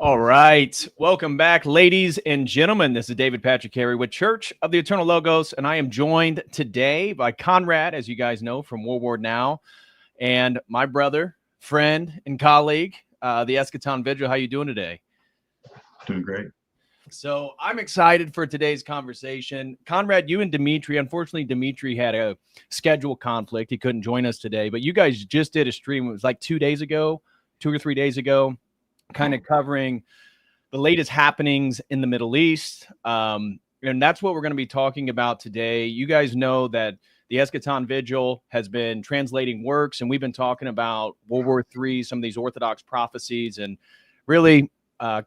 All right. Welcome back, ladies and gentlemen. This is David Patrick Carey with Church of the Eternal Logos, and I am joined today by Conrad, as you guys know, from World War Now, and my brother, friend, and colleague, the Eschaton Vigil. How you doing today? Doing great. So I'm excited for today's conversation. Conrad, you and Dimitri, unfortunately, Dimitri had a schedule conflict. He couldn't join us today, but you guys just did a stream. It was like 2 or 3 days ago, kind of covering the latest happenings in the Middle East. And that's what we're going to be talking about today. You guys know that the Eschaton Vigil has been translating works, and we've been talking about World War III, some of these Orthodox prophecies, and really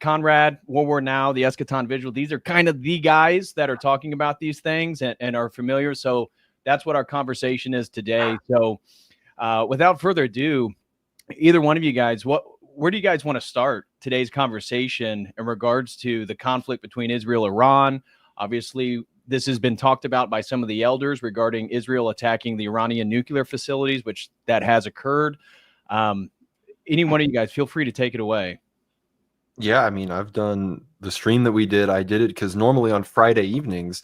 Conrad, World War Now, the Eschaton Vigil. These are kind of the guys that are talking about these things and are familiar. So that's what our conversation is today. So without further ado, either one of you guys, where do you guys want to start today's conversation in regards to the conflict between Israel and Iran? Obviously, this has been talked about by some of the elders regarding Israel attacking the Iranian nuclear facilities, which that has occurred. Any one of you guys, feel free to take it away. Yeah, I mean, I've done the stream that we did. I did it because normally on Friday evenings,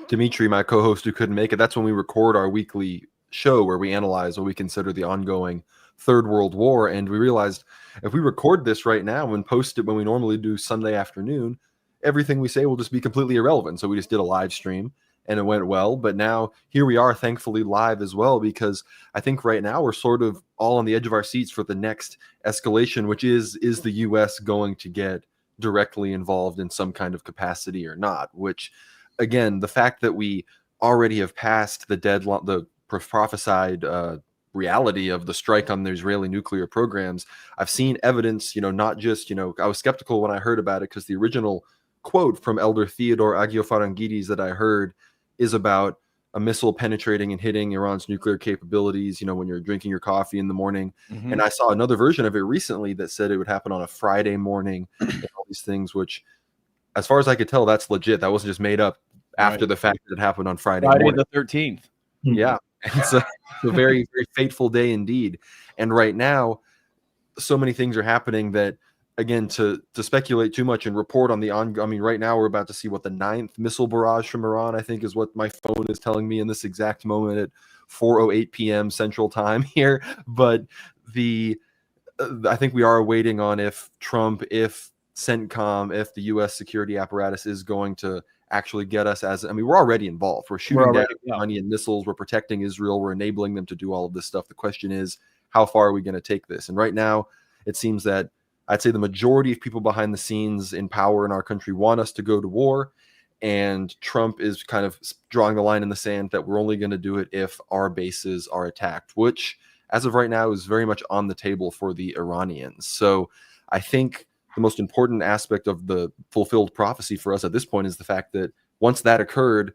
Dimitri, my co-host who couldn't make it, that's when we record our weekly show where we analyze what we consider the ongoing Third World War. And we realized if we record this right now and post it when we normally do Sunday afternoon, everything we say will just be completely irrelevant. So we just did a live stream and it went well. But now here we are, thankfully live as well, because I think right now we're sort of all on the edge of our seats for the next escalation, which is the U.S. going to get directly involved in some kind of capacity or not? Which, again, the fact that we already have passed the deadline, the prophesied reality of the strike on the Israeli nuclear programs. I've seen evidence, not just, I was skeptical when I heard about it because the original quote from Elder Theodore Agiofarangides that I heard is about a missile penetrating and hitting Iran's nuclear capabilities, when you're drinking your coffee in the morning. Mm-hmm. And I saw another version of it recently that said it would happen on a Friday morning and all these things, which as far as I could tell, that's legit. That wasn't just made up after the fact that it happened on Friday morning. The 13th. Yeah. It's a very, very fateful day indeed. And right now, so many things are happening that, again, to speculate too much and report on the right now we're about to see what the 9th missile barrage from Iran, I think, is what my phone is telling me in this exact moment at 4:08 p.m. Central Time here. But I think we are waiting on if Trump, if CENTCOM, if the U.S. security apparatus is going to actually get us we're already involved. We're shooting down Iranian missiles. We're protecting Israel. We're enabling them to do all of this stuff. The question is, how far are we going to take this? And right now, it seems that I'd say the majority of people behind the scenes in power in our country want us to go to war. And Trump is kind of drawing the line in the sand that we're only going to do it if our bases are attacked, which as of right now is very much on the table for the Iranians. So I think the most important aspect of the fulfilled prophecy for us at this point is the fact that once that occurred,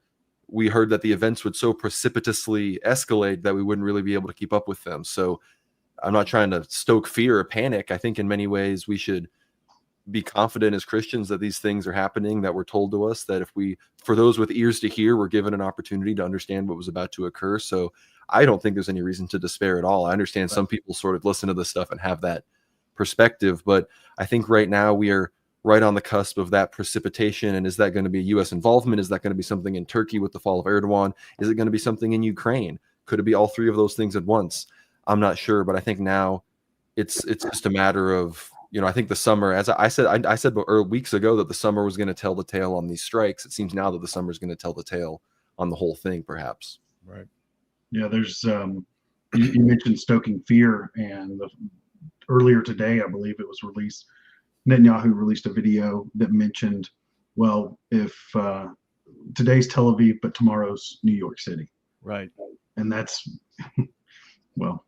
we heard that the events would so precipitously escalate that we wouldn't really be able to keep up with them. So I'm not trying to stoke fear or panic. I think in many ways we should be confident as Christians that these things are happening, that were told to us, that for those with ears to hear, we're given an opportunity to understand what was about to occur. So I don't think there's any reason to despair at all. I understand some people sort of listen to this stuff and have that perspective, but I think right now we are right on the cusp of that precipitation. And is that going to be U.S. involvement? Is that going to be something in Turkey with the fall of Erdogan? Is it going to be something in Ukraine? Could it be all three of those things at once? I'm not sure, but I think now it's just a matter of, I think the summer, as I said weeks ago that the summer was going to tell the tale on these strikes. It seems now that the summer is going to tell the tale on the whole thing, perhaps. Right. Yeah, there's you mentioned stoking fear, and earlier today, I believe it was released, Netanyahu released a video that mentioned, well, if today's Tel Aviv, but tomorrow's New York City. Right. And that's, well,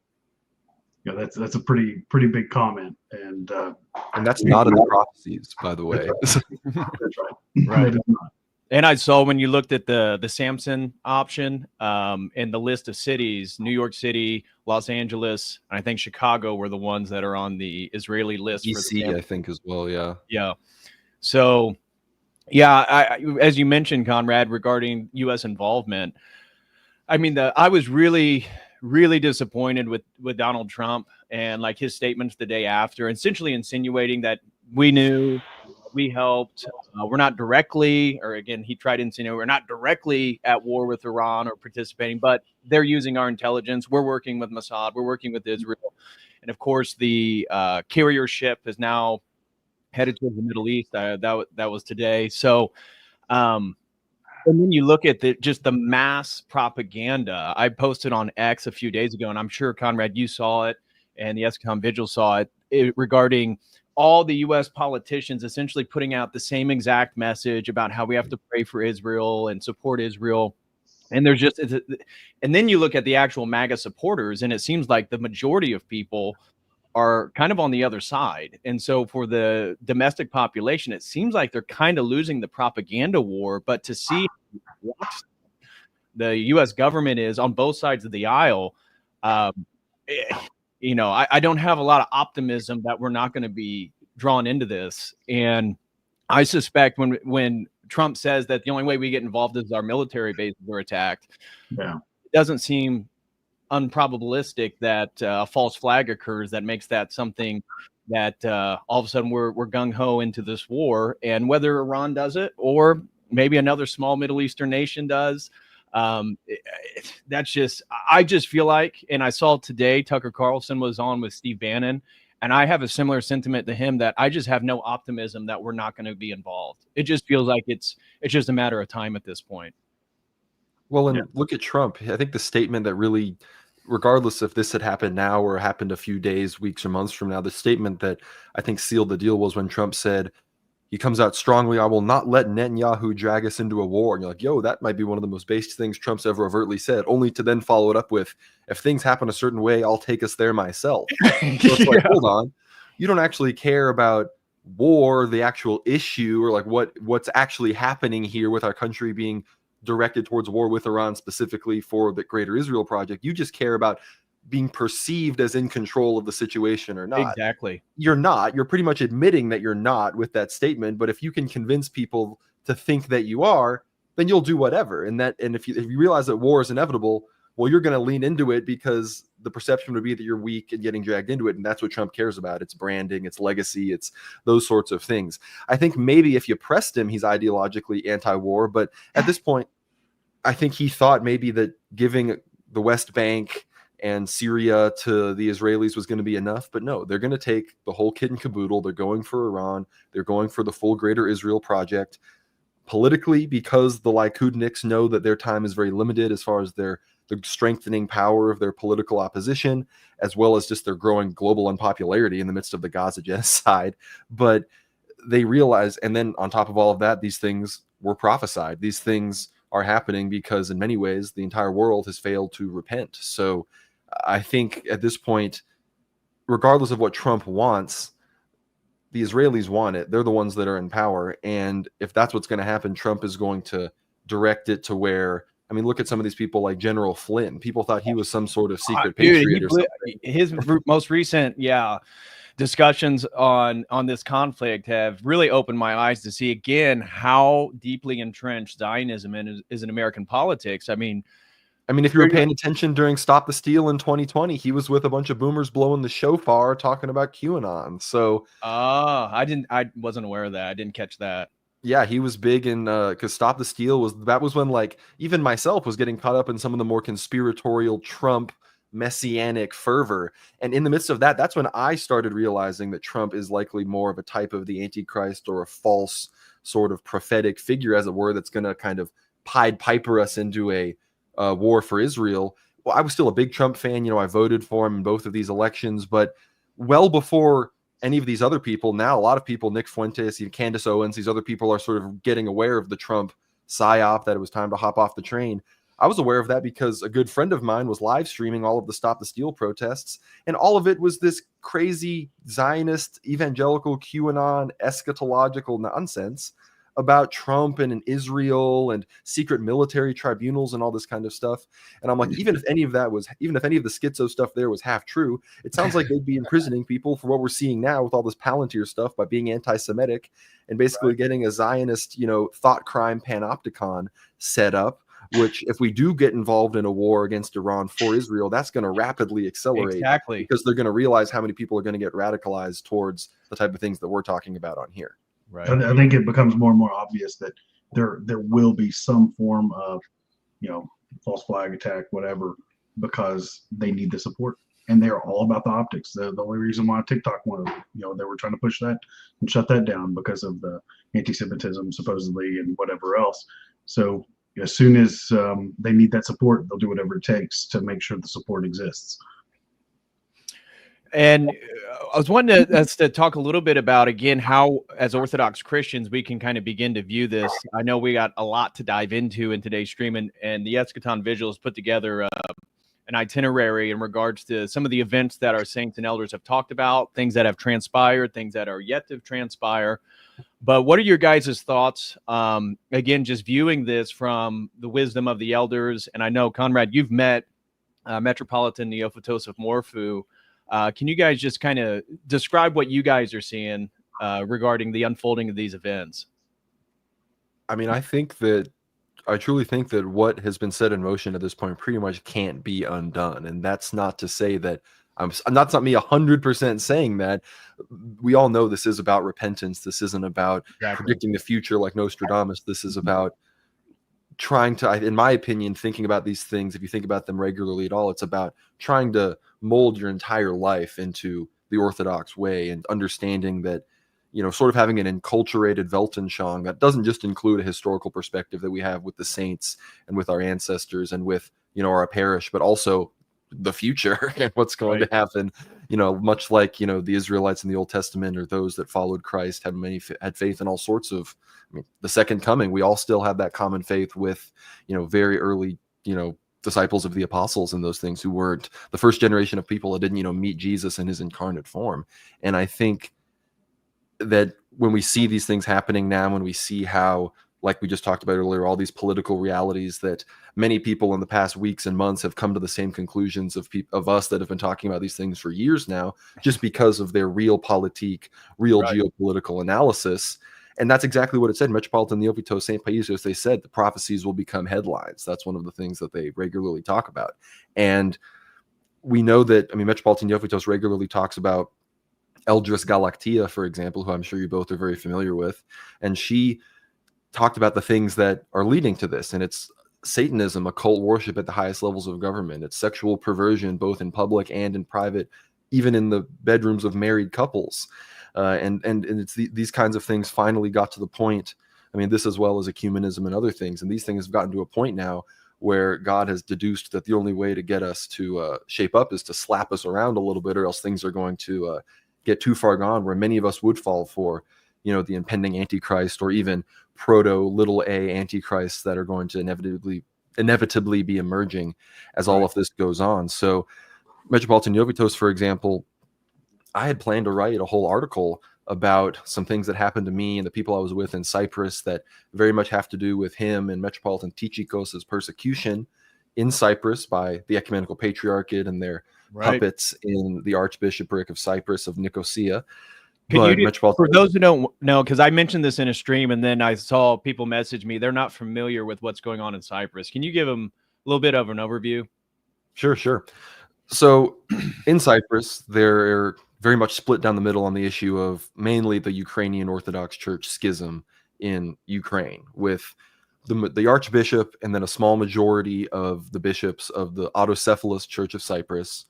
Yeah, that's a pretty big comment, and that's not in the prophecies, by the way. That's right. Right. That is not. And I saw when you looked at the Samson option in the list of cities, New York City, Los Angeles, and I think Chicago were the ones that are on the Israeli list. DC, I think, as well. Yeah. Yeah. So, yeah, as you mentioned, Conrad, regarding U.S. involvement, I mean, I was really, really disappointed with Donald Trump and like his statements the day after, essentially insinuating that we knew, we helped. We're not directly, or again, he tried to insinuate we're not directly at war with Iran or participating, but they're using our intelligence. We're working with Mossad. We're working with Israel. And of course, the carrier ship is now headed towards the Middle East. That was today. So, and then you look at just the mass propaganda. I posted on X a few days ago, and I'm sure, Conrad, you saw it, and the Eschaton Vigil saw it regarding all the U.S. politicians essentially putting out the same exact message about how we have to pray for Israel and support Israel. And there's just, and then you look at the actual MAGA supporters, and it seems like the majority of people are kind of on the other side. And so for the domestic population, it seems like they're kind of losing the propaganda war. But to see what the U.S. government is on both sides of the aisle, you know, I don't have a lot of optimism that we're not going to be drawn into this. And I suspect when Trump says that the only way we get involved is our military bases are attacked, Yeah. it doesn't seem unprobabilistic that a false flag occurs that makes that something that all of a sudden we're gung-ho into this war. And whether Iran does it or maybe another small Middle Eastern nation does, that's just, I just feel like, and I saw today Tucker Carlson was on with Steve Bannon, and I have a similar sentiment to him that I just have no optimism that we're not going to be involved. It just feels like it's just a matter of time at this point. Well, and look at Trump. I think the statement that really, regardless if this had happened now or happened a few days, weeks, or months from now, the statement that I think sealed the deal was when Trump said, he comes out strongly, I will not let Netanyahu drag us into a war. And you're like, yo, that might be one of the most base things Trump's ever overtly said, only to then follow it up with, if things happen a certain way, I'll take us there myself. So it's like, hold on. You don't actually care about war, the actual issue, or like what's actually happening here with our country being directed towards war with Iran specifically for the Greater Israel Project. You just care about being perceived as in control of the situation or not. Exactly. You're not. You're pretty much admitting that you're not with that statement. But if you can convince people to think that you are, then you'll do whatever. And if you realize that war is inevitable, well, you're going to lean into it because the perception would be that you're weak and getting dragged into it. And that's what Trump cares about. It's branding, it's legacy, it's those sorts of things. I think maybe if you pressed him, he's ideologically anti-war. But at this point, I think he thought maybe that giving the West Bank and Syria to the Israelis was going to be enough. But no, they're going to take the whole kit and caboodle. They're going for Iran. They're going for the full Greater Israel Project. Politically, because the Likudniks know that their time is very limited as far as the strengthening power of their political opposition, as well as just their growing global unpopularity in the midst of the Gaza genocide. But they realize, and then on top of all of that, these things were prophesied. These things are happening because in many ways the entire world has failed to repent. So I think at this point, regardless of what Trump wants, the Israelis want it. They're the ones that are in power. And if that's what's going to happen, Trump is going to direct it to where, I mean, look at some of these people like General Flynn. People thought he was some sort of secret patriot or something. His most recent, discussions on this conflict have really opened my eyes to see again how deeply entrenched Zionism is in American politics. I mean, if you were paying attention during Stop the Steal in 2020, he was with a bunch of boomers blowing the shofar talking about QAnon. So, I wasn't aware of that. I didn't catch that. Yeah, he was big in because Stop the Steal was when like even myself was getting caught up in some of the more conspiratorial Trump messianic fervor. And in the midst of that, that's when I started realizing that Trump is likely more of a type of the Antichrist or a false sort of prophetic figure, as it were, that's going to kind of Pied Piper us into a war for Israel. Well, I was still a big Trump fan. I voted for him in both of these elections, but well before any of these other people, now a lot of people, Nick Fuentes, Candace Owens, these other people are sort of getting aware of the Trump psyop, that it was time to hop off the train. I was aware of that because a good friend of mine was live streaming all of the Stop the Steal protests, and all of it was this crazy Zionist, evangelical, QAnon, eschatological nonsense about Trump and Israel and secret military tribunals and all this kind of stuff. And I'm like, even if any of the schizo stuff there was half true, it sounds like they'd be imprisoning people for what we're seeing now with all this Palantir stuff by being anti-Semitic and basically getting a Zionist, thought crime panopticon set up, which if we do get involved in a war against Iran for Israel, that's going to rapidly accelerate. Exactly. Because they're going to realize how many people are going to get radicalized towards the type of things that we're talking about on here. Right. I think it becomes more and more obvious that there will be some form of, false flag attack, whatever, because they need the support. And they're all about the optics. The only reason why TikTok wanted, they were trying to push that and shut that down because of the anti-Semitism, supposedly, and whatever else. So as soon as they need that support, they'll do whatever it takes to make sure the support exists. And I was wanting us to talk a little bit about, again, how as Orthodox Christians we can kind of begin to view this. I know we got a lot to dive into in today's stream, and the Eschaton Vigil has put together an itinerary in regards to some of the events that our saints and elders have talked about, things that have transpired, things that are yet to transpire. But what are your guys' thoughts? Again, just viewing this from the wisdom of the elders. And I know, Conrad, you've met Metropolitan Neophytos of Morphu. Can you guys just kind of describe what you guys are seeing regarding the unfolding of these events? I mean, I truly think that what has been set in motion at this point pretty much can't be undone. And that's not to say that that's not me 100% saying that. We all know this is about repentance. This isn't about predicting the future like Nostradamus. This is about trying to, in my opinion, thinking about these things, if you think about them regularly at all, it's about trying to mold your entire life into the Orthodox way and understanding that, sort of having an enculturated Weltanschauung that doesn't just include a historical perspective that we have with the saints and with our ancestors and with, our parish, but also the future and what's going to happen, much like, the Israelites in the Old Testament or those that followed Christ had faith in all sorts of, the second coming. We all still have that common faith with, very early, disciples of the apostles and those things who weren't the first generation of people that didn't, meet Jesus in his incarnate form. And I think that when we see these things happening now, when we see how, like we just talked about earlier, all these political realities that many people in the past weeks and months have come to the same conclusions of us that have been talking about these things for years now, just because of their real politique, real geopolitical analysis. And that's exactly what it said. Metropolitan Neophytos St. Paisios, they said the prophecies will become headlines. That's one of the things that they regularly talk about. And we know that, Metropolitan Neophytos regularly talks about Eldris Galactia, for example, who I'm sure you both are very familiar with. And she talked about the things that are leading to this. And it's Satanism, occult worship at the highest levels of government. It's sexual perversion, both in public and in private, even in the bedrooms of married couples. And it's these kinds of things finally got to the point. This as well as ecumenism and other things. And these things have gotten to a point now where God has deduced that the only way to get us to shape up is to slap us around a little bit, or else things are going to get too far gone, where many of us would fall for, the impending Antichrist or even proto little a Antichrists that are going to inevitably be emerging as all of this goes on. So Metropolitan Neophytos, for example, I had planned to write a whole article about some things that happened to me and the people I was with in Cyprus that very much have to do with him and Metropolitan Tychikos' persecution in Cyprus by the Ecumenical Patriarchate and their puppets in the Archbishopric of Cyprus of Nicosia. For those who don't know, because I mentioned this in a stream and then I saw people message me, they're not familiar with what's going on in Cyprus. Can you give them a little bit of an overview? Sure. So in Cyprus, they're very much split down the middle on the issue of mainly the Ukrainian Orthodox Church schism in Ukraine, with the Archbishop and then a small majority of the bishops of the Autocephalous Church of Cyprus.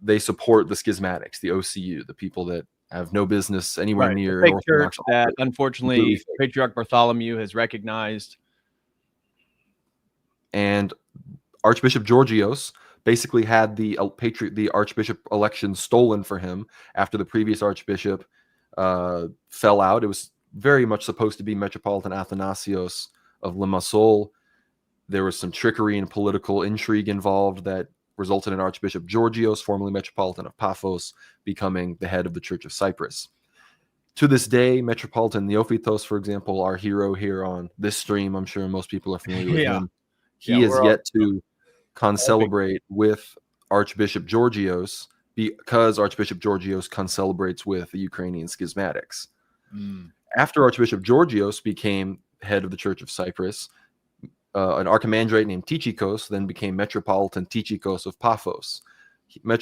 They support the schismatics, the OCU, the people that have no business anywhere near the fake church that unfortunately Patriarch Bartholomew has recognized. And Archbishop Georgios basically had the archbishop election stolen for him after the previous archbishop fell out. It was very much supposed to be Metropolitan Athanasios of Limassol. There was some trickery and political intrigue involved that resulted in Archbishop Georgios, formerly Metropolitan of Paphos, becoming the head of the Church of Cyprus. To this day, Metropolitan Neophytos, for example, our hero here on this stream, I'm sure most people are familiar with him. He is yet to concelebrate with Archbishop Georgios because Archbishop Georgios concelebrates with the Ukrainian schismatics. After Archbishop Georgios became head of the Church of Cyprus, an archimandrite named Tychikos then became Metropolitan Tychikos of Paphos.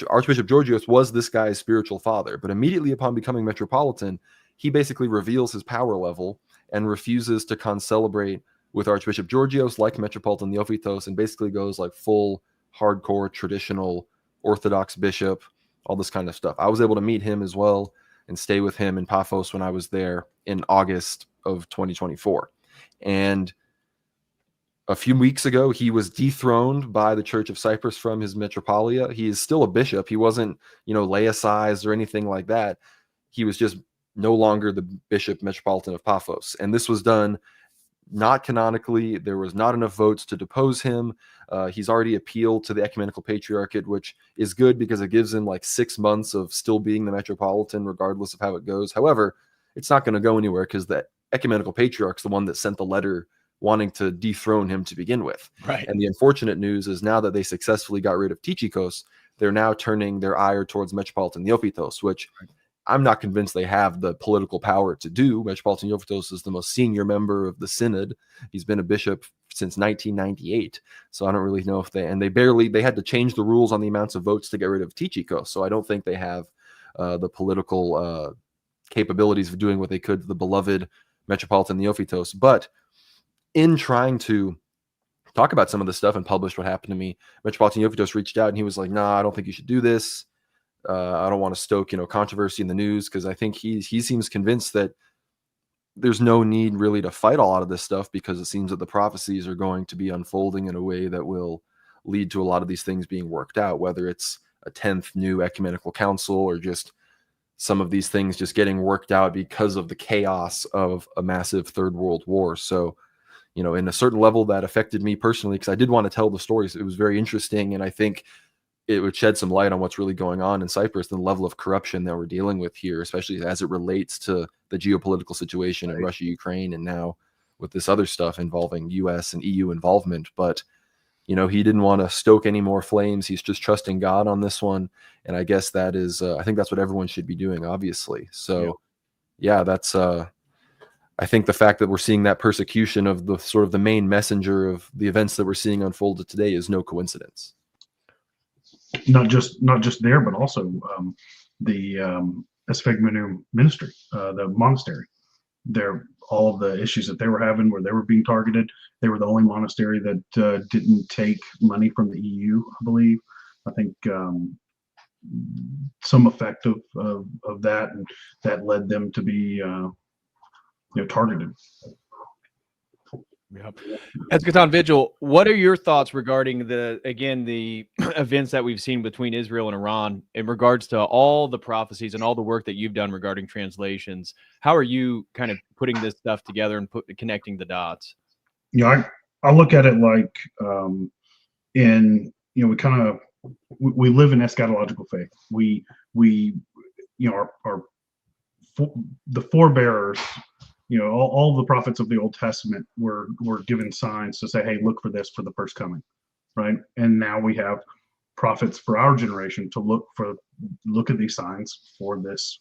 Archbishop Georgios was this guy's spiritual father, but immediately upon becoming Metropolitan, he basically reveals his power level and refuses to concelebrate with Archbishop Georgios like Metropolitan Neophytos, and basically goes like full hardcore traditional Orthodox bishop, all this kind of stuff. I was able to meet him as well and stay with him in Paphos when I was there in August of 2024. And a few weeks ago, he was dethroned by the Church of Cyprus from his metropolia. He is still a bishop. He wasn't, laicized or anything like that. He was just no longer the Bishop Metropolitan of Paphos. And this was done not canonically. There was not enough votes to depose him. He's already appealed to the Ecumenical Patriarchate, which is good because it gives him like 6 months of still being the Metropolitan, regardless of how it goes. However, it's not going to go anywhere because the Ecumenical Patriarch's the one that sent the letter wanting to dethrone him to begin with. Right. And the unfortunate news is now that they successfully got rid of Tychikos, they're now turning their ire towards Metropolitan Neophytos, which I'm not convinced they have the political power to do. Metropolitan Neophytos is the most senior member of the synod. He's been a bishop since 1998. So I don't really know if they had to change the rules on the amounts of votes to get rid of Tychikos. So I don't think they have the political capabilities of doing what they could to the beloved Metropolitan Neophytos. But in trying to talk about some of this stuff and publish what happened to me, Metropolitan Neophytos reached out and he was like, "Nah, I don't think you should do this. I don't want to stoke, controversy in the news," because I think he seems convinced that there's no need really to fight a lot of this stuff because it seems that the prophecies are going to be unfolding in a way that will lead to a lot of these things being worked out, whether it's a 10th new ecumenical council or just some of these things just getting worked out because of the chaos of a massive third world war. So, in a certain level that affected me personally, because I did want to tell the stories. It was very interesting. And I think it would shed some light on what's really going on in Cyprus and the level of corruption that we're dealing with here, especially as it relates to the geopolitical situation in Russia, Ukraine, and now with this other stuff involving US and EU involvement. But, he didn't want to stoke any more flames. He's just trusting God on this one. And I guess that is, I think that's what everyone should be doing, obviously. So yeah, that's, I think the fact that we're seeing that persecution of the sort of the main messenger of the events that we're seeing unfolded today is no coincidence. Not just there, but also the Eschaton ministry, the monastery. All of the issues that they were having where they were being targeted. They were the only monastery that didn't take money from the EU, I believe. I think some effect of that, and that led them to be targeted. Yep. Eschaton Vigil, what are your thoughts regarding the events that we've seen between Israel and Iran in regards to all the prophecies and all the work that you've done regarding translations? How are you kind of putting this stuff together and connecting the dots? I look at it like we live in eschatological faith. We the forebearers, all the prophets of the Old Testament were given signs to say, hey, look for this for the first coming, right? And now we have prophets for our generation to look at these signs for this,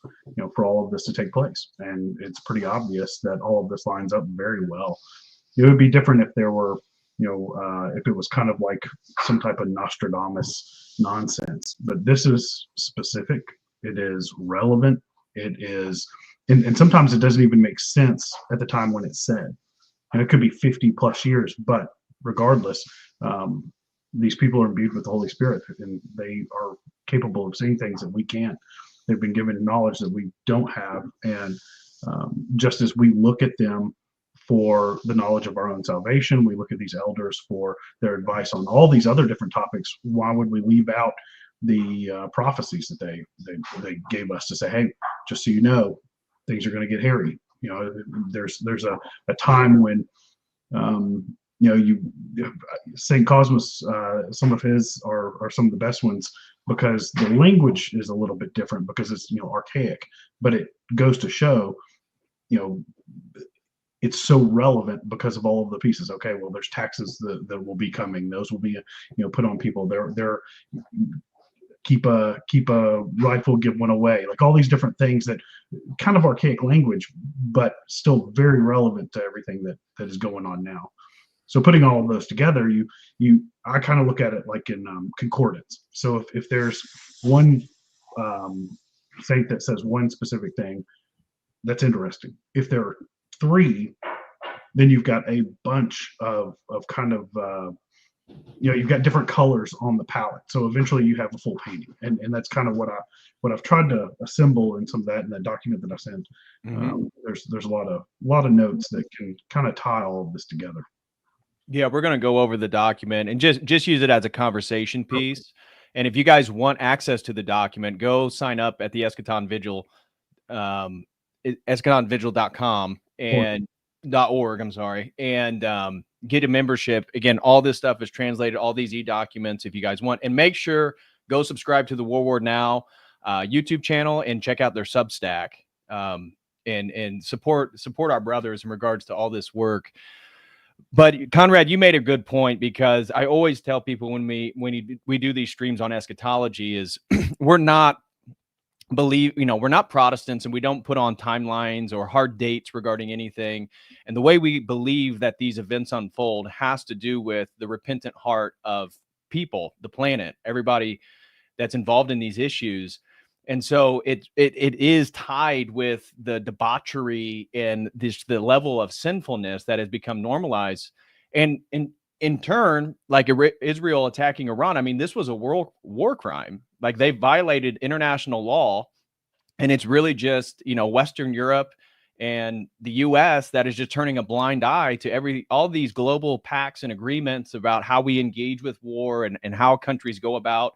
for all of this to take place. And it's pretty obvious that all of this lines up very well. It would be different if there were, if it was kind of like some type of Nostradamus nonsense. But this is specific. It is relevant. It is. And sometimes it doesn't even make sense at the time when it's said. And it could be 50 plus years, but regardless, these people are imbued with the Holy Spirit and they are capable of seeing things that we can't. They've been given knowledge that we don't have. And just as we look at them for the knowledge of our own salvation, we look at these elders for their advice on all these other different topics. Why would we leave out the prophecies that they gave us to say, hey, just so you know, things are going to get hairy. There's a time when St. Cosmos, some of his are some of the best ones because the language is a little bit different because it's archaic, but it goes to show you know it's so relevant because of all of the pieces. Okay, well, there's taxes that will be coming; those will be put on people. They're keep a rifle, give one away, like all these different things that kind of archaic language, but still very relevant to everything that is going on now. So putting all of those together, I kind of look at it like in concordance. So if there's one saint that says one specific thing, that's interesting. If there are three, then you've got a bunch of kind of you've got different colors on the palette. So eventually you have a full painting, and that's kind of what I've tried to assemble in some of that in that document that I sent. There's a lot of notes that can kind of tie all of this together. Yeah, we're going to go over the document and just use it as a conversation piece. And if you guys want access to the document, go sign up at the Eschaton Vigil, eschatonvigil.com and .org, I'm sorry, and get a membership. Again, all this stuff is translated, all these e-documents if you guys want. And make sure, go subscribe to the War Now YouTube channel and check out their Substack, and support our brothers in regards to all this work. But Conrad, you made a good point, because I always tell people when we do these streams on eschatology is we're not Protestants, and we don't put on timelines or hard dates regarding anything. And the way we believe that these events unfold has to do with the repentant heart of people, the planet, everybody that's involved in these issues. And so it is tied with the debauchery and the level of sinfulness that has become normalized. And in turn, like Israel attacking Iran, I mean, this was a world war crime. Like, they violated international law, and it's really just, Western Europe and the US that is just turning a blind eye to all these global pacts and agreements about how we engage with war and how countries go about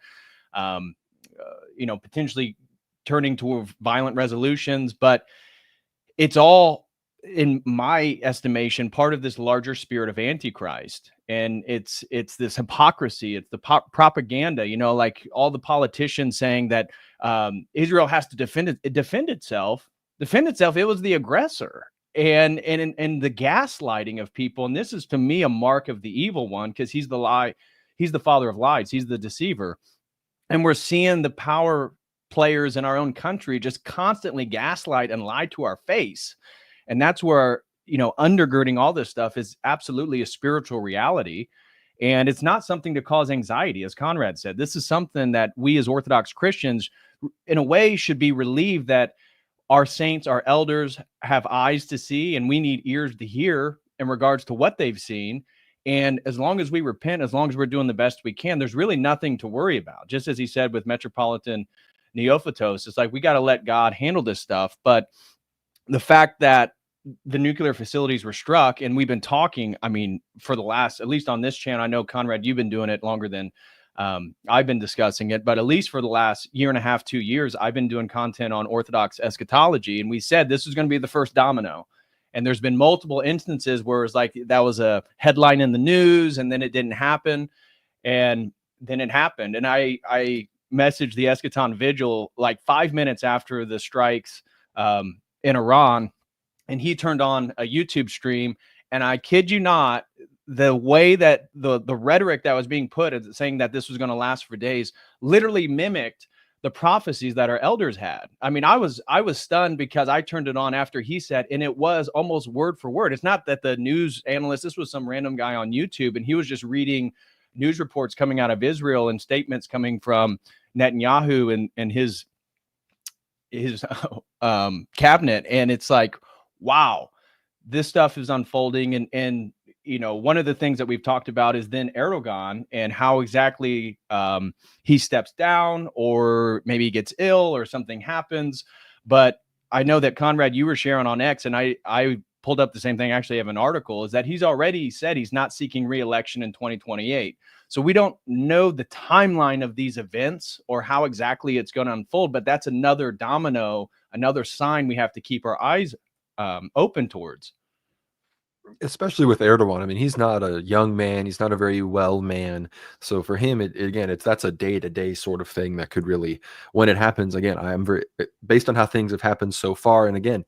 potentially turning toward violent resolutions. But it's all, in my estimation, part of this larger spirit of Antichrist. And it's this hypocrisy. It's the propaganda, like all the politicians saying that Israel has to defend itself. It was the aggressor. And the gaslighting of people. And this is, to me, a mark of the evil one, because he's the father of lies. He's the deceiver. And we're seeing the power players in our own country just constantly gaslight and lie to our face. And that's where, undergirding all this stuff is absolutely a spiritual reality. And it's not something to cause anxiety. As Conrad said, this is something that we as Orthodox Christians, in a way, should be relieved that our saints, our elders, have eyes to see, and we need ears to hear in regards to what they've seen. And as long as we repent, as long as we're doing the best we can, there's really nothing to worry about. Just as he said with Metropolitan Neophytos, it's like, we got to let God handle this stuff. But the fact that the nuclear facilities were struck, and we've been talking, I mean, for the last, at least on this channel, I know, Conrad, you've been doing it longer than I've been discussing it, but at least for the last year and a half, 2 years, I've been doing content on Orthodox eschatology. And we said this was going to be the first domino. And there's been multiple instances where it's like that was a headline in the news, and then it didn't happen. And then it happened. And I messaged the Eschaton Vigil like 5 minutes after the strikes in Iran, and he turned on a YouTube stream. And I kid you not, the way that the rhetoric that was being put, saying that this was going to last for days, literally mimicked the prophecies that our elders had. I mean, I was stunned, because I turned it on after he said, and it was almost word for word. It's not that the news analyst, this was some random guy on YouTube, and he was just reading news reports coming out of Israel and statements coming from Netanyahu and his cabinet. And it's like, wow, this stuff is unfolding. And one of the things that we've talked about is then Erdogan, and how exactly he steps down, or maybe he gets ill or something happens. But I know that, Conrad, you were sharing on X, and I pulled up the same thing. Actually, I have an article, is that he's already said he's not seeking re-election in 2028. So we don't know the timeline of these events or how exactly it's going to unfold, but that's another domino, another sign we have to keep our eyes open towards. Especially with Erdogan. I mean, he's not a young man. He's not a very well man. So for him, that's a day-to-day sort of thing that could really, when it happens, again, I am very, based on how things have happened so far. And again,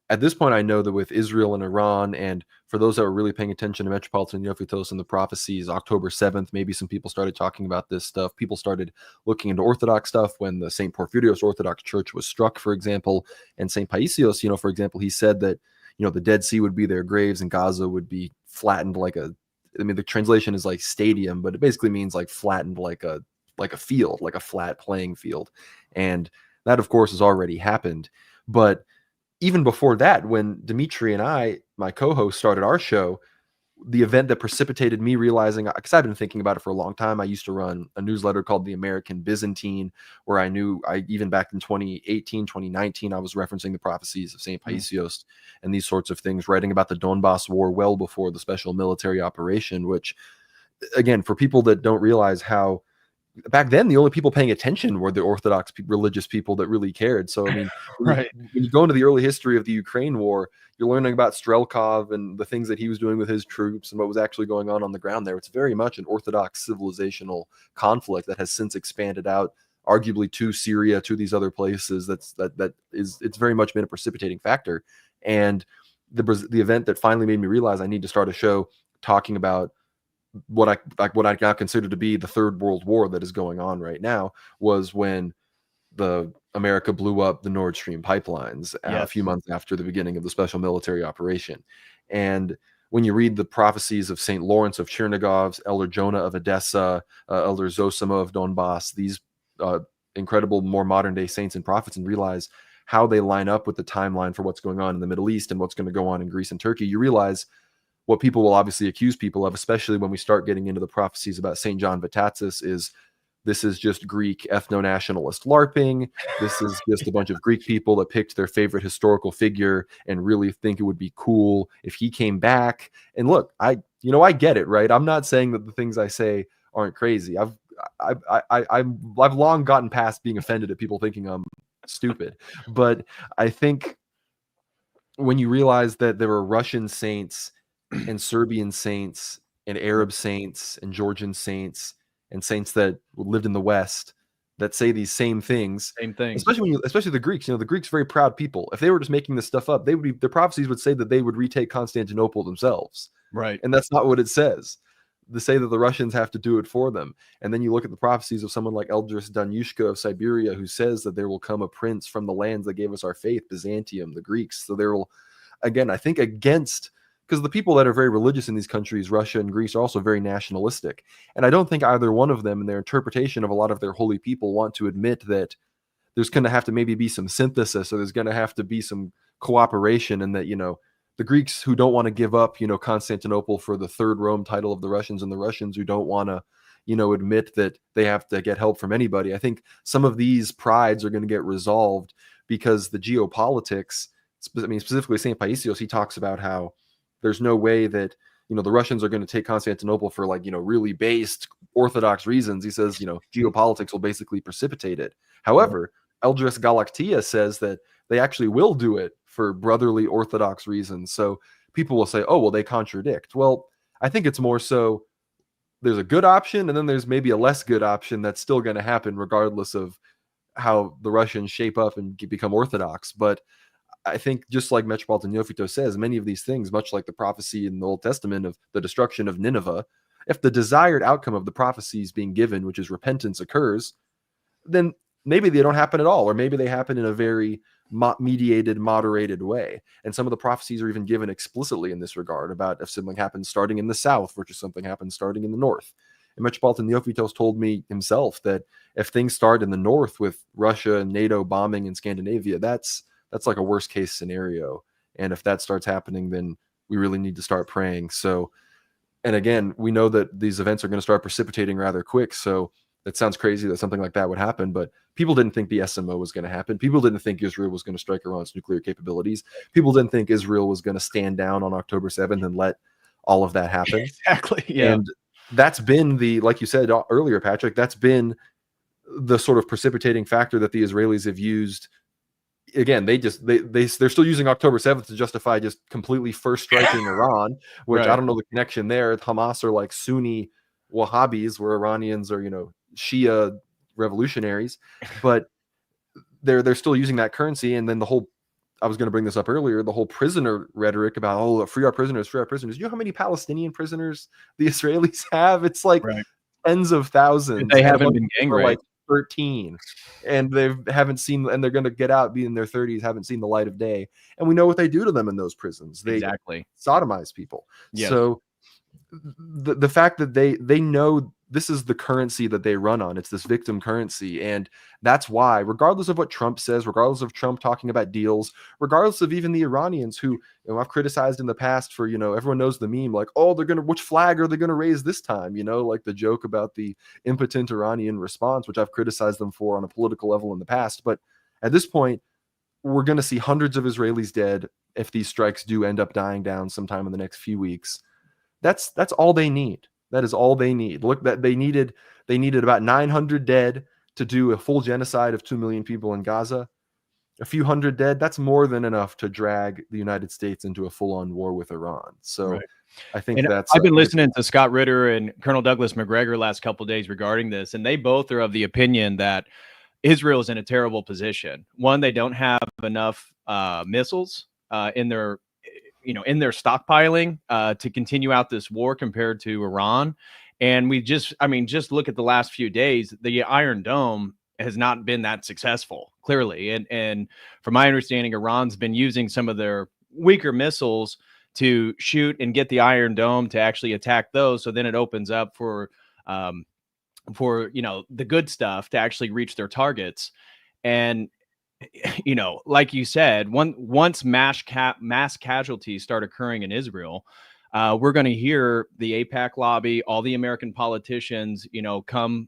at this point, I know that with Israel and Iran, and for those that were really paying attention to Metropolitan Neophytos and the prophecies, October 7th, maybe some people started talking about this stuff. People started looking into Orthodox stuff when the St. Porphyrios Orthodox Church was struck, for example. And St. Paisios, for example, he said that, the Dead Sea would be their graves and Gaza would be flattened the translation is like stadium, but it basically means like flattened like a field, like a flat playing field. And that, of course, has already happened. But even before that, when Dimitri and I, my co-host, started our show, the event that precipitated me realizing, because I've been thinking about it for a long time, I used to run a newsletter called The American Byzantine, where even back in 2018, 2019, I was referencing the prophecies of St. Paisios and these sorts of things, writing about the Donbass war well before the special military operation, which, again, for people that don't realize how back then the only people paying attention were the Orthodox religious people that really cared. So I mean, Right. when you go into the early history of the Ukraine war, you're learning about Strelkov and the things that he was doing with his troops and what was actually going on the ground there. It's very much an Orthodox civilizational conflict that has since expanded out, arguably to Syria, to these other places. It's very much been a precipitating factor. And the event that finally made me realize I need to start a show talking about what I now consider to be the Third World War that is going on right now was when America blew up the Nord Stream pipelines a few months after the beginning of the special military operation. And when you read the prophecies of St. Lawrence of Chernigov, Elder Jonah of Edessa, Elder Zosima of Donbass, these incredible, more modern day saints and prophets, and realize how they line up with the timeline for what's going on in the Middle East and what's going to go on in Greece and Turkey, you realize what people will obviously accuse people of, especially when we start getting into the prophecies about St. John Vatatzis, is this is just Greek ethno-nationalist LARPing. This is just a bunch of Greek people that picked their favorite historical figure and really think it would be cool if he came back. And look, I get it, right? I'm not saying that the things I say aren't crazy. I've long gotten past being offended at people thinking I'm stupid, but I think when you realize that there are Russian saints and Serbian saints and Arab saints and Georgian saints and saints that lived in the West that say these same things, especially the Greeks. The Greeks are very proud people. If they were just making this stuff up, their prophecies would say that they would retake Constantinople themselves. Right. And that's not what it says. They say that the Russians have to do it for them. And then you look at the prophecies of someone like Eldris Danyushka of Siberia, who says that there will come a prince from the lands that gave us our faith, Byzantium, the Greeks. So there will, again, I think because the people that are very religious in these countries, Russia and Greece, are also very nationalistic. And I don't think either one of them in their interpretation of a lot of their holy people want to admit that there's going to have to maybe be some synthesis, or there's going to have to be some cooperation, and that, the Greeks who don't want to give up, Constantinople for the third Rome title of the Russians, and the Russians who don't want to, admit that they have to get help from anybody. I think some of these prides are going to get resolved because the geopolitics, specifically St. Paisios, he talks about how there's no way that, the Russians are going to take Constantinople for really based Orthodox reasons. He says, geopolitics will basically precipitate it. However, Eldris Galactia says that they actually will do it for brotherly Orthodox reasons. So people will say, oh, well, they contradict. Well, I think it's more so there's a good option, and then there's maybe a less good option that's still going to happen regardless of how the Russians shape up and become Orthodox. But I think, just like Metropolitan Neophytos says, many of these things, much like the prophecy in the Old Testament of the destruction of Nineveh, if the desired outcome of the prophecies being given, which is repentance, occurs, then maybe they don't happen at all, or maybe they happen in a very mediated, moderated way. And some of the prophecies are even given explicitly in this regard about if something happens starting in the south versus something happens starting in the north. And Metropolitan Neophytos told me himself that if things start in the north with Russia and NATO bombing in Scandinavia, that's like a worst case scenario. And if that starts happening, then we really need to start praying. So, and again, we know that these events are going to start precipitating rather quick. So it sounds crazy that something like that would happen, but people didn't think the SMO was going to happen. People didn't think Israel was going to strike Iran's nuclear capabilities. People didn't think Israel was going to stand down on October 7th and let all of that happen. Exactly. Yeah. And that's been like you said earlier, Patrick, that's been the sort of precipitating factor that the Israelis have used again, they're still using October 7th to justify just completely first striking Iran, which Right. I don't know the connection there. Hamas are like Sunni Wahhabis, where Iranians are, Shia revolutionaries, but they're still using that currency. And then I was going to bring this up earlier, the whole prisoner rhetoric about, free our prisoners, free our prisoners. You know how many Palestinian prisoners the Israelis have? It's like Right. tens of thousands. They and a haven't bunch been of gang them are raped. like 13, and haven't seen, and they're going to get out, be in their 30s, haven't seen the light of day. And we know what they do to them in those prisons. They Exactly. sodomize people. Yes. So the fact that they know this is the currency that they run on, it's this victim currency. And that's why, regardless of what Trump says, regardless of Trump talking about deals, regardless of even the Iranians who, I've criticized in the past for, everyone knows the meme, like, oh, which flag are they going to raise this time? Like the joke about the impotent Iranian response, which I've criticized them for on a political level in the past. But at this point, we're going to see hundreds of Israelis dead if these strikes do end up dying down sometime in the next few weeks. That's all they need. That is all they need. Look, that they needed about 900 dead to do a full genocide of 2 million people in Gaza. A few hundred dead, that's more than enough to drag the United States into a full-on war with Iran. So right. I think I've been listening to Scott Ritter and Colonel Douglas McGregor last couple of days regarding this, and they both are of the opinion that Israel is in a terrible position. One, they don't have enough missiles in their stockpiling to continue out this war compared to Iran. And just look at the last few days, the Iron Dome has not been that successful, clearly. And from my understanding, Iran's been using some of their weaker missiles to shoot and get the Iron Dome to actually attack those. So then it opens up for the good stuff to actually reach their targets. And like you said, once mass casualties start occurring in Israel, we're going to hear the AIPAC lobby, all the American politicians, come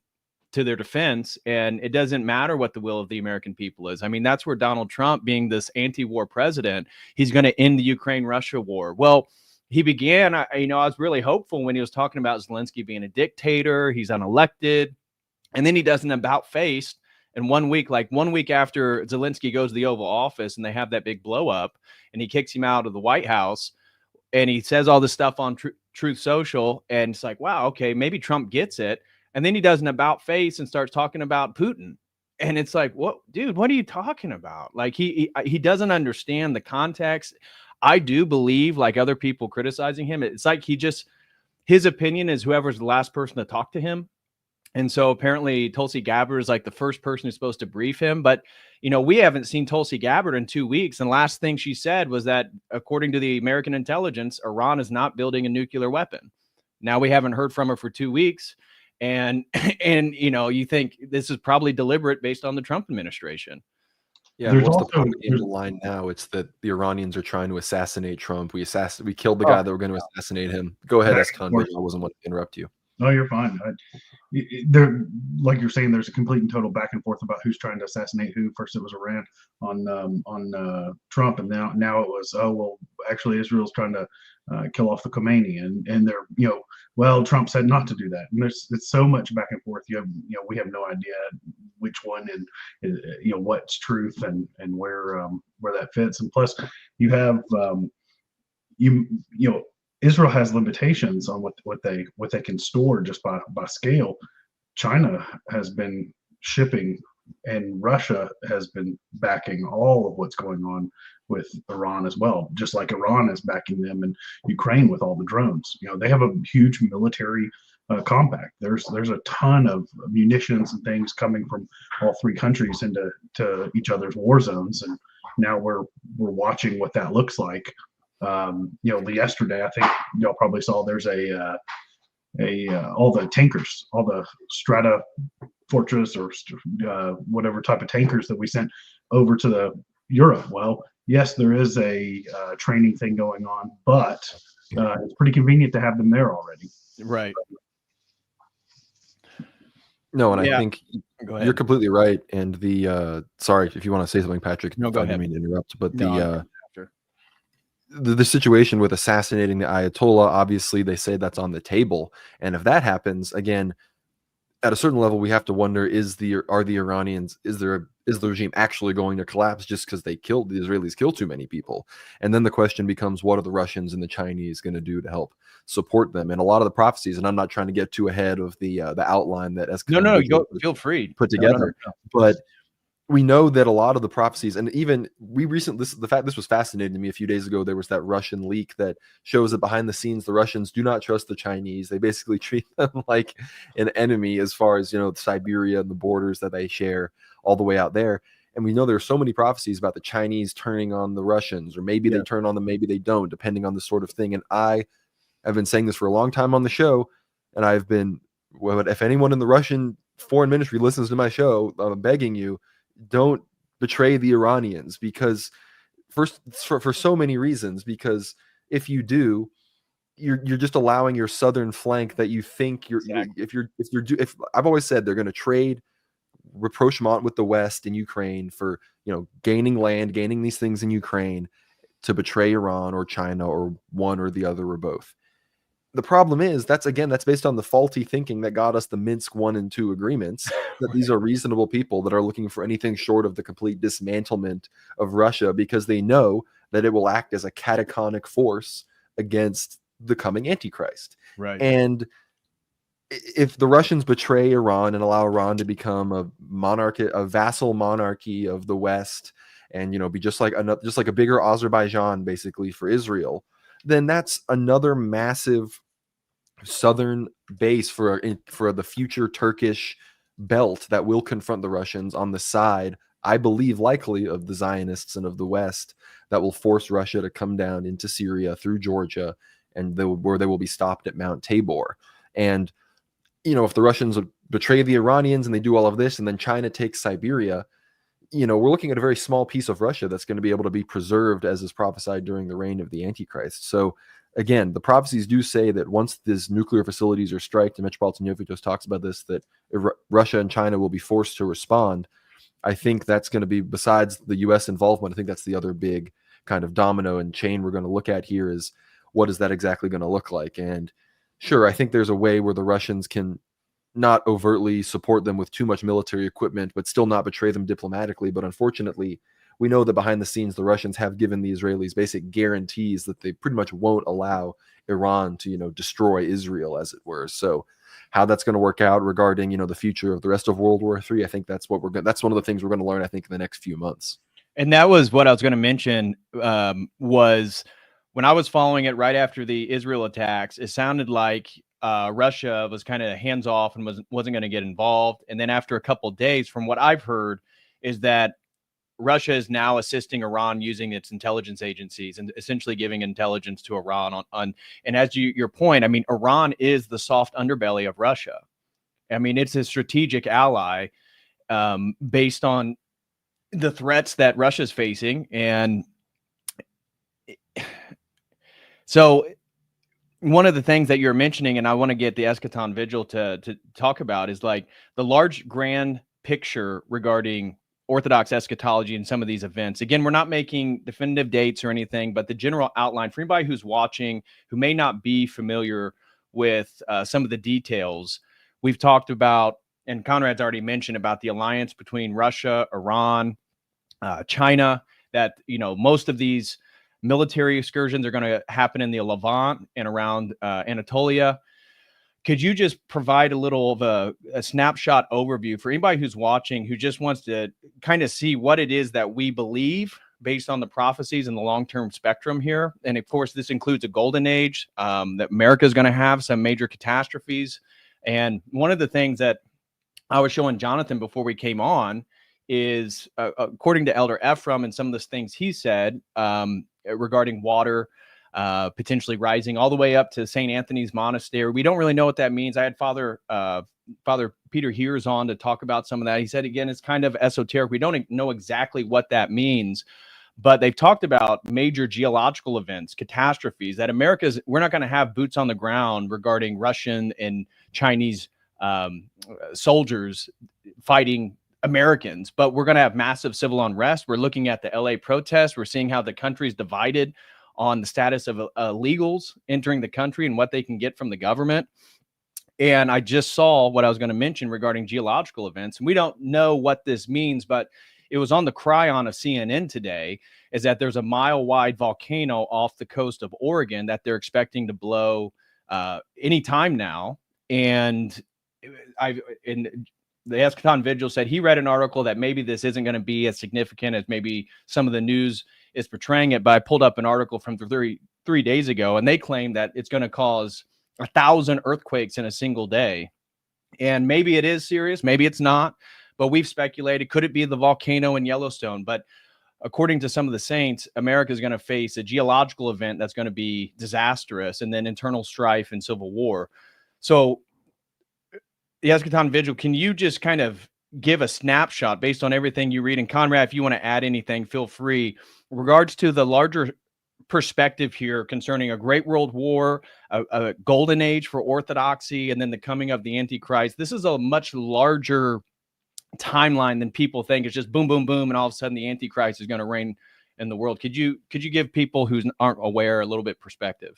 to their defense. And it doesn't matter what the will of the American people is. I mean, that's where Donald Trump, being this anti-war president, he's going to end the Ukraine-Russia war. Well, he began, I was really hopeful when he was talking about Zelensky being a dictator. He's unelected. And then he does an about-face. And 1 week after Zelensky goes to the Oval Office and they have that big blow up and he kicks him out of the White House and he says all this stuff on Truth Social. And it's like, wow, okay, maybe Trump gets it. And then he does an about face and starts talking about Putin. And it's like, what, dude, what are you talking about? Like he doesn't understand the context. I do believe, like other people criticizing him, it's like his opinion is whoever's the last person to talk to him. And so apparently Tulsi Gabbard is like the first person who's supposed to brief him. But, we haven't seen Tulsi Gabbard in 2 weeks. And last thing she said was that, according to the American intelligence, Iran is not building a nuclear weapon. Now we haven't heard from her for 2 weeks. And you think this is probably deliberate based on the Trump administration. Yeah, what's the propaganda line now? It's that the Iranians are trying to assassinate Trump. We killed the guy that were going to assassinate him. Go ahead, Eschaton Vigil. I wasn't wanting to interrupt you. No, you're fine. There, like you're saying, there's a complete and total back and forth about who's trying to assassinate who. First, it was Iran on Trump, and now it was, oh well, actually Israel's trying to kill off the Khomeini, and they're well, Trump said not to do that. And it's so much back and forth. We have no idea which one and what's truth and where that fits. And plus, you have Israel has limitations on what they can store just by scale. China has been shipping, and Russia has been backing all of what's going on with Iran as well, just like Iran is backing them in Ukraine with all the drones. They have a huge military compact. There's a ton of munitions and things coming from all three countries into each other's war zones, and now we're watching what that looks like. Yesterday, I think y'all probably saw there's all the tankers, all the Strata Fortress or whatever type of tankers that we sent over to Europe. Well, yes, there is a training thing going on, but it's pretty convenient to have them there already. Right. No, and I think you're completely right. And sorry if you want to say something, Patrick. No, go ahead. I didn't mean to interrupt, but the situation with assassinating the Ayatollah, obviously they say that's on the table. And if that happens, again, at a certain level, we have to wonder: is the Iranians, is the regime actually going to collapse just because the Israelis killed too many people? And then the question becomes, what are the Russians and the Chinese going to do to help support them? And a lot of the prophecies, and I'm not trying to get too ahead of the outline that No, Vigil feel free. put together, but we know that a lot of the prophecies, and even this was fascinating to me a few days ago. There was that Russian leak that shows that behind the scenes, the Russians do not trust the Chinese. They basically treat them like an enemy, as far as, Siberia and the borders that they share all the way out there. And we know there are so many prophecies about the Chinese turning on the Russians, or maybe they turn on them, maybe they don't, depending on the sort of thing. And I have been saying this for a long time on the show, and if anyone in the Russian foreign ministry listens to my show, I'm begging you, don't betray the Iranians, because for so many reasons. Because if you do, you're just allowing your southern flank that you think if I've always said they're going to trade rapprochement with the West in Ukraine for gaining land, gaining these things in Ukraine, to betray Iran or China or one or the other or both. The problem is that's based on the faulty thinking that got us the Minsk 1 and 2 agreements, that these are reasonable people that are looking for anything short of the complete dismantlement of Russia, because they know that it will act as a cataconic force against the coming Antichrist. Right. And if the Russians betray Iran and allow Iran to become a vassal monarchy of the West, and be just like a bigger Azerbaijan basically for Israel, then that's another massive southern base for the future Turkish belt that will confront the Russians on the side, I believe, likely of the Zionists and of the West, that will force Russia to come down into Syria through Georgia, and where they will be stopped at Mount Tabor. And if the Russians betray the Iranians and they do all of this, and then China takes Siberia, we're looking at a very small piece of Russia that's going to be able to be preserved, as is prophesied during the reign of the Antichrist. So again, the prophecies do say that once these nuclear facilities are striked, and Metropolitan Yovitos talks about this, that Russia and China will be forced to respond. I think that's going to be, besides the U.S. involvement, I think that's the other big kind of domino and chain we're going to look at here, is what is that exactly going to look like? And sure, I think there's a way where the Russians can not overtly support them with too much military equipment, but still not betray them diplomatically. But unfortunately, we know that behind the scenes, the Russians have given the Israelis basic guarantees that they pretty much won't allow Iran to, destroy Israel, as it were. So how that's going to work out regarding, the future of the rest of World War III, I think that's one of the things we're going to learn, I think, in the next few months. And that was what I was going to mention, was when I was following it right after the Israel attacks, it sounded like Russia was kind of hands off and wasn't going to get involved. And then after a couple of days, from what I've heard, is that Russia is now assisting Iran using its intelligence agencies and essentially giving intelligence to Iran on and as your point, I mean, Iran is the soft underbelly of Russia. I mean, it's a strategic ally based on the threats that Russia's facing. And so one of the things that you're mentioning, and I want to get the Eschaton Vigil to talk about, is like the large grand picture regarding Orthodox eschatology and some of these events. Again, we're not making definitive dates or anything, but the general outline for anybody who's watching who may not be familiar with some of the details. We've talked about, and Conrad's already mentioned about the alliance between Russia, Iran, China, that, most of these military excursions are going to happen in the Levant and around Anatolia. Could you just provide a little of a snapshot overview for anybody who's watching, who just wants to kind of see what it is that we believe based on the prophecies and the long-term spectrum here? And of course, this includes a golden age, that America is going to have some major catastrophes. And one of the things that I was showing Jonathan before we came on is, according to Elder Ephraim and some of the things he said regarding water potentially rising all the way up to St. Anthony's Monastery. We don't really know what that means. I had Father Peter Heers on to talk about some of that. He said, again, it's kind of esoteric. We don't know exactly what that means, but they've talked about major geological events, catastrophes, that we're not going to have boots on the ground regarding Russian and Chinese soldiers fighting Americans, but we're going to have massive civil unrest. We're looking at the LA protests. We're seeing how the country's divided on the status of illegals entering the country and what they can get from the government. And I just saw what I was going to mention regarding geological events. And we don't know what this means, but it was on the Cryon of CNN today, is that there's a mile-wide volcano off the coast of Oregon that they're expecting to blow anytime now. And the Eschaton Vigil said he read an article that maybe this isn't going to be as significant as maybe some of the news is portraying it. But I pulled up an article from 3 days ago, and they claim that it's going to cause 1,000 earthquakes in a single day. And maybe it is serious, maybe it's not, but we've speculated, could it be the volcano in Yellowstone? But according to some of the saints, America is going to face a geological event that's going to be disastrous, and then internal strife and civil war. So the Eschaton Vigil, can you just kind of give a snapshot based on everything you read? And Conrad, if you want to add anything, feel free. In regards to the larger perspective here concerning a great world war, a golden age for orthodoxy, and then the coming of the Antichrist. This is a much larger timeline than people think. It's just boom, boom, boom, and all of a sudden the Antichrist is going to reign in the world. Could you give people who aren't aware a little bit perspective?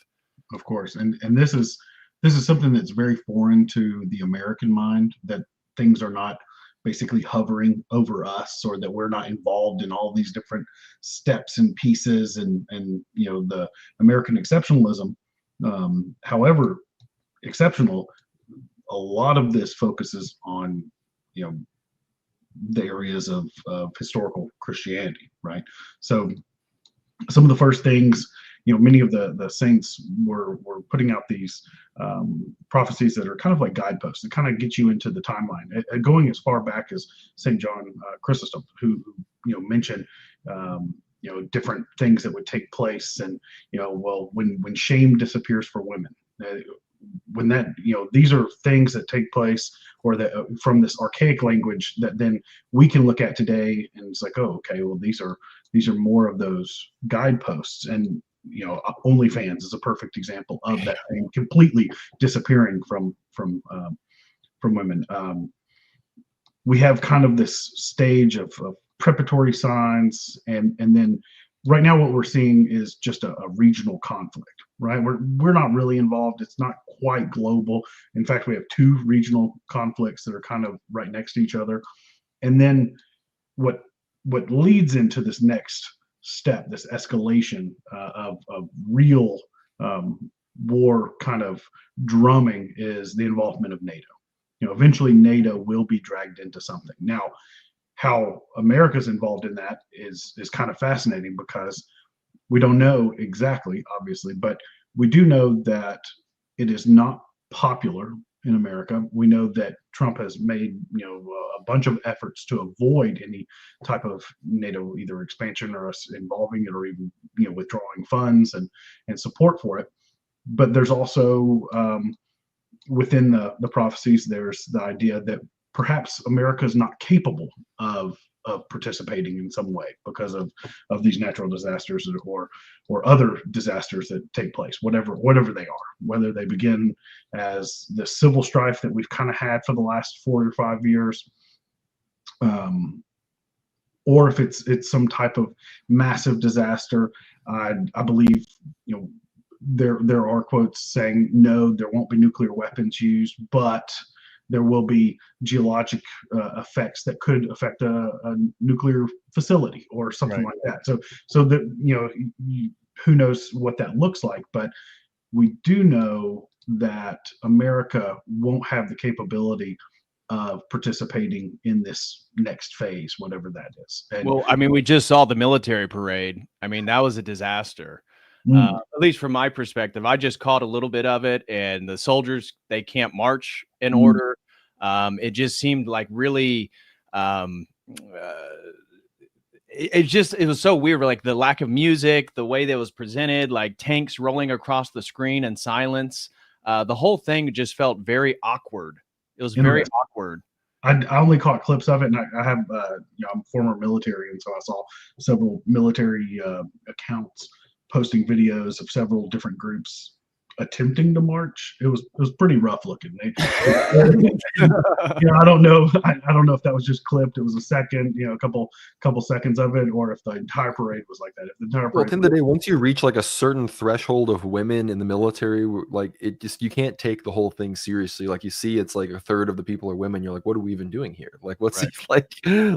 Of course, and this is something that's very foreign to the American mind, that things are not basically hovering over us, or that we're not involved in all these different steps and pieces, and the American exceptionalism, however exceptional, a lot of this focuses on the areas of historical Christianity, right? So some of the first things, many of the saints were putting out these prophecies that are kind of like guideposts that kind of get you into the timeline, going as far back as St. John Chrysostom, who mentioned different things that would take place, and when shame disappears for women, when that these are things that take place, or that from this archaic language that then we can look at today, and it's like, oh, okay, well, these are more of those guideposts. And OnlyFans is a perfect example of that thing completely disappearing from women. We have kind of this stage of preparatory signs, and then right now what we're seeing is just a regional conflict, right? We're not really involved. It's not quite global. In fact, we have two regional conflicts that are kind of right next to each other. And then what leads into this next step, this escalation of real war kind of drumming, is the involvement of NATO. Eventually NATO will be dragged into something. Now, how America's involved in that is kind of fascinating, because we don't know exactly, obviously, but we do know that it is not popular in America. We know that Trump has made a bunch of efforts to avoid any type of NATO either expansion or us involving it, or even withdrawing funds and support for it. But there's also within the prophecies, there's the idea that perhaps America is not capable of participating in some way because of these natural disasters, or other disasters that take place, whatever they are, whether they begin as the civil strife that we've kind of had for the last 4 or 5 years, or if it's some type of massive disaster. I believe there are quotes saying, no, there won't be nuclear weapons used, but there will be geologic effects that could affect a nuclear facility or something like that. So that who knows what that looks like, but we do know that America won't have the capability of participating in this next phase, whatever that is. And, well, I mean, we just saw the military parade. I mean, that was a disaster. At least from my perspective. I just caught a little bit of it, and the soldiers, they can't march in order. It just seemed like really, it was so weird. Like the lack of music, the way that was presented, like tanks rolling across the screen in silence. The whole thing just felt very awkward. It was very awkward. I only caught clips of it, and I have, I'm former military, and so I saw several military accounts posting videos of several different groups attempting to march. It was pretty rough looking. I don't know. I don't know if that was just clipped. It was a second, a couple seconds of it, or if the entire parade was like that. If the entire Well, parade at the end of the day, once you reach like a certain threshold of women in the military, like it just you can't take the whole thing seriously. Like you see, it's like a third of the people are women. You're like, what are we even doing here? Like, what's Right.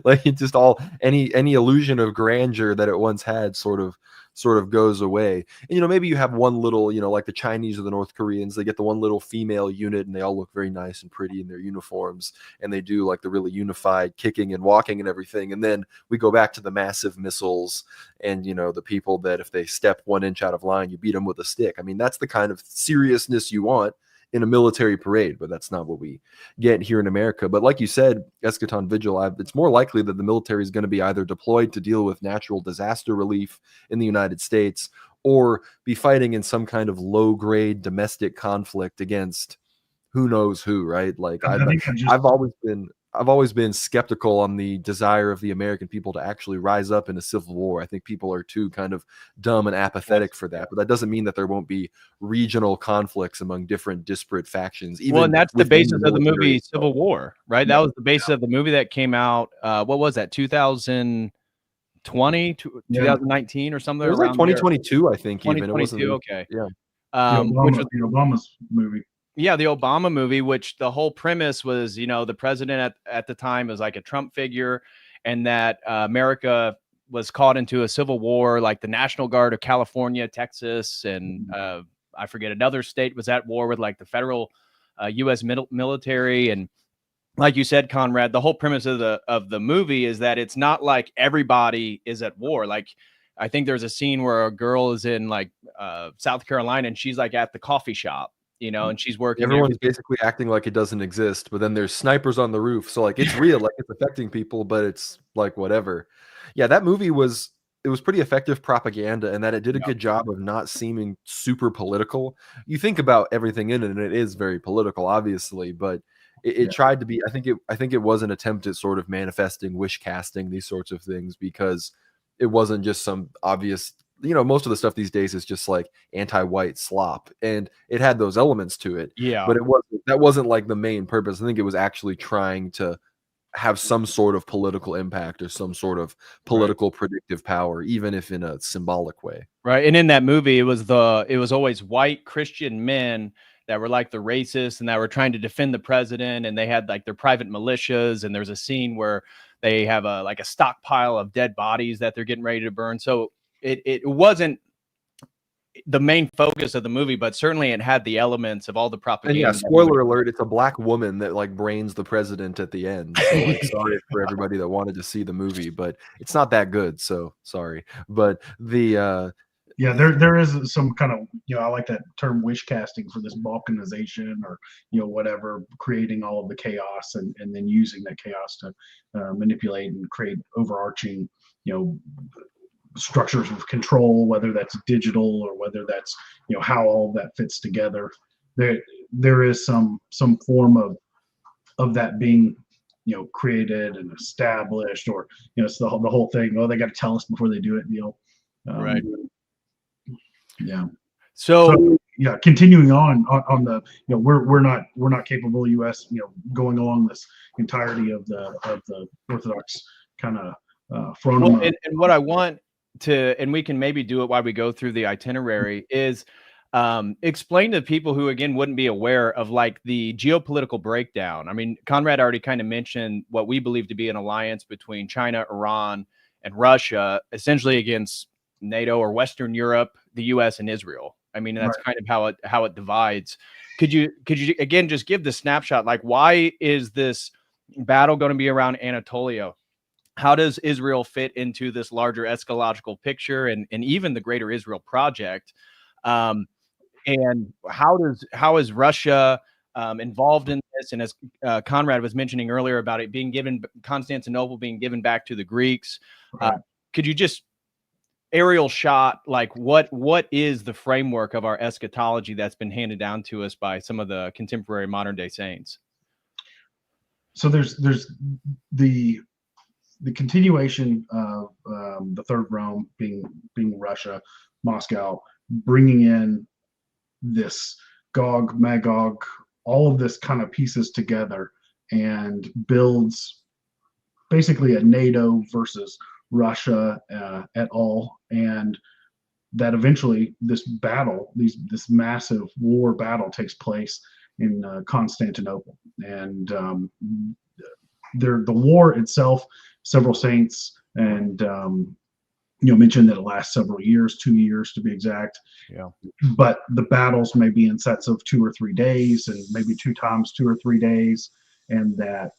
like it just all any illusion of grandeur that it once had sort of goes away. And maybe you have one little, like the Chinese or the North Koreans, they get the one little female unit and they all look very nice and pretty in their uniforms, and they do like the really unified kicking and walking and everything. And then we go back to the massive missiles and the people that if they step 1 inch out of line, you beat them with a stick. I mean, that's the kind of seriousness you want in a military parade, but that's not what we get here in America. But like you said, Eschaton Vigil, it's more likely that the military is going to be either deployed to deal with natural disaster relief in the United States or be fighting in some kind of low-grade domestic conflict against who knows who, right? Like I've always been skeptical on the desire of the American people to actually rise up in a civil war. I think people are too kind of dumb and apathetic for that. But that doesn't mean that there won't be regional conflicts among different disparate factions. Well, and that's the basis of the movie itself. Civil War, right? That was the basis of the movie that came out. What was that? 2020, 2019 or something? It was like 2022, I think. 2022, okay. Yeah. Obama's movie. Yeah, the Obama movie, which the whole premise was, the president at the time was like a Trump figure, and that America was caught into a civil war, like the National Guard of California, Texas, and I forget another state was at war with like the federal U.S. military. And like you said, Conrad, the whole premise of the movie is that it's not like everybody is at war. Like I think there's a scene where a girl is in like South Carolina and she's like at the coffee shop, and she's working. Everyone's basically acting like it doesn't exist, but then there's snipers on the roof. So like it's real, like it's affecting people, but it's like whatever. Yeah, that movie was pretty effective propaganda, and that it did a good job of not seeming super political. You think about everything in it, and it is very political, obviously, but it tried to be. I think it was an attempt at sort of manifesting, wish casting, these sorts of things, because it wasn't just some obvious. Most of the stuff these days is just like anti-white slop, and it had those elements to it. Yeah, but that wasn't like the main purpose. I think it was actually trying to have some sort of political impact or some sort of political predictive power, even if in a symbolic way. Right. And in that movie, it was always white Christian men that were like the racists and that were trying to defend the president, and they had like their private militias, and there's a scene where they have a stockpile of dead bodies that they're getting ready to burn. So it wasn't the main focus of the movie, but certainly it had the elements of all the propaganda. And spoiler alert, it's a black woman that like brains the president at the end. So, like, sorry for everybody that wanted to see the movie, but it's not that good, so sorry. But the there is some kind of, I like that term, wish casting, for this balkanization or whatever, creating all of the chaos and then using that chaos to manipulate and create overarching structures of control, whether that's digital or whether that's how all of that fits together. There is some form of that being created and established, or it's the whole thing. Oh, they got to tell us before they do it. Right. Yeah. So yeah, continuing on the we're not capable, U.S. Going along this entirety of the Orthodox kind of front. Well, and what I want to, and we can maybe do it while we go through the itinerary, is explain to people who again wouldn't be aware of like the geopolitical breakdown. I mean, Conrad already kind of mentioned what we believe to be an alliance between China, Iran, and Russia, essentially against NATO or Western Europe, the US, and Israel. I mean, that's kind of how it divides. Could you again just give the snapshot, like why is this battle going to be around Anatolia? How does Israel fit into this larger eschatological picture and even the Greater Israel Project? And how is Russia involved in this? And as Conrad was mentioning earlier about it being given, Constantinople being given back to the Greeks, could you just aerial shot, like what is the framework of our eschatology that's been handed down to us by some of the contemporary modern day saints? So there's the continuation of the Third Rome being Russia, Moscow, bringing in this Gog, Magog, all of this kind of pieces together and builds basically a NATO versus Russia at all, and that eventually this battle, this massive war battle takes place in Constantinople, and the war itself, several saints, and mentioned that it lasts several years, 2 years to be exact. Yeah. But the battles may be in sets of 2 or 3 days, and maybe 2 times 2 or 3 days, and that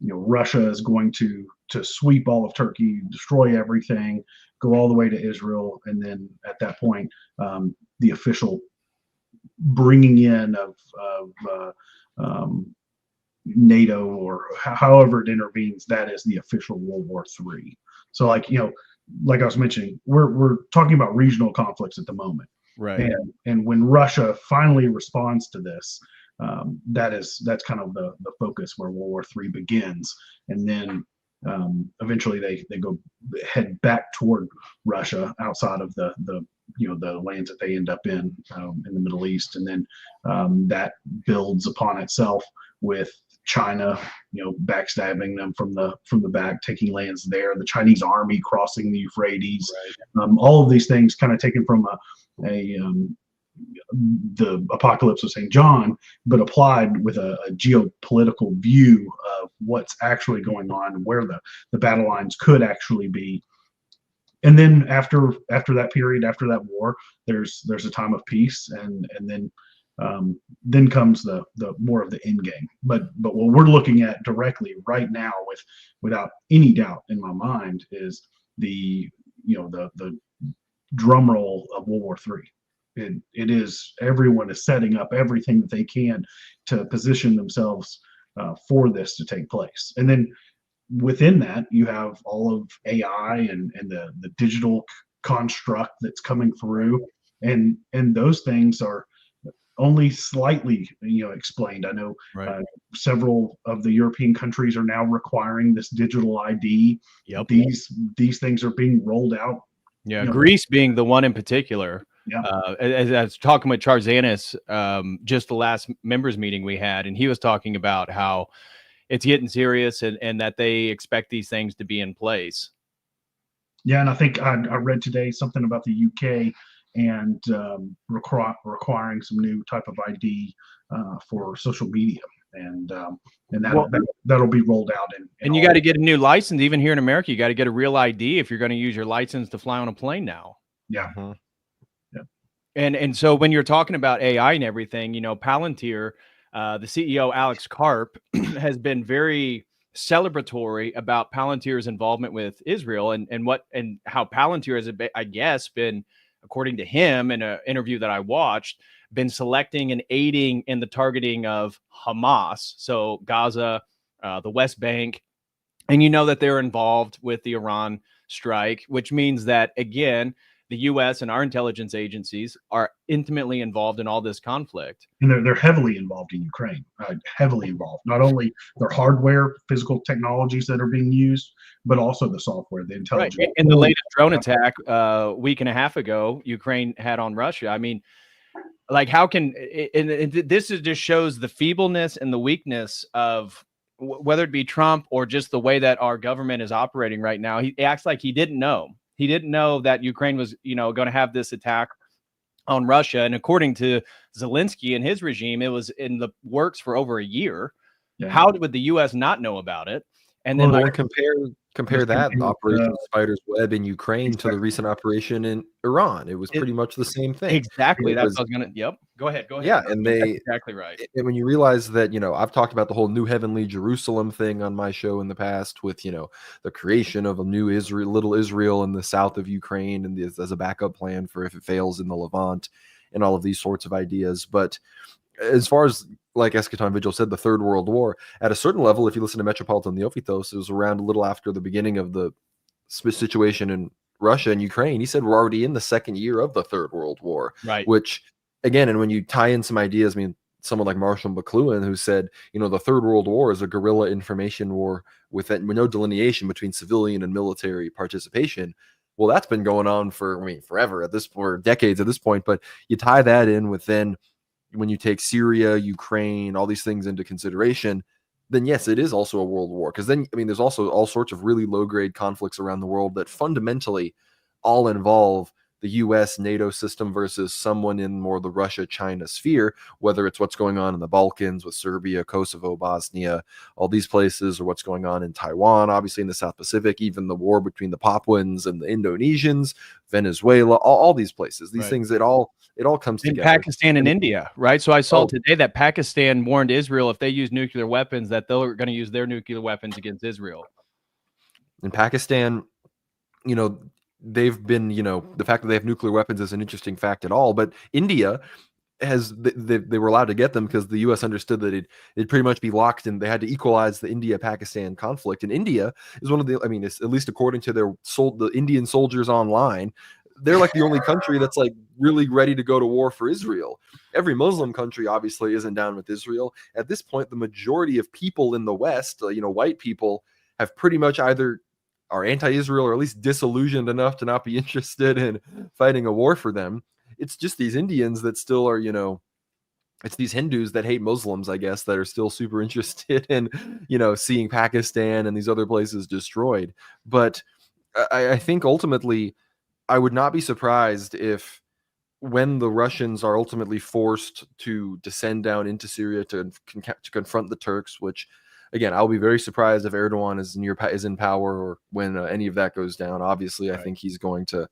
Russia is going to sweep all of Turkey, destroy everything, go all the way to Israel, and then at that point, the official bringing in of NATO, or however it intervenes, that is the official World War III. So, like I was mentioning, we're talking about regional conflicts at the moment, right? And when Russia finally responds to this, that's kind of the focus where World War III begins, and then eventually they head back toward Russia outside of the lands that they end up in the Middle East, and then that builds upon itself with China, backstabbing them from the back, taking lands there, the Chinese army crossing the Euphrates, right. All of these things kind of taken from the Apocalypse of St. John, but applied with a geopolitical view of what's actually going on and where the battle lines could actually be. And then after that period, after that war, there's a time of peace, and then comes the more of the end game. But what we're looking at directly right now, without any doubt in my mind, is the drum roll of World War III. It is, everyone is setting up everything that they can to position themselves for this to take place. And then within that, you have all of AI and the digital construct that's coming through, and those things are only slightly explained. I know right. Several of the European countries are now requiring this digital ID. Yep. These things are being rolled out. Yeah, Greece being the one in particular. Yeah. As I was talking with Charzanis, just the last members meeting we had, and he was talking about how it's getting serious, and that they expect these things to be in place. Yeah, and I think I read today something about the UK and requiring some new type of ID for social media, and that'll be rolled out. And you got to get a new license. Even here in America, you got to get a real ID if you're going to use your license to fly on a plane now. Yeah. Mm-hmm. Yeah. And so when you're talking about AI and everything, Palantir, the CEO Alex Karp has been very celebratory about Palantir's involvement with Israel, and how Palantir has, I guess, been, according to him in an interview that I watched, been selecting and aiding in the targeting of Hamas, so Gaza, the West Bank, and that they're involved with the Iran strike, which means that, again, the U.S. and our intelligence agencies are intimately involved in all this conflict. And they're heavily involved in Ukraine, heavily involved. Not only their hardware, physical technologies that are being used, but also the software, the intelligence. Right. And the latest drone attack a week and a half ago, Ukraine had on Russia. I mean, like, how can this just shows the feebleness and the weakness of whether it be Trump or just the way that our government is operating right now. He acts like he didn't know. He didn't know that Ukraine was, going to have this attack on Russia. And according to Zelensky and his regime, it was in the works for over a year. Yeah. How would the U.S. not know about it? And then compare that Operation Spider's Web in Ukraine to the recent operation in Iran. It was pretty much the same thing. Exactly. That's what I was going to. Yep. Go ahead. Yeah, and that's exactly right. And when you realize that, I've talked about the whole New Heavenly Jerusalem thing on my show in the past, with the creation of a new little Israel in the south of Ukraine, and as a backup plan for if it fails in the Levant, and all of these sorts of ideas. But as far as, like Eschaton Vigil said, the Third World War, at a certain level, if you listen to Metropolitan Neophytos, it was around a little after the beginning of the situation in Russia and Ukraine. He said we're already in the second year of the Third World War, right? Which, again, and when you tie in some ideas, I mean, someone like Marshall McLuhan, who said, the Third World War is a guerrilla information war with no delineation between civilian and military participation. Well, that's been going on for, I mean, forever at this point, or decades at this point. But you tie that in with then when you take Syria, Ukraine, all these things into consideration, then yes, it is also a world war. Because then, I mean, there's also all sorts of really low-grade conflicts around the world that fundamentally all involve the US NATO system versus someone in more the Russia-China sphere, whether it's what's going on in the Balkans with Serbia, Kosovo, Bosnia, all these places, or what's going on in Taiwan, obviously in the South Pacific, even the war between the Papuans and the Indonesians, Venezuela, all these places, these things, it all comes in together. Pakistan and India, right? So I saw today that Pakistan warned Israel if they use nuclear weapons that they're going to use their nuclear weapons against Israel. In Pakistan, you know, they've been, you know, the fact that they have nuclear weapons is an interesting fact at all. But India has, they were allowed to get them because the U.S. understood that it'd pretty much be locked, and they had to equalize the India-Pakistan conflict. And India is one of the, I mean, it's, at least according to the Indian soldiers online, they're like the only country that's like really ready to go to war for Israel. Every Muslim country obviously isn't down with Israel. At this point, the majority of people in the West, you know, white people, have pretty much either are anti-Israel or at least disillusioned enough to not be interested in fighting a war for them. It's just these Indians that still are, you know, it's these Hindus that hate Muslims, I guess, that are still super interested in, you know, seeing Pakistan and these other places destroyed. But I think ultimately, I would not be surprised if, when the Russians are ultimately forced to descend down into Syria to confront the Turks, which, again, I'll be very surprised if Erdogan is in power, or when any of that goes down. Obviously, I think he's going to.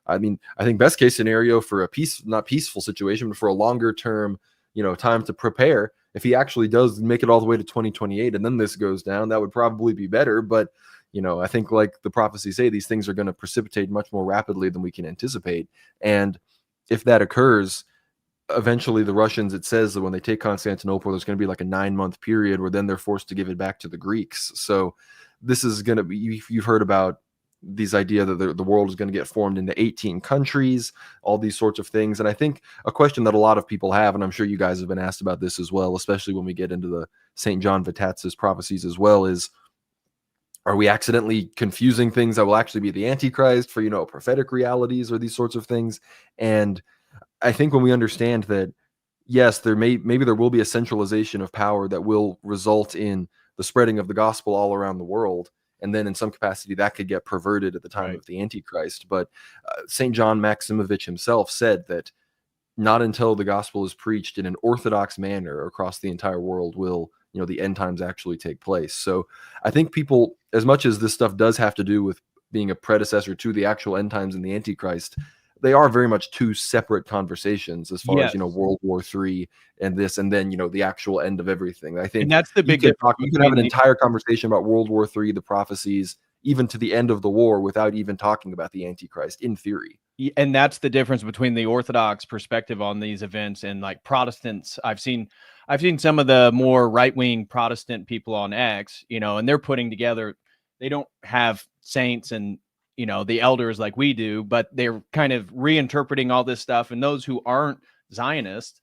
I mean, I think best case scenario for a not peaceful situation, but for a longer term, you know, time to prepare. If he actually does make it all the way to 2028, and then this goes down, that would probably be better. But, you know, I think, like the prophecies say, these things are going to precipitate much more rapidly than we can anticipate. And if that occurs, eventually the Russians, it says that when they take Constantinople, there's going to be like a 9-month period where then they're forced to give it back to the Greeks. So this is going to be, you've heard about these idea that the world is going to get formed into 18 countries, all these sorts of things. And I think a question that a lot of people have, and I'm sure you guys have been asked about this as well, especially when we get into the St. John Vitatz's prophecies as well, is, are we accidentally confusing things that will actually be the Antichrist for, you know, prophetic realities or these sorts of things? And I think when we understand that, yes, maybe there will be a centralization of power that will result in the spreading of the gospel all around the world, and then in some capacity that could get perverted at the time of the Antichrist. But St. John Maximovich himself said that not until the gospel is preached in an orthodox manner across the entire world will, you know, the end times actually take place. So I think people, as much as this stuff does have to do with being a predecessor to the actual end times and the Antichrist, they are very much two separate conversations as far as, you know, World War III and this, and then, you know, the actual end of everything. I think, and that's the big difference. You could have an entire conversation about World War III, the prophecies, even to the end of the war, without even talking about the Antichrist, in theory. And that's the difference between the Orthodox perspective on these events and like Protestants. I've seen some of the more right-wing Protestant people on X, you know, and they're putting together, they don't have saints and, you know, the elders like we do, but they're kind of reinterpreting all this stuff. And those who aren't Zionists,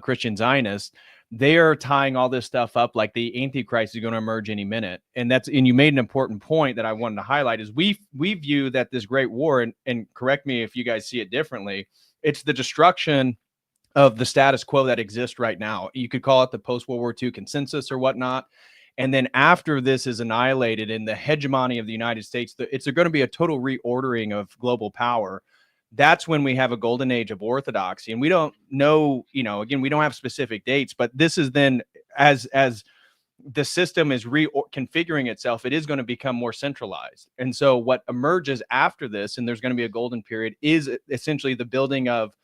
Christian Zionists, they are tying all this stuff up like the Antichrist is going to emerge any minute. And you made an important point that I wanted to highlight is we view that this great war, and correct me if you guys see it differently, it's the destruction of the status quo that exists right now. You could call it the post-World War II consensus or whatnot. And then after this is annihilated in the hegemony of the United States, it's going to be a total reordering of global power. That's when we have a golden age of orthodoxy. And we don't know, you know, again, we don't have specific dates, but this is then as the system is reconfiguring itself, it is going to become more centralized. And so what emerges after this, and there's going to be a golden period, is essentially the building of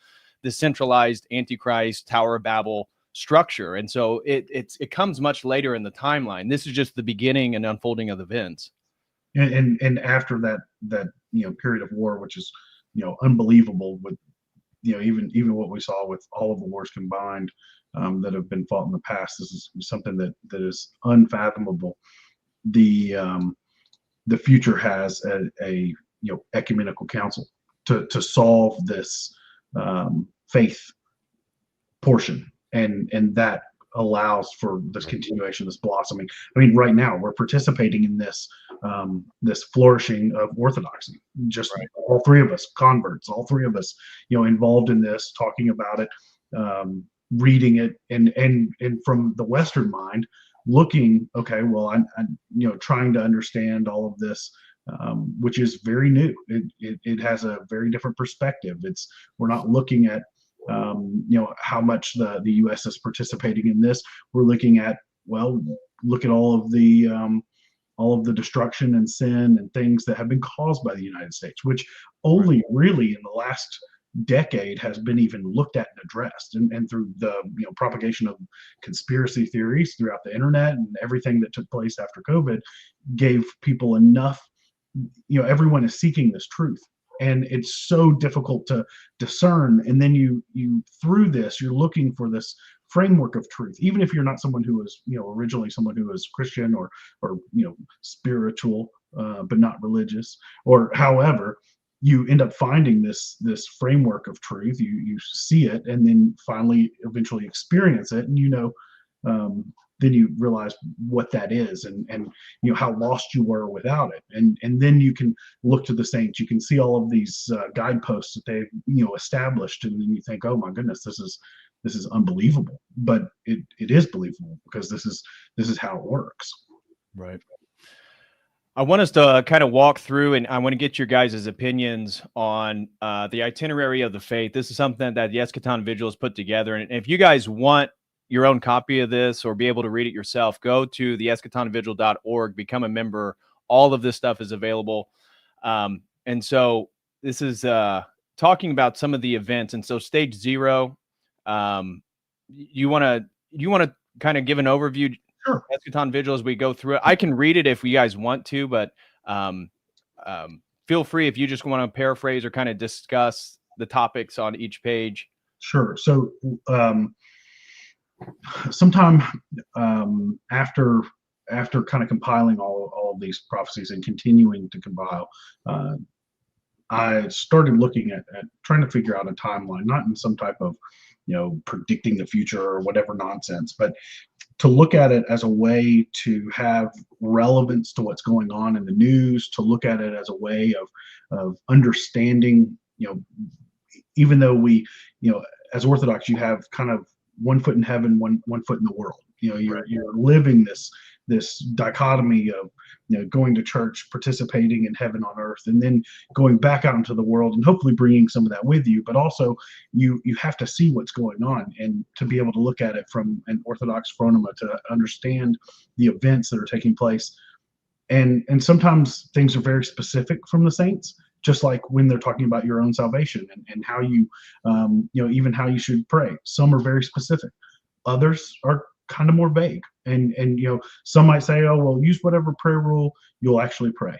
the centralized Antichrist Tower of Babel structure. And so it comes much later in the timeline. This is just the beginning and unfolding of events. And after that you know, period of war, which is, you know, unbelievable, with, you know, even what we saw with all of the wars combined that have been fought in the past, this is something that is unfathomable. The future has a you know, ecumenical council to solve this faith portion, and that allows for this continuation, this blossoming. I mean, right now we're participating in this this flourishing of orthodoxy. Just all three of us, converts, all three of us, involved in this, talking about it, reading it, and from the Western mind, looking, okay, well, I'm trying to understand all of this, which is very new. It has a very different perspective. We're not looking at how much the U.S. is participating in this. We're looking at, well, look at all of the destruction and sin and things that have been caused by the United States, which only really in the last decade has been even looked at and addressed, and through the propagation of conspiracy theories throughout the internet and everything that took place after COVID gave people enough. Everyone is seeking this truth, and it's so difficult to discern. And then you through this, you're looking for this framework of truth, even if you're not someone who was originally someone who was Christian or spiritual, but not religious, or however, you end up finding this framework of truth. You see it, and then finally eventually experience it, and then you realize what that is, and how lost you were without it, and then you can look to the saints. You can see all of these guideposts that they've established, and then you think, oh my goodness, this is unbelievable, but it is believable because this is how it works. Right. I want us to kind of walk through, and I want to get your guys' opinions on the itinerary of the faith. This is something that the Eschaton Vigil has put together, and if you guys want your own copy of this or be able to read it yourself, go to the eschatonvigil.org, become a member. All of this stuff is available. And so this is talking about some of the events. And so stage 0, you want to kind of give an overview? Sure. Eschaton Vigil as we go through it. I can read it if you guys want to, but feel free if you just want to paraphrase or kind of discuss the topics on each page. Sure. So sometime after kind of compiling all of these prophecies and continuing to compile, I started looking at trying to figure out a timeline, not in some type of predicting the future or whatever nonsense, but to look at it as a way to have relevance to what's going on in the news, to look at it as a way of understanding, even though we, as Orthodox, you have kind of one foot in heaven, one foot in the world. You're living this dichotomy of going to church, participating in heaven on earth, and then going back out into the world and hopefully bringing some of that with you. But also you have to see what's going on and to be able to look at it from an Orthodox phronema, to understand the events that are taking place. And sometimes things are very specific from the saints, just like when they're talking about your own salvation and how you, even how you should pray. Some are very specific. Others are kind of more vague. And some might say, oh, well, use whatever prayer rule you'll actually pray.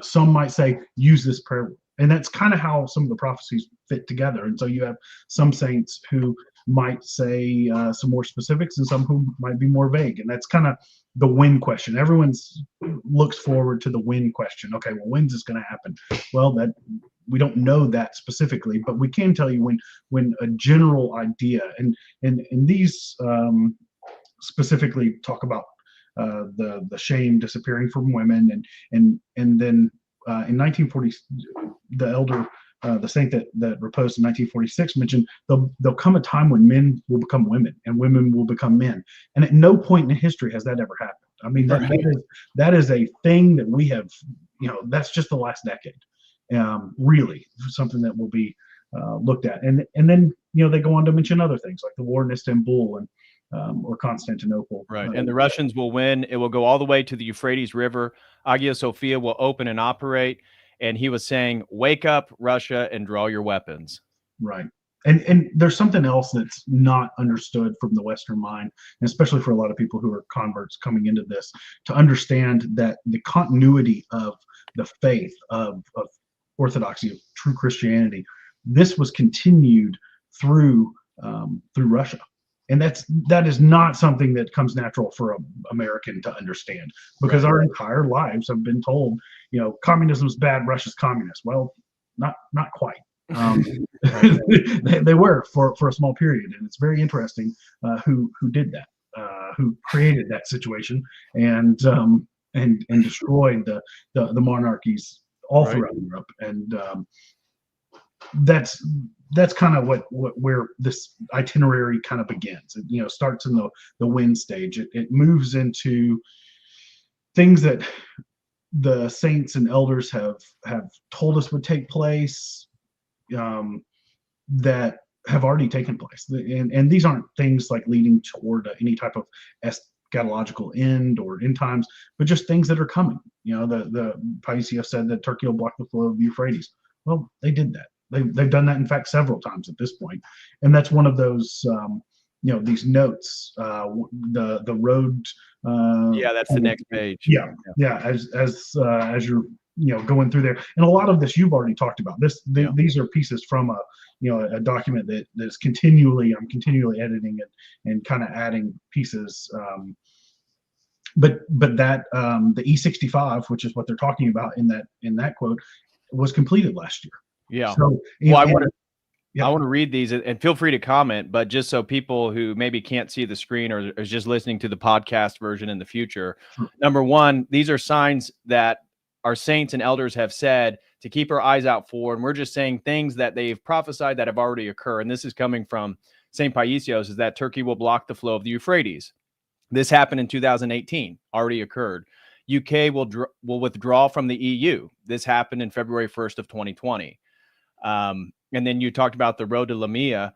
Some might say, use this prayer rule. And that's kind of how some of the prophecies fit together. And so you have some saints who might say some more specifics and some who might be more vague. And that's kind of the when question. Everyone looks forward to the when question. Okay, well, when's this going to happen? Well, that we don't know that specifically, but we can tell you when a general idea, and these specifically talk about the shame disappearing from women, and then in 1940, the elder, the saint that reposed in 1946 mentioned there'll come a time when men will become women and women will become men, and at no point in history has that ever happened. I mean, that is a thing that we have, that's just the last decade, really something that will be looked at, and then they go on to mention other things like the war in Istanbul and or Constantinople. Right. And the Russians will win. It will go all the way to the Euphrates River. Hagia Sophia will open and operate. And he was saying, wake up, Russia, and draw your weapons. Right. And there's something else that's not understood from the Western mind, and especially for a lot of people who are converts coming into this, to understand that the continuity of the faith of Orthodoxy, of true Christianity, this was continued through Russia. And that is not something that comes natural for an American to understand, because our entire lives have been told, communism is bad, Russia's communist. Well, not quite. They were for a small period, and it's very interesting who did that, who created that situation, and destroyed the monarchies all throughout Europe, and that's kind of where this itinerary kind of begins. It starts in the wind stage. It moves into things that the saints and elders have told us would take place, that have already taken place, and these aren't things like leading toward any type of eschatological end or end times, but just things that are coming. The Paisios said that Turkey will block the flow of the Euphrates. Well, they did that. They've done that, in fact, several times at this point, and that's one of those these notes, the road. Yeah, that's the next page. Yeah. As you're going through there, and a lot of this you've already talked about. These are pieces from a document that's I'm continually editing it and kind of adding pieces. But that the E65, which is what they're talking about in that quote, was completed last year. Yeah. So I want to read these, and feel free to comment, but just so people who maybe can't see the screen or is just listening to the podcast version in the future, number one, these are signs that our saints and elders have said to keep our eyes out for, and we're just saying things that they've prophesied that have already occurred. And this is coming from St. Paisios, is that Turkey will block the flow of the Euphrates. This happened in 2018, already occurred. UK will withdraw from the EU. This happened in February 1st of 2020. And then you talked about the road to Lamia,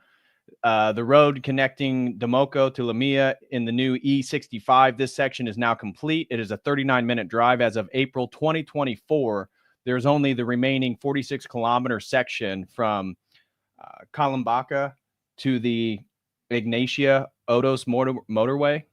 the road connecting Domoko to Lamia in the new E65. This section is now complete. It is a 39-minute drive. As of April 2024, there's only the remaining 46-kilometer section from Kalambaka to the Ignatia Odos motorway.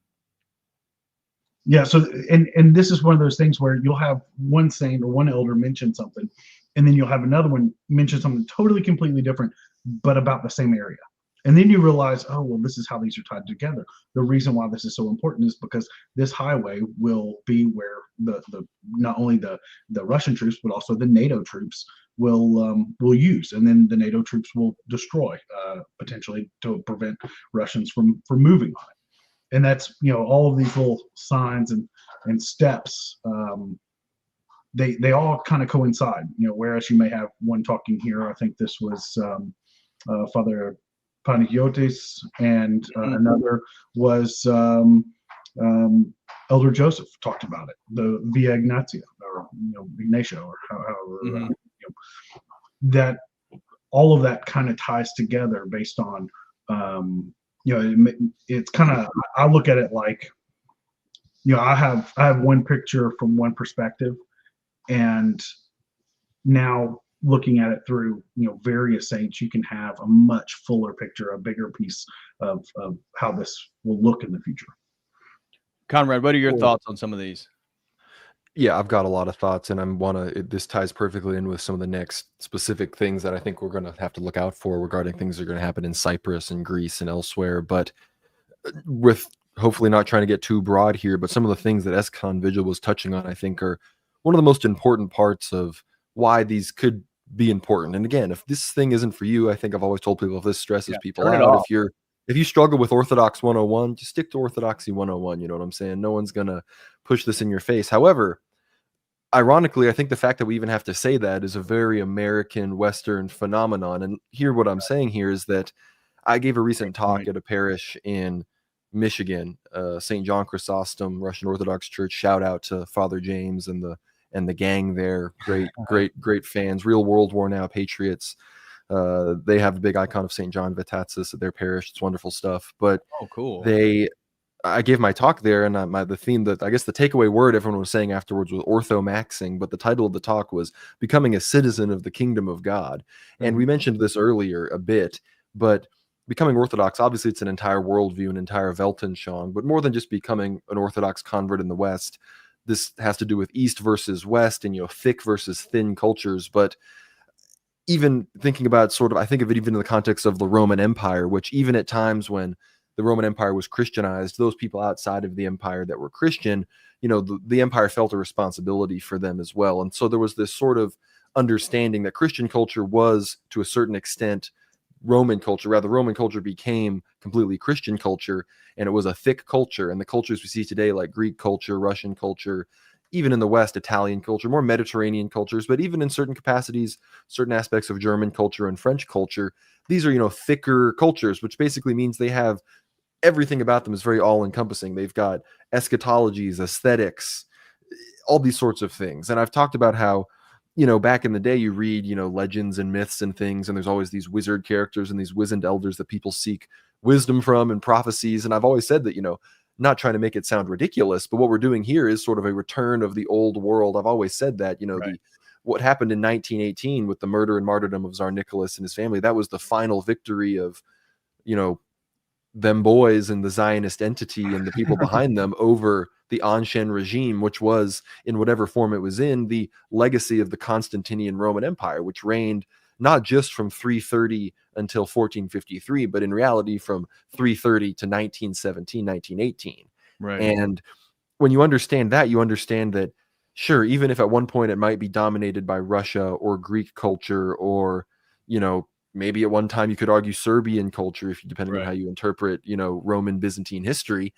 Yeah. So, and this is one of those things where you'll have one saint or one elder mention something, and then you'll have another one mention something totally completely different, but about the same area. And then you realize, oh, well, this is how these are tied together. The reason why this is so important is because this highway will be where the not only the Russian troops, but also the NATO troops will use, and then the NATO troops will destroy, potentially, to prevent Russians from moving on it. And that's all of these little signs and steps. They all kind of coincide. Whereas you may have one talking here. I think this was Father Panagiotis, and another was Elder Joseph talked about it. The Via Ignatia, or Ignatia, or however that all of that kind of ties together based on. It's kind of, I look at it like, I have one picture from one perspective, and now looking at it through, various saints, you can have a much fuller picture, a bigger piece of how this will look in the future. Conrad, what are your thoughts on some of these? Yeah, I've got a lot of thoughts, and this ties perfectly in with some of the next specific things that I think we're going to have to look out for regarding things that are going to happen in Cyprus and Greece and elsewhere. But with hopefully not trying to get too broad here, but some of the things that Eschaton Vigil was touching on, I think, are one of the most important parts of why these could be important. And again, if this thing isn't for you, I think I've always told people, if this stresses people out, if you struggle with Orthodox 101, just stick to Orthodoxy 101. You know what I'm saying? No one's going to push this in your face. However, ironically, I think the fact that we even have to say that is a very American Western phenomenon. And here, what I'm saying here is that I gave a recent talk at a parish in Michigan, St. John Chrysostom Russian Orthodox Church. Shout out to Father James and the gang there. Great fans, real World War Now patriots. They have a big icon of St. John Vitatsis at their parish. It's wonderful stuff. But cool. I gave my talk there, and the theme that I guess the takeaway word everyone was saying afterwards was orthomaxing, but the title of the talk was becoming a citizen of the kingdom of God. And we mentioned this earlier a bit, but becoming Orthodox, obviously it's an entire worldview, an entire Weltanschauung, but more than just becoming an Orthodox convert in the West. This has to do with East versus West and, thick versus thin cultures. But even thinking about I think of it even in the context of the Roman Empire, which even at times when the Roman Empire was Christianized, those people outside of the empire that were Christian, the empire felt a responsibility for them as well. And so there was this sort of understanding that Christian culture was, to a certain extent, Roman culture. Rather, Roman culture became completely Christian culture, and it was a thick culture. And the cultures we see today, like Greek culture, Russian culture, even in the West, Italian culture, more Mediterranean cultures, but even in certain capacities, certain aspects of German culture and French culture, these are, thicker cultures, which basically means they have everything about them is very all-encompassing. They've got eschatologies, aesthetics, all these sorts of things. And I've talked about how, back in the day, you read, legends and myths and things, and there's always these wizard characters and these wizened elders that people seek wisdom from and prophecies. And I've always said that, not trying to make it sound ridiculous, but what we're doing here is sort of a return of the old world. I've always said that, Right. what happened in 1918 with the murder and martyrdom of Tsar Nicholas and his family, that was the final victory of, them boys and the Zionist entity and the people behind them over the Anshan regime, which was, in whatever form it was in, the legacy of the Constantinian Roman Empire, which reigned not just from 330 until 1453, but in reality from 330 to 1917, 1918. Right. And when you understand that, sure, even if at one point it might be dominated by Russia or Greek culture, or, maybe at one time you could argue Serbian culture, if depending on how you interpret, Roman Byzantine history,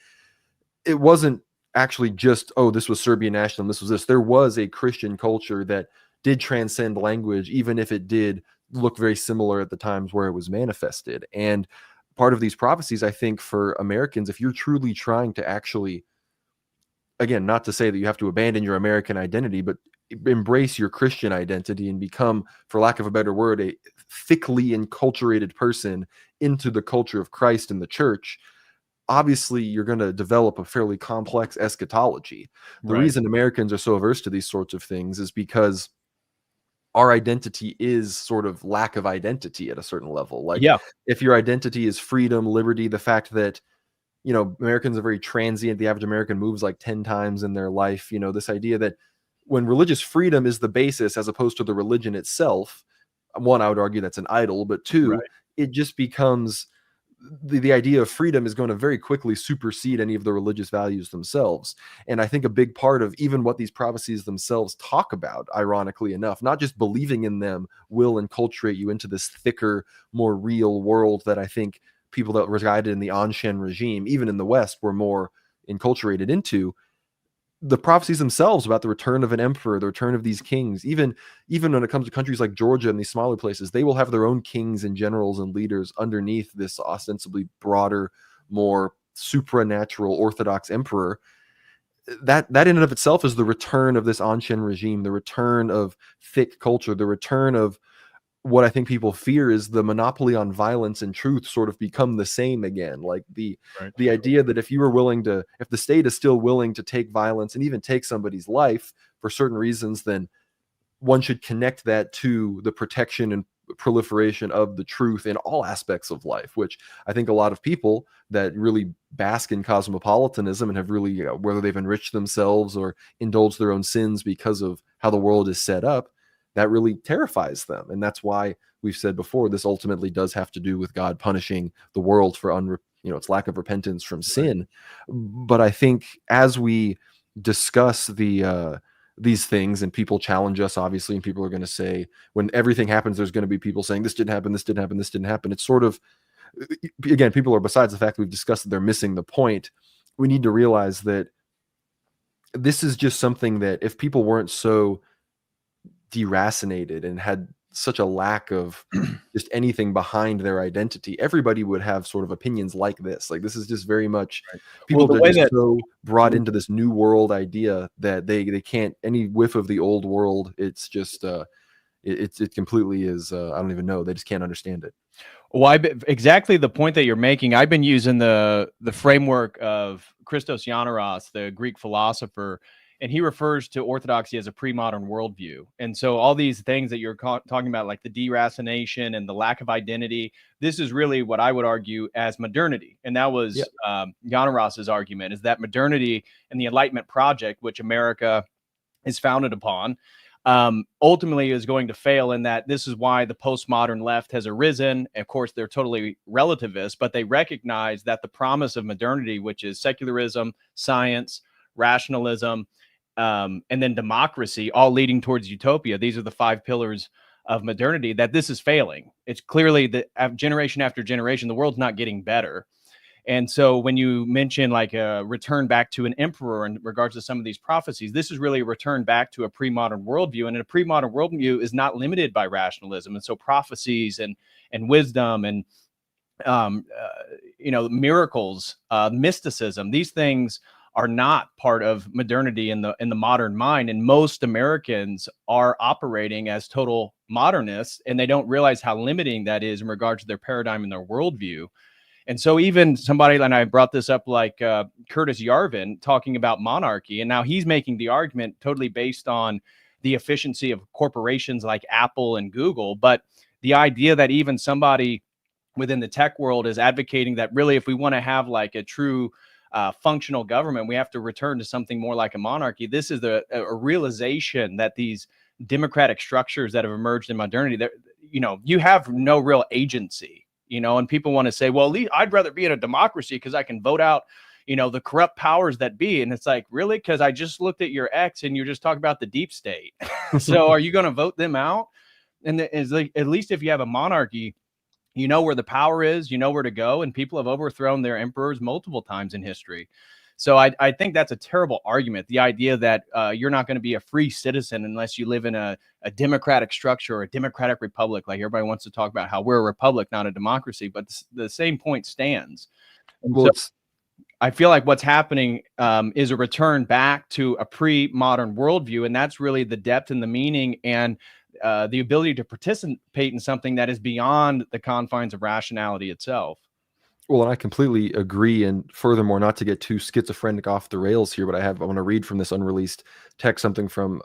it wasn't actually just, oh, this was Serbian national, this was this. There was a Christian culture that did transcend language, even if it did look very similar at the times where it was manifested. And part of these prophecies, I think, for Americans, if you're truly trying to actually, again, not to say that you have to abandon your American identity, but embrace your Christian identity and become, for lack of a better word, a thickly enculturated person into the culture of Christ and the church, obviously you're going to develop a fairly complex eschatology. The reason Americans are so averse to these sorts of things is because our identity is sort of lack of identity at a certain level. Like, if your identity is freedom, liberty, the fact that, Americans are very transient. The average American moves like 10 times in their life. This idea that when religious freedom is the basis as opposed to the religion itself, one, I would argue that's an idol, but two, it just becomes the idea of freedom is going to very quickly supersede any of the religious values themselves. And I think a big part of even what these prophecies themselves talk about, ironically enough, not just believing in them, will enculturate you into this thicker, more real world that I think people that resided in the Anshan regime, even in the West, were more enculturated into. The prophecies themselves about the return of an emperor, the return of these kings, even when it comes to countries like Georgia and these smaller places, they will have their own kings and generals and leaders underneath this ostensibly broader, more supranatural Orthodox emperor. That in and of itself is the return of this Anshan regime, the return of thick culture, the return of what I think people fear is the monopoly on violence and truth sort of become the same again. Like the idea that if the state is still willing to take violence and even take somebody's life for certain reasons, then one should connect that to the protection and proliferation of the truth in all aspects of life, which I think a lot of people that really bask in cosmopolitanism and have really, whether they've enriched themselves or indulged their own sins because of how the world is set up, that really terrifies them. And that's why we've said before, this ultimately does have to do with God punishing the world for its lack of repentance from sin. But I think as we discuss these things and people challenge us, obviously, and people are going to say, when everything happens, there's going to be people saying this didn't happen, this didn't happen, this didn't happen. It's sort of, again, people are, besides the fact that we've discussed that they're missing the point, we need to realize that this is just something that if people weren't so deracinated and had such a lack of just anything behind their identity, everybody would have sort of opinions like this. Like, this is just very much people that are just so brought into this new world idea that they can't, any whiff of the old world, it's just it completely is I don't even know, they just can't understand it. Well, exactly the point that you're making. I've been using the framework of Christos Giannaros, the Greek philosopher, and he refers to orthodoxy as a pre-modern worldview. And so all these things that you're talking about, like the deracination and the lack of identity, this is really what I would argue as modernity. And that was Giannaros's argument, is that modernity and the Enlightenment project, which America is founded upon, ultimately is going to fail, in that this is why the postmodern left has arisen. Of course, they're totally relativist, but they recognize that the promise of modernity, which is secularism, science, rationalism, and then democracy, all leading towards utopia. These are the 5 pillars of modernity, that this is failing. It's clearly that generation after generation, the world's not getting better. And so when you mention like a return back to an emperor in regards to some of these prophecies, this is really a return back to a pre-modern worldview. And a pre-modern worldview is not limited by rationalism. And so prophecies and wisdom and miracles, mysticism, these things are not part of modernity in the modern mind. And most Americans are operating as total modernists, and they don't realize how limiting that is in regards to their paradigm and their worldview. And so even somebody, and I brought this up, like Curtis Yarvin, talking about monarchy, and now he's making the argument totally based on the efficiency of corporations like Apple and Google. But the idea that even somebody within the tech world is advocating that really, if we want to have like a true functional government, we have to return to something more like a monarchy. This is a realization that these democratic structures that have emerged in modernity, you have no real agency. And people want to say, well, I'd rather be in a democracy because I can vote out, the corrupt powers that be. And it's like, really? Because I just looked at your X and you're just talking about the deep state. So are you going to vote them out? And at least if you have a monarchy, you know where the power is, you know where to go. And people have overthrown their emperors multiple times in history. So I think that's a terrible argument. The idea that you're not going to be a free citizen unless you live in a democratic structure or a democratic republic. Like everybody wants to talk about how we're a republic, not a democracy, but the same point stands. And well, so I feel like what's happening is a return back to a pre-modern worldview. And that's really the depth and the meaning and the ability to participate in something that is beyond the confines of rationality itself. Well, and I completely agree. And furthermore, not to get too schizophrenic off the rails here, but I want to read from this unreleased text something from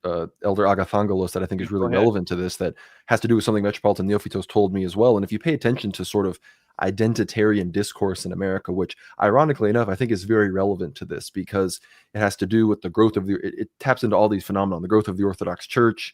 Elder Agathangelos that I think is really relevant to this, that has to do with something Metropolitan Neophytos told me as well. And if you pay attention to sort of identitarian discourse in America, which ironically enough, I think is very relevant to this, because it has to do with the growth of it taps into all these phenomena, the growth of the Orthodox Church,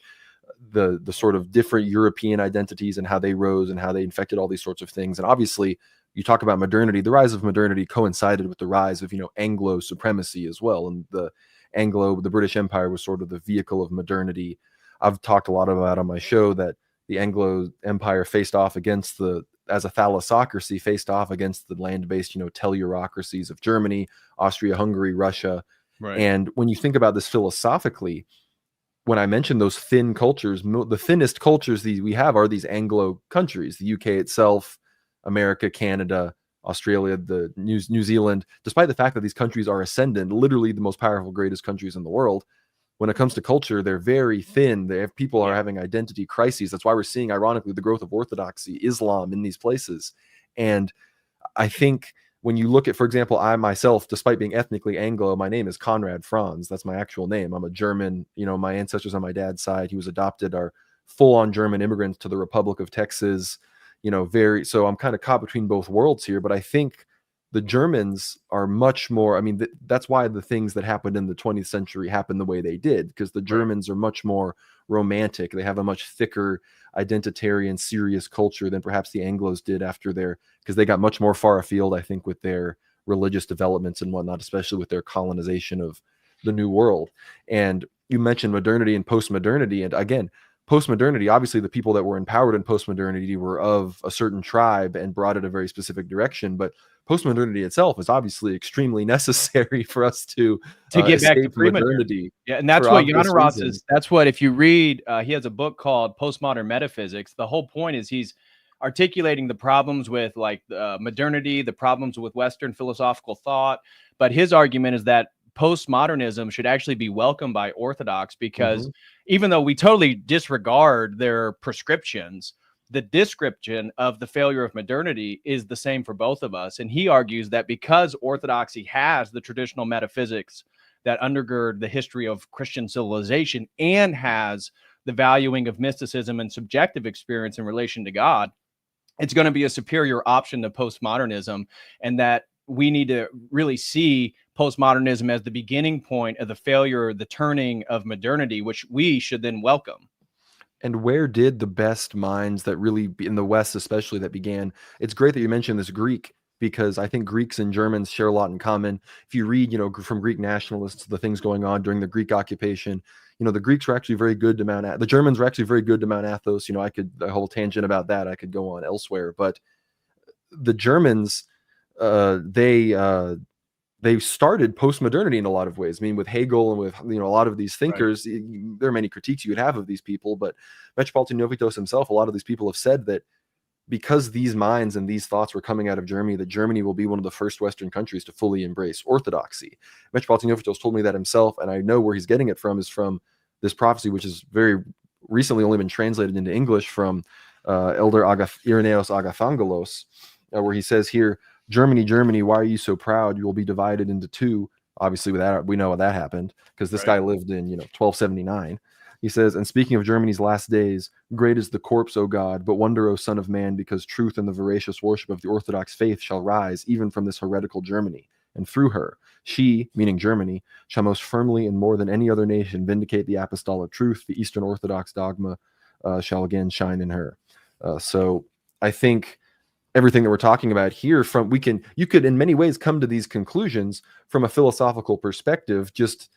the sort of different European identities and how they rose and how they infected all these sorts of things. And obviously you talk about modernity, the rise of modernity coincided with the rise of, Anglo supremacy as well. And the British Empire was sort of the vehicle of modernity. I've talked a lot about on my show that the Anglo Empire faced off against as a thalassocracy, faced off against the land-based, tellurocracies of Germany, Austria, Hungary, Russia. Right. And when you think about this philosophically, when I mentioned those thin cultures, the thinnest cultures we have are these Anglo countries, the UK itself, America, Canada, Australia, the New Zealand. Despite the fact that these countries are ascendant, literally the most powerful, greatest countries in the world, when it comes to culture, they're very thin. People are having identity crises. That's why we're seeing, ironically, the growth of Orthodoxy, Islam in these places. And I think when you look at, for example, I myself, despite being ethnically Anglo, my name is Conrad Franz. That's my actual name. I'm a German. My ancestors on my dad's side, he was adopted, are full-on German immigrants to the Republic of Texas. So I'm kind of caught between both worlds here. But I think the Germans are much more, that's why the things that happened in the 20th century happened the way they did, because the Germans are much more romantic. They have a much thicker identitarian, serious culture than perhaps the Anglos did because they got much more far afield, I think, with their religious developments and whatnot, especially with their colonization of the New World. And you mentioned modernity and post-modernity. And again, post-modernity, obviously the people that were empowered in post-modernity were of a certain tribe and brought it a very specific direction. But post-modernity itself is obviously extremely necessary for us to get back to pre-modernity. Yeah, and that's what Itinerary is. That's what, if you read, he has a book called Postmodern Metaphysics. The whole point is he's articulating the problems with like modernity, the problems with Western philosophical thought. But his argument is that postmodernism should actually be welcomed by Orthodox, because even though we totally disregard their prescriptions, the description of the failure of modernity is the same for both of us. And he argues that because Orthodoxy has the traditional metaphysics that undergird the history of Christian civilization and has the valuing of mysticism and subjective experience in relation to God, it's going to be a superior option to postmodernism, and that we need to really see postmodernism as the beginning point of the failure, the turning of modernity, which we should then welcome. And where did the best minds that really, in the West especially, that began? It's great that you mentioned this Greek because I think Greeks and Germans share a lot in common. If you read, from Greek nationalists, the things going on during the Greek occupation, the Greeks were actually very good to the Germans were actually very good to Mount Athos. A whole tangent about that I could go on elsewhere, but the Germans, they started post-modernity in a lot of ways. I mean, with Hegel and with a lot of these thinkers, there are many critiques you could have of these people, but Metropolitan Novitos himself, a lot of these people have said that because these minds and these thoughts were coming out of Germany, that Germany will be one of the first Western countries to fully embrace Orthodoxy. Metropolitan Novitos told me that himself, and I know where he's getting it from is from this prophecy, which is very recently only been translated into English from Elder Irenaeus Agathangelos, where he says here, Germany, Germany, why are you so proud? You will be divided into two. Obviously, with that, we know how that happened because this guy lived in 1279. He says, and speaking of Germany's last days, great is the corpse, O God, but wonder, O Son of Man, because truth and the voracious worship of the Orthodox faith shall rise even from this heretical Germany. And through her, she, meaning Germany, shall most firmly and more than any other nation vindicate the apostolic truth. The Eastern Orthodox dogma shall again shine in her. So I think everything that we're talking about here you could in many ways come to these conclusions from a philosophical perspective, just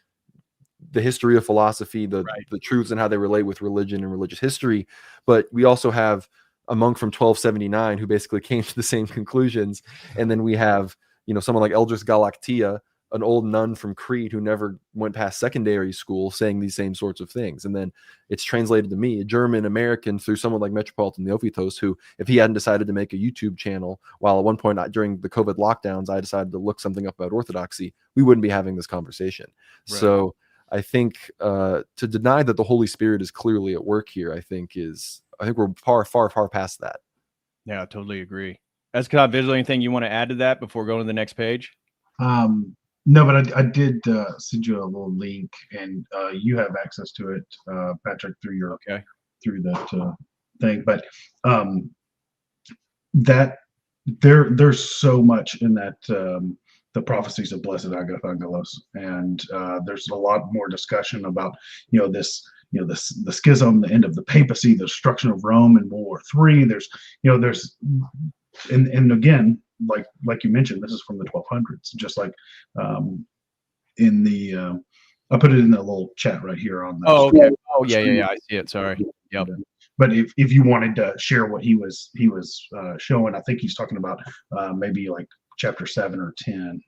the history of philosophy, the truths and how they relate with religion and religious history. But we also have a monk from 1279 who basically came to the same conclusions. And then we have, someone like Eldris Galactia, an old nun from Crete who never went past secondary school, saying these same sorts of things. And then it's translated to me, a German American, through someone like Metropolitan Neophytos, who, if he hadn't decided to make a YouTube channel, while at one point during the COVID lockdowns, I decided to look something up about Orthodoxy, we wouldn't be having this conversation. Right. So I think to deny that the Holy Spirit is clearly at work here, I think we're far, far, far past that. Yeah, I totally agree. Eschaton Vigil, anything you want to add to that before going to the next page? No, but I did send you a little link, and you have access to it, Patrick, through your through that thing. But that there's so much in that the prophecies of Blessed Agathangelos, and there's a lot more discussion about the schism, the end of the papacy, the destruction of Rome in World War III. There's and again, like you mentioned, this is from the 1200s, just like in the I put it in the little chat right here on the yeah, I see it. Sorry. Yep. But if you wanted to share what he was showing, I think he's talking about maybe like chapter 7 or 10.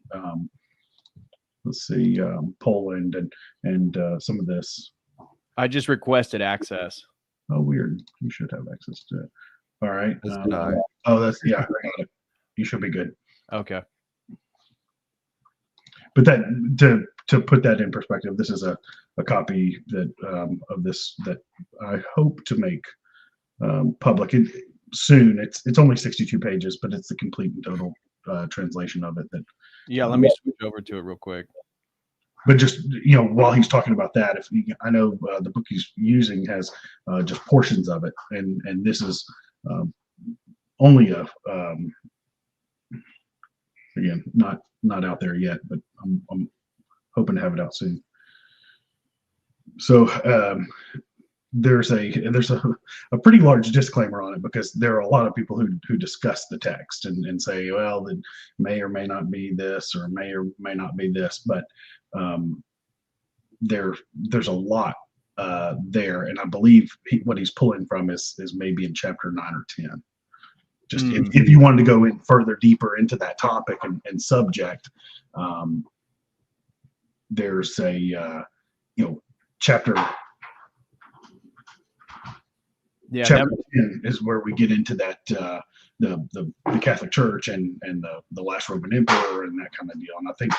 Let's see, Poland and some of this. I just requested access. Oh, weird. You should have access to it. All right. I got it. You should be good. Okay. But that to put that in perspective, this is a copy that of this that I hope to make public soon. It's only 62 pages, but it's the complete and total translation of it. Let me switch over to it real quick. But just while he's talking about that, I know the book he's using has just portions of it, and this is only again not out there yet, but I'm hoping to have it out soon. So there's a pretty large disclaimer on it, because there are a lot of people who discuss the text and say, well, it may or may not be this, or may or may not be this, but there's a lot there, and I believe what he's pulling from is maybe in chapter 9 or 10. Just if you wanted to go in further deeper into that topic and subject, there's a chapter. Yeah, chapter 10 is where we get into that the Catholic Church and the last Roman Emperor and that kind of deal. And I think,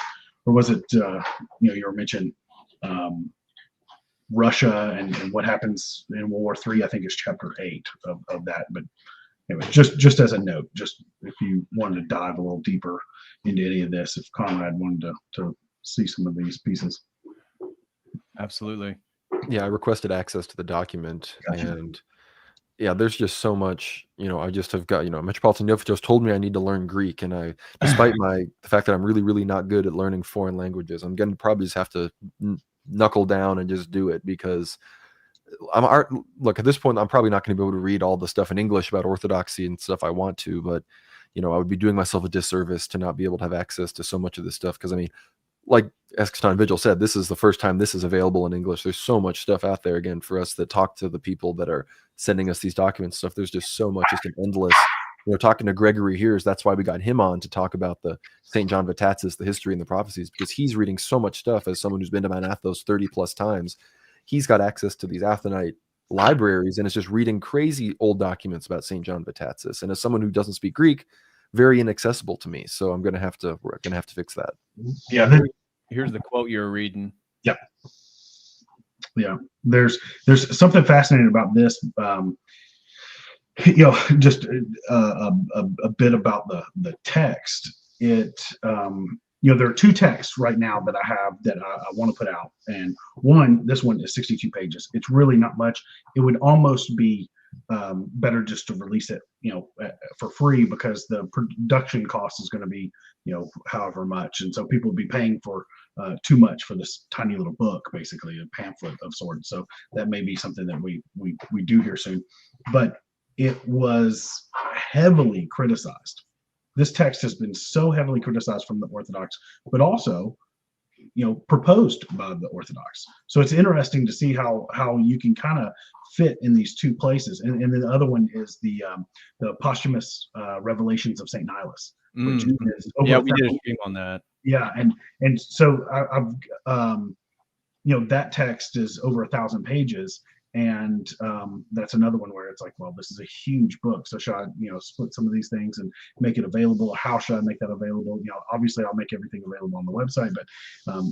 or was it you were mentioning Russia and what happens in World War III? I think it's chapter 8 of that. But anyway, just as a note, just if you wanted to dive a little deeper into any of this, if Conrad wanted to see some of these pieces. Absolutely. Yeah, I requested access to the document. Gotcha. And yeah, there's just so much, I just have got, Metropolitan Neophytos told me I need to learn Greek. And I, despite the fact that I'm really, really not good at learning foreign languages, I'm going to probably just have to knuckle down and just do it, because look, at this point, I'm probably not going to be able to read all the stuff in English about Orthodoxy and stuff I want to, but I would be doing myself a disservice to not be able to have access to so much of this stuff. Because I mean, like Eschaton Vigil said, this is the first time this is available in English. There's so much stuff out there, again, for us that talk to the people that are sending us these documents stuff. There's just so much, just an endless, talking to Gregory here, that's why we got him on to talk about the St. John Vatatzis, the history and the prophecies, because he's reading so much stuff as someone who's been to Mount Athos 30 plus times. He's got access to these Athonite libraries and is just reading crazy old documents about St. John Vatatzis. And as someone who doesn't speak Greek, very inaccessible to me. So we're gonna have to fix that. Yeah. Here's the quote you were reading. Yeah. Yeah. There's something fascinating about this. Just a bit about the text. There are two texts right now that I have that I want to put out, and this one is 62 pages. It's really not much. It would almost be better just to release it, for free, because the production cost is going to be, however much, and so people will be paying for too much for this tiny little book, basically a pamphlet of sorts. So that may be something that we do here soon, but it was heavily criticized. This text has been so heavily criticized from the Orthodox, but also, proposed by the Orthodox. So it's interesting to see how you can kind of fit in these two places. And then the other one is the posthumous revelations of Saint Nihilus, which is over we did a stream on that. Yeah, and so I've that text is over 1,000 pages. And that's another one where it's like, well, this is a huge book. So should I, split some of these things and make it available? How should I make that available? Obviously I'll make everything available on the website, but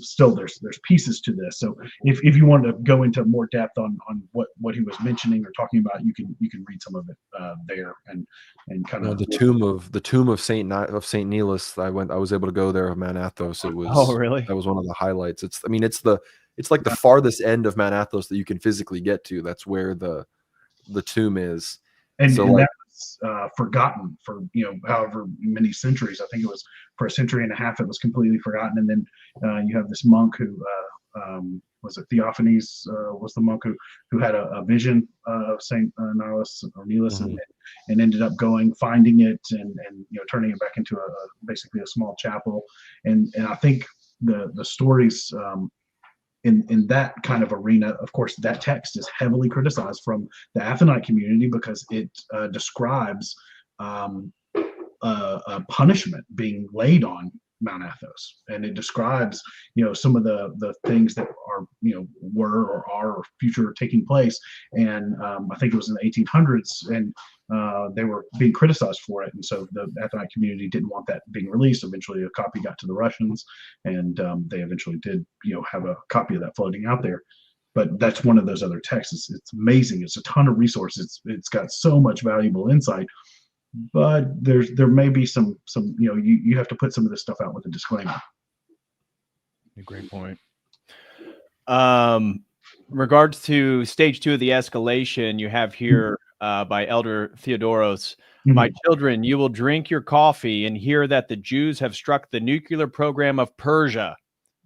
still there's pieces to this. So if you wanted to go into more depth on what he was mentioning or talking about, you can read some of it there and kind of the tomb of Saint Nihilus. I was able to go there of Mount Athos. It was, oh really? That was one of the highlights. It's like the farthest end of Mount Athos that you can physically get to. That's where the tomb is. And that was forgotten for however many centuries. I think it was for a century and a half. It was completely forgotten. And then you have this monk who was it Theophanes was the monk who had a vision of Saint Nihilus or Nihilus, and ended up finding it and turning it back into basically a small chapel. And I think the stories. In that kind of arena, of course, that text is heavily criticized from the Athonite community because it describes a punishment being laid on Mount Athos, and it describes some of the things that are were or are or future taking place. And I think it was in the 1800s, and they were being criticized for it, and so the Athonite community didn't want that being released. Eventually a copy got to the Russians, and they eventually did have a copy of that floating out there. But that's one of those other texts. It's amazing. It's a ton of resources. It's got so much valuable insight, but there may be some you have to put some of this stuff out with a disclaimer. Great point. Regards to stage 2 of the escalation, you have here by Elder Theodoros. My children, you will drink your coffee and hear that the Jews have struck the nuclear program of Persia.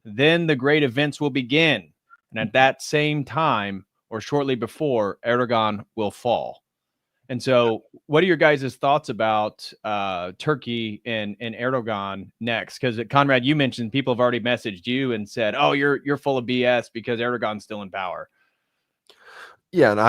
Then the great events will begin. And at that same time, or shortly before, Erdogan will fall. And so what are your guys' thoughts about Turkey and Erdogan next? Because Conrad, you mentioned people have already messaged you and said, oh, you're full of BS because Erdogan's still in power. Yeah, and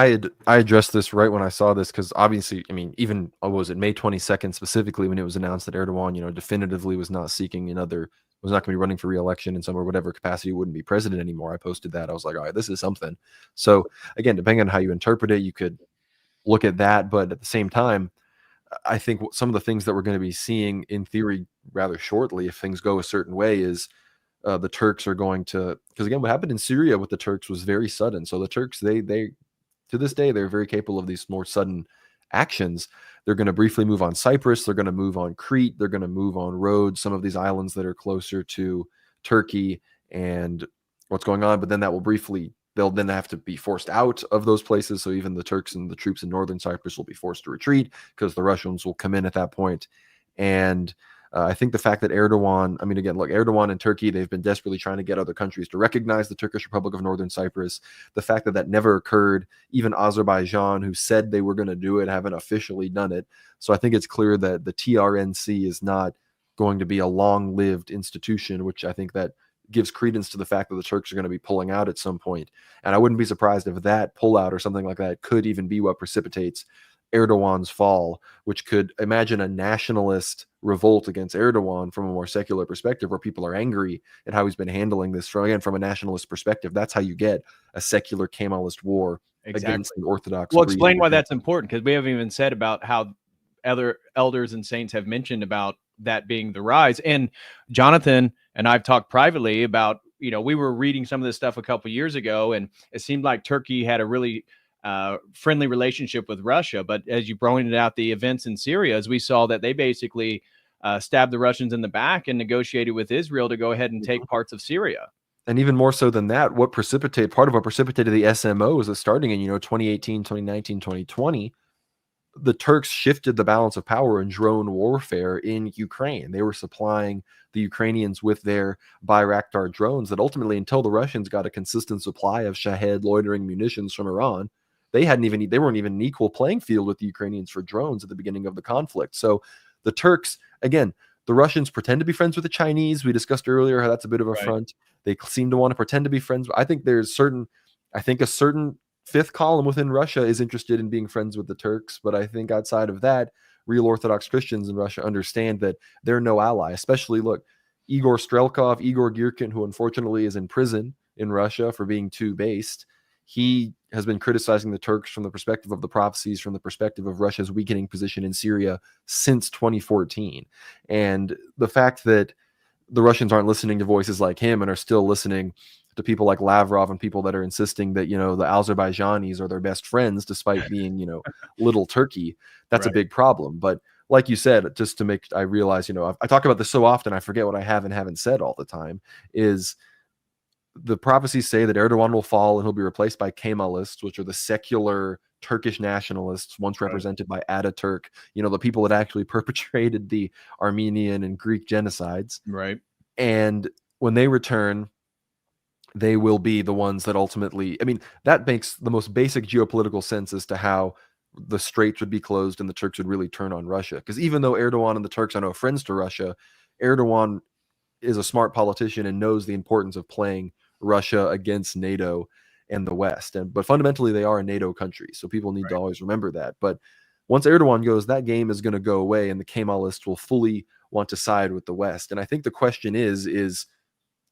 I addressed this right when I saw this, because obviously, I mean, even was it May 22nd specifically when it was announced that Erdogan, definitively was not seeking was not going to be running for re-election in some or whatever capacity, wouldn't be president anymore. I posted that. I was like, all right, this is something. So again, depending on how you interpret it, you could look at that, but at the same time, I think some of the things that we're going to be seeing in theory rather shortly, if things go a certain way, is the Turks are going to, because again, what happened in Syria with the Turks was very sudden. So the Turks, they to this day, they're very capable of these more sudden actions. They're going to briefly move on Cyprus. They're going to move on Crete. They're going to move on Rhodes, some of these islands that are closer to Turkey and what's going on. But then they'll then have to be forced out of those places. So even the Turks and the troops in northern Cyprus will be forced to retreat because the Russians will come in at that point. And I think the fact that Erdogan, I mean, again, look, Erdogan and Turkey, they've been desperately trying to get other countries to recognize the Turkish Republic of Northern Cyprus. The fact that that never occurred, even Azerbaijan, who said they were going to do it, haven't officially done it. So I think it's clear that the TRNC is not going to be a long-lived institution, which I think that gives credence to the fact that the Turks are going to be pulling out at some point. And I wouldn't be surprised if that pullout or something like that could even be what precipitates Erdogan's fall, which could imagine a nationalist revolt against Erdogan from a more secular perspective, where people are angry at how he's been handling this from a nationalist perspective. That's how you get a secular Kemalist war against the Orthodox. Well, explain why that's important, because we haven't even said about how other elders and saints have mentioned about that being the rise. And Jonathan and I've talked privately about, we were reading some of this stuff a couple years ago, and it seemed like Turkey had a really friendly relationship with Russia. But as you pointed out, the events in Syria, as we saw, that they basically stabbed the Russians in the back and negotiated with Israel to go ahead and take parts of Syria. And even more so than that, part of what precipitated the SMO is starting in 2018, 2019, 2020, the Turks shifted the balance of power in drone warfare in Ukraine. They were supplying the Ukrainians with their Bayraktar drones that ultimately, until the Russians got a consistent supply of Shahed loitering munitions from Iran, they weren't even an equal playing field with the Ukrainians for drones at the beginning of the conflict. So the Turks, again, the Russians pretend to be friends with the Chinese. We discussed earlier how that's a bit of a front. They seem to want to pretend to be friends. I think a certain fifth column within Russia is interested in being friends with the Turks, but I think outside of that, real Orthodox Christians in Russia understand that they're no ally. Especially, look, Igor Girkin, who unfortunately is in prison in Russia for being too based. He has been criticizing the Turks from the perspective of the prophecies, from the perspective of Russia's weakening position in Syria since 2014. And the fact that the Russians aren't listening to voices like him and are still listening to people like Lavrov and people that are insisting that, the Azerbaijanis are their best friends, despite being, little Turkey, that's a big problem. But like you said, I realize, I talk about this so often, I forget what I have and haven't said all the time, is the prophecies say that Erdogan will fall and he'll be replaced by Kemalists, which are the secular Turkish nationalists, once represented by Ataturk, the people that actually perpetrated the Armenian and Greek genocides. Right. And when they return, they will be the ones that ultimately, that makes the most basic geopolitical sense as to how the straits would be closed and the Turks would really turn on Russia. Because even though Erdogan and the Turks are no friends to Russia, Erdogan is a smart politician and knows the importance of playing Russia against NATO and the West. But fundamentally, they are a NATO country, so people need to always remember that. But once Erdogan goes, that game is going to go away, and the Kemalists will fully want to side with the West. And I think the question is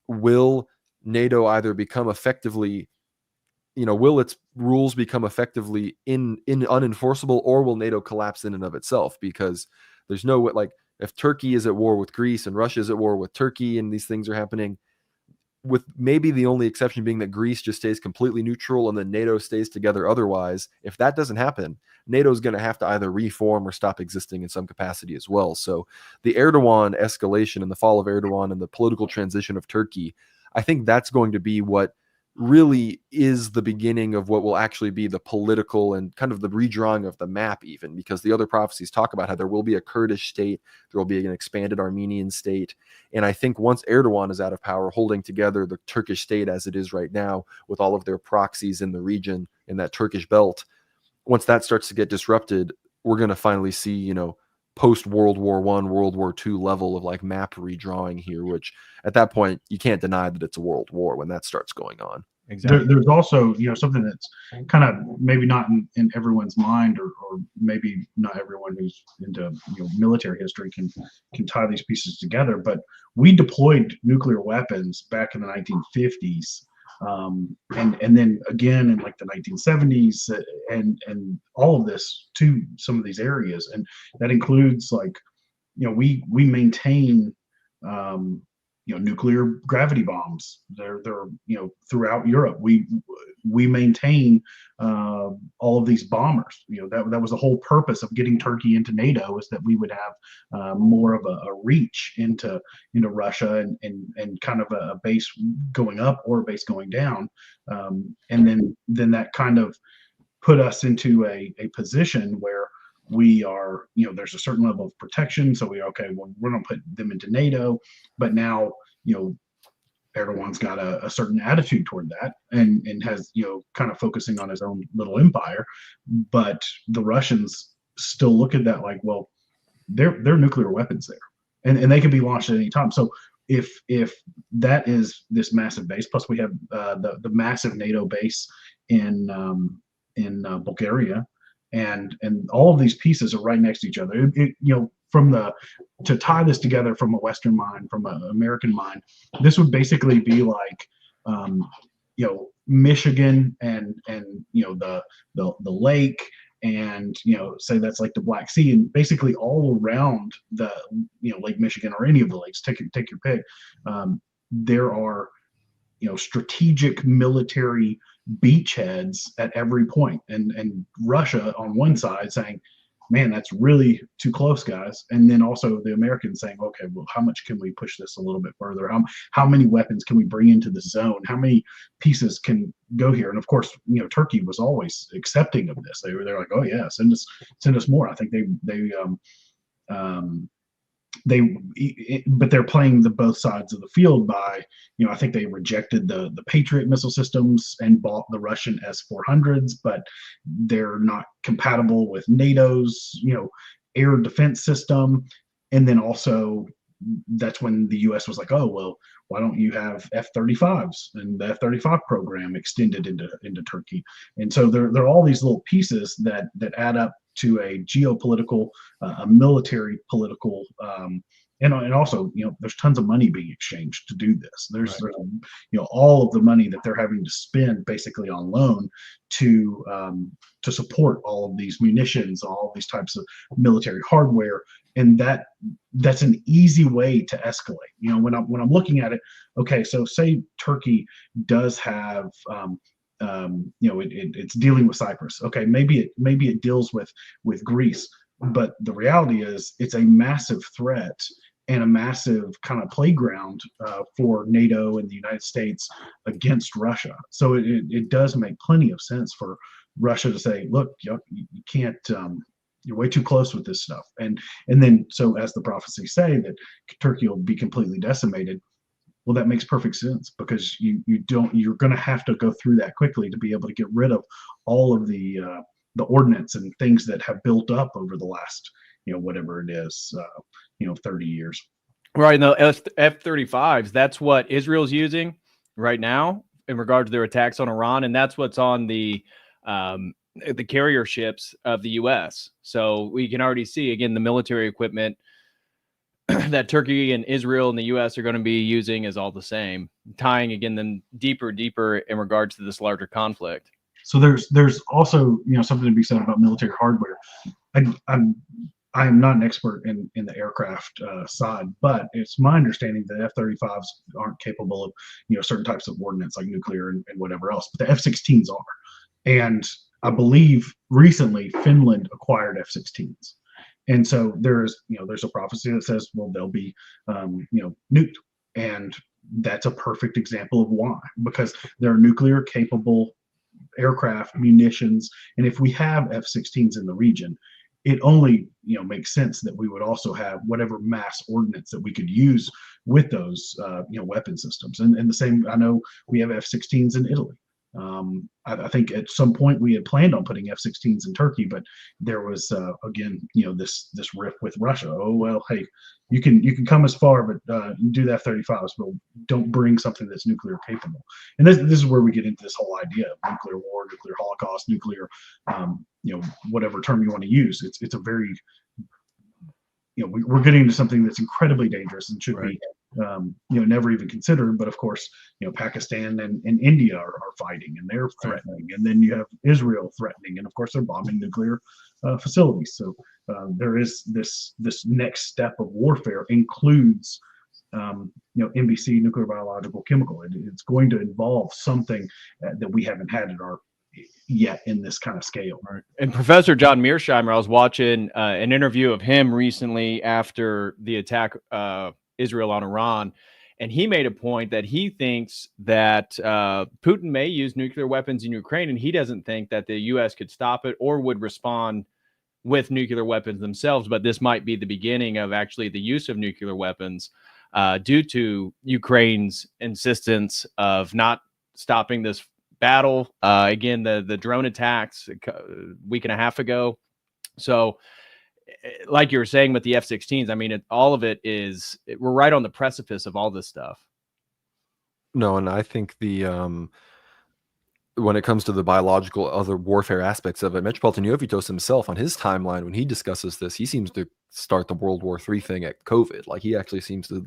will NATO either become effectively, will its rules become effectively in unenforceable, or will NATO collapse in and of itself? Because there's no, like, if Turkey is at war with Greece and Russia is at war with Turkey and these things are happening, with maybe the only exception being that Greece just stays completely neutral and then NATO stays together otherwise, if that doesn't happen, NATO is going to have to either reform or stop existing in some capacity as well. So the Erdogan escalation and the fall of Erdogan and the political transition of Turkey, I think that's going to be what really is the beginning of what will actually be the political and kind of the redrawing of the map, even because the other prophecies talk about how there will be a Kurdish state, there will be an expanded Armenian state. And I think once Erdogan is out of power, holding together the Turkish state as it is right now with all of their proxies in the region, in that Turkish belt, once that starts to get disrupted, we're going to finally see, post World War I, World War II level of like map redrawing here, which at that point you can't deny that it's a world war when that starts going on. Exactly. There's also, something that's kind of maybe not in everyone's mind, or maybe not everyone who's into military history can tie these pieces together. But we deployed nuclear weapons back in the 1950s, and then again in like the 1970s, and all of this to some of these areas, and that includes like we maintain nuclear gravity bombs. They're throughout Europe. We maintain all of these bombers. That was the whole purpose of getting Turkey into NATO, is that we would have more of a reach into Russia and kind of a base going up or a base going down, and then that kind of put us into a position where we are, there's a certain level of protection. So okay, well, we're going to put them into NATO, but now, Erdogan's got a certain attitude toward that, and has, kind of focusing on his own little empire. But the Russians still look at that like, well, there are nuclear weapons there, and they can be launched at any time. So if that is this massive base, plus we have the massive NATO base in Bulgaria, and all of these pieces are right next to each other. To tie this together from a Western mind, from an American mind, this would basically be like, Michigan and the lake, and say that's like the Black Sea, and basically all around the Lake Michigan or any of the lakes, take your pick. There are strategic military beachheads at every point, and Russia on one side saying, man, that's really too close, guys. And then also the Americans saying, okay, well, how much can we push this a little bit further? How many weapons can we bring into the zone? How many pieces can go here? And of course, Turkey was always accepting of this. They're like, oh yeah, send us more. I think but they're playing the both sides of the field by, I think they rejected the Patriot missile systems and bought the Russian S-400s, but they're not compatible with NATO's, air defense system. And then also that's when the US was like, oh, well, why don't you have F-35s, and the F-35 program extended into Turkey. And so there are all these little pieces that add up to a geopolitical, a military political, and also, there's tons of money being exchanged to do this. There's all of the money that they're having to spend basically on loan to support all of these munitions, all of these types of military hardware, and that's an easy way to escalate. When I'm looking at it, okay, so say Turkey does have it's dealing with Cyprus. Okay, maybe it deals with Greece, but the reality is it's a massive threat and a massive kind of playground for NATO and the United States against Russia. So it does make plenty of sense for Russia to say, look, you can't. You're way too close with this stuff, and then so as the prophecies say that Turkey will be completely decimated. Well, that makes perfect sense, because you're going to have to go through that quickly to be able to get rid of all of the ordnance and things that have built up over the last, whatever it is, 30 years. Right. And the F-35s, that's what Israel's using right now in regard to their attacks on Iran. And that's what's on the carrier ships of the U.S. So we can already see, again, the military equipment that Turkey and Israel and the U.S. are going to be using is all the same, tying again then deeper in regards to this larger conflict. So there's also something to be said about military hardware. I am not an expert in the aircraft side, but it's my understanding that F-35s aren't capable of certain types of ordnance like nuclear and whatever else, but the F-16s are. And I believe recently Finland acquired F-16s. And so there's a prophecy that says, well, they'll be, nuked. And that's a perfect example of why, because they're nuclear capable aircraft, munitions. And if we have F-16s in the region, it only, makes sense that we would also have whatever mass ordnance that we could use with those, weapon systems. And the same, I know we have F-16s in Italy. I think at some point we had planned on putting F-16s in Turkey, but there was again, this rift with Russia. Oh well, hey, you can come as far, but do the F-35s, but don't bring something that's nuclear capable. And this is where we get into this whole idea of nuclear war, nuclear holocaust, nuclear, whatever term you want to use. It's a very, we're getting into something that's incredibly dangerous and should be never even considered. But of course, Pakistan and India are fighting, and they're threatening, and then you have Israel threatening, and of course they're bombing nuclear facilities. So there is this next step of warfare includes NBC, nuclear, biological, chemical. It's going to involve something that we haven't had yet in this kind of scale. Right. And Professor John Mearsheimer, I was watching an interview of him recently after the attack Israel on Iran, and he made a point that he thinks that Putin may use nuclear weapons in Ukraine, and he doesn't think that the U.S. could stop it or would respond with nuclear weapons themselves, but this might be the beginning of actually the use of nuclear weapons due to Ukraine's insistence of not stopping this battle. Again, the drone attacks a week and a half ago. So, like you were saying with the F-16s, I mean, all of it is, we're right on the precipice of all this stuff. No, and I think when it comes to the biological other warfare aspects of it, Metropolitan Jovitos himself on his timeline, when he discusses this, he seems to start the World War III thing at COVID. Like he actually seems to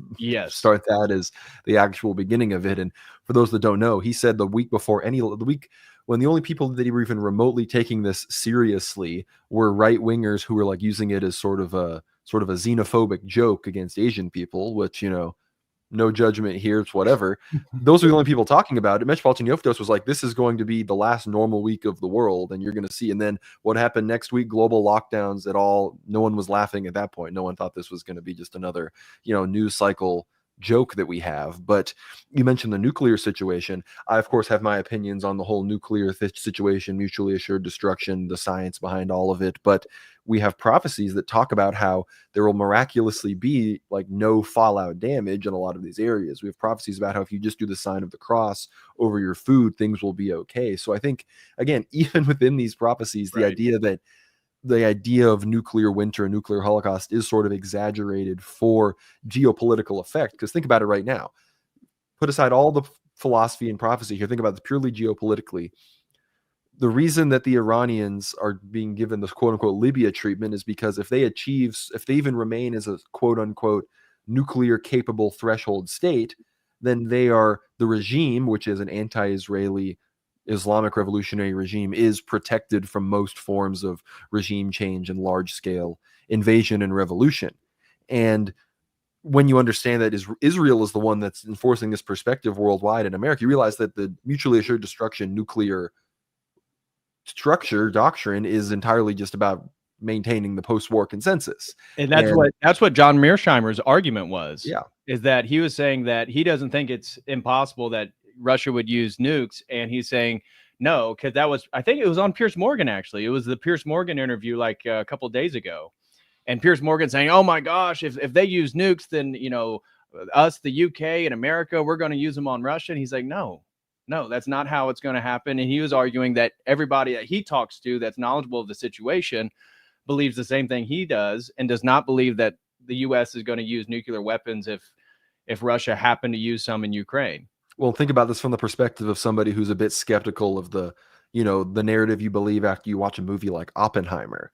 start that as the actual beginning of it. And for those that don't know, he said the week when the only people that were even remotely taking this seriously were right wingers who were like using it as sort of a xenophobic joke against Asian people, which, you know, no judgment here, it's whatever. Those are the only people talking about it. Metropolitan Jovitos was like, this is going to be the last normal week of the world, and you're going to see. And then what happened next week, global lockdowns at all, no one was laughing at that point. No one thought this was going to be just another, you know, news cycle joke that we have. But you mentioned the nuclear situation. I, of course, have my opinions on the whole nuclear situation, mutually assured destruction, the science behind all of it. But we have prophecies that talk about how there will miraculously be like no fallout damage in a lot of these areas. We have prophecies about how if you just do the sign of the cross over your food, things will be okay. So I think, again, even within these prophecies, the idea of nuclear winter and nuclear holocaust is sort of exaggerated for geopolitical effect. Because think about it right now. Put aside all the philosophy and prophecy here. Think about it purely geopolitically. The reason that the Iranians are being given this quote unquote Libya treatment is because if they even remain as a quote unquote nuclear capable threshold state, then they are the regime, which is an anti-Israeli Islamic revolutionary regime, is protected from most forms of regime change and large scale invasion and revolution. And when you understand that Israel is the one that's enforcing this perspective worldwide in America, you realize that the mutually assured destruction nuclear doctrine is entirely just about maintaining the post-war consensus. And that's what John Mearsheimer's argument was. Yeah. Is that he was saying that he doesn't think it's impossible that Russia would use nukes. And he's saying no, because I think it was on Piers Morgan, actually. It was the Piers Morgan interview like a couple of days ago. And Piers Morgan saying, oh my gosh, if they use nukes, then, you know, us, the UK and America, we're going to use them on Russia. And he's like, no, that's not how it's going to happen. And he was arguing that everybody that he talks to that's knowledgeable of the situation believes the same thing he does and does not believe that the US is going to use nuclear weapons if Russia happened to use some in Ukraine. Well, think about this from the perspective of somebody who's a bit skeptical of the narrative you believe after you watch a movie like Oppenheimer.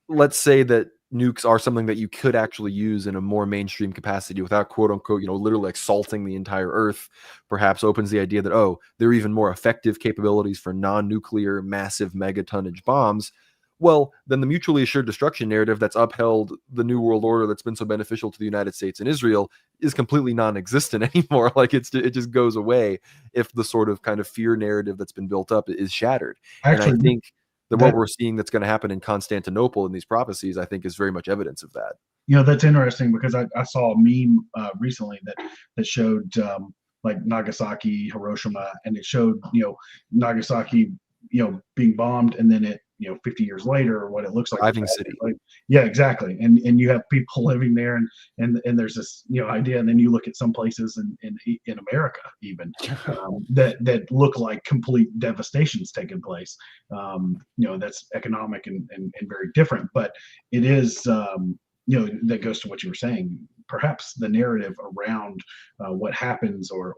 Let's say that nukes are something that you could actually use in a more mainstream capacity without quote unquote, literally like salting the entire earth, perhaps opens the idea that, oh, there are even more effective capabilities for non-nuclear massive megatonnage bombs. Well, then the mutually assured destruction narrative that's upheld the New World Order that's been so beneficial to the United States and Israel is completely non-existent anymore. Like it just goes away if the sort of kind of fear narrative that's been built up is shattered. Actually, and I think that what we're seeing that's going to happen in Constantinople in these prophecies, I think, is very much evidence of that. That's interesting because I saw a meme recently that showed like Nagasaki, Hiroshima, and it showed Nagasaki being bombed, and then it 50 years later, what it looks like. Thriving city. Like, yeah, exactly. And you have people living there, and there's this idea, and then you look at some places in America even that look like complete devastation's taken place. That's economic and very different, but it is that goes to what you were saying. Perhaps the narrative around what happens, or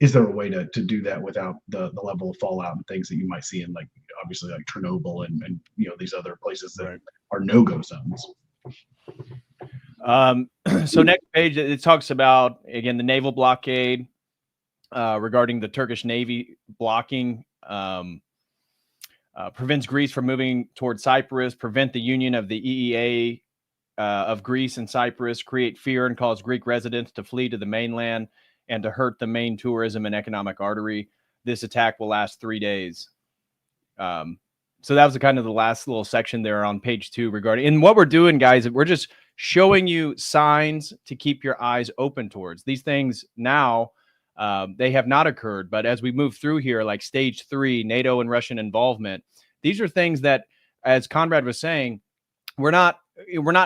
is there a way to do that without the level of fallout and things that you might see in, like, obviously, like Chernobyl and these other places that are no-go zones? So next page, it talks about, again, the naval blockade regarding the Turkish Navy blocking, prevents Greece from moving toward Cyprus, prevent the union of the EEA of Greece and Cyprus, create fear and cause Greek residents to flee to the mainland, and to hurt the main tourism and economic artery. This attack will last 3 days. So that was the last little section there on page 2 regarding, and what we're doing, guys, we're just showing you signs to keep your eyes open towards. These things now, they have not occurred, but as we move through here, like stage 3, NATO and Russian involvement, these are things that as Conrad was saying, we're not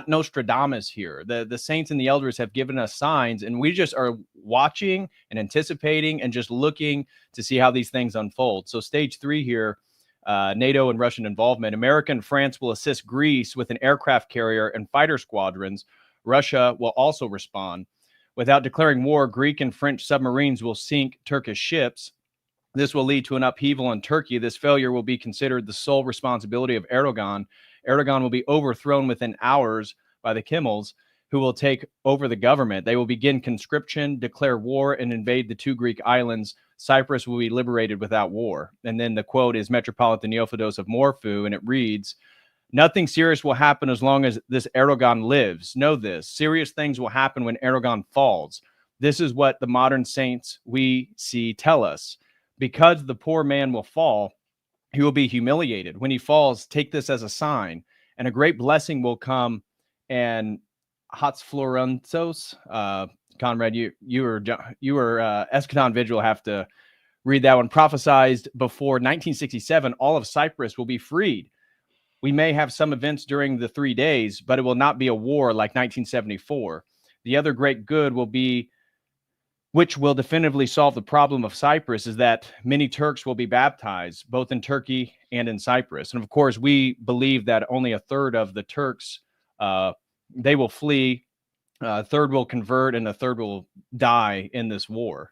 Nostradamus here. The saints and the elders have given us signs, and we just are watching and anticipating and just looking to see how these things unfold. So stage 3 here, NATO and Russian involvement. America and France will assist Greece with an aircraft carrier and fighter squadrons. Russia will also respond. Without declaring war, Greek and French submarines will sink Turkish ships. This will lead to an upheaval in Turkey. This failure will be considered the sole responsibility of Erdogan. Erdogan will be overthrown within hours by the Kemals, who will take over the government. They will begin conscription, declare war, and invade the 2 Greek islands. Cyprus will be liberated without war. And then the quote is Metropolitan Neophytos of Morphu, and it reads, nothing serious will happen as long as this Erdogan lives. Know this. Serious things will happen when Erdogan falls. This is what the modern saints we see tell us. Because the poor man will fall, he will be humiliated. When he falls, take this as a sign, and a great blessing will come. And Hots Florentos, Conrad, you were Eschaton Vigil. Have to read that one. Prophesized before 1967, all of Cyprus will be freed. We may have some events during the 3 days, but it will not be a war like 1974. The other great good will be, which will definitively solve the problem of Cyprus, is that many Turks will be baptized, both in Turkey and in Cyprus. And of course, we believe that only a third of the Turks, they will flee, a third will convert, and a third will die in this war.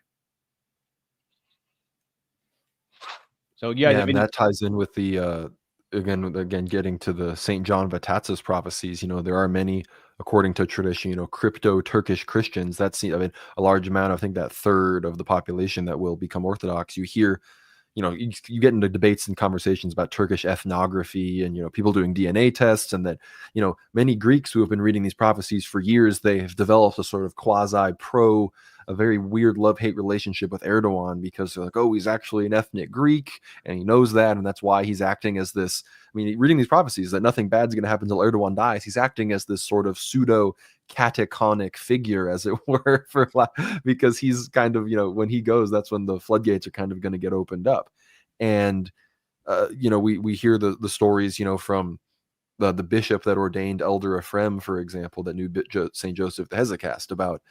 So yeah, and that ties in with the again getting to the St. John Vatatsis prophecies. There are many, according to tradition, crypto Turkish Christians. That's, a large amount. I think that third of the population that will become Orthodox. You hear, you get into debates and conversations about Turkish ethnography and, people doing DNA tests, and that, many Greeks who have been reading these prophecies for years, they have developed a sort of a very weird love-hate relationship with Erdogan, because they're like, oh, he's actually an ethnic Greek, and he knows that, and that's why he's acting as this. I mean, reading these prophecies that nothing bad's going to happen until Erdogan dies, he's acting as this sort of pseudo cataconic figure, as it were, because he's kind of, when he goes, that's when the floodgates are kind of going to get opened up. And we hear the stories, from the bishop that ordained Elder Ephraim, for example, that knew St. Joseph the Hesychast, about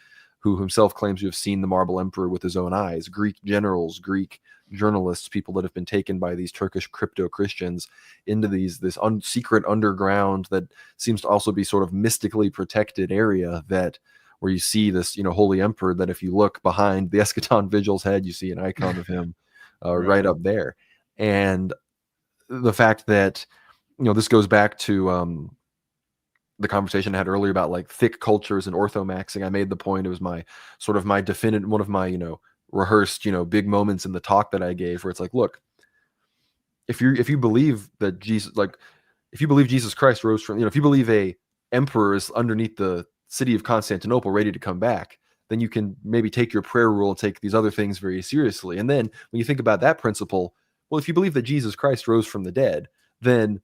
who himself claims to have seen the marble emperor with his own eyes. Greek generals, Greek journalists, people that have been taken by these Turkish crypto Christians into this secret underground that seems to also be sort of mystically protected area, that where you see this, holy emperor, that if you look behind the Eschaton Vigil's head, you see an icon of him right up there. And the fact that, this goes back to the conversation I had earlier about like thick cultures and orthomaxing. I made the point, it was my definite, one of my, rehearsed, big moments in the talk that I gave, where it's like, look, if you believe that Jesus, like, if you believe Jesus Christ rose from, if you believe a emperor is underneath the city of Constantinople ready to come back, then you can maybe take your prayer rule and take these other things very seriously. And then when you think about that principle, well, if you believe that Jesus Christ rose from the dead, then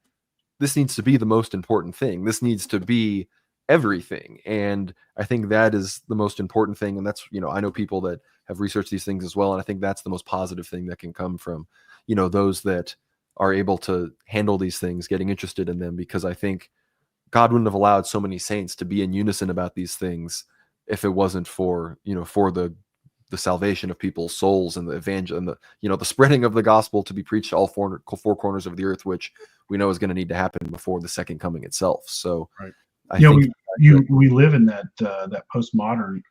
this needs to be the most important thing. This needs to be everything. And I think that is the most important thing. And that's, I know people that have researched these things as well. And I think that's the most positive thing that can come from, those that are able to handle these things, getting interested in them, because I think God wouldn't have allowed so many saints to be in unison about these things if it wasn't for, for the salvation of people's souls and the evangel and the, the spreading of the gospel to be preached to all four corners of the earth, which we know is going to need to happen before the second coming itself. So right. I think we live in that postmodern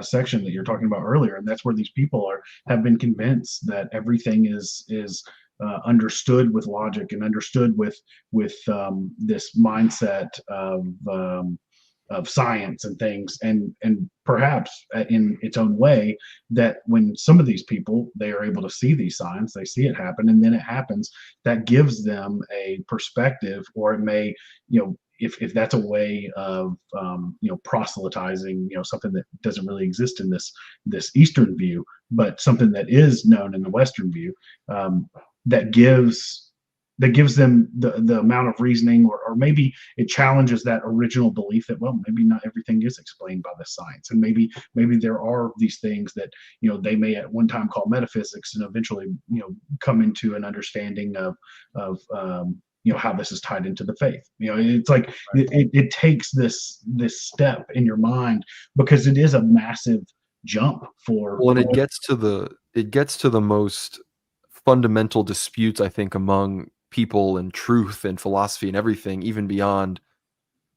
section that you're talking about earlier, and that's where these people have been convinced that everything is understood with logic and understood with this mindset of science and things, and perhaps in its own way, that when some of these people, they are able to see these signs, they see it happen, and then it happens, that gives them a perspective, or it may, if that's a way of proselytizing, something that doesn't really exist in this Eastern view, but something that is known in the Western view, that gives them the amount of reasoning, or maybe it challenges that original belief that, well, maybe not everything is explained by the science, and maybe there are these things that they may at one time call metaphysics, and eventually come into an understanding of how this is tied into the faith. It's like it takes this step in your mind, because it is a massive jump for. Well, and it gets to the most fundamental disputes, I think, among people and truth and philosophy and everything, even beyond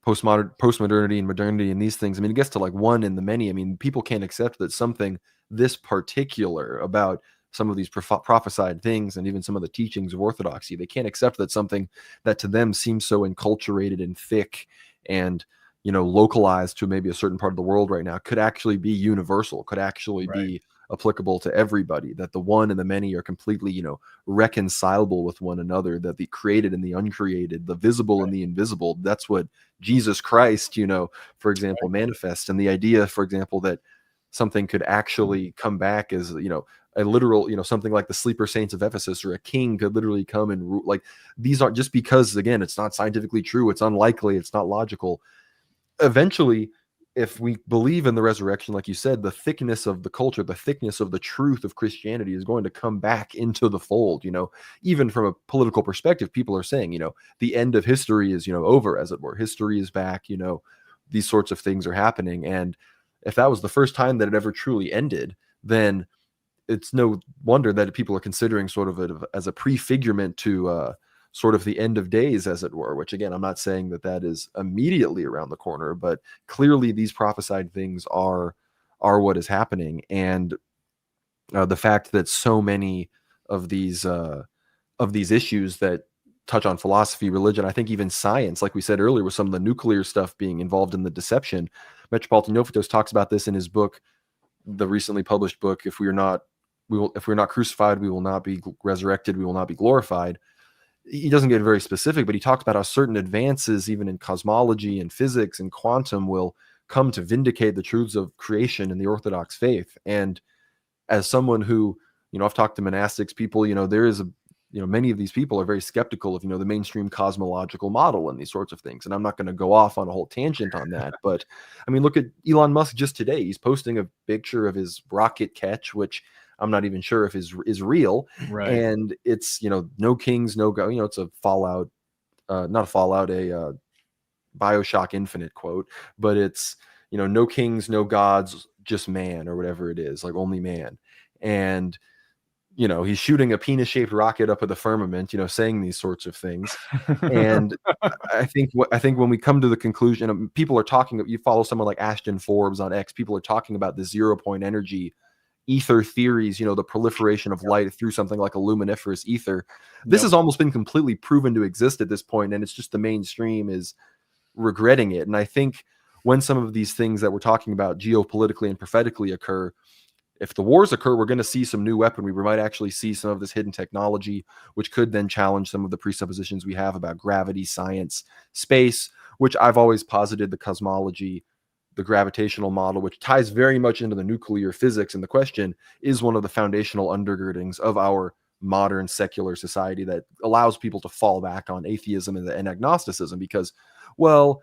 postmodernity and modernity and these things. I mean, it gets to like one in the many. I mean, people can't accept that something this particular about some of these prophesied things and even some of the teachings of orthodoxy, they can't accept that something that to them seems so enculturated and thick and localized to maybe a certain part of the world right now could actually be universal, could actually be applicable to everybody, that the one and the many are completely, reconcilable with one another, that the created and the uncreated, the visible and the invisible, that's what Jesus Christ, for example, manifests. And the idea, for example, that something could actually come back as, a literal, something like the sleeper saints of Ephesus, or a king could literally come and rule. Like, these aren't just because, again, it's not scientifically true, it's unlikely, it's not logical. Eventually, if we believe in the resurrection, like you said, the thickness of the culture, the thickness of the truth of Christianity is going to come back into the fold. Even from a political perspective, people are saying, the end of history is, over, as it were. History is back, these sorts of things are happening. And if that was the first time that it ever truly ended, then it's no wonder that people are considering sort of it as a prefigurement to sort of the end of days, as it were, which, again, I'm not saying that is immediately around the corner, but clearly these prophesied things are what is happening. And the fact that so many of these issues that touch on philosophy, religion, I think even science, like we said earlier, with some of the nuclear stuff being involved in the deception. Metropolitan Neophytos talks about this in his book, the recently published book, If we're not crucified, we will not be resurrected, we will not be glorified. He doesn't get very specific, but he talks about how certain advances, even in cosmology and physics and quantum, will come to vindicate the truths of creation in the Orthodox faith. And as someone who, I've talked to monastics, people, there is many of these people are very skeptical of, the mainstream cosmological model and these sorts of things. And I'm not going to go off on a whole tangent on that, but I mean, look at Elon Musk just today. He's posting a picture of his rocket catch, which I'm not even sure if is real. Right. And it's, no kings, no go, it's a Fallout, not a Fallout, a BioShock Infinite quote, but it's, no kings, no gods, just man, or whatever it is, like only man. And, he's shooting a penis-shaped rocket up at the firmament, saying these sorts of things. And I think when we come to the conclusion, people are talking, you follow someone like Ashton Forbes on X, people are talking about the 0-point energy ether theories, the proliferation of light through something like a luminiferous ether. This has almost been completely proven to exist at this point, and it's just the mainstream is regretting it. And I think when some of these things that we're talking about geopolitically and prophetically occur, if the wars occur, we're going to see some new weaponry. We might actually see some of this hidden technology, which could then challenge some of the presuppositions we have about gravity, science, space, which I've always posited the cosmology, the gravitational model, which ties very much into the nuclear physics. And the question is one of the foundational undergirdings of our modern secular society that allows people to fall back on atheism and agnosticism, because, well,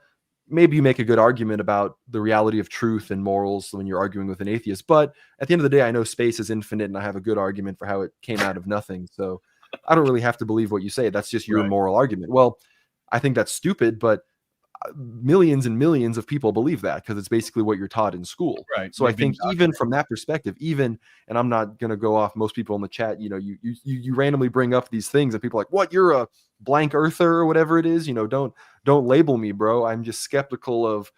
maybe you make a good argument about the reality of truth and morals when you're arguing with an atheist, but at the end of the day, I know space is infinite and I have a good argument for how it came out of nothing. So I don't really have to believe what you say. That's just your moral argument. Well, I think that's stupid, but millions and millions of people believe that because it's basically what you're taught in school. Right. So I think even from that perspective, and I'm not going to go off, most people in the chat, you randomly bring up these things and people are like, what, you're a blank earther or whatever it is, don't label me, bro. I'm just skeptical of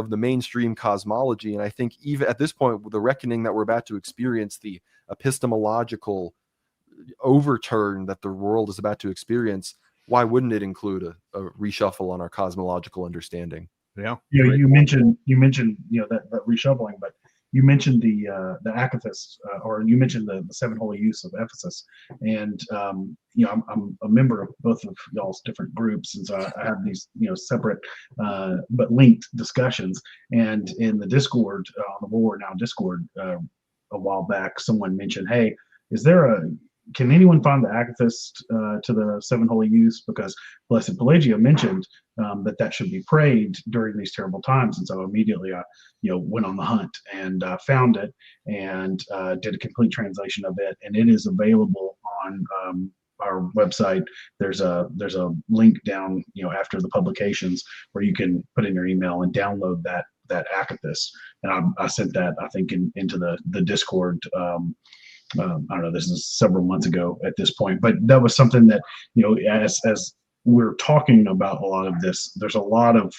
the mainstream cosmology. And I think even at this point, with the reckoning that we're about to experience, the epistemological overturn that the world is about to experience, why wouldn't it include a reshuffle on our cosmological understanding? Yeah. You mentioned that reshuffling, but you mentioned the Agathist, or you mentioned the seven holy youths of Ephesus, and I'm a member of both of y'all's different groups, and so I have these separate but linked discussions. And in the Discord, on the War Now Discord, a while back, someone mentioned, hey, can anyone find the Agathist to the seven holy youths? Because Blessed Pelagia mentioned that should be prayed during these terrible times. And so immediately I went on the hunt and found it and did a complete translation of it. And it is available on our website, there's a link down, after the publications where you can put in your email and download that Akathis. And I sent that, I think, into the Discord. I don't know, this is several months ago at this point, but that was something that, as we're talking about a lot of this, there's a lot of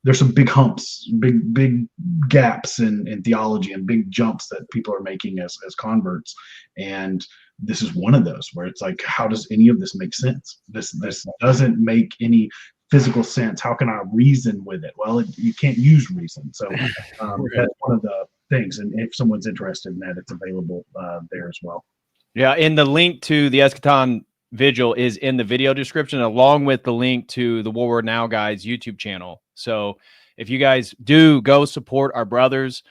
there's some big humps, big gaps in theology, and big jumps that people are making as converts. And this is one of those where it's like, how does any of this make sense? This doesn't make any physical sense. How can I reason with it? Well, you can't use reason. So that's one of the things. And if someone's interested in that, it's available there as well. Yeah, and the link to the Eschaton Vigil is in the video description, along with the link to the War Now Guys YouTube channel. So if you guys do go support our brothers,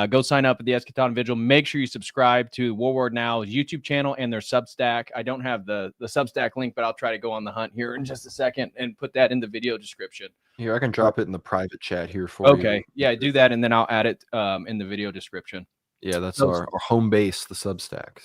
go sign up at the Eschaton Vigil. Make sure you subscribe to War Now's YouTube channel and their Substack. I don't have the Substack link, but I'll try to go on the hunt here in just a second and put that in the video description. Here, I can drop it in the private chat here for you. Okay, yeah, do that, and then I'll add it in the video description. Yeah, that's our home base, the Substack.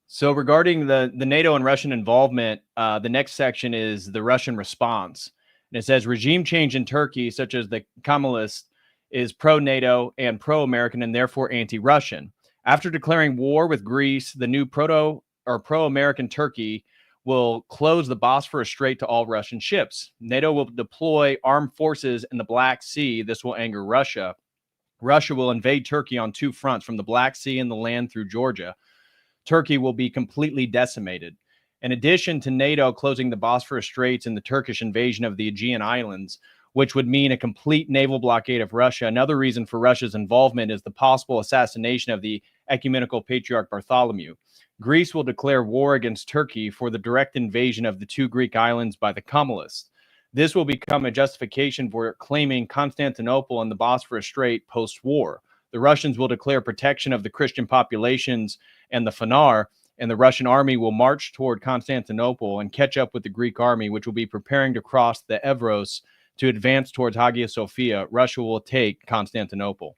So regarding the NATO and Russian involvement, the next section is the Russian response. And it says regime change in Turkey, such as the Kemalist, is pro-NATO and pro-American and therefore anti-Russian. After declaring war with Greece, the new pro-American Turkey will close the Bosphorus Strait to all Russian ships. NATO will deploy armed forces in the Black Sea. This will anger Russia. Russia will invade Turkey on two fronts, from the Black Sea and the land through Georgia. Turkey will be completely decimated. In addition to NATO closing the Bosphorus Straits and the Turkish invasion of the Aegean Islands, which would mean a complete naval blockade of Russia, another reason for Russia's involvement is the possible assassination of the ecumenical patriarch Bartholomew. Greece will declare war against Turkey for the direct invasion of the two Greek islands by the Kemalists. This will become a justification for claiming Constantinople and the Bosphorus Strait post-war. The Russians will declare protection of the Christian populations and the Fanar, and the Russian army will march toward Constantinople and catch up with the Greek army, which will be preparing to cross the Evros to advance towards Hagia Sophia. Russia will take Constantinople.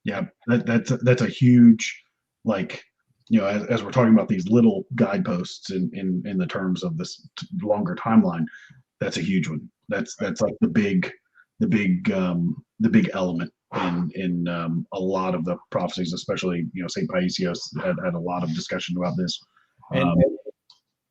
Yeah, that's a huge, as we're talking about these little guideposts in the terms of this longer timeline, that's a huge one. That's like the big element in a lot of the prophecies, especially St. Paisios had a lot of discussion about this. And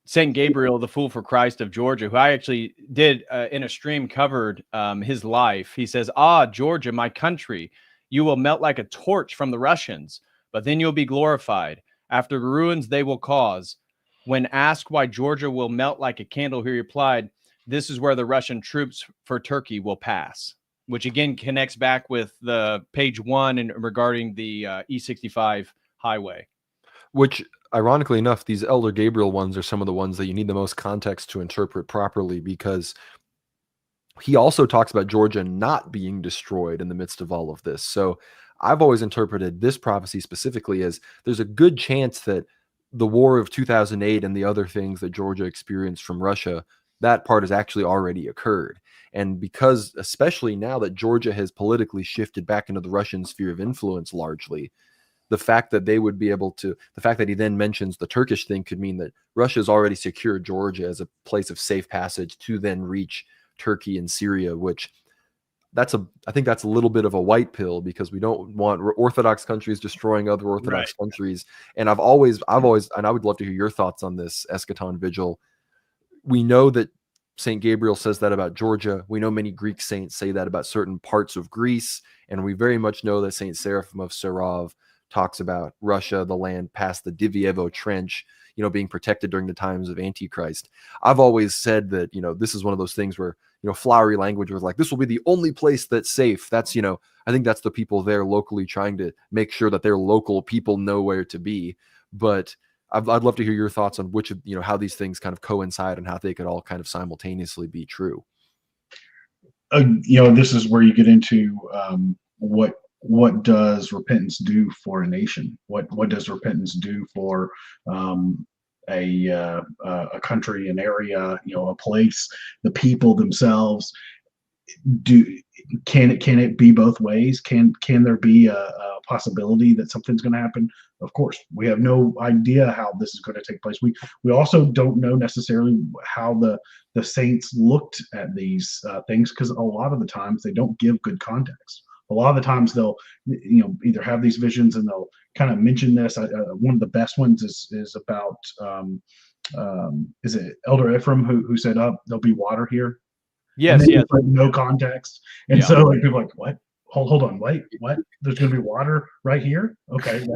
St. Gabriel, the Fool for Christ of Georgia, who I actually did in a stream covered his life. He says, Georgia, my country, you will melt like a torch from the Russians, but then you'll be glorified. After the ruins they will cause. When asked why Georgia will melt like a candle, he replied, this is where the Russian troops for Turkey will pass, which again connects back with the page 1 and regarding the E65 highway. Which, ironically enough, these Elder Gabriel ones are some of the ones that you need the most context to interpret properly, because he also talks about Georgia not being destroyed in the midst of all of this. So I've always interpreted this prophecy specifically as there's a good chance that the war of 2008 and the other things that Georgia experienced from Russia, that part has actually already occurred. And because, especially now that Georgia has politically shifted back into the Russian sphere of influence largely, the fact that they would be able to, the fact that he then mentions the Turkish thing could mean that Russia's already secured Georgia as a place of safe passage to then reach Turkey and Syria, which I think that's a little bit of a white pill, because we don't want Orthodox countries destroying other Orthodox countries. And I've always, and I would love to hear your thoughts on this, Eschaton Vigil. We know that St. Gabriel says that about Georgia. We know many Greek saints say that about certain parts of Greece. And we very much know that St. Seraphim of Sarov talks about Russia, the land past the Divyevo Trench, being protected during the times of Antichrist. I've always said that, this is one of those things where, flowery language was like, this will be the only place that's safe. That's, I think that's the people there locally trying to make sure that their local people know where to be. But I'd love to hear your thoughts on which of, how these things kind of coincide and how they could all kind of simultaneously be true. This is where you get into what does repentance do for a nation? What does repentance do for a country, an area, a place, the people themselves? can it be both ways? Can there be a possibility that something's going to happen? Of course, we have no idea how this is going to take place. We also don't know necessarily how the saints looked at these things, because a lot of the times they don't give good context. A lot of the times they'll either have these visions and they'll kind of mention this. One of the best ones is about is it Elder Ephraim who said, "Oh, there'll be water here." And Yes, then yes. it's like no context. And Yeah. so like people are like, what? Hold on, wait, what? There's gonna be water right here? Okay.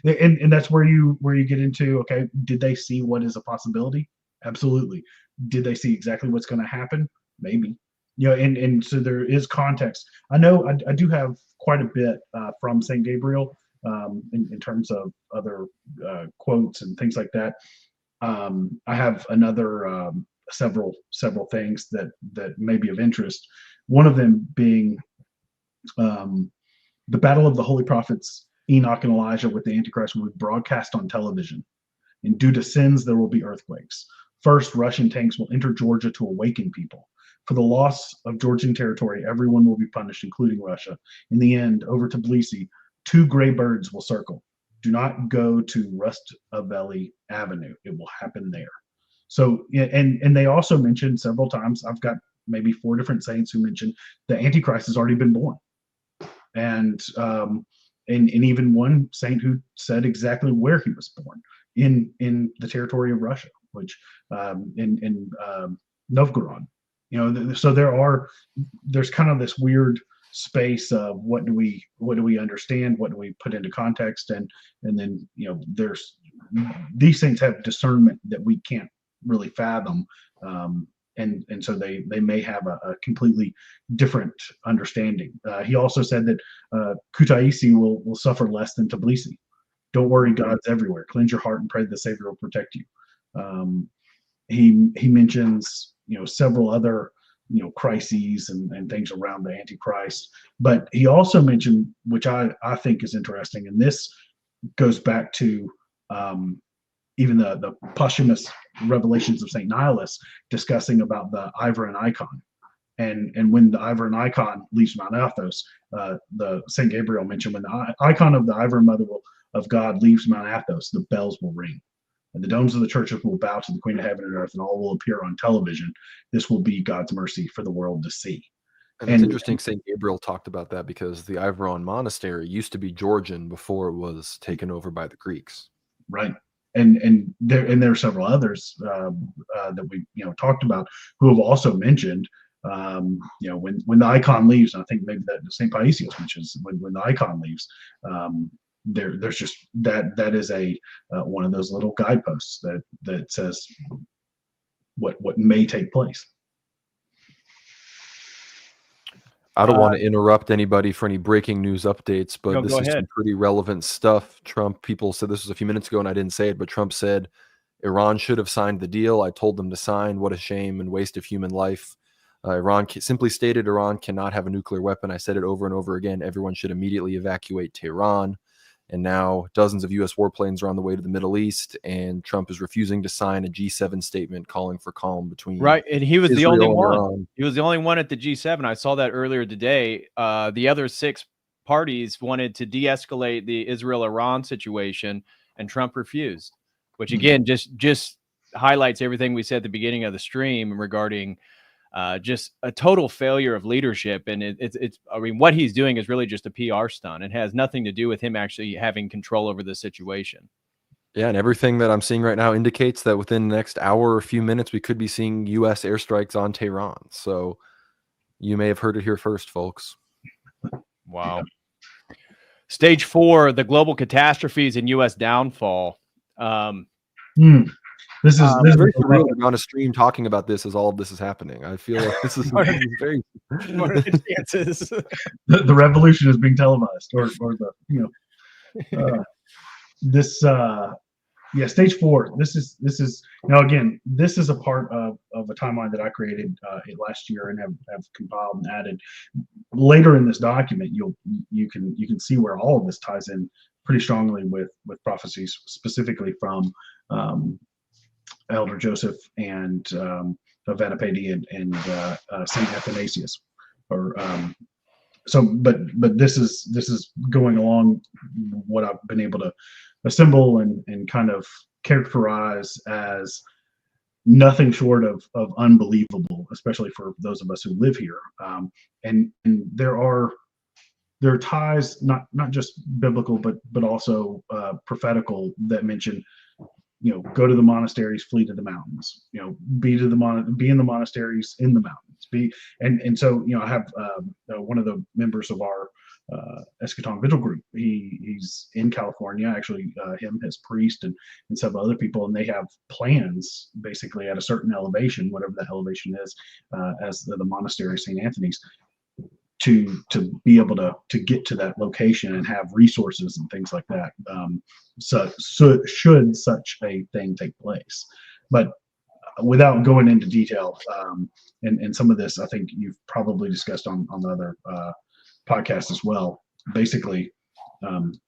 And that's where you get into, okay, did they see what is a possibility? Absolutely. Did they see exactly what's gonna happen? Maybe. And so there is context. I know I do have quite a bit from St. Gabriel in terms of other quotes and things like that. I have another several things that may be of interest. One of them being the battle of the holy prophets Enoch and Elijah with the Antichrist will be broadcast on television. And due to sins, there will be earthquakes. First, Russian tanks will enter Georgia to awaken people. For the loss of Georgian territory, everyone will be punished, including Russia. In the end, over Tbilisi, 2 gray birds will circle. Do not go to Rustaveli Avenue. It will happen there. So, and they also mentioned several times, I've got maybe 4 different saints who mentioned the Antichrist has already been born. And even one saint who said exactly where he was born, in the territory of Russia, which in Novgorod. So there's kind of this weird space of what do we understand, what do we put into context, and then there's these things have discernment that we can't really fathom, and so they may have a completely different understanding. He also said that Kutaisi will suffer less than Tbilisi. Don't worry, God's everywhere. Cleanse your heart and pray the Savior will protect you. He mentions several other crises and things around the Antichrist, but he also mentioned, which I think is interesting, and this goes back to even the posthumous revelations of Saint Nihilus, discussing about the Iver and Icon, and when the Iver and Icon leaves Mount Athos, the Saint Gabriel mentioned when the icon of the Iver Mother of God leaves Mount Athos, the bells will ring. And the domes of the churches will bow to the Queen of Heaven and Earth, and all will appear on television. This will be God's mercy for the world to see. And it's interesting St. Gabriel talked about that, because the Iveron Monastery used to be Georgian before it was taken over by the Greeks. Right. And there are several others that we talked about who have also mentioned when the icon leaves, and I think maybe that St. Paisios mentions when the icon leaves, there's just that is a one of those little guideposts that says what may take place. I don't want to interrupt anybody for any breaking news updates, but this is ahead. some pretty relevant stuff. People said this was a few minutes ago and I didn't say it, but Trump said Iran should have signed the deal. I told them to sign. What a shame and waste of human life. Iran simply stated Iran cannot have a nuclear weapon. I said it over and over again. Everyone should immediately evacuate Tehran. And now dozens of U.S. warplanes are on the way to the Middle East, and Trump is refusing to sign a G7 statement calling for calm between right. And he was Israel the only and one. Iran. He was the only one at the G7. I saw that earlier today. The other 6 parties wanted to de-escalate the Israel-Iran situation, and Trump refused, which again just highlights everything we said at the beginning of the stream regarding just a total failure of leadership. And it's I mean, what he's doing is really just a PR stunt. It has nothing to do with him actually having control over the situation. Yeah, and everything that I'm seeing right now indicates that within the next hour or a few minutes, we could be seeing U.S. airstrikes on Tehran. So you may have heard it here first, folks. Wow. Yeah. Stage 4, the global catastrophes and U.S. downfall. This is very surreal to be on a stream talking about this as all of this is happening. I feel like this is very. What are the chances? The revolution is being televised, or this stage 4. This is again, this is a part of a timeline that I created last year and have compiled and added. Later in this document, you can see where all of this ties in pretty strongly with prophecies, specifically from Elder Joseph and Vanapedi and Saint Athanasius. or so. But this is going along what I've been able to assemble and kind of characterize as nothing short of unbelievable, especially for those of us who live here. And there are ties, not just biblical, but also prophetical, that mention, go to the monasteries, flee to the mountains. Be in the monasteries, in the mountains. And so I have one of the members of our Eschaton Vigil group. He's in California, actually. Him, his priest, and several other people, and they have plans basically at a certain elevation, whatever that elevation is, as the monastery of St. Anthony's, to be able to get to that location and have resources and things like that. So should such a thing take place, but without going into detail, and some of this I think you've probably discussed on the other podcast as well. Basically,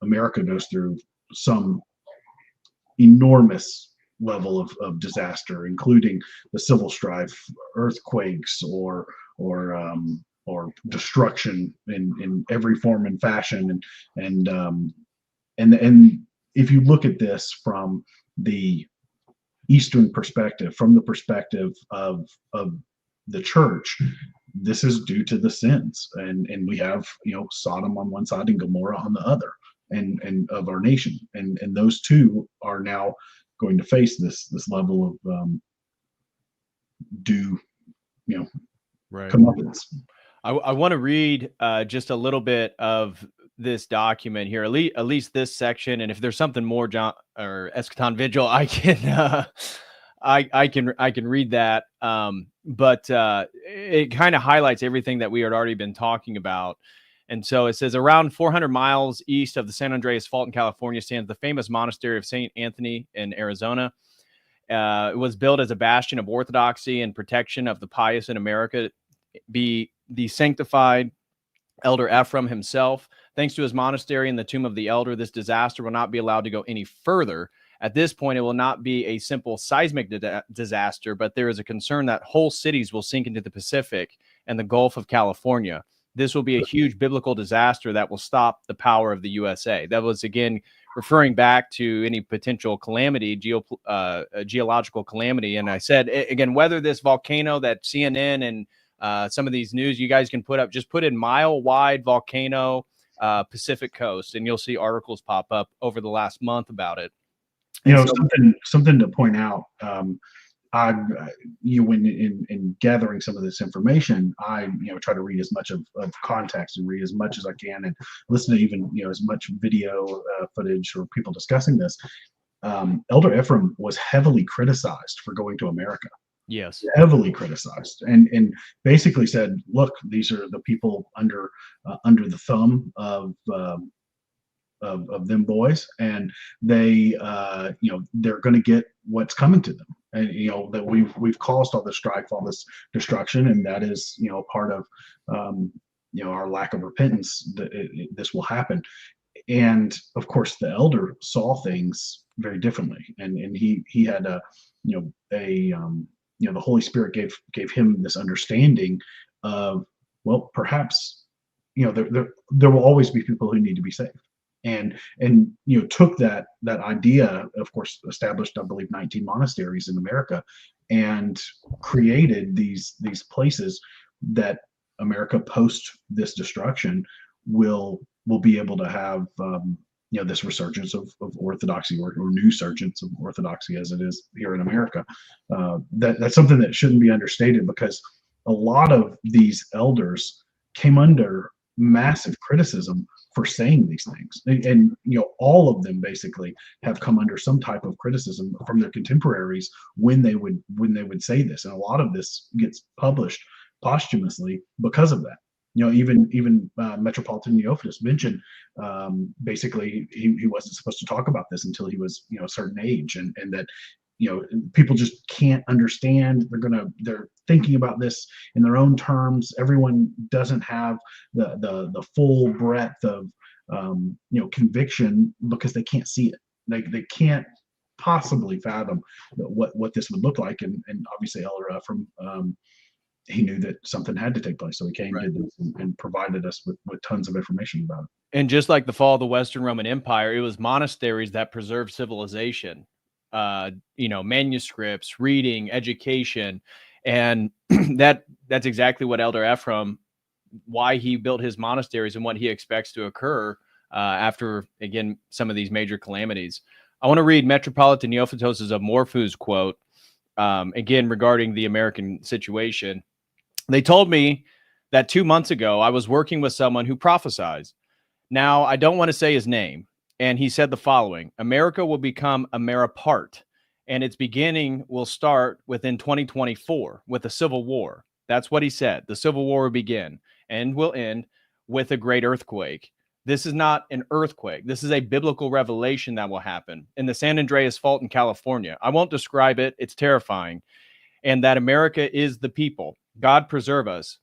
America goes through some enormous level of disaster, including the civil strife, earthquakes, or destruction in every form and fashion. And if you look at this from the Eastern perspective, from the perspective of the church, this is due to the sins, and we have Sodom on one side and Gomorrah on the other, and of our nation, and those two are now going to face this level of due right. comeuppance. I want to read just a little bit of this document here, at least this section, and if there's something more, John or Eschaton Vigil, I can I can read that. But it kind of highlights everything that we had already been talking about. And so it says, around 400 miles east of the San Andreas Fault in California stands the famous monastery of St. Anthony in Arizona. It was built as a bastion of orthodoxy and protection of the pious in America. Be the sanctified Elder Ephraim himself. Thanks to his monastery and the tomb of the elder, this disaster will not be allowed to go any further. At this point, it will not be a simple seismic disaster, but there is a concern that whole cities will sink into the Pacific and the Gulf of California. This will be a huge biblical disaster that will stop the power of the USA. That was, again, referring back to any potential calamity, geological calamity. And I said, again, whether this volcano that CNN and some of these news you guys can put up, just put in mile-wide volcano Pacific coast, and you'll see articles pop up over the last month about it. Something to point out. When in gathering some of this information, I try to read as much of context and read as much as I can, and listen to even as much video footage or people discussing this. Elder Ephraim was heavily criticized for going to America. Yes, heavily criticized, and basically said, "Look, these are the people under the thumb of them boys, and they they're going to get what's coming to them, and that we've caused all this strife, all this destruction, and that is part of our lack of repentance, that this will happen." And of course, the elder saw things very differently, and he had the Holy Spirit gave him this understanding of, well, perhaps there will always be people who need to be saved, and took that idea, of course, established, I believe, 19 monasteries in America, and created these places that America post this destruction will be able to have this resurgence of orthodoxy, or new surgence of orthodoxy, as it is here in America. That's something that shouldn't be understated, because a lot of these elders came under massive criticism for saying these things, and all of them basically have come under some type of criticism from their contemporaries when they would say this, and a lot of this gets published posthumously because of that. Even Metropolitan Neophytus mentioned, basically he wasn't supposed to talk about this until he was a certain age, and that people just can't understand. They're thinking about this in their own terms. Everyone doesn't have the full breadth of conviction, because they can't see it. They can't possibly fathom what this would look like. And obviously Elder Ephraim he knew that something had to take place. So he came, Right. did this, and provided us with tons of information about it. And just like the fall of the Western Roman Empire, it was monasteries that preserved civilization, manuscripts, reading, education. And that's exactly what Elder Ephraim, why he built his monasteries and what he expects to occur after, again, some of these major calamities. I want to read Metropolitan Neophytos of Morphu's quote, again, regarding the American situation. They told me that 2 months ago, I was working with someone who prophesied. Now, I don't want to say his name. And he said the following: America will become Ameripart, and its beginning will start within 2024 with a civil war. That's what he said. The civil war will begin and will end with a great earthquake. This is not an earthquake. This is a biblical revelation that will happen in the San Andreas Fault in California. I won't describe it. It's terrifying. And that America is the people. God preserve us.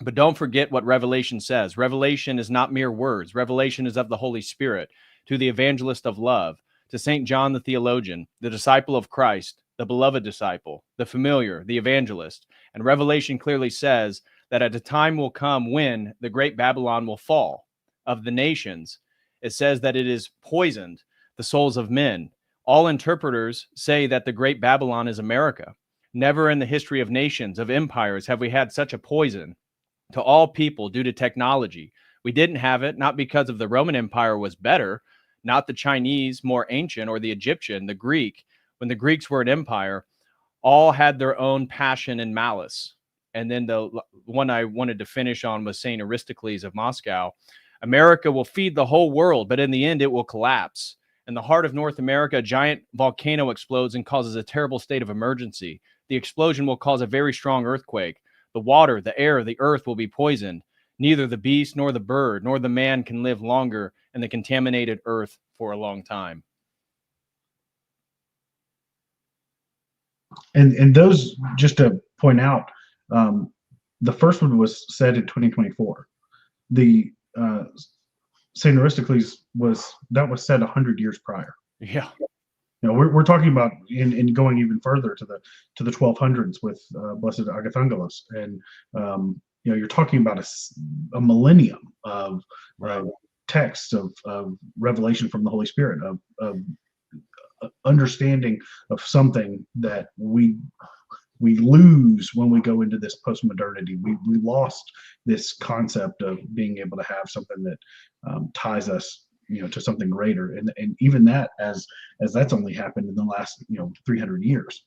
But don't forget what Revelation says. Revelation is not mere words. Revelation is of the Holy Spirit. To the evangelist of love, to St. John the theologian, the disciple of Christ, the beloved disciple, the familiar, the evangelist. And Revelation clearly says that at a time will come when the great Babylon will fall. Of the nations, it says that it is poisoned the souls of men. All interpreters say that the great Babylon is America. Never in the history of nations, of empires, have we had such a poison to all people due to technology. We didn't have it, not because of the Roman Empire was better, not the Chinese more ancient, or the Egyptian, the Greek. When the Greeks were an empire, all had their own passion and malice. And then the one I wanted to finish on was St. Aristocles of Moscow. America will feed the whole world, but in the end it will collapse. In the heart of North America, a giant volcano explodes and causes a terrible state of emergency. The explosion will cause a very strong earthquake. The water, the air, the earth will be poisoned. Neither the beast nor the bird nor the man can live longer in the contaminated earth for a long time. And those, just to point out, the first one was said in 2024. The Saint Aristocles was said 100 years prior. Yeah. We're talking about in going even further to the 1200s with Blessed Agathangelos, and you're talking about a millennium of texts of revelation from the Holy Spirit, of understanding of something that we lose when we go into this post-modernity. We lost this concept of being able to have something that ties us to something greater, and even that as that's only happened in the last 300 years.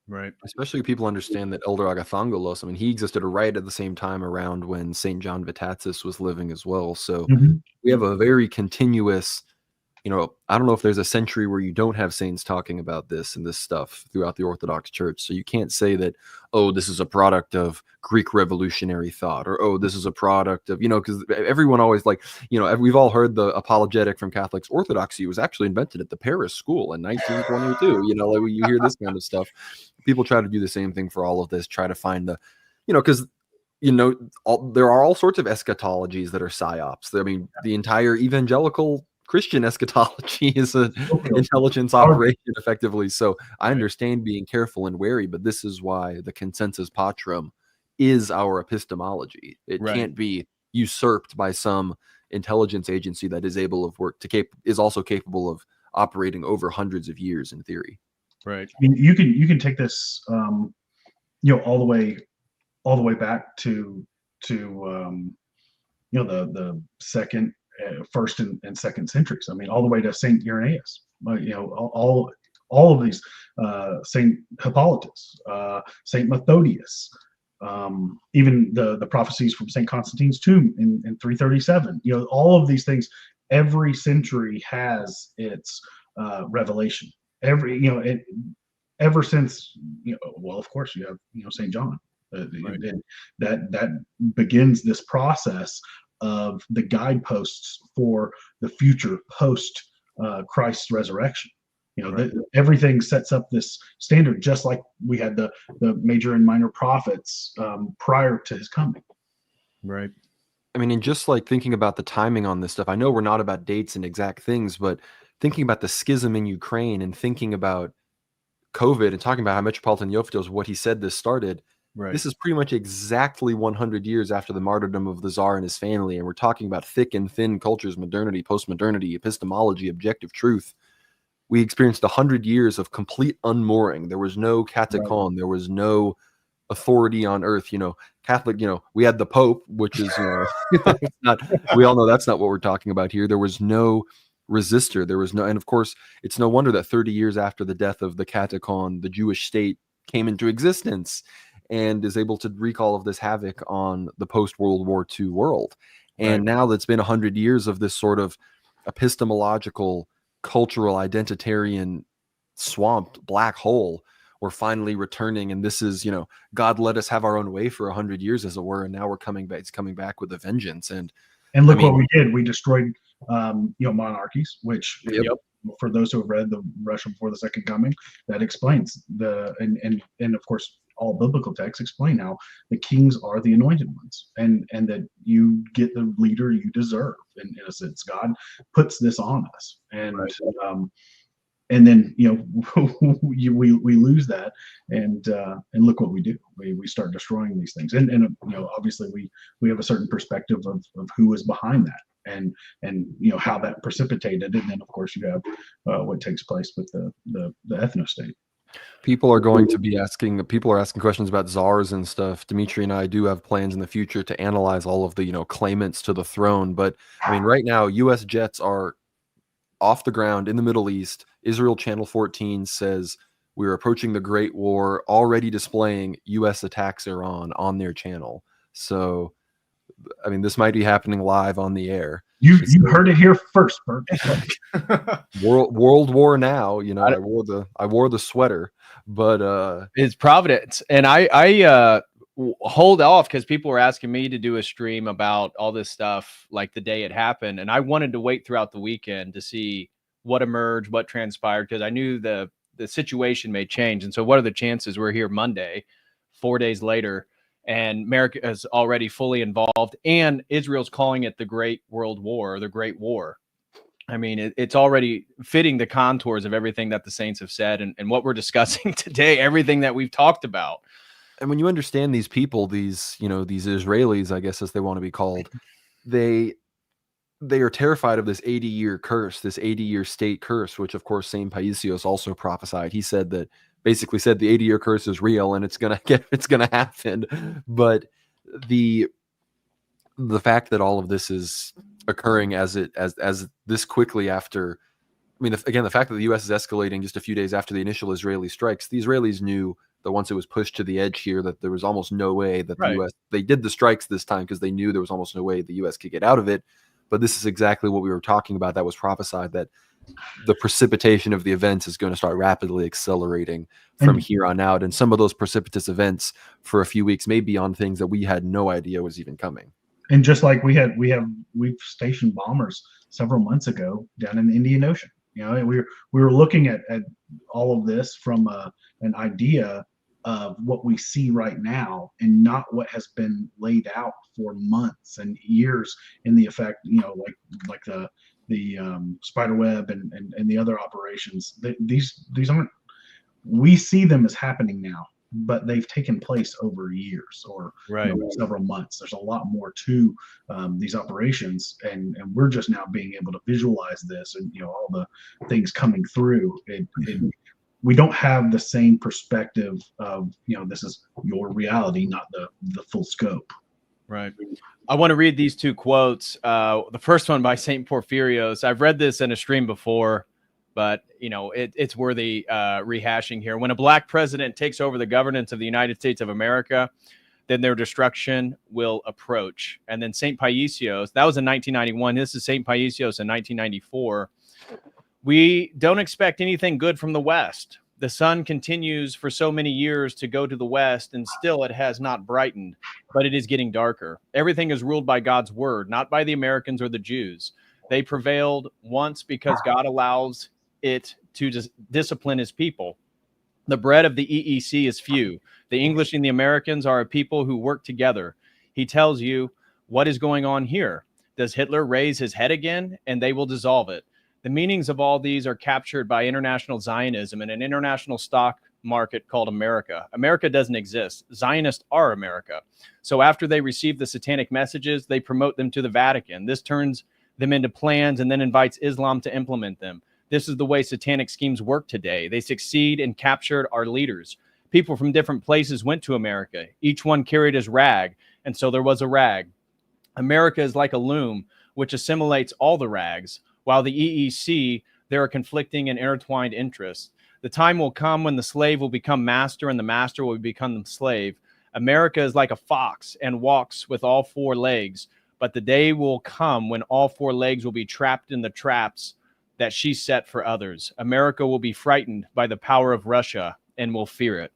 Right. Especially people understand that Elder Agathangelos, I mean, he existed right at the same time around when St. John Vitatis was living as well. So we have a very continuous, I don't know if there's a century where you don't have saints talking about this and this stuff throughout the Orthodox Church. So you can't say that, oh, this is a product of Greek revolutionary thought, or, oh, this is a product of, because everyone always we've all heard the apologetic from Catholics. Orthodoxy was actually invented at the Paris school in 1922. You hear this kind of stuff. People try to do the same thing for all of this, try to find the, because there are all sorts of eschatologies that are psyops. I mean, the entire evangelical Christian eschatology is an intelligence operation, effectively. So I understand being careful and wary, but this is why the consensus patrum is our epistemology. It can't be usurped by some intelligence agency that is able of work is also capable of operating over hundreds of years in theory. Right. I mean, you can take this, all the way back to the second, first and second centuries. I mean, all the way to Saint Irenaeus. All of these, Saint Hippolytus, Saint Methodius, even the prophecies from Saint Constantine's tomb in 337. All of these things. Every century has its revelation. Ever since, well, of course you have Saint John. And that begins this process of the guideposts for the future post Christ's resurrection. Everything sets up this standard, just like we had the major and minor prophets prior to his coming. Right. I mean, and just like thinking about the timing on this stuff, I know we're not about dates and exact things, but thinking about the schism in Ukraine and thinking about COVID and talking about how Metropolitan Neophytos, what he said this started, Right. This is pretty much exactly 100 years after the martyrdom of the Tsar and his family, and we're talking about thick and thin cultures, modernity, postmodernity, epistemology, objective truth. We experienced 100 years of complete unmooring. There was no catacomb. There was no authority on earth. Catholic, we had the Pope, which is, we all know that's not what we're talking about here. There was no resistor. There was no, and of course, it's no wonder that 30 years after the death of the catacomb, the Jewish state came into existence and is able to wreak all of this havoc on the post-World War II world. And now that's been 100 years of this sort of epistemological, cultural, identitarian swamped black hole, we're finally returning. And this is, God let us have our own way for 100 years, as it were. And now we're coming back. It's coming back with a vengeance. And look what we did. We destroyed, monarchies, which for those who have read the Russia Before the Second Coming, that explains and of course, all biblical texts explain how the kings are the anointed ones, and that you get the leader you deserve. In a sense, God puts this on us, and then we lose that, and look what we do. We start destroying these things, and obviously we have a certain perspective of who is behind that, and how that precipitated, and then of course you have what takes place with the ethno state. People are asking questions about Zars and stuff. Dimitri and I do have plans in the future to analyze all of the claimants to the throne, but I mean right now US jets are off the ground in the Middle East. Israel Channel 14 says we're approaching the Great War, already displaying US attacks Iran on their channel. So I mean, this might be happening live on the air. You heard it here first, Bert. World War now. I wore the sweater, but it's Providence, and I hold off because people were asking me to do a stream about all this stuff like the day it happened, and I wanted to wait throughout the weekend to see what emerged, what transpired, because I knew the situation may change. And so, what are the chances we're here Monday, 4 days later? And America is already fully involved, and Israel's calling it the Great World War, or the Great War. I mean, it's already fitting the contours of everything that the saints have said, and what we're discussing today, everything that we've talked about. And when you understand these people, these Israelis, I guess as they want to be called, they are terrified of this 80-year curse, this 80-year state curse, which of course Saint Paisios also prophesied. He said the 80-year curse is real and it's gonna happen. But the fact that all of this is occurring as this quickly after, I mean, the fact that the U.S. is escalating just a few days after the initial Israeli strikes, the Israelis knew that once it was pushed to the edge here, that there was almost no way that the U.S. They did the strikes this time because they knew there was almost no way the U.S. could get out of it. But this is exactly what we were talking about. That was prophesied, that the precipitation of the events is going to start rapidly accelerating from here on out. And some of those precipitous events for a few weeks may be on things that we had no idea was even coming. And just like we've stationed bombers several months ago down in the Indian Ocean. We were looking at all of this from an idea of what we see right now, and not what has been laid out for months and years in the effect, like the spider web and the other operations. These aren't, we see them as happening now, but they've taken place over years or several months. There's a lot more to these operations, and we're just now being able to visualize this, and all the things coming through. We don't have the same perspective of this is your reality, not the full scope. Right. I want to read these two quotes. The first one by Saint Porphyrios. I've read this in a stream before, but it's worthy rehashing here. When a black president takes over the governance of the United States of America, then their destruction will approach. And then Saint Paisios, that was in 1991. This is Saint Paisios in 1994. We don't expect anything good from the West. The sun continues for so many years to go to the West, and still it has not brightened, but it is getting darker. Everything is ruled by God's word, not by the Americans or the Jews. They prevailed once because God allows it to discipline his people. The bread of the EEC is few. The English and the Americans are a people who work together. He tells you, what is going on here? Does Hitler raise his head again? And they will dissolve it. The meanings of all these are captured by international Zionism and an international stock market called America. America doesn't exist. Zionists are America. So after they receive the satanic messages, they promote them to the Vatican. This turns them into plans and then invites Islam to implement them. This is the way satanic schemes work today. They succeed and captured our leaders. People from different places went to America. Each one carried his rag, and so there was a rag. America is like a loom, which assimilates all the rags. While the EEC, there are conflicting and intertwined interests. The time will come when the slave will become master and the master will become the slave. America is like a fox and walks with all four legs, but the day will come when all four legs will be trapped in the traps that she set for others. America will be frightened by the power of Russia and will fear it.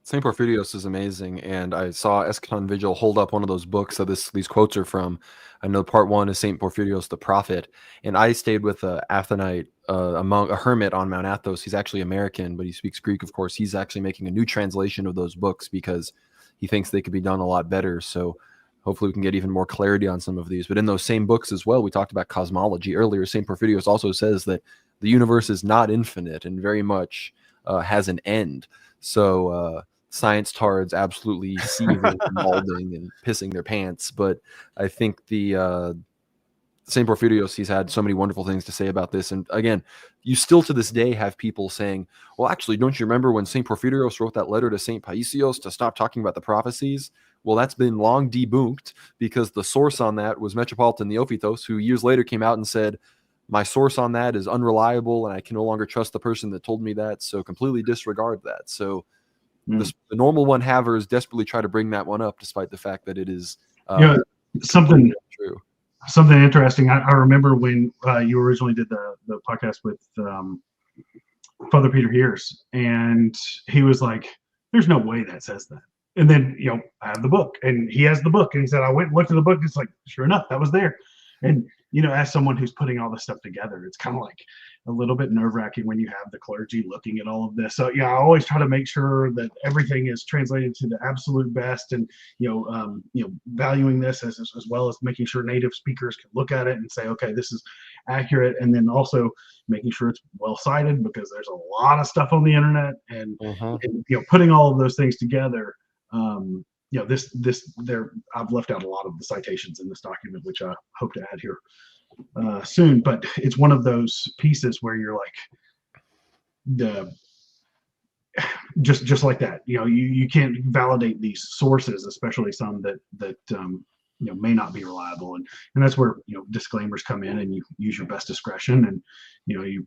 St. Porphyrios is amazing, and I saw Eschaton Vigil hold up one of those books that these quotes are from. I know part one is St. Porphyrios the Prophet, and I stayed with a Athonite, a hermit on Mount Athos. He's actually American, but he speaks Greek, of course. He's actually making a new translation of those books because he thinks they could be done a lot better. So hopefully we can get even more clarity on some of these. But in those same books as well, we talked about cosmology earlier. St. Porphyrios also says that the universe is not infinite and very much has an end. So science tards absolutely seething and balding and pissing their pants. But I think the St. Porphyrios, he's had so many wonderful things to say about this. And again, you still to this day have people saying, well, actually, don't you remember when St. Porphyrios wrote that letter to St. Paisios to stop talking about the prophecies? Well, that's been long debunked because the source on that was Metropolitan Neophytos, who years later came out and said, my source on that is unreliable and I can no longer trust the person that told me that. So completely disregard that. So the normal one havers desperately try to bring that one up, despite the fact that it is something true. Something interesting. I remember when you originally did the podcast with Father Peter Hears, and he was like, "There's no way that says that." And then I have the book, and he has the book, and he said, "I went and looked at the book. It's like, sure enough, that was there." And as someone who's putting all this stuff together, it's kind of like a little bit nerve-wracking when you have the clergy looking at all of this. So I always try to make sure that everything is translated to the absolute best, and valuing this as well as making sure native speakers can look at it and say, okay, this is accurate, and then also making sure it's well cited because there's a lot of stuff on the internet, and putting all of those things together. I've left out a lot of the citations in this document, which I hope to add here soon, but it's one of those pieces where you're like, just like that, you can't validate these sources, especially some that may not be reliable, and that's where disclaimers come in, and you use your best discretion, and you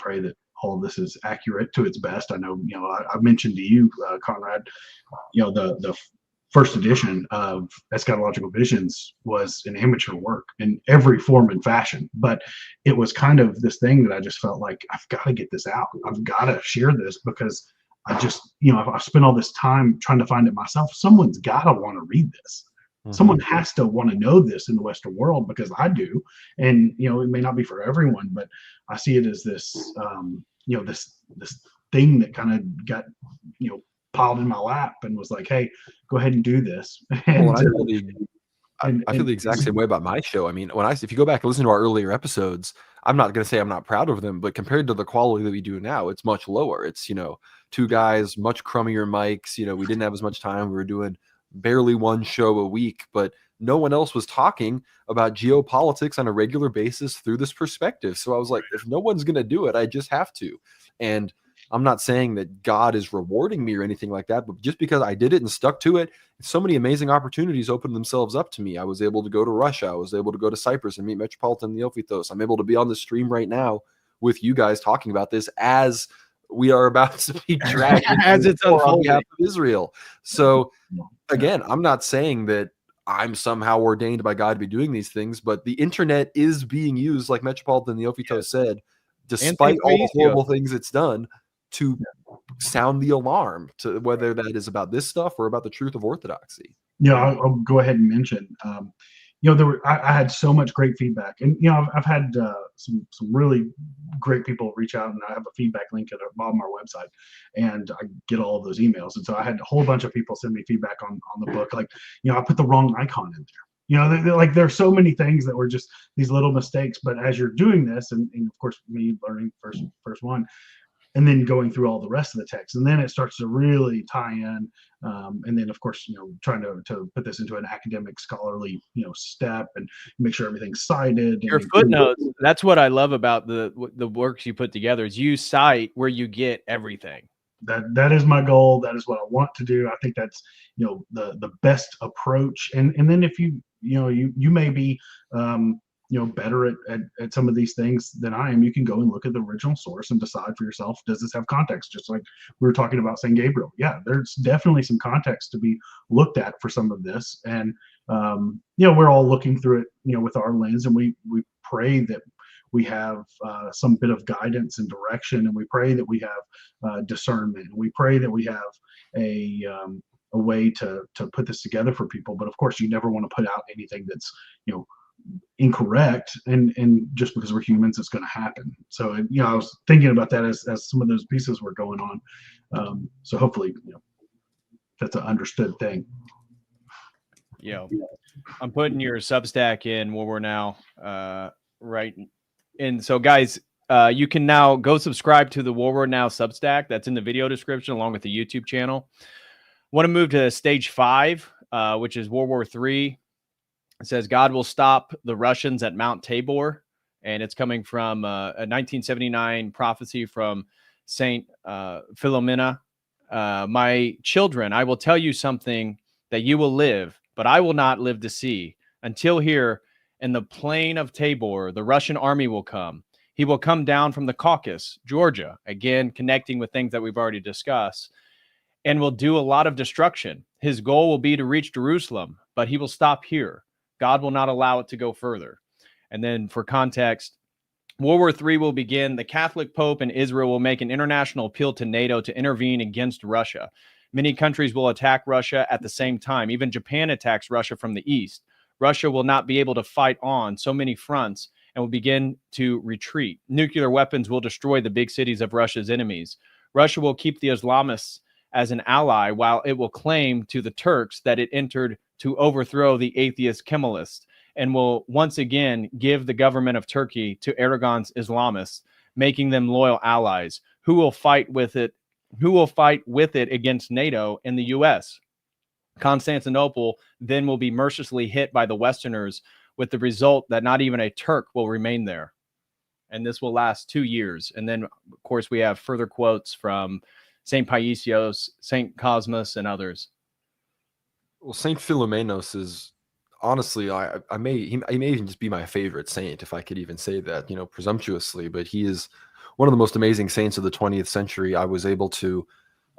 pray that all of this is accurate to its best. I know I mentioned to you, Conrad, the first edition of Eschatological Visions was an amateur work in every form and fashion, but it was kind of this thing that I just felt like, I've got to get this out. I've got to share this because I just, I've spent all this time trying to find it myself. Someone's got to want to read this. Someone has to want to know this in the Western world, because I do. And, it may not be for everyone, but I see it as this, this thing that kind of got, piled in my lap and was like, hey, go ahead and do this. And, I feel the exact same way about my show. I mean, if you go back and listen to our earlier episodes, I'm not going to say I'm not proud of them, but compared to the quality that we do now, it's much lower. It's, two guys, much crummier mics. We didn't have as much time. We were doing barely one show a week, but no one else was talking about geopolitics on a regular basis through this perspective. So I was like, if no one's going to do it, I just have to. And I'm not saying that God is rewarding me or anything like that, but just because I did it and stuck to it, so many amazing opportunities opened themselves up to me. I was able to go to Russia. I was able to go to Cyprus and meet Metropolitan Neophytos. I'm able to be on the stream right now with you guys talking about this as we are about to be dragged as it's on behalf of Israel. So again, I'm not saying that I'm somehow ordained by God to be doing these things, but the internet is being used, like Metropolitan Neophytos said, despite all the horrible things it's done, to sound the alarm, to whether that is about this stuff or about the truth of orthodoxy. I'll go ahead and mention, I had so much great feedback, and I've had some really great people reach out, and I have a feedback link at the bottom of our website, and I get all of those emails. And so I had a whole bunch of people send me feedback on the book, like I put the wrong icon in there. There's so many things that were just these little mistakes. But as you're doing this, and of course me learning first one, and then going through all the rest of the text, and then it starts to really tie in, and then of course trying to put this into an academic scholarly step and make sure everything's cited Your and footnotes, that's what I love about the works you put together, is you cite where you get everything. That is my goal. That is what I want to do. I think that's the best approach. And then if you may be better at some of these things than I am, you can go and look at the original source and decide for yourself, does this have context? Just like we were talking about St. Gabriel. Yeah, there's definitely some context to be looked at for some of this. And we're all looking through it with our lens, and we pray that we have some bit of guidance and direction, and we pray that we have discernment, and we pray that we have a way to put this together for people. But of course, you never want to put out anything that's incorrect, and just because we're humans, it's going to happen. So I was thinking about that as some of those pieces were going on. So hopefully, that's an understood thing. I'm putting your Substack in War Now right. And so, guys, you can now go subscribe to the War Now Substack. That's in the video description, along with the YouTube channel. Want to move to stage 5, which is World War III. It says God will stop the Russians at Mount Tabor, and it's coming from a 1979 prophecy from Saint Philomena. My children, I will tell you something that you will live, but I will not live to see. Until here, in the plain of Tabor, the Russian army will come. He will come down from the Caucasus, Georgia, again, connecting with things that we've already discussed, and will do a lot of destruction. His goal will be to reach Jerusalem, but he will stop here. God will not allow it to go further. And then for context, World War III will begin. The Catholic Pope in Israel will make an international appeal to NATO to intervene against Russia. Many countries will attack Russia at the same time. Even Japan attacks Russia from the east. Russia will not be able to fight on so many fronts and will begin to retreat. Nuclear weapons will destroy the big cities of Russia's enemies. Russia will keep the Islamists as an ally, while it will claim to the Turks that it entered to overthrow the atheist Kemalists, and will once again give the government of Turkey to Erdogan's Islamists, making them loyal allies who will fight with it against NATO and the US. Constantinople then will be mercilessly hit by the Westerners, with the result that not even a Turk will remain there. And this will last 2 years. And then, of course, we have further quotes from St. Paisios, St. Cosmas, and others. Well, St. Philomenos is honestly, he may even just be my favorite saint, if I could even say that, presumptuously, but he is one of the most amazing saints of the 20th century. I was able to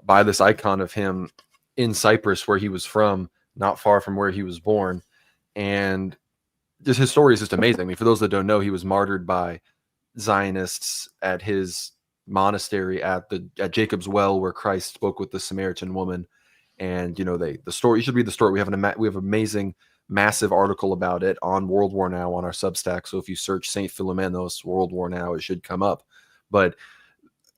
buy this icon of him in Cyprus, where he was from, not far from where he was born. And just his story is just amazing. I mean, for those that don't know, he was martyred by Zionists at his monastery at Jacob's Well, where Christ spoke with the Samaritan woman. And the story, you should read the story. We have an amazing, massive article about it on World War Now on our Substack. So if you search Saint Philomenos World War Now, it should come up. But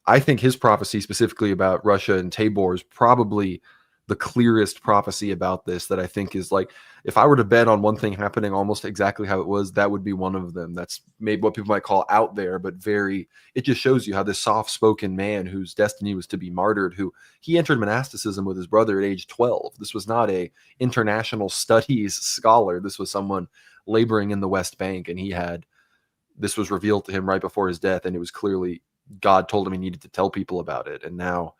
I think his prophecy specifically about Russia and Tabor is probably the clearest prophecy about this, that I think is, like, if I were to bet on one thing happening almost exactly how it was, that would be one of them. That's maybe what people might call out there, but it just shows you how this soft-spoken man whose destiny was to be martyred, he entered monasticism with his brother at age 12. This was not a international studies scholar. This was someone laboring in the West Bank, and this was revealed to him right before his death, and it was clearly God told him he needed to tell people about it. And now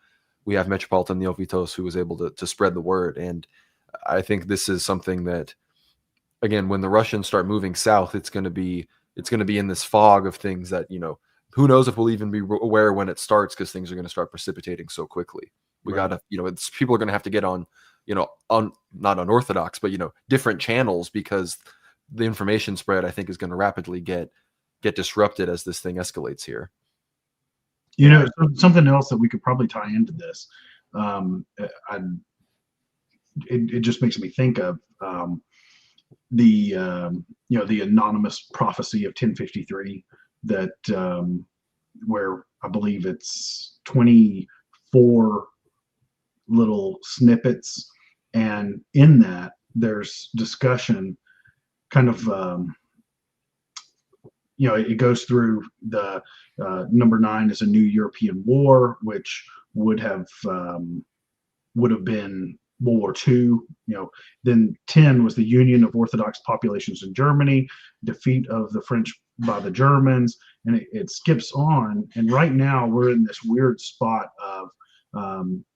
we have Metropolitan Neophytos, who was able to spread the word. And I think this is something that, again, when the Russians start moving south, it's going to be in this fog of things that, who knows if we'll even be aware when it starts, because things are going to start precipitating so quickly. We got to, people are going to have to get on, not unorthodox, but, different channels, because the information spread, I think, is going to rapidly get disrupted as this thing escalates here. Something else that we could probably tie into this, it just makes me think of the anonymous prophecy of 1053, that where I believe it's 24 little snippets, and in that there's discussion kind of it goes through the number 9 is a new European war, which would have been World War II. Then 10 was the union of Orthodox populations in Germany, defeat of the French by the Germans, and it skips on. And right now we're in this weird spot of,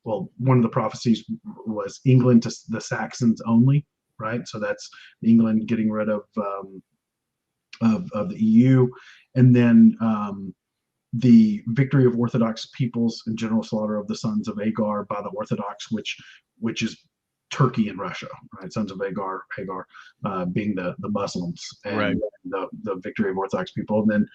one of the prophecies was England to the Saxons only, right? So that's England getting rid of the EU, and then the victory of Orthodox peoples and general slaughter of the sons of Agar by the Orthodox, which is Turkey and Russia, right? Sons of Hagar being the Muslims, and right. the victory of Orthodox people, and then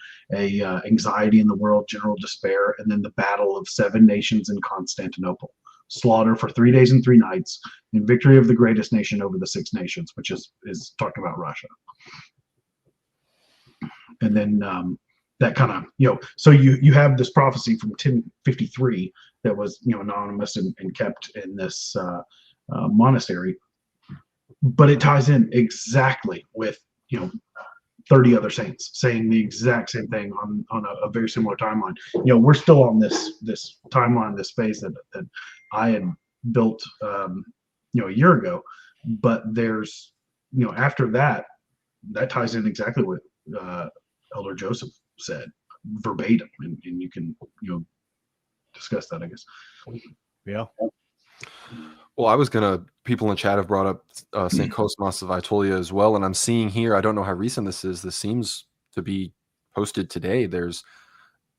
anxiety in the world, general despair, and then the battle of 7 nations in Constantinople, slaughter for 3 days and 3 nights, and victory of the greatest nation over the 6 nations, which is talking about Russia. And then that kind of, so you have this prophecy from 1053 that was, anonymous and kept in this monastery, but it ties in exactly with, 30 other saints saying the exact same thing on a very similar timeline. We're still on this timeline, this phase that I had built, a year ago, but there's, after that ties in exactly what Elder Joseph said verbatim, and you can discuss that, I guess. Yeah. Well, I was people in chat have brought up St. Cosmas of Aetolia as well, and I'm seeing here, I don't know how recent this is, this seems to be posted today. There's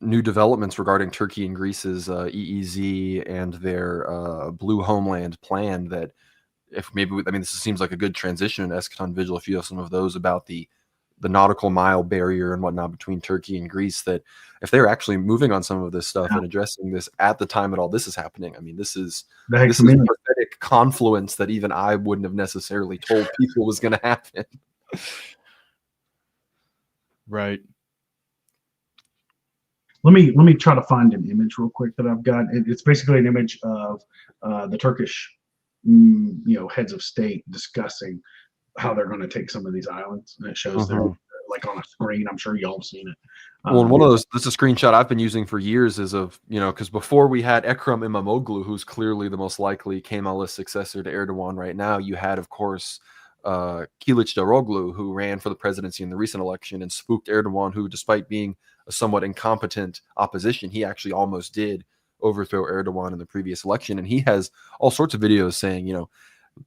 new developments regarding Turkey and Greece's EEZ and their Blue Homeland plan, that this seems like a good transition in Eschaton Vigil, if you have some of those about the nautical mile barrier and whatnot between Turkey and Greece, that if they're actually moving on some of this stuff and addressing this at the time that all this is happening, this is a prophetic confluence that even I wouldn't have necessarily told people was going to happen. Right. Let me try to find an image real quick that I've got. It's basically an image of the Turkish, heads of state discussing how they're going to take some of these islands, and it shows them like on a screen. I'm sure y'all have seen it. Well, one of those, that's a screenshot I've been using for years, is of, because before we had Ekrem Imamoglu, who's clearly the most likely Kemalist successor to Erdogan right now, you had, of course, Kilic Daroglu, who ran for the presidency in the recent election and spooked Erdogan, who, despite being a somewhat incompetent opposition, he actually almost did overthrow Erdogan in the previous election. And he has all sorts of videos saying,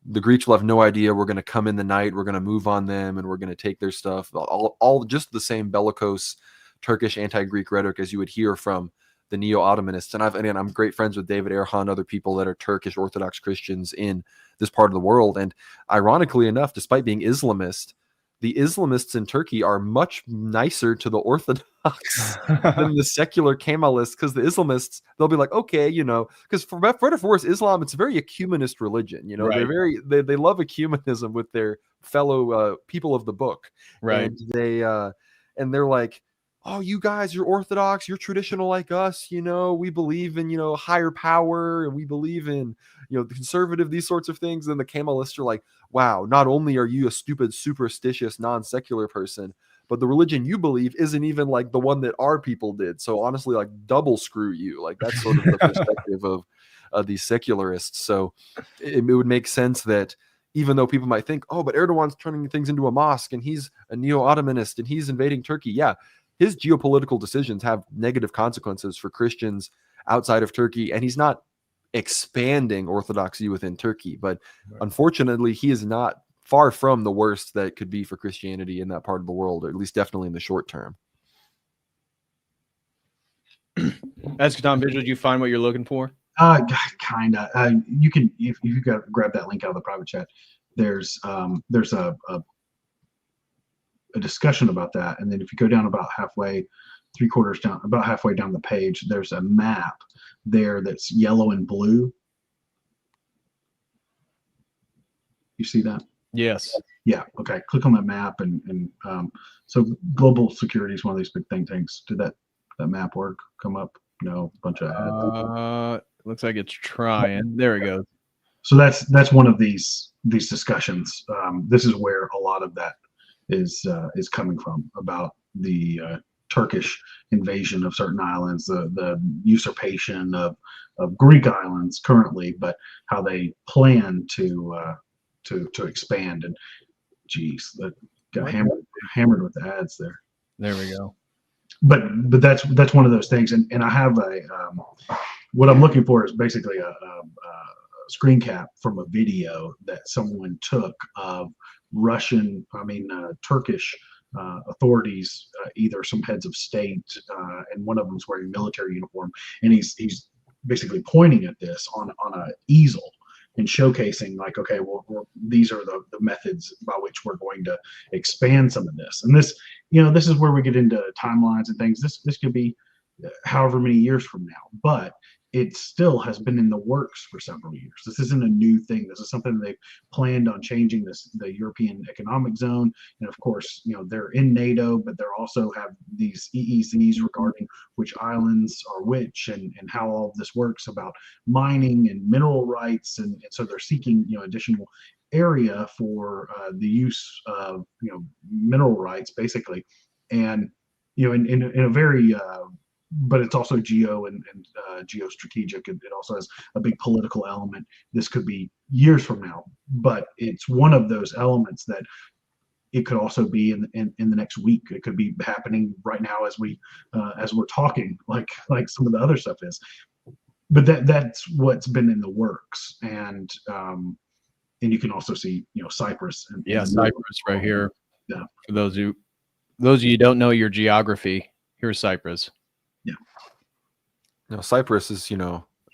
the Greeks will have no idea we're going to come in the night, we're going to move on them, and we're going to take their stuff. All just the same bellicose Turkish anti-Greek rhetoric as you would hear from the neo-Ottomanists. And I'm great friends with David Erhan, other people that are Turkish Orthodox Christians in this part of the world. And ironically enough, despite being Islamist, the Islamists in Turkey are much nicer to the Orthodox than the secular Kemalists, because the Islamists, they'll be like, okay, because for better for worse, Islam, it's a very ecumenist religion. Right. They love ecumenism with their fellow people of the book. Right. And they're like, oh, you guys, you're Orthodox, you're traditional like us, we believe in, higher power, and we believe in, the conservative, these sorts of things. And the Kemalists are like, wow, not only are you a stupid, superstitious, non-secular person, but the religion you believe isn't even like the one that our people did. So honestly, like, double screw you. Like, that's sort of the perspective of these secularists. So it would make sense that even though people might think, oh, but Erdogan's turning things into a mosque and he's a neo-Ottomanist and he's invading Turkey. Yeah, his geopolitical decisions have negative consequences for Christians outside of Turkey, and he's not expanding orthodoxy within Turkey. But unfortunately, he is not far from the worst that could be for Christianity in that part of the world, or at least definitely in the short term. Eschaton Vigil, did you find what you're looking for? Kind of. You can, if you grab that link out of the private chat, there's a discussion about that, and then if you go down about halfway, about halfway down the page, there's a map there that's yellow and blue. You see that? Yes. Yeah. Okay. Click on that map, and so global security is one of these big tanks. Did that map work? Come up? No, bunch of ads. Looks like it's trying. There we go. So that's one of these discussions. This is where a lot of that is coming from, about Turkish invasion of certain islands, the usurpation of Greek islands currently, but how they plan to expand. And geez, that got hammered with the ads there. There we go. But that's one of those things, and I have what I'm looking for is basically a screen cap from a video that someone took of Turkish authorities, either some heads of state, and one of them's wearing military uniform, and he's basically pointing at this on a easel and showcasing like, okay, well, these are the methods by which we're going to expand some of this. And this, this is where we get into timelines and things. This could be however many years from now, but it still has been in the works for several years. This isn't a new thing. This is something they've planned on changing the European Economic Zone. And of course, they're in NATO, but they also have these EEZs regarding which islands are which, and how all of this works about mining and mineral rights. And so they're seeking, additional area for the use of, mineral rights, basically. And, in a very, but it's also and geostrategic. It also has a big political element. This could be years from now, but it's one of those elements that it could also be in the next week. It could be happening right now as we're talking, like some of the other stuff is. But that's what's been in the works, and you can also see Cyprus. Cyprus right here. Yeah. For those of you who don't know your geography, here's Cyprus. Cyprus is,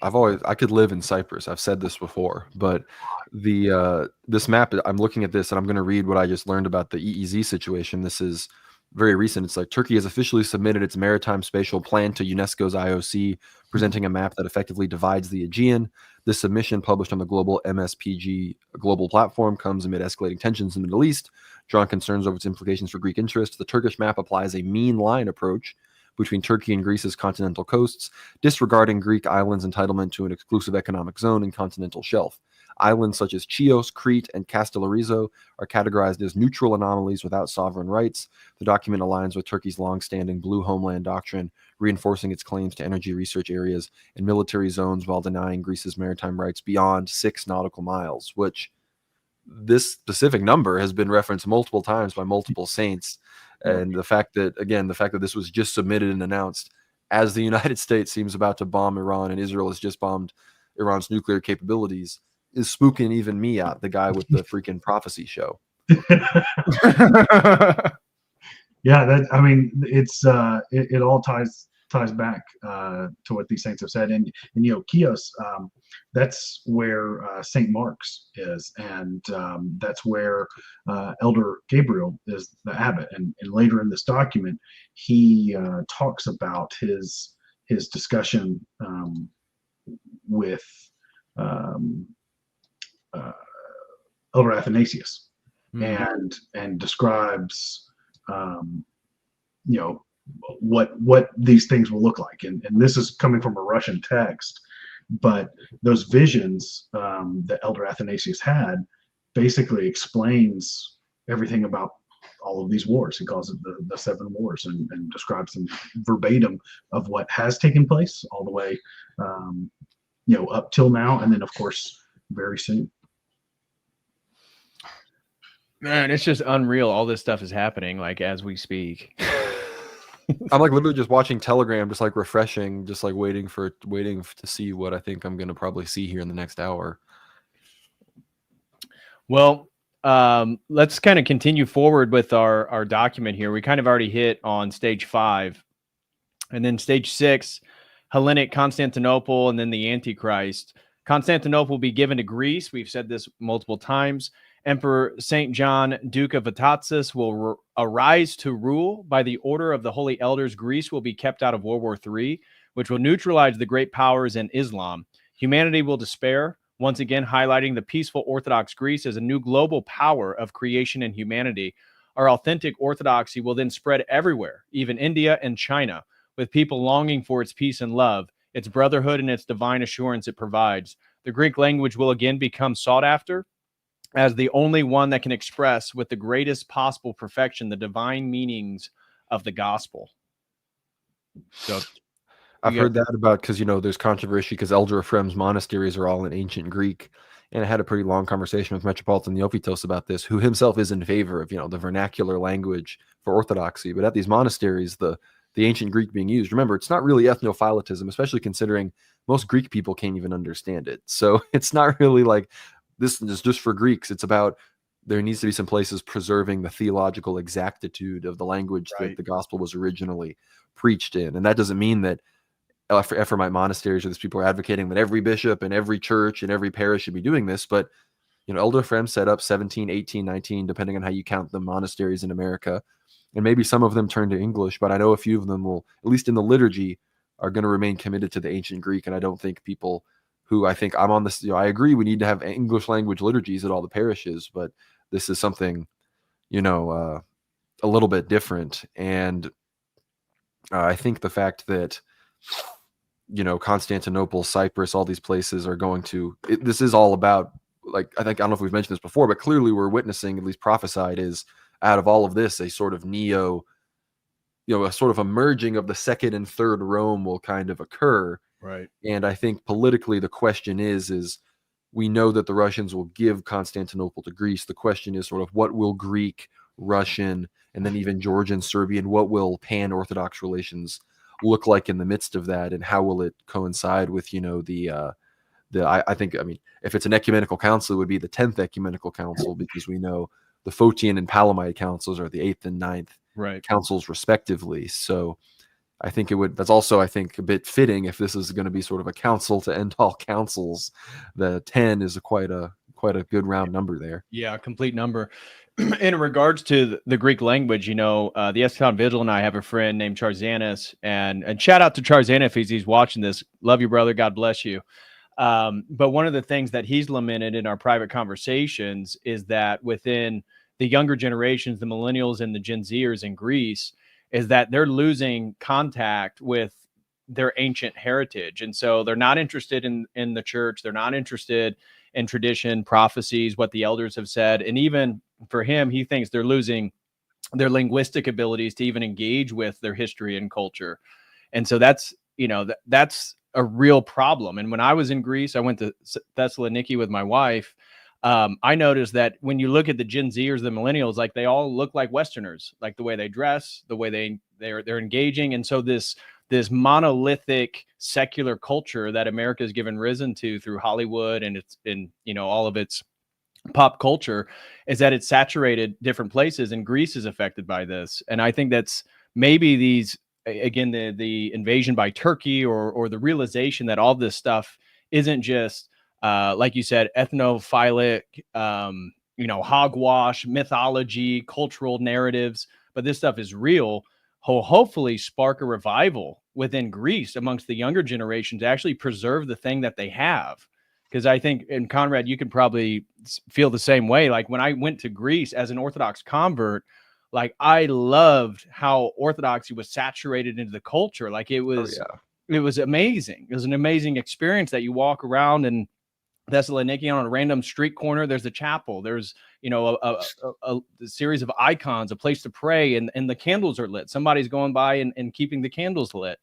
I could live in Cyprus. I've said this before, but this map, I'm looking at this and I'm going to read what I just learned about the EEZ situation. This is very recent. It's like Turkey has officially submitted its maritime spatial plan to UNESCO's IOC, presenting a map that effectively divides the Aegean. This submission, published on the global MSPG global platform, comes amid escalating tensions in the Middle East, drawing concerns over its implications for Greek interests. The Turkish map applies a mean line approach between Turkey and Greece's continental coasts, disregarding Greek islands' entitlement to an exclusive economic zone and continental shelf. Islands such as Chios, Crete, and Castellarizo are categorized as neutral anomalies without sovereign rights. The document aligns with Turkey's long-standing blue homeland doctrine, reinforcing its claims to energy research areas and military zones while denying Greece's maritime rights beyond 6 nautical miles, which this specific number has been referenced multiple times by multiple saints. And the fact that this was just submitted and announced as the United States seems about to bomb Iran and Israel has just bombed Iran's nuclear capabilities is spooking even me out, the guy with the freaking prophecy show. Yeah, it's it all ties back to what these saints have said. And Chios, that's where St. Mark's is, and that's where Elder Gabriel is the abbot. And later in this document, he talks about his discussion with Elder Athanasius, and describes what these things will look like, and this is coming from a Russian text, but those visions that Elder Athanasius had basically explains everything about all of these wars. He calls it the 7 wars, and describes them verbatim of what has taken place all the way up till now, and then of course very soon. Man, it's just unreal. All this stuff is happening like as we speak. I'm like literally just watching Telegram, just like refreshing, just like waiting to see what I think I'm going to probably see here in the next hour. Well, let's kind of continue forward with our document here. We kind of already hit on stage 5, and then stage 6, Hellenic Constantinople, and then the Antichrist. Constantinople will be given to Greece. We've said this multiple times. Emperor St. John, Duke of Vatatzis, will arise to rule. By the order of the Holy Elders, Greece will be kept out of World War III, which will neutralize the great powers and Islam. Humanity will despair, once again highlighting the peaceful Orthodox Greece as a new global power of creation and humanity. Our authentic Orthodoxy will then spread everywhere, even India and China, with people longing for its peace and love, its brotherhood, and its divine assurance it provides. The Greek language will again become sought after as the only one that can express with the greatest possible perfection the divine meanings of the gospel. So I've heard that about, because there's controversy because Elder Ephraim's monasteries are all in ancient Greek, and I had a pretty long conversation with Metropolitan Neophytos about this, who himself is in favor of the vernacular language for Orthodoxy, but at these monasteries, the ancient Greek being used. Remember, it's not really ethnophilatism, especially considering most Greek people can't even understand it. So it's not really like this is just for Greeks. It's about there needs to be some places preserving the theological exactitude of the language that the gospel was originally preached in, and that doesn't mean that Ephraimite monasteries or these people are advocating that every bishop and every church and every parish should be doing this. But, Elder Ephraim set up 17, 18, 19, depending on how you count the monasteries in America. And maybe some of them turn to English, but I know a few of them will, at least in the liturgy, are going to remain committed to the ancient Greek. And I don't think people who I think I'm on this, I agree we need to have English language liturgies at all the parishes, but this is something, a little bit different. And I think the fact that, Constantinople, Cyprus, all these places are going to, this is all about, like, I don't know if we've mentioned this before, but clearly we're witnessing, at least prophesied, is out of all of this, a sort of a sort of a merging of the second and third Rome will kind of occur. Right. And I think politically the question is we know that the Russians will give Constantinople to Greece. The question is sort of what will Greek, Russian, and then even Georgian, Serbian, what will pan-Orthodox relations look like in the midst of that, and how will it coincide with I think if it's an ecumenical council, it would be the 10th ecumenical council, because we know the Photian and Palamite councils are the 8th and 9th councils respectively. So I think that's also, I think, a bit fitting if this is going to be sort of a council to end all councils. The 10 is quite a good round number there. Yeah, complete number. In regards to the Greek language, the Eschaton Vigil and I have a friend named Charzanis, and shout out to Charzana if he's watching this. Love you, brother. God bless you. But one of the things that he's lamented in our private conversations is that within the younger generations, the millennials and the Gen Zers in Greece, is that they're losing contact with their ancient heritage. And so they're not interested in the church. They're not interested in tradition, prophecies, what the elders have said. And even for him, he thinks they're losing their linguistic abilities to even engage with their history and culture. And so that's a real problem. And when I was in Greece, I went to Thessaloniki with my wife. I noticed that when you look at the Gen Zers, the millennials, like they all look like Westerners, like the way they dress, the way they're engaging. And so this monolithic secular culture that America has given risen to through Hollywood and it's in all of its pop culture is that it's saturated different places, and Greece is affected by this. And I think that's maybe the invasion by Turkey or the realization that all this stuff isn't just like you said, ethnophilic, hogwash, mythology, cultural narratives, but this stuff is real. Hopefully spark a revival within Greece amongst the younger generation to actually preserve the thing that they have. Because I think, and Conrad, you can probably feel the same way. Like when I went to Greece as an Orthodox convert, like I loved how Orthodoxy was saturated into the culture. Like it was amazing. It was an amazing experience that you walk around and Thessaloniki on a random street corner. There's a chapel. There's, a series of icons, a place to pray, and the candles are lit. Somebody's going by and keeping the candles lit.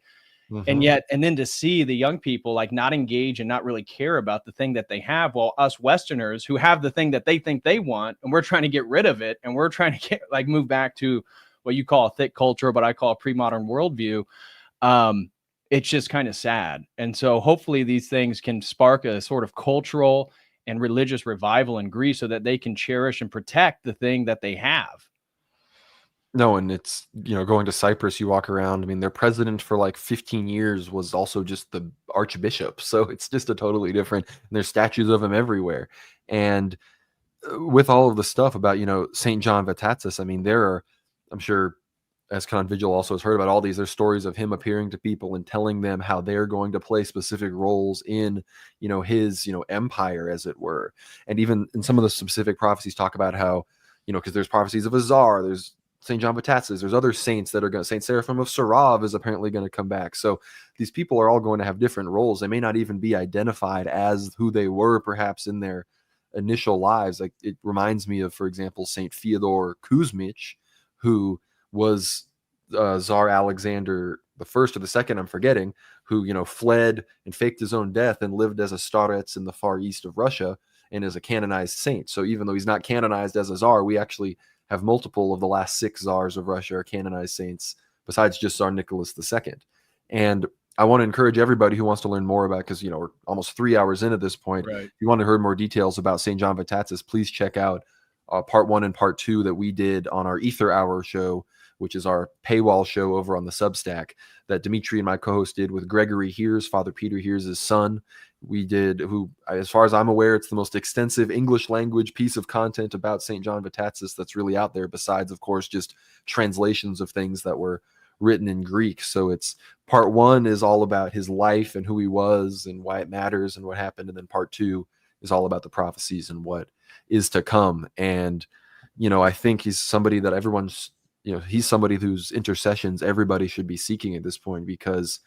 Mm-hmm. And then to see the young people like not engage and not really care about the thing that they have, while us Westerners who have the thing that they think they want, and we're trying to get rid of it, and we're trying to move back to what you call a thick culture, but I call a pre-modern worldview. It's just kind of sad. And so hopefully these things can spark a sort of cultural and religious revival in Greece so that they can cherish and protect the thing that they have. No, and it's, going to Cyprus, you walk around. I mean, their president for like 15 years was also just the archbishop. So it's just a totally different, and there's statues of him everywhere. And with all of the stuff about, St. John Vatatzis, I mean, there are, I'm sure, Eschaton Vigil also has heard about all these. There's stories of him appearing to people and telling them how they're going to play specific roles in, his, empire, as it were. And even in some of the specific prophecies talk about how, because there's prophecies of a Zar, there's St. John Vatatzis, there's other saints that are going to, St. Seraphim of Sarov is apparently going to come back. So these people are all going to have different roles. They may not even be identified as who they were perhaps in their initial lives. Like it reminds me of, for example, St. Fyodor Kuzmich, who was Tsar Alexander the First or the Second, I'm forgetting, who, you know, fled and faked his own death and lived as a starets in the far east of Russia and is a canonized saint. So even though he's not canonized as a czar, we actually have multiple of the last 6 czars of Russia are canonized saints, besides just Tsar Nicholas II. And I want to encourage everybody who wants to learn more about, because, you know, we're almost 3 hours in at this point. Right. If you want to hear more details about St. John Vitatsis, please check out part 1 and part 2 that we did on our Ether Hour show, which is our paywall show over on the Substack that Dimitri and my co-host did with Gregory Hears, Father Peter Hears' son. We did, who, as far as I'm aware, it's the most extensive English language piece of content about St. John Vitatsis that's really out there, besides, of course, just translations of things that were written in Greek. So it's part 1 is all about his life and who he was and why it matters and what happened. And then part 2 is all about the prophecies and what is to come. And, you know, I think he's somebody that everyone's, you know, he's somebody whose intercessions everybody should be seeking at this point, because,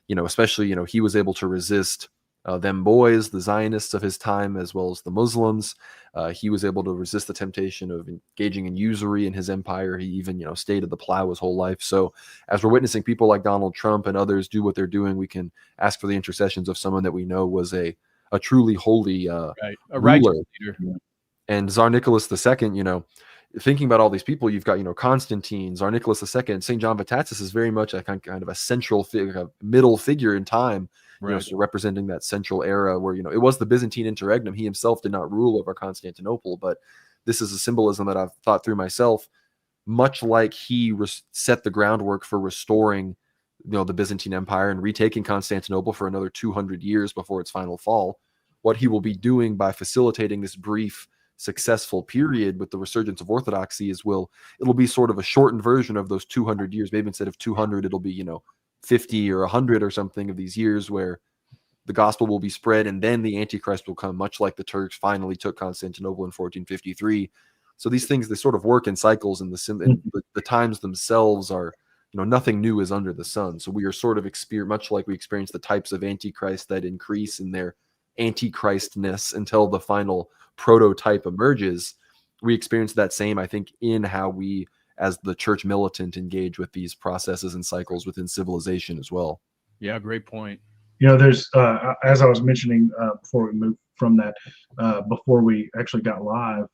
you know, especially, you know, he was able to resist them boys, the Zionists of his time, as well as the Muslims. He was able to resist the temptation of engaging in usury in his empire. He even, you know, stayed at the plow his whole life. So as we're witnessing people like Donald Trump and others do what they're doing, we can ask for the intercessions of someone that we know was a truly holy a ruler. leader. And Tsar Nicholas II, you know, thinking about all these people, you've got, you know, Constantine, Tsar Nicholas II, St. John Vitatsis is very much a kind of a central a middle figure in time, you know, so representing that central era where, you know, it was the Byzantine interregnum. He himself did not rule over Constantinople, but this is a symbolism that I've thought through myself, much like he set the groundwork for restoring, you know, the Byzantine Empire and retaking Constantinople for another 200 years before its final fall. What he will be doing by facilitating this brief successful period with the resurgence of orthodoxy it'll be sort of a shortened version of those 200 years. Maybe instead of 200, it'll be, you know, 50 or 100 or something of these years where the gospel will be spread, and then the Antichrist will come, much like the Turks finally took Constantinople in 1453. So these things, they sort of work in cycles, and the times themselves are, you know, nothing new is under the sun. So we are sort of much like we experience the types of Antichrist that increase in their Antichristness until the final prototype emerges. We experience that same, I think, in how we as the church militant engage with these processes and cycles within civilization as well. Yeah, great point. You know, there's as I was mentioning before we moved from that, before we actually got live,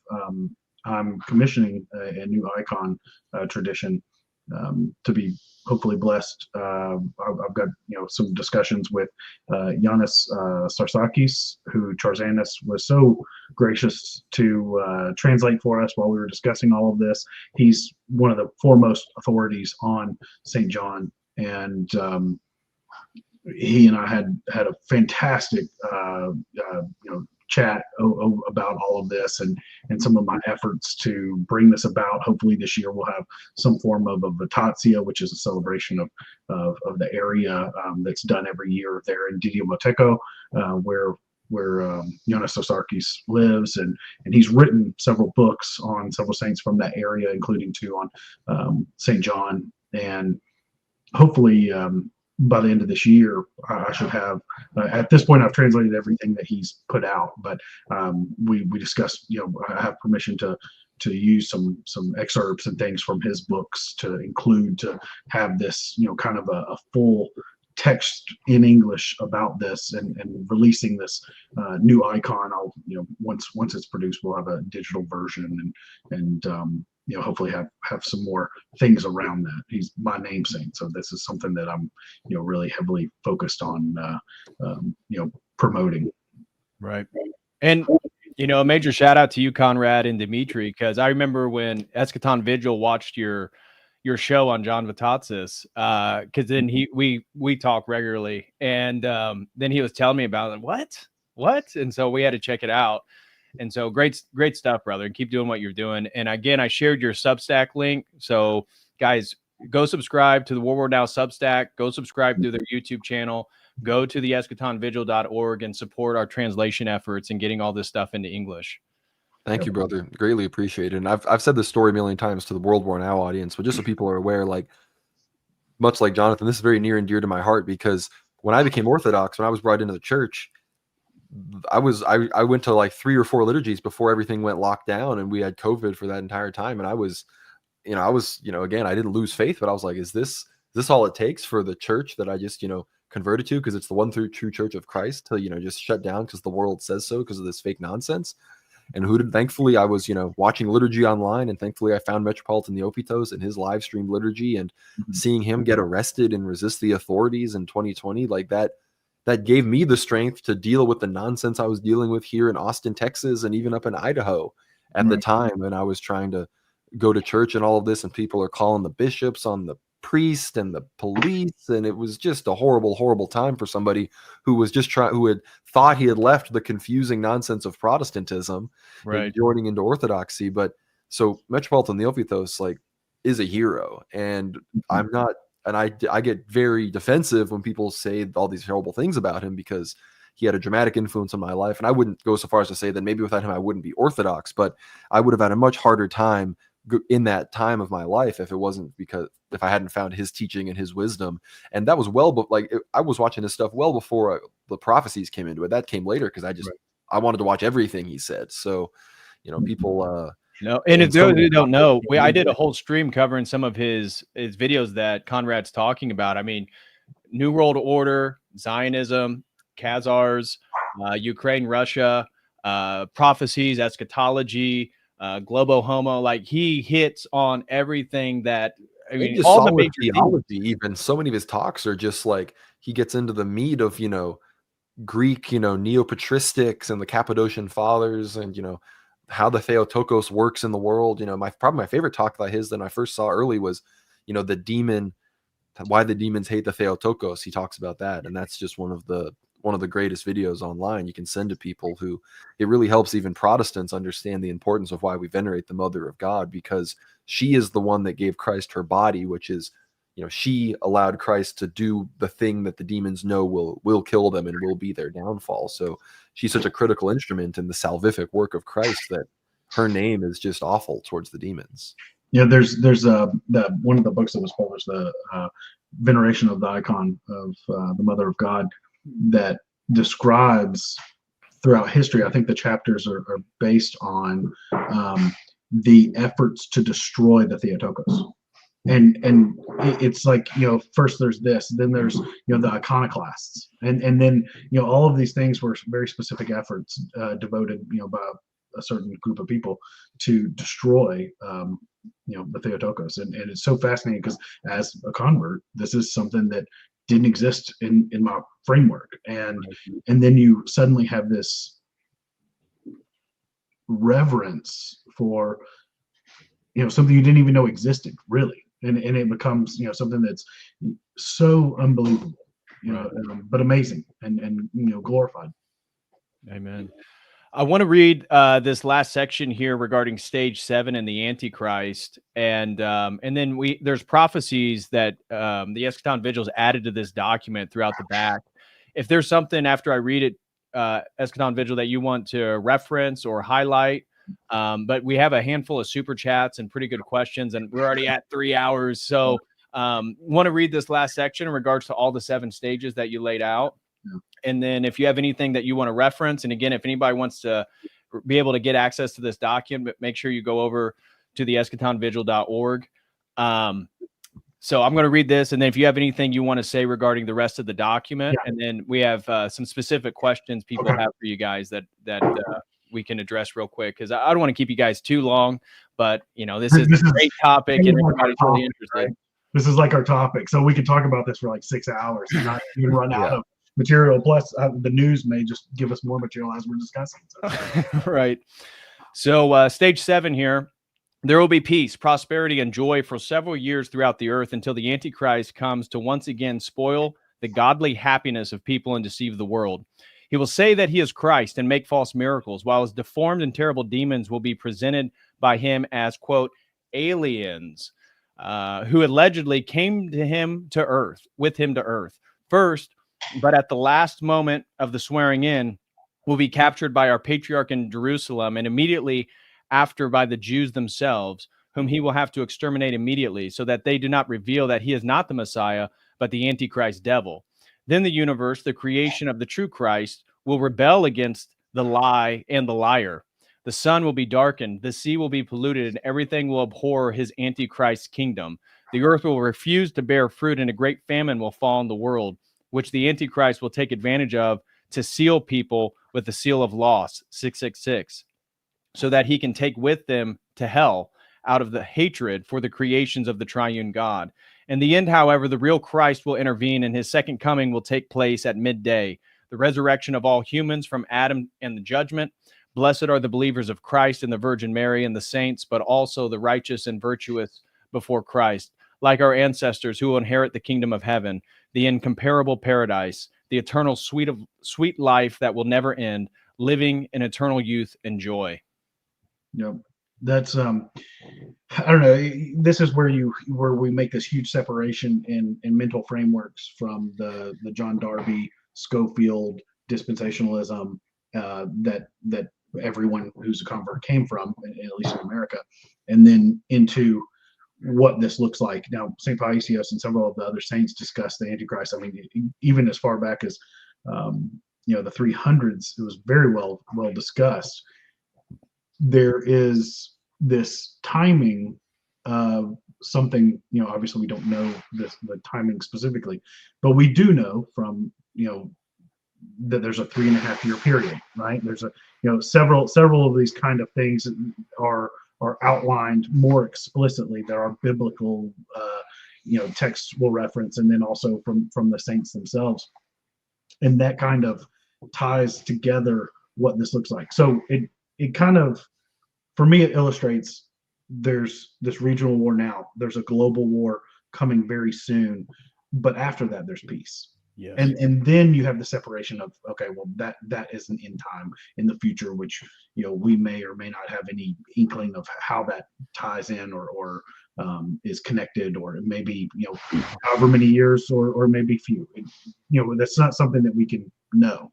I'm commissioning a new icon tradition to be hopefully blessed. I've got, you know, some discussions with Yanis Starsakis, who Charzanis was so gracious to translate for us while we were discussing all of this. He's one of the foremost authorities on St. John, and he and I had a fantastic you know, chat about all of this and some of my efforts to bring this about. Hopefully this year we'll have some form of a Vitatsia, which is a celebration of the area that's done every year there in Geopolitical, where Yanis Starsakis lives, and he's written several books on several saints from that area, including 2 on St. John. And hopefully by the end of this year, I should have, at this point, I've translated everything that he's put out, but we discussed, you know, I have permission to use some excerpts and things from his books to include, to have this, you know, kind of a full text in English about this, and releasing this new icon. I'll, you know, once it's produced, we'll have a digital version, and you know, hopefully have some more things around that. He's my name saint, so this is something that I'm, you know, really heavily focused on, you know, promoting. Right. And, you know, a major shout out to you, Conrad and Dimitri, because I remember when Eschaton Vigil watched your show on John Vitatsis, because then we talk regularly, and then he was telling me about it. What? And so we had to check it out. And so great stuff, brother, and keep doing what you're doing. And again, I shared your Substack link. So guys, go subscribe to the World War Now Substack, go subscribe to their YouTube channel, go to the eschatonvigil.org and support our translation efforts and getting all this stuff into English. Thank you, brother. Greatly appreciated. And I've said this story a million times to the World War Now audience, but just so people are aware, like, much like Jonathan, this is very near and dear to my heart, because when I became Orthodox, when I was brought into the church, I went to like 3 or 4 liturgies before everything went locked down, and we had COVID for that entire time. And I was I was, again, I didn't lose faith, but I was like, is this all it takes for the church that I just, converted to, because it's the one true church of Christ, to, just shut down because the world says so because of this fake nonsense? And thankfully I was, watching liturgy online, and thankfully I found Metropolitan Neophytos and his live stream liturgy, and seeing him get arrested and resist the authorities in 2020, like that gave me the strength to deal with the nonsense I was dealing with here in Austin, Texas, and even up in Idaho at the time. And I was trying to go to church and all of this, and people are calling the bishops on the priest and the police, and it was just a horrible time for somebody who was just who had thought he had left the confusing nonsense of Protestantism, and joining into Orthodoxy. But so Metropolitan Neophytos, like, is a hero, and I'm not, and I get very defensive when people say all these horrible things about him, because he had a dramatic influence on my life. And I wouldn't go so far as to say that maybe without him I wouldn't be Orthodox, but I would have had a much harder time in that time of my life if I hadn't found his teaching and his wisdom. And that was I was watching his stuff well before the prophecies came into it. That came later, because I wanted to watch everything he said. So, people. And if those who don't know, I did a whole stream covering some of his videos that Conrad's talking about. I mean, New World Order, Zionism, Khazars, Ukraine, Russia, prophecies, eschatology, globo homo. Like, he hits on everything that, I mean, all the major theology. Even so many of his talks are just like, he gets into the meat of Greek neo-patristics and the Cappadocian Fathers, and how the Theotokos works in the world. Probably my favorite talk that his that I first saw early was the demon, why the demons hate the Theotokos. He talks about that, and that's just one of the greatest videos online you can send to people. Who it really helps even Protestants understand the importance of why we venerate the Mother of God, because she is the one that gave Christ her body, which is, she allowed Christ to do the thing that the demons know will kill them and will be their downfall. So she's such a critical instrument in the salvific work of Christ that her name is just awful towards the demons. Yeah, there's that one of the books that was published, the veneration of the icon of the Mother of God, that describes throughout history. I think the chapters are based on the efforts to destroy the Theotokos. And it's like, first there's this, then there's, the iconoclasts. And then, all of these things were very specific efforts devoted, by a certain group of people to destroy, the Theotokos. And it's so fascinating, because as a convert, this is something that didn't exist in my framework. And then you suddenly have this reverence for, something you didn't even know existed, really. And it becomes, something that's so unbelievable, but amazing and glorified. Amen. I want to read this last section here regarding stage 7 and the Antichrist, and then there's prophecies that the Eschaton Vigils added to this document throughout the back. If there's something after I read it, Eschaton Vigil, that you want to reference or highlight, but we have a handful of super chats and pretty good questions, and we're already at 3 hours. So want to read this last section in regards to all the 7 stages that you laid out. And then if you have anything that you want to reference, and again, if anybody wants to be able to get access to this document, make sure you go over to the eschatonvigil.org. So I'm going to read this, and then if you have anything you want to say regarding the rest of the document, and then we have some specific questions people have for you guys that we can address real quick, because I don't want to keep you guys too long, but this is a great topic, and everybody's really interested. Right? This is like our topic, so we could talk about this for like 6 hours and not even run out of material. Plus the news may just give us more material as we're discussing. So. Right. So stage 7 here. There will be peace, prosperity, and joy for several years throughout the earth, until the Antichrist comes to once again spoil the godly happiness of people and deceive the world. He will say that he is Christ and make false miracles, while his deformed and terrible demons will be presented by him as, quote, aliens who allegedly came with him to earth. First, but at the last moment of the swearing in, will be captured by our patriarch in Jerusalem, and immediately after by the Jews themselves, whom he will have to exterminate immediately, so that they do not reveal that he is not the Messiah, but the Antichrist devil. Then the universe, the creation of the true Christ, will rebel against the lie and the liar. The sun will be darkened, the sea will be polluted, and everything will abhor his Antichrist kingdom. The earth will refuse to bear fruit, and a great famine will fall on the world, which the Antichrist will take advantage of to seal people with the seal of loss, 666, so that he can take with them to hell out of the hatred for the creations of the triune God. In the end, however, the real Christ will intervene, and his second coming will take place at midday. The resurrection of all humans from Adam and the judgment. Blessed are the believers of Christ and the Virgin Mary and the saints, but also the righteous and virtuous before Christ, like our ancestors who will inherit the kingdom of heaven, the incomparable paradise, the eternal sweet life that will never end, living in eternal youth and joy. Yep. That's I don't know. This is where we make this huge separation in mental frameworks from the John Darby, Schofield dispensationalism that everyone who's a convert came from, at least in America, and then into what this looks like. Now, St. Paisios and several of the other saints discuss the Antichrist. I mean, even as far back as the 300s, it was very well discussed. There is this timing of something, obviously we don't know the timing specifically, but we do know from, that there's a 3.5 year period, right? There's several of these kind of things are outlined more explicitly. There are biblical, texts will reference, and then also from the saints themselves. And that kind of ties together what this looks like. So it kind of, for me, it illustrates there's this regional war now. There's a global war coming very soon, but after that, there's peace. Yes. And then you have the separation of, okay, well, that is an end time in the future, which we may or may not have any inkling of how that ties in or is connected, or maybe however many years or maybe few. That's not something that we can know.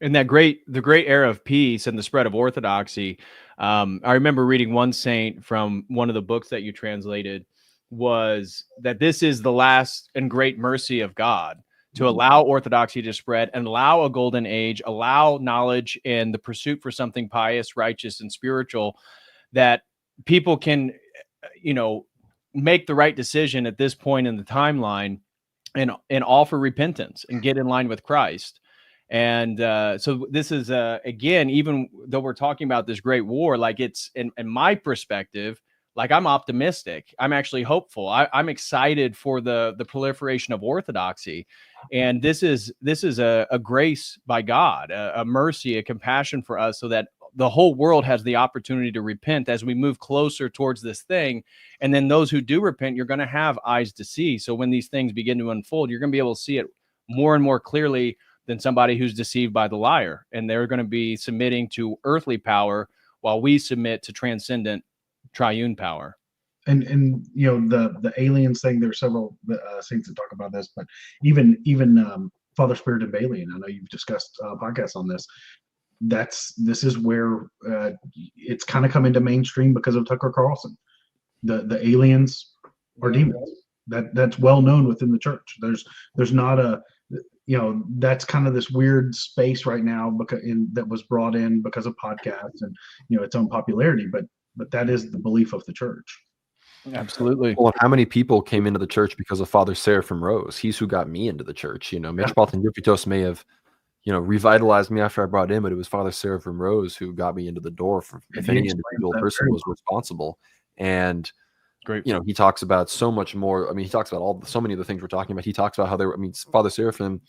In the great era of peace and the spread of orthodoxy, I remember reading one saint from one of the books that you translated, was that this is the last and great mercy of God, to allow orthodoxy to spread and allow a golden age, allow knowledge and the pursuit for something pious, righteous, and spiritual, that people can, make the right decision at this point in the timeline and offer repentance and get in line with Christ. And so this is, again, even though we're talking about this great war, like, it's in my perspective, like, I'm optimistic. I'm actually hopeful. I'm excited for the proliferation of orthodoxy. And this is a grace by God, a mercy, a compassion for us, so that the whole world has the opportunity to repent as we move closer towards this thing. And then those who do repent, you're going to have eyes to see. So when these things begin to unfold, you're going to be able to see it more and more clearly than somebody who's deceived by the liar. And they're going to be submitting to earthly power while we submit to transcendent triune power. And the aliens thing, there's several saints that talk about this, but even Father Spirit and Balian, I know you've discussed podcasts on this. This is where it's kind of come into mainstream because of Tucker Carlson. The aliens are demons. That's well known within the church. There's not a, that's kind of this weird space right now that was brought in because of podcasts and its own popularity, but that is the belief of the church. Absolutely. Well, how many people came into the church because of Father Seraphim Rose? He's who got me into the church. Metropolitan Euphratos may have, revitalized me after I brought him, but it was Father Seraphim Rose who got me into the door. If any individual person was responsible. And great. He talks about so much more. I mean, he talks about so many of the things we're talking about. He talks about how Father Seraphim,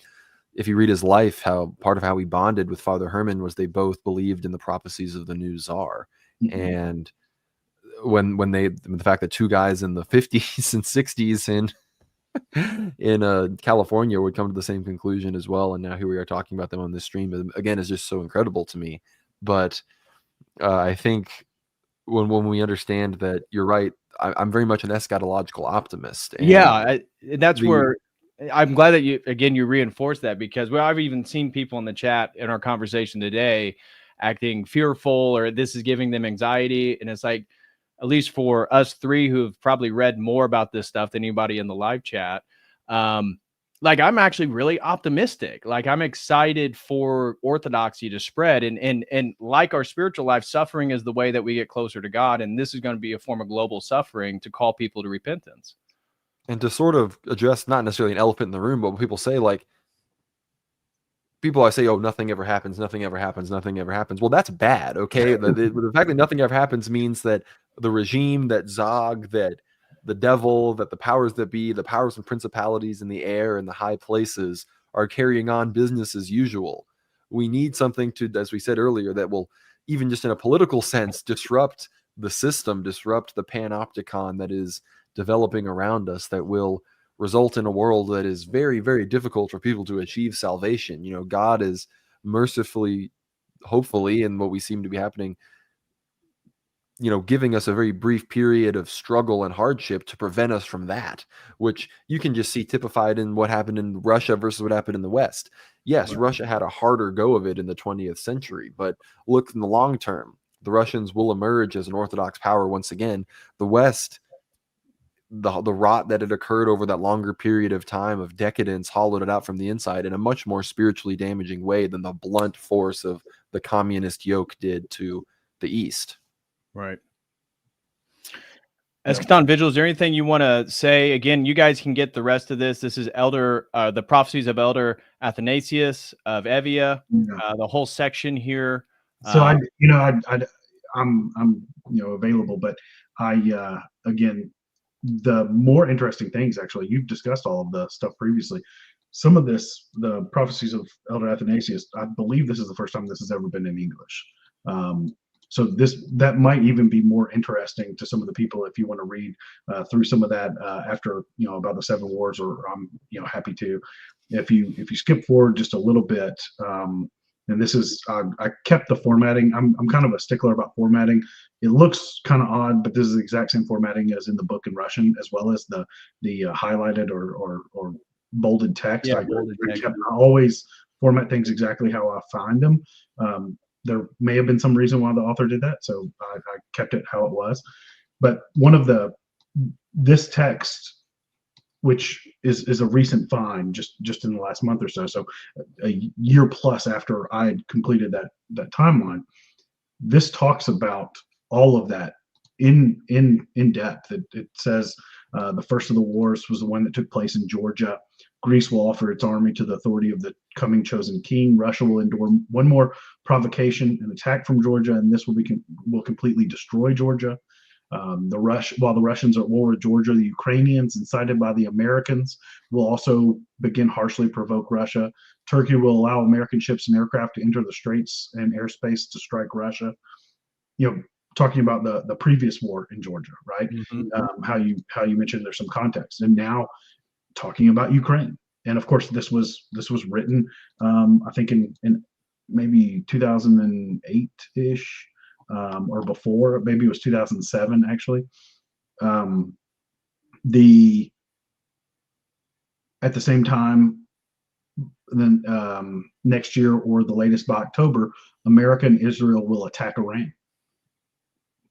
if you read his life, how part of how he bonded with Father Herman was they both believed in the prophecies of the new Tsar. Mm-hmm. And when the fact that two guys in the 50s and 60s in California would come to the same conclusion as well, and now here we are talking about them on this stream, again, is just so incredible to me. But I think when we understand that, you're right, I'm very much an eschatological optimist. And that's where I'm glad that you reinforce that, because I've even seen people in the chat in our conversation today acting fearful, or this is giving them anxiety. And it's like, at least for us three who've probably read more about this stuff than anybody in the live chat, like I'm actually really optimistic. Like I'm excited for orthodoxy to spread, and like our spiritual life, suffering is the way that we get closer to God, and this is going to be a form of global suffering to call people to repentance. And to sort of address not necessarily an elephant in the room, but when people say, like, people I say, oh, nothing ever happens, nothing ever happens, nothing ever happens. Well, that's bad, okay? The fact that nothing ever happens means that the regime, that Zog, that the devil, that the powers that be, the powers and principalities in the air and the high places are carrying on business as usual. We need something to, as we said earlier, that will, even just in a political sense, disrupt the system, disrupt the panopticon that is developing around us, that will result in a world that is very, very difficult for people to achieve salvation. You know, God is mercifully, hopefully, and what we seem to be happening, you know, giving us a very brief period of struggle and hardship to prevent us from that, which you can just see typified in what happened in Russia versus what happened in the West. Yes, Right. Russia had a harder go of it in the 20th century, but look, in the long term, the Russians will emerge as an Orthodox power once again. The West, the rot that had occurred over that longer period of time of decadence hollowed it out from the inside in a much more spiritually damaging way than the blunt force of the communist yoke did to the East. Right. Eschaton Vigil, is there anything you want to say? Again, you guys can get the rest of this. This is the Prophecies of Elder Athanasius of Evia, Yeah. the whole section here. So I'm available, but again, the more interesting things, actually, you've discussed all of the stuff previously. Some of this, the Prophecies of Elder Athanasius, I believe this is the first time this has ever been in English. So that might even be more interesting to some of the people if you want to read through some of that after about the Seven Wars, or I'm happy to. If you skip forward just a little bit, and this is I kept the formatting. I'm kind of a stickler about formatting. It looks kind of odd, but this is the exact same formatting as in the book in Russian, as well as the highlighted or bolded text. Yeah, I always format things exactly how I find them. There may have been some reason why the author did that, so I kept it how it was. But this text, which is a recent find, just in the last month or so, so a year plus after I had completed that timeline, this talks about all of that in depth. It says the first of the wars was the one that took place in Georgia. Greece will offer its army to the authority of the coming chosen king. Russia will endure one more provocation, an attack from Georgia, and this will completely destroy Georgia. While the Russians are at war with Georgia, the Ukrainians, incited by the Americans, will also begin harshly provoke Russia. Turkey will allow American ships and aircraft to enter the straits and airspace to strike Russia. Talking about the previous war in Georgia, right? Mm-hmm. How you mentioned there's some context, and now talking about Ukraine. And of course, this was written, I think in maybe 2008 ish, or before. Maybe it was 2007 actually. At the same time, then next year or the latest by October, America and Israel will attack Iran.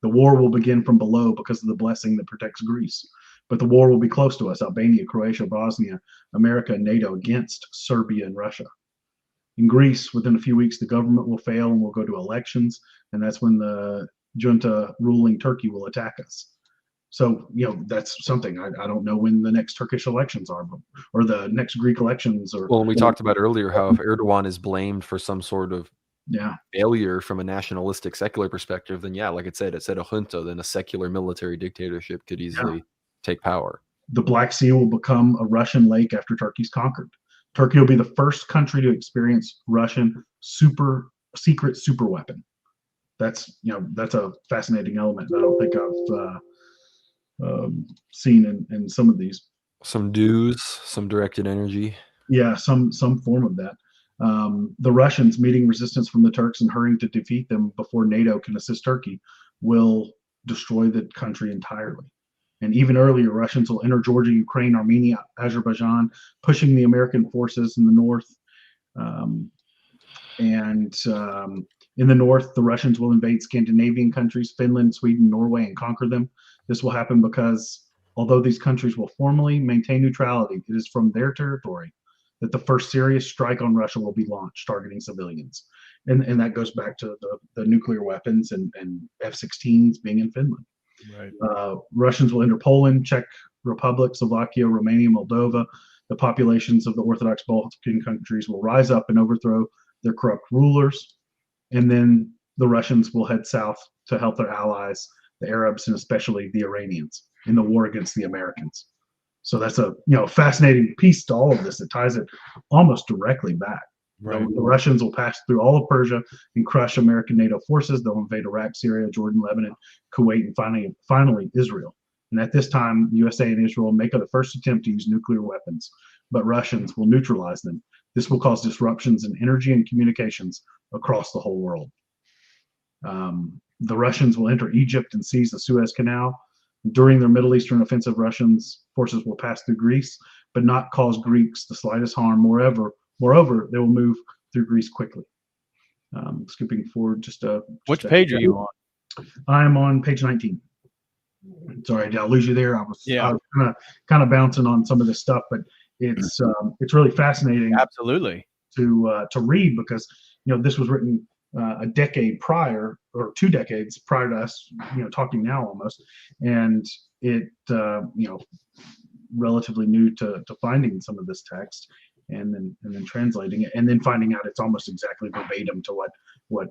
The war will begin from below because of the blessing that protects Greece. But the war will be close to us: Albania, Croatia, Bosnia, America, and NATO against Serbia and Russia. In Greece, within a few weeks, the government will fail and we'll go to elections. And that's when the junta ruling Turkey will attack us. So, that's something. I don't know when the next Turkish elections are, or the next Greek elections. Well, we talked about earlier how if Erdogan is blamed for some sort of failure from a nationalistic secular perspective, then like it said a junta, then a secular military dictatorship could easily take power. The Black Sea will become a Russian lake after Turkey's conquered. Turkey will be the first country to experience Russian secret super weapon. That's a fascinating element that I don't think I've seen in some of these. Some dues, some directed energy. Yeah, some form of that. The Russians, meeting resistance from the Turks and hurrying to defeat them before NATO can assist Turkey, will destroy the country entirely. And even earlier, Russians will enter Georgia, Ukraine, Armenia, Azerbaijan, pushing the American forces in the north. In the north, the Russians will invade Scandinavian countries, Finland, Sweden, Norway, and conquer them. This will happen because although these countries will formally maintain neutrality, it is from their territory that the first serious strike on Russia will be launched targeting civilians. And that goes back to the nuclear weapons and F-16s being in Finland. Right. Russians will enter Poland, Czech Republic, Slovakia, Romania, Moldova. The populations of the Orthodox Balkan countries will rise up and overthrow their corrupt rulers. And then the Russians will head south to help their allies, the Arabs, and especially the Iranians, in the war against the Americans. So that's a fascinating piece to all of this. It ties it almost directly back. Right. The Russians will pass through all of Persia and crush American NATO forces. They'll invade Iraq, Syria, Jordan, Lebanon, Kuwait, and finally Israel. And at this time, the USA and Israel make the first attempt to use nuclear weapons, but Russians will neutralize them. This will cause disruptions in energy and communications across the whole world. The Russians will enter Egypt and seize the Suez Canal. During their Middle Eastern offensive, Russians forces will pass through Greece, but not cause Greeks the slightest harm. Moreover, they will move through Greece quickly. Skipping forward Which page are you on? I'm on page 19. Sorry, did I lose you there? I was kind of bouncing on some of this stuff, but it's really fascinating. Absolutely. To read, because this was written a decade prior, or 2 decades prior to us talking now almost, and it relatively new to finding some of this text and then translating it and then finding out it's almost exactly verbatim to what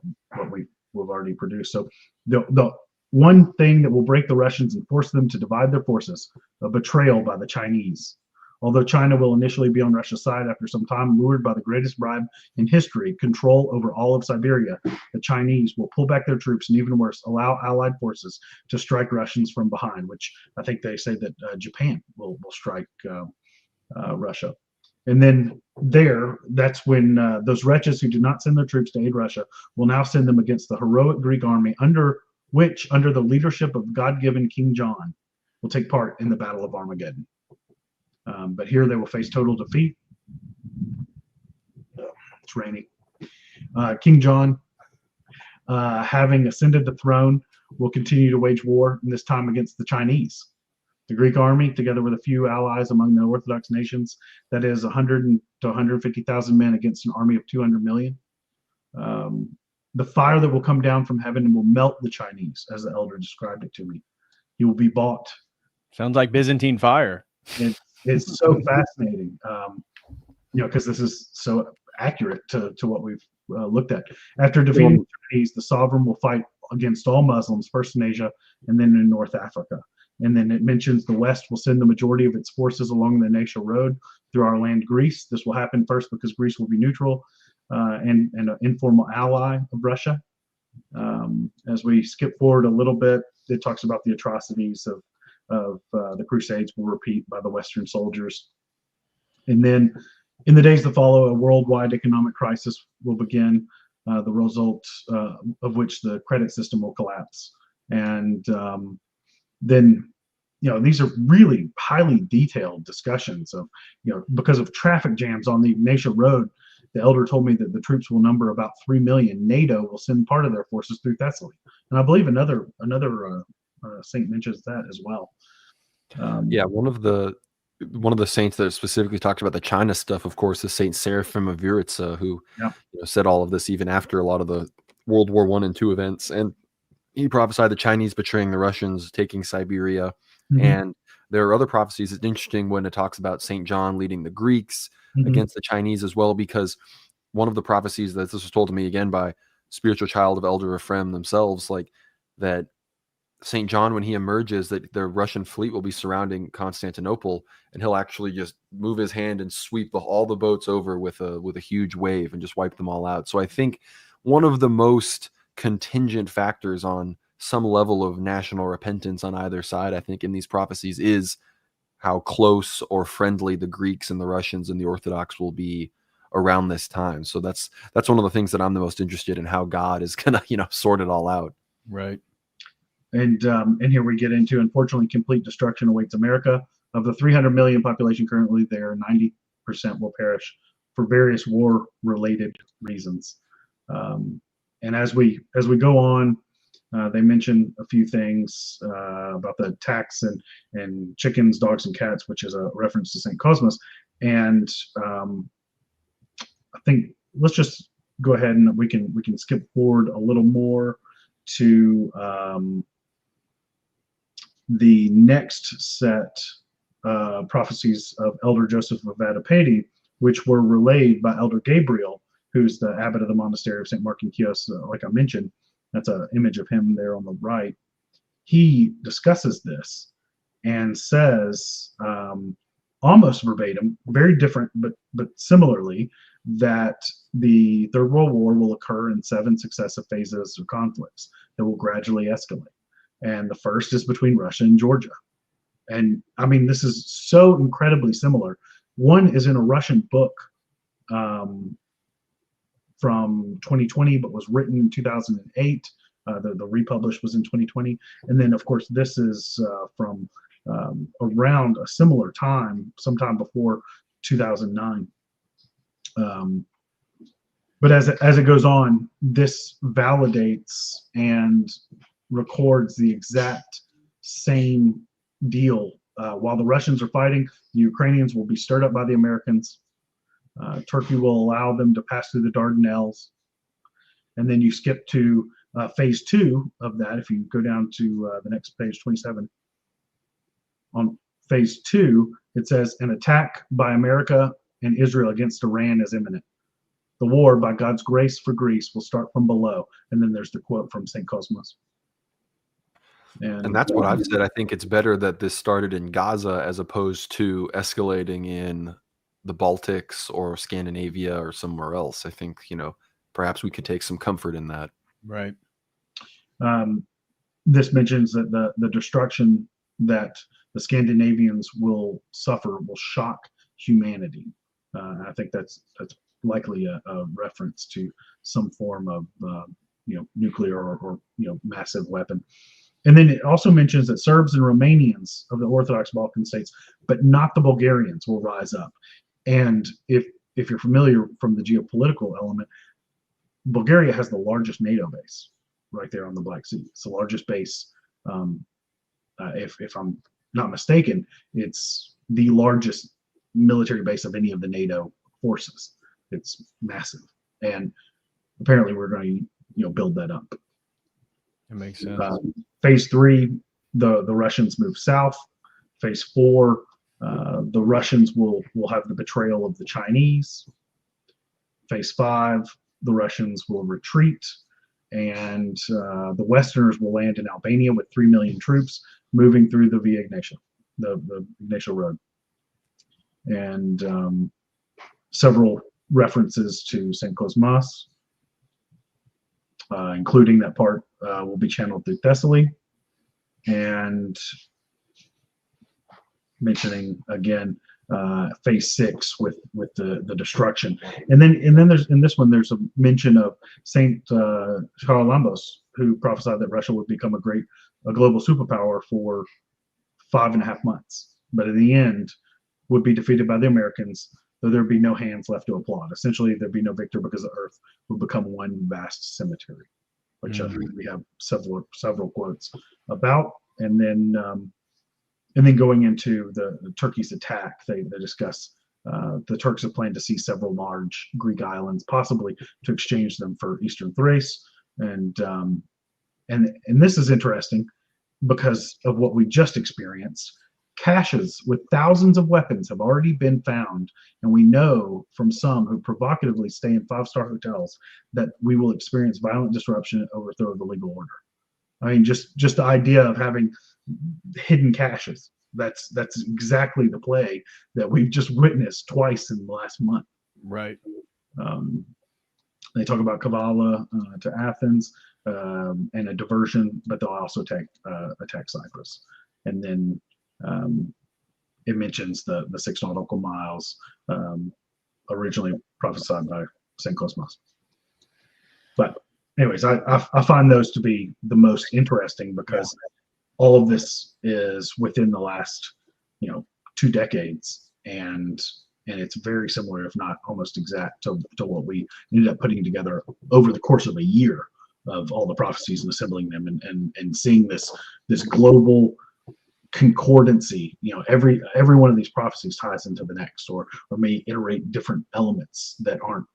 we've already produced. So the one thing that will break the Russians and force them to divide their forces, a betrayal by the Chinese. Although China will initially be on Russia's side, after some time, lured by the greatest bribe in history, control over all of Siberia, the Chinese will pull back their troops and, even worse, allow Allied forces to strike Russians from behind, which I think they say that Japan will strike Russia. And then that's when those wretches who did not send their troops to aid Russia will now send them against the heroic Greek army, under the leadership of God-given King John, will take part in the Battle of Armageddon. But here they will face total defeat. It's raining. King John, having ascended the throne, will continue to wage war, and this time against the Chinese. The Greek army, together with a few allies among the Orthodox nations, that is 100 to 150,000 men against an army of 200 million. The fire that will come down from heaven will melt the Chinese, as the elder described it to me. He will be bought. Sounds like Byzantine fire. It's so fascinating, because this is so accurate to what we've looked at. After defeating the Chinese, the sovereign will fight against all Muslims, first in Asia and then in North Africa. And then it mentions the West will send the majority of its forces along the Natia Road through our land, Greece. This will happen first because Greece will be neutral and an informal ally of Russia. As we skip forward a little bit, it talks about the atrocities of the Crusades will repeat by the Western soldiers. And then in the days that follow, a worldwide economic crisis will begin, the result of which the credit system will collapse. And then, these are really highly detailed discussions of, because of traffic jams on the Natia Road. The elder told me that the troops will number about 3 million. NATO will send part of their forces through Thessaly. And I believe another saint mentions that as well. One of the saints that specifically talked about the China stuff, of course, is Saint Seraphim of Viritsa, who said all of this even after a lot of the World War I and II events. And he prophesied the Chinese betraying the Russians, taking Siberia. Mm-hmm. And there are other prophecies. It's interesting when it talks about Saint John leading the Greeks against the Chinese as well, because one of the prophecies that this was told to me again by spiritual child of Elder Ephraim themselves, like that St. John, when he emerges, that the Russian fleet will be surrounding Constantinople, and he'll actually just move his hand and sweep all the boats over with a huge wave and just wipe them all out. So I think one of the most contingent factors on some level of national repentance on either side, I think, in these prophecies is how close or friendly the Greeks and the Russians and the Orthodox will be around this time. So that's one of the things that I'm the most interested in, how God is gonna sort it all out. Right. And here we get into, unfortunately, complete destruction awaits America. Of the 300 million population currently there, 90% will perish for various war-related reasons. And as we go on, they mention a few things about the tax and chickens, dogs, and cats, which is a reference to St. Cosmas. And I think let's just go ahead and we can skip forward a little more to the next set, prophecies of Elder Joseph of Vatapedi, which were relayed by Elder Gabriel, who's the abbot of the monastery of St. Mark in Chios, like I mentioned. That's an image of him there on the right. He discusses this and says, almost verbatim, very different, but similarly, that the Third World War will occur in 7 successive phases of conflicts that will gradually escalate. And the first is between Russia and Georgia. And I mean, this is so incredibly similar. One is in a Russian book from 2020, but was written in 2008. The republished was in 2020. And then, of course, this is from around a similar time, sometime before 2009. But as it goes on, this validates and records the exact same deal. While the Russians are fighting, the Ukrainians will be stirred up by the Americans. Turkey will allow them to pass through the Dardanelles. And then you skip to phase 2 of that. If you go down to the next page, 27. On phase 2, it says, an attack by America and Israel against Iran is imminent. The war, by God's grace for Greece, will start from below. And then there's the quote from St. Cosmos. And that's what I've said. I think it's better that this started in Gaza as opposed to escalating in the Baltics or Scandinavia or somewhere else. I think, perhaps we could take some comfort in that. Right. This mentions that the destruction that the Scandinavians will suffer will shock humanity. I think that's likely a reference to some form of nuclear or massive weapon. And then it also mentions that Serbs and Romanians of the Orthodox Balkan states, but not the Bulgarians, will rise up. And if you're familiar from the geopolitical element, Bulgaria has the largest NATO base right there on the Black Sea. It's the largest base. If I'm not mistaken, it's the largest military base of any of the NATO forces. It's massive, and apparently we're going to build that up. It makes sense. Phase 3, the Russians move south. Phase 4, the Russians will have the betrayal of the Chinese. Phase 5, the Russians will retreat, and the Westerners will land in Albania with 3 million troops moving through the Via Egnatia, the Egnatia Road. And several references to St. Cosmas, including that part will be channeled through Thessaly, and mentioning again phase 6 with the destruction. And then there's in this one there's a mention of Saint Charalambos, who prophesied that Russia would become a global superpower for 5.5 months, but in the end would be defeated by the Americans, though there'd be no hands left to applaud. Essentially, there'd be no victor because the earth would become one vast cemetery, which we have several quotes about. And then going into the Turkey's attack, they discuss the Turks have planned to seize several large Greek islands, possibly to exchange them for Eastern Thrace. And this is interesting because of what we just experienced. Caches with thousands of weapons have already been found, and we know from some who provocatively stay in 5-star hotels that we will experience violent disruption and overthrow of the legal order. I mean, just the idea of having hidden caches, that's exactly the play that we've just witnessed twice in the last month. Right. They talk about Kavala to Athens and a diversion, but they'll also attack Cyprus. And then it mentions the 6 nautical miles originally prophesied by St. Cosmas. But anyways, I find those to be the most interesting because all of this is within the last 2 decades, and it's very similar, if not almost exact, to what we ended up putting together over the course of a year of all the prophecies and assembling them and seeing this global concordancy. Every one of these prophecies ties into the next, or may iterate different elements that aren't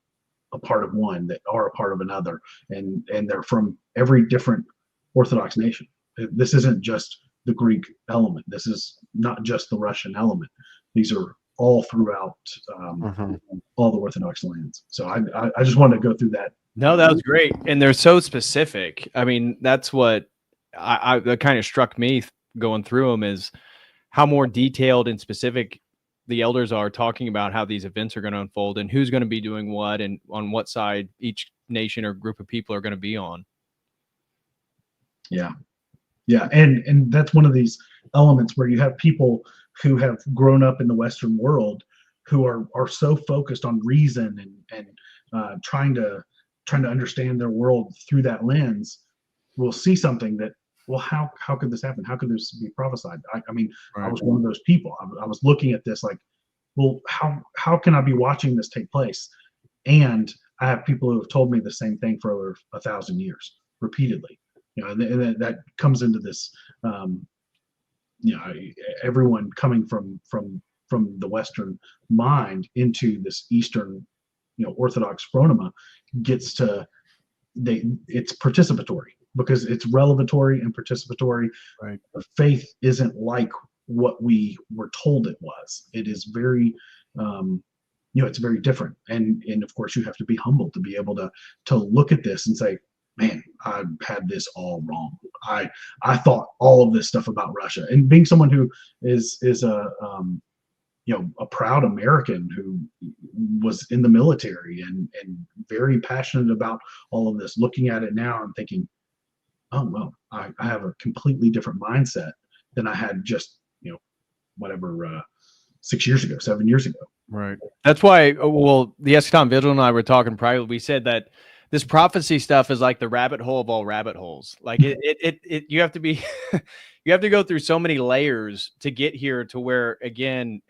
a part of one, that are a part of another, and they're from every different Orthodox nation. This isn't just the Greek element. This is not just the Russian element. These are all throughout all the Orthodox lands. So I just wanted to go through that. No, that was great, and they're so specific. I mean, that's what that kind of struck me going through them, is how more detailed and specific the elders are talking about how these events are going to unfold and who's going to be doing what and on what side each nation or group of people are going to be on. Yeah. Yeah. And that's one of these elements where you have people who have grown up in the Western world who are so focused on reason and trying to understand their world through that lens, will see something that, well, how could this happen? How could this be prophesied? I mean, right. I was one of those people. I was looking at this like, well, how can I be watching this take place? And I have people who have told me the same thing for over 1,000 years, repeatedly. You know, and that comes into this, you know, everyone coming from the Western mind into this Eastern, you know, Orthodox phronema gets to, it's participatory, because it's revelatory and participatory. Right. Faith isn't like what we were told it was. It is very, you know, it's very different. And of course, you have to be humble to be able to look at this and say, man, I had this all wrong. I thought all of this stuff about Russia. And being someone who is a you know, a proud American who was in the military and very passionate about all of this, looking at it now and thinking, oh, well, I have a completely different mindset than I had just, you know, whatever, 6 years ago, 7 years ago. Right. That's why, well, the Eschaton Vigil and I were talking privately. We said that this prophecy stuff is like the rabbit hole of all rabbit holes. Like it you have to be, you have to go through so many layers to get here to where, again,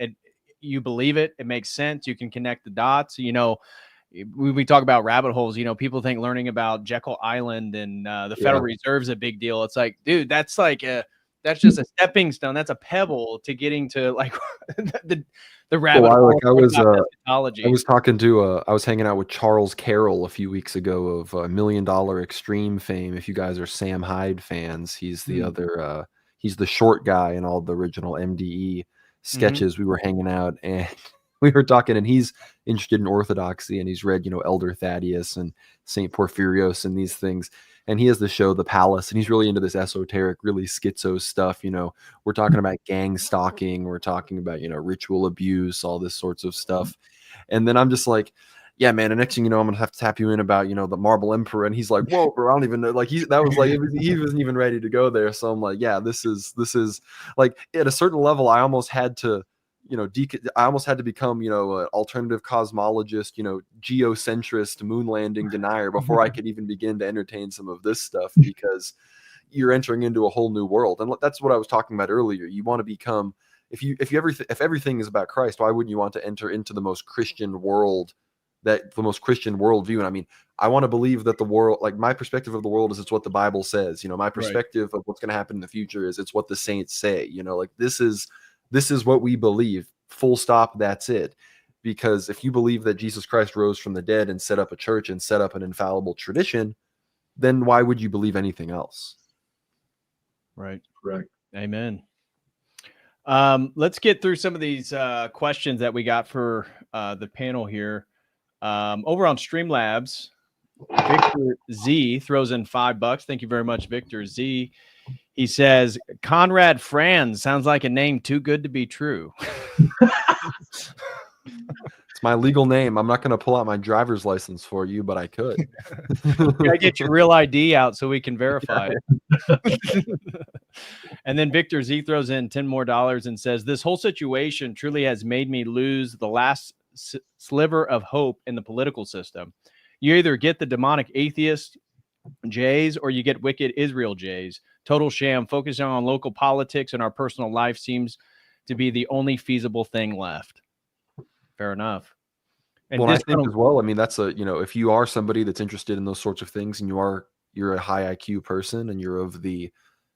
you believe it, it makes sense. You can connect the dots. You know, when we talk about rabbit holes, you know, people think learning about Jekyll Island and the Federal Reserve is a big deal. It's like, dude, that's like that's just a stepping stone. That's a pebble to getting to like the rabbit hole. I was talking to I was hanging out with Charles Carroll a few weeks ago of $1 Million Extreme fame. If you guys are Sam Hyde fans, he's the other he's the short guy in all the original MDE sketches. We were hanging out and we were talking, and he's interested in orthodoxy, and he's read, you know, Elder Thaddeus and Saint Porphyrios and these things. And he has the show The Palace, and he's really into this esoteric, really schizo stuff. You know, we're talking about gang stalking, we're talking about, you know, ritual abuse, all this sorts of stuff. And then I'm just like, yeah, man. And next thing you know, I'm gonna have to tap you in about, you know, the Marble Emperor. And he's like, whoa, bro, I don't even know. Like he wasn't even ready to go there. So I'm like, yeah, this is like, at a certain level, I almost had to, you know, I almost had to become, you know, an alternative cosmologist, you know, geocentrist, moon landing denier before I could even begin to entertain some of this stuff, because you're entering into a whole new world. And that's what I was talking about earlier. You want to become, if everything is about Christ, why wouldn't you want to enter into the most Christian world, the most Christian worldview? And I mean, I want to believe that the world, like my perspective of the world is it's what the Bible says. You know, my perspective of what's going to happen in the future is it's what the saints say. You know, like this is what we believe, full stop, that's it. Because if you believe that Jesus Christ rose from the dead and set up a church and set up an infallible tradition, then why would you believe anything else? Right. Right. Amen. Let's get through some of these questions that we got for the panel here. Over on Streamlabs, Victor Z throws in $5. Thank you very much, Victor Z. He says, Conrad Franz sounds like a name too good to be true. It's my legal name. I'm not going to pull out my driver's license for you, but I could. Gotta get your real ID out so we can verify it. And then Victor Z throws in $10 more and says, this whole situation truly has made me lose the last sliver of hope in the political system. You either get the demonic atheist Jays or you get wicked Israel Jays. Total sham. Focusing on local politics and our personal life seems to be the only feasible thing left. Fair enough. And well, I think as well, I mean, that's a, you know, if you are somebody that's interested in those sorts of things and you're a high IQ person and you're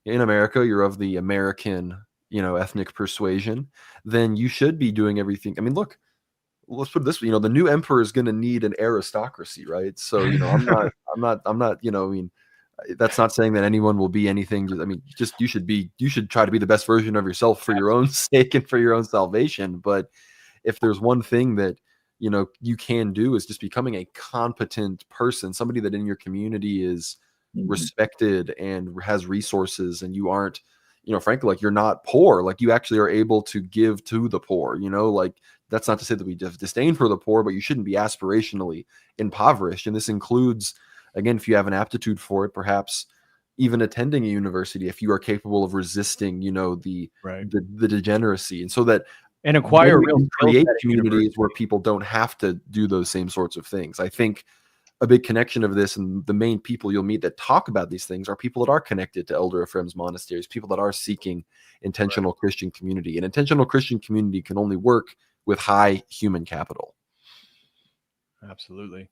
in America, you're of the American, you know, ethnic persuasion, then you should be doing everything. I mean, look, let's put it this way, the new emperor is going to need an aristocracy, right? So, I'm not, I mean, that's not saying that anyone will be anything. I mean, you should try to be the best version of yourself for your own sake and for your own salvation. But if there's one thing that, you can do is just becoming a competent person, somebody that in your community is respected and has resources, and you aren't, frankly, like, you're not poor, like you actually are able to give to the poor, like, that's not to say that we have disdain for the poor, but you shouldn't be aspirationally impoverished. And this includes, again, if you have an aptitude for it, perhaps even attending a university if you are capable of resisting, the degeneracy, and so that and acquire real create communities where people don't have to do those same sorts of things. I think a big connection of this, and the main people you'll meet that talk about these things, are people that are connected to Elder Ephraim's monasteries, people that are seeking intentional Christian community. And intentional Christian community can only work with high human capital. Absolutely.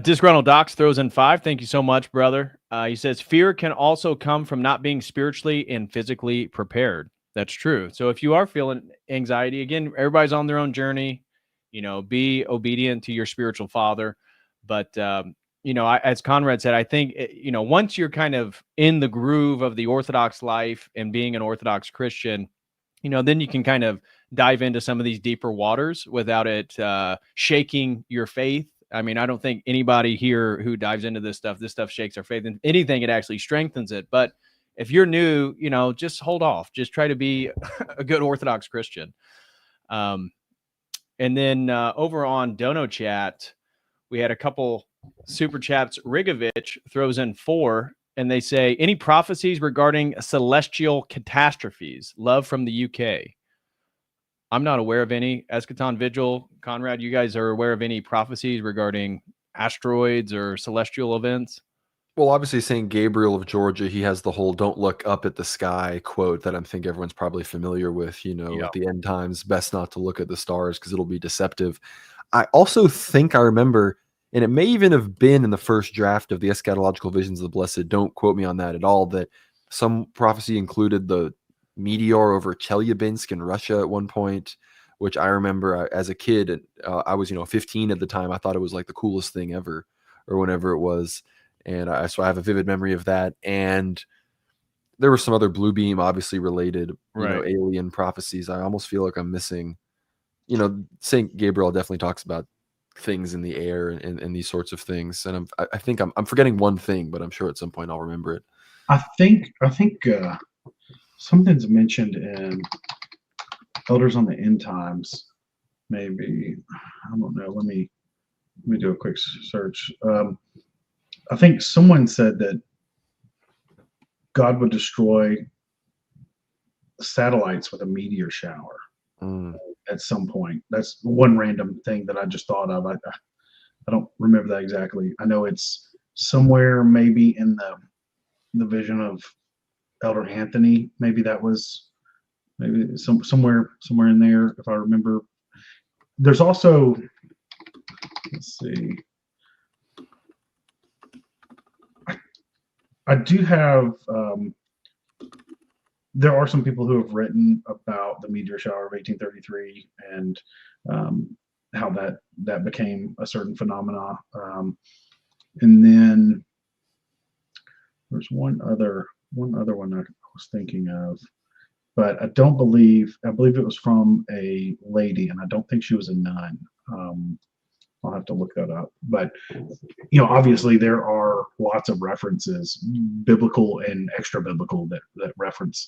Disgruntled Docs throws in 5. Thank you so much, brother. He says, fear can also come from not being spiritually and physically prepared. That's true. So if you are feeling anxiety, again, everybody's on their own journey, be obedient to your spiritual father. But, as Conrad said, I think, once you're kind of in the groove of the Orthodox life and being an Orthodox Christian, then you can kind of dive into some of these deeper waters without it shaking your faith. I mean, I don't think anybody here who dives into this stuff shakes our faith. And anything, it actually strengthens it. But if you're new, just hold off. Just try to be a good Orthodox Christian. And then over on Dono Chat, we had a couple super chats. Rigovich throws in 4, and they say, any prophecies regarding celestial catastrophes? Love from the UK. I'm not aware of any. Eschaton Vigil, Conrad, you guys are aware of any prophecies regarding asteroids or celestial events? Well, obviously, St. Gabriel of Georgia, he has the whole "don't look up at the sky" quote that I think everyone's probably familiar with. At the end times, best not to look at the stars because it'll be deceptive. I also think I remember, and it may even have been in the first draft of the Eschatological Visions of the Blessed, don't quote me on that at all, that some prophecy included the meteor over Chelyabinsk in Russia at one point, which I remember as a kid, I was 15 at the time. I thought it was like the coolest thing ever, or whenever it was. And so I have a vivid memory of that. And there were some other blue beam, obviously related, alien prophecies. I almost feel like I'm missing, St. Gabriel definitely talks about things in the air and these sorts of things. And I think I'm forgetting one thing, but I'm sure at some point I'll remember it. I think something's mentioned in Elders on the End Times. Maybe, I don't know. Let me do a quick search. I think someone said that God would destroy satellites with a meteor shower at some point. That's one random thing that I just thought of. I don't remember that exactly. I know it's somewhere maybe in the vision of Elder Anthony. Maybe that was somewhere in there, if I remember. There's also, let's see. I do have, there are some people who have written about the meteor shower of 1833 and how that became a certain phenomena. And then there's one other one I was thinking of, but I believe it was from a lady, and I don't think she was a nun. I'll have to look that up. But, obviously there are lots of references, biblical and extra biblical, that reference,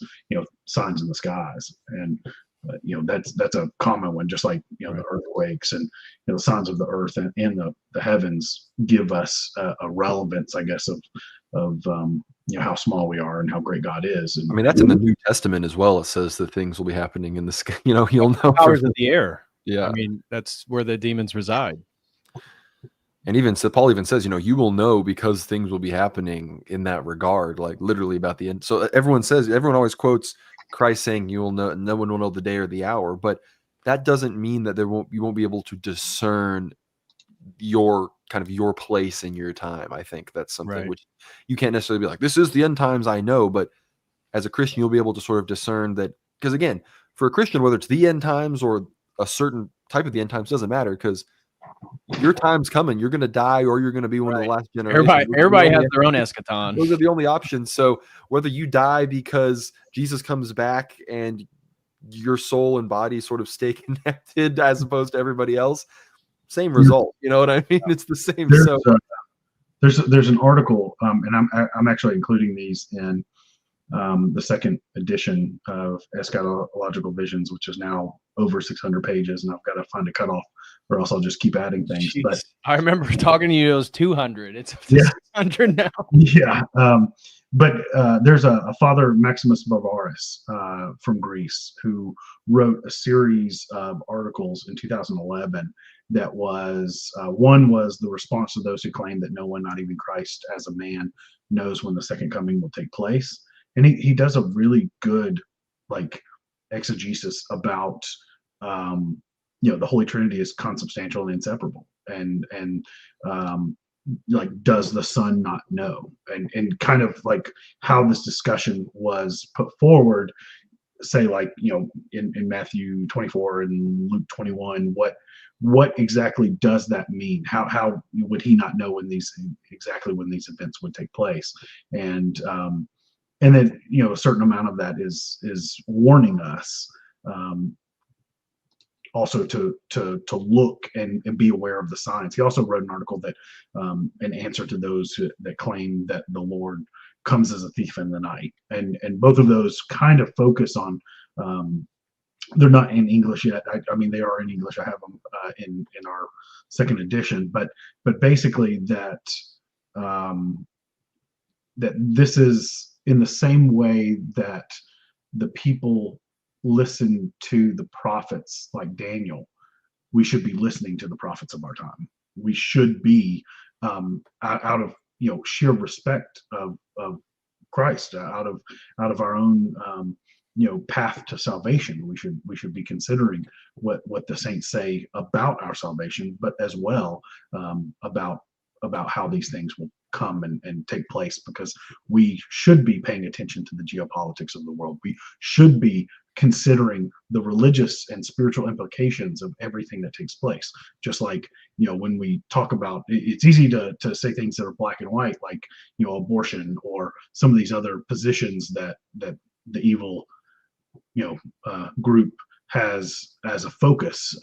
signs in the skies. And, that's a common one, just like, the earthquakes and, the signs of the earth and the heavens give us a relevance, I guess, of how small we are and how great God is. And I mean, that's in the New Testament as well. It says that things will be happening in the sky. You'll know powers of the air. Yeah. I mean, that's where the demons reside. And even so, Paul even says, you will know because things will be happening in that regard, like literally about the end. So everyone always quotes Christ saying, you will know, no one will know the day or the hour, but that doesn't mean that you won't be able to discern your place in your time. I think that's something which you can't necessarily be like, this is the end times, I know, but as a Christian, you'll be able to sort of discern that, because again, for a Christian, whether it's the end times or a certain type of the end times doesn't matter, because your time's coming. You're going to die, or you're going to be one of the last generations. Everybody has their own eschaton. Those are the only options. So whether you die because Jesus comes back and your soul and body sort of stay connected as opposed to everybody else, same result. You know what I mean? It's the same. There's an article, and I'm actually including these in the second edition of Eschatological Visions, which is now over 600 pages, and I've got to find a cutoff, or else I'll just keep adding things. Jeez. But I remember talking to you, it was 200. It's 600 now. Yeah. But there's a Father Maximus Barbaris from Greece who wrote a series of articles in 2011 that was one was the response to those who claim that no one, not even Christ as a man, knows when the second coming will take place. And he does a really good exegesis about the Holy Trinity is consubstantial and inseparable, and does the Son not know, and kind of like how this discussion was put forward, say in Matthew 24 and Luke 21, what exactly does that mean? How would he not know when these events would take place? And then a certain amount of that is warning us also to look and be aware of the signs. He also wrote an article that an answer to those that claim that the Lord comes as a thief in the night, and both of those kind of focus on they're not in English yet. I mean, they are in English. I have them in our second edition, but basically that that this is in the same way that the people listen to the prophets like Daniel. We should be listening to the prophets of our time. We should be out of sheer respect of Christ, out of our own path to salvation. We should be considering what the saints say about our salvation, but as well about how these things will come and take place, because we should be paying attention to the geopolitics of the world. We should be considering the religious and spiritual implications of everything that takes place. Just like when we talk about, it's easy to say things that are black and white, like abortion or some of these other positions that the evil group has as a focus,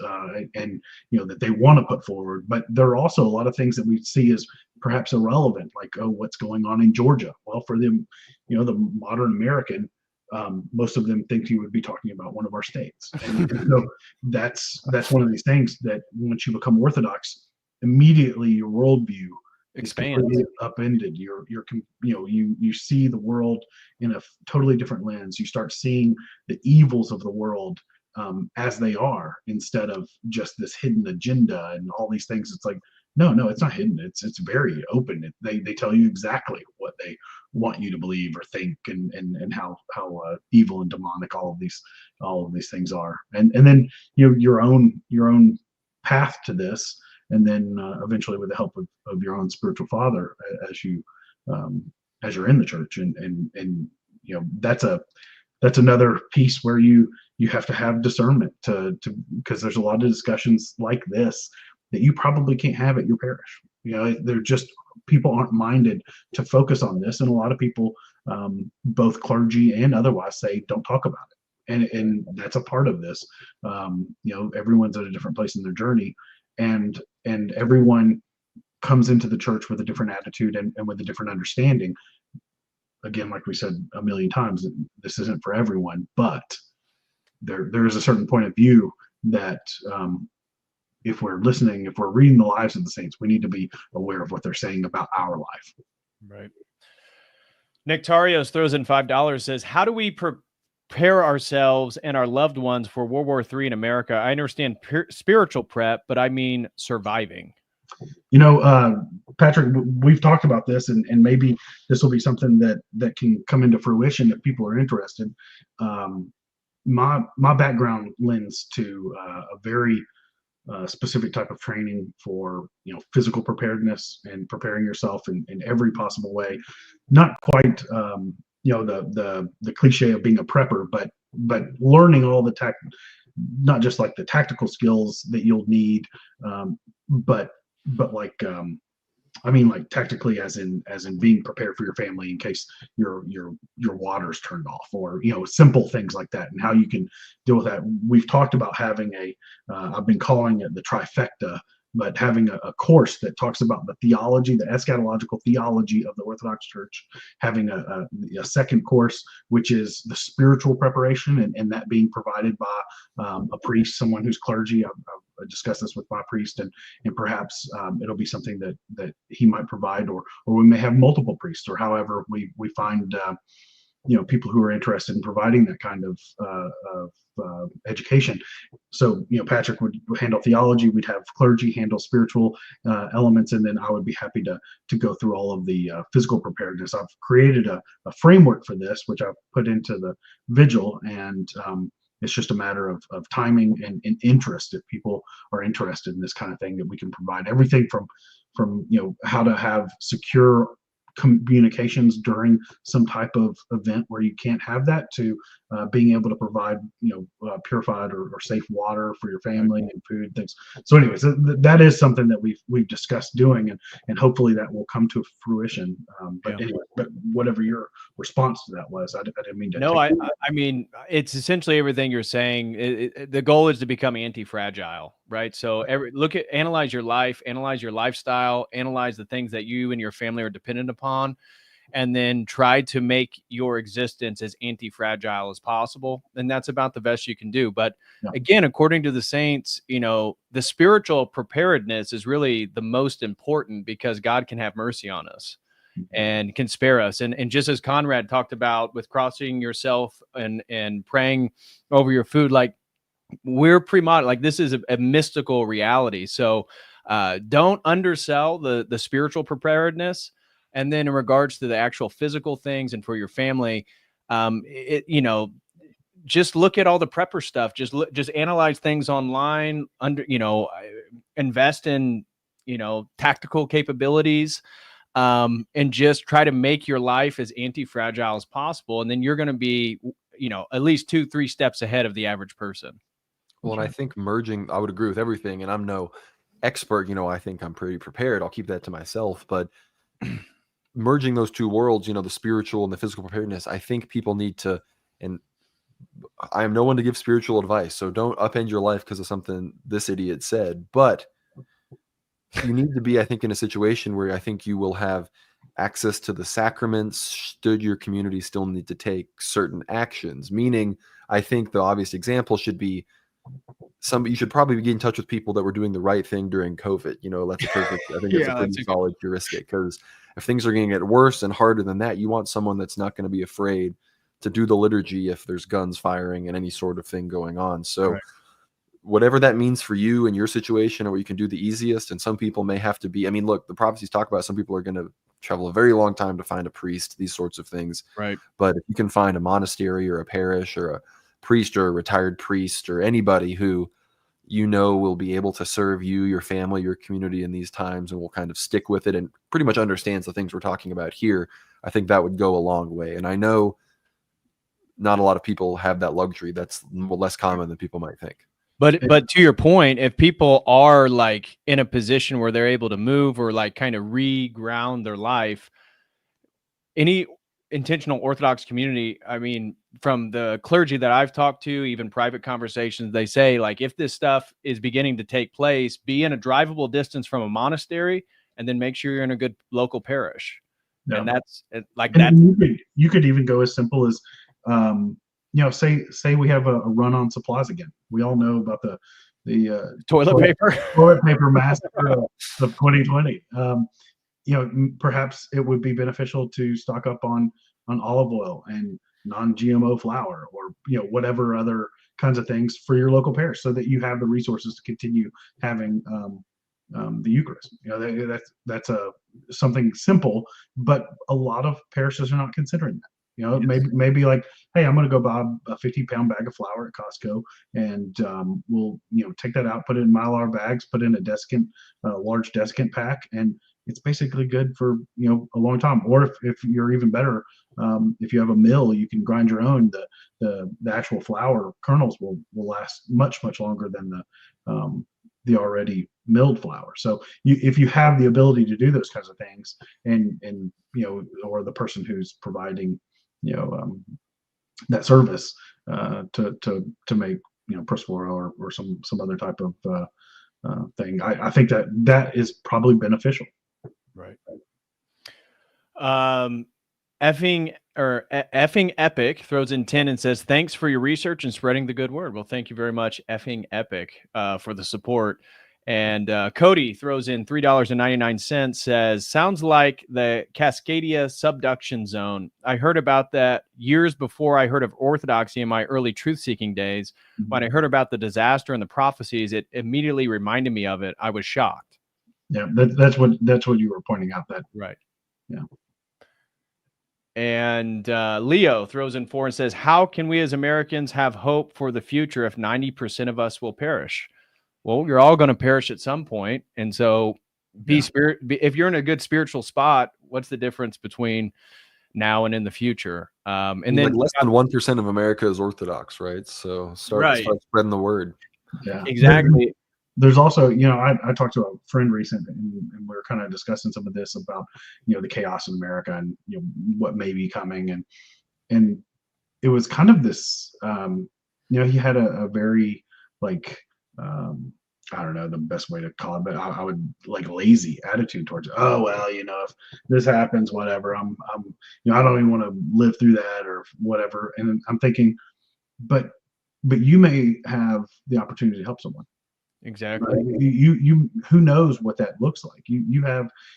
and that they want to put forward. But there are also a lot of things that we see as perhaps irrelevant, like what's going on in Georgia. Well, for them, the modern American, most of them think you would be talking about one of our states, and so that's one of these things that once you become Orthodox, immediately your worldview expands, upended. You see the world in a totally different lens. You start seeing the evils of the world as they are, instead of just this hidden agenda and all these things. It's like, no, it's not hidden. It's very open. They tell you exactly what they want you to believe or think, and how evil and demonic all of these things are. And then your own path to this, and then eventually with the help of your own spiritual father as you're in the church, and that's another piece where you have to have discernment to because there's a lot of discussions like this that you probably can't have at your parish. They're just, people aren't minded to focus on this, and a lot of people, both clergy and otherwise, say don't talk about it, and that's a part of this. Everyone's at a different place in their journey, and everyone comes into the church with a different attitude and with a different understanding. Again, like we said a million times, this isn't for everyone, but there is a certain point of view that if we're listening, if we're reading the lives of the saints, we need to be aware of what they're saying about our life. Right. Nectarios throws in $5, says, how do we prepare ourselves and our loved ones for World War III in America? I understand spiritual prep, but I mean surviving. Patrick, we've talked about this, and maybe this will be something that can come into fruition if people are interested. My background lends to a very specific type of training for physical preparedness and preparing yourself in every possible way. Not quite the cliche of being a prepper, but learning all the not just like the tactical skills that you'll need, but like I mean, like tactically, as in being prepared for your family in case your water's turned off, or simple things like that, and how you can deal with that. We've talked about having I've been calling it the trifecta, but having a course that talks about the theology, the eschatological theology of the Orthodox Church, having a second course, which is the spiritual preparation, and that being provided by a priest, someone who's clergy. I've discussed this with my priest, and perhaps it'll be something that he might provide, or we may have multiple priests, or however we find people who are interested in providing that kind of education. So Patrick would handle theology, we'd have clergy handle spiritual elements, and then I would be happy to go through all of the physical preparedness. I've created a framework for this, which I've put into the vigil, and it's just a matter of timing and interest. If people are interested in this kind of thing, that we can provide everything from how to have secure communications during some type of event where you can't have that, to being able to provide purified or safe water for your family and food things. So anyways, that is something that we've discussed doing, and hopefully that will come to fruition. Anyway, but whatever your response to that was, I didn't mean to. No, I mean, it's essentially everything you're saying. The goal is to become anti-fragile, right? So analyze your life, analyze your lifestyle, analyze the things that you and your family are dependent upon, and then try to make your existence as anti-fragile as possible. And that's about the best you can do. But again, according to the saints, the spiritual preparedness is really the most important, because God can have mercy on us and can spare us. And just as Conrad talked about with crossing yourself and praying over your food, like, we're pre-modern, like this is a mystical reality. So don't undersell the spiritual preparedness. And then in regards to the actual physical things and for your family, just look at all the prepper stuff. Just analyze things online, invest in, tactical capabilities, and just try to make your life as anti-fragile as possible. And then you're going to be, at least 2-3 steps ahead of the average person. Well, and I think I would agree with everything, and I'm no expert. I think I'm pretty prepared. I'll keep that to myself. But merging those two worlds, the spiritual and the physical preparedness, I think people need to, and I am no one to give spiritual advice, so don't upend your life because of something this idiot said. But you need to be, I think, in a situation where I think you will have access to the sacraments. Should your community still need to take certain actions? Meaning, I think the obvious example should be you should probably get in touch with people that were doing the right thing during COVID. That's a perfect, I think that's a pretty solid heuristic, because if things are going to get worse and harder than that, you want someone that's not going to be afraid to do the liturgy if there's guns firing and any sort of thing going on. So whatever that means for you and your situation, or what you can do the easiest. And some people may have to be, look, the prophecies talk about some people are going to travel a very long time to find a priest, these sorts of things. Right. But if you can find a monastery or a parish or a priest or a retired priest or anybody who will be able to serve you, your family, your community in these times, and will kind of stick with it and pretty much understands the things we're talking about here, I think that would go a long way. And I know not a lot of people have that luxury. That's less common than people might think. But to your point, if people are like in a position where they're able to move or like kind of reground their life, any intentional Orthodox community, from the clergy that I've talked to, even private conversations, they say, like, if this stuff is beginning to take place, be in a drivable distance from a monastery, and then make sure you're in a good local parish. And that's like that. You could even go as simple as, say we have a run on supplies again. We all know about the toilet paper massacre of 2020. Perhaps it would be beneficial to stock up on olive oil and non-GMO flour, or whatever other kinds of things for your local parish, so that you have the resources to continue having the Eucharist. That's something simple, but a lot of parishes are not considering that. Maybe like, hey, I'm going to go buy a 50-pound bag of flour at Costco, and we'll take that out, put it in Mylar bags, put in a large desiccant pack, and it's basically good for a long time. Or if you're even better, if you have a mill, you can grind your own. The actual flour kernels will last much longer than the already milled flour. So if you have the ability to do those kinds of things, and or the person who's providing that service to make personal oil or some other type of thing, I think that is probably beneficial. Right. Effing Epic throws in 10 and says, thanks for your research and spreading the good word. Well, thank you very much, Effing Epic, for the support. And Cody throws in $3.99, says, sounds like the Cascadia subduction zone. I heard about that years before I heard of Orthodoxy in my early truth-seeking days. Mm-hmm. When I heard about the disaster and the prophecies, it immediately reminded me of it. I was shocked. Yeah, that's what you were pointing out. That right. Yeah. And Leo throws in 4 and says, how can we as Americans have hope for the future if 90% of us will perish? Well, you're all going to perish at some point. And so if you're in a good spiritual spot, what's the difference between now and in the future? And then like less than 1% of America is Orthodox, right? So start spreading the word. Yeah, exactly. There's also, I talked to a friend recently, and we were kind of discussing some of this about, the chaos in America and, what may be coming. And it was kind of this, he had a very I don't know the best way to call it, but I would lazy attitude towards it. Oh, well, if this happens, whatever, I'm I don't even want to live through that or whatever. And I'm thinking, but you may have the opportunity to help someone. Exactly. Right? You who knows what that looks like. You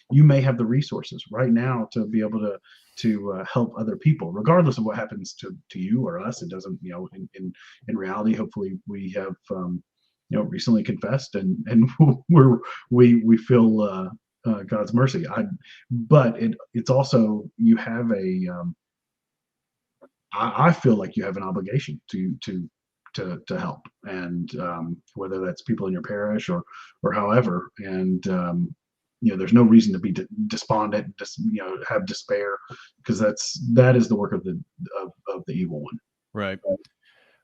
may have the resources right now to be able to help other people, regardless of what happens to you or us. It doesn't, in reality, hopefully we have recently confessed and we feel God's mercy. But it's also, you have I feel like you have an obligation to help, and whether that's people in your parish or however. And there's no reason to be despondent, have despair, because that is the work of the evil one. Right.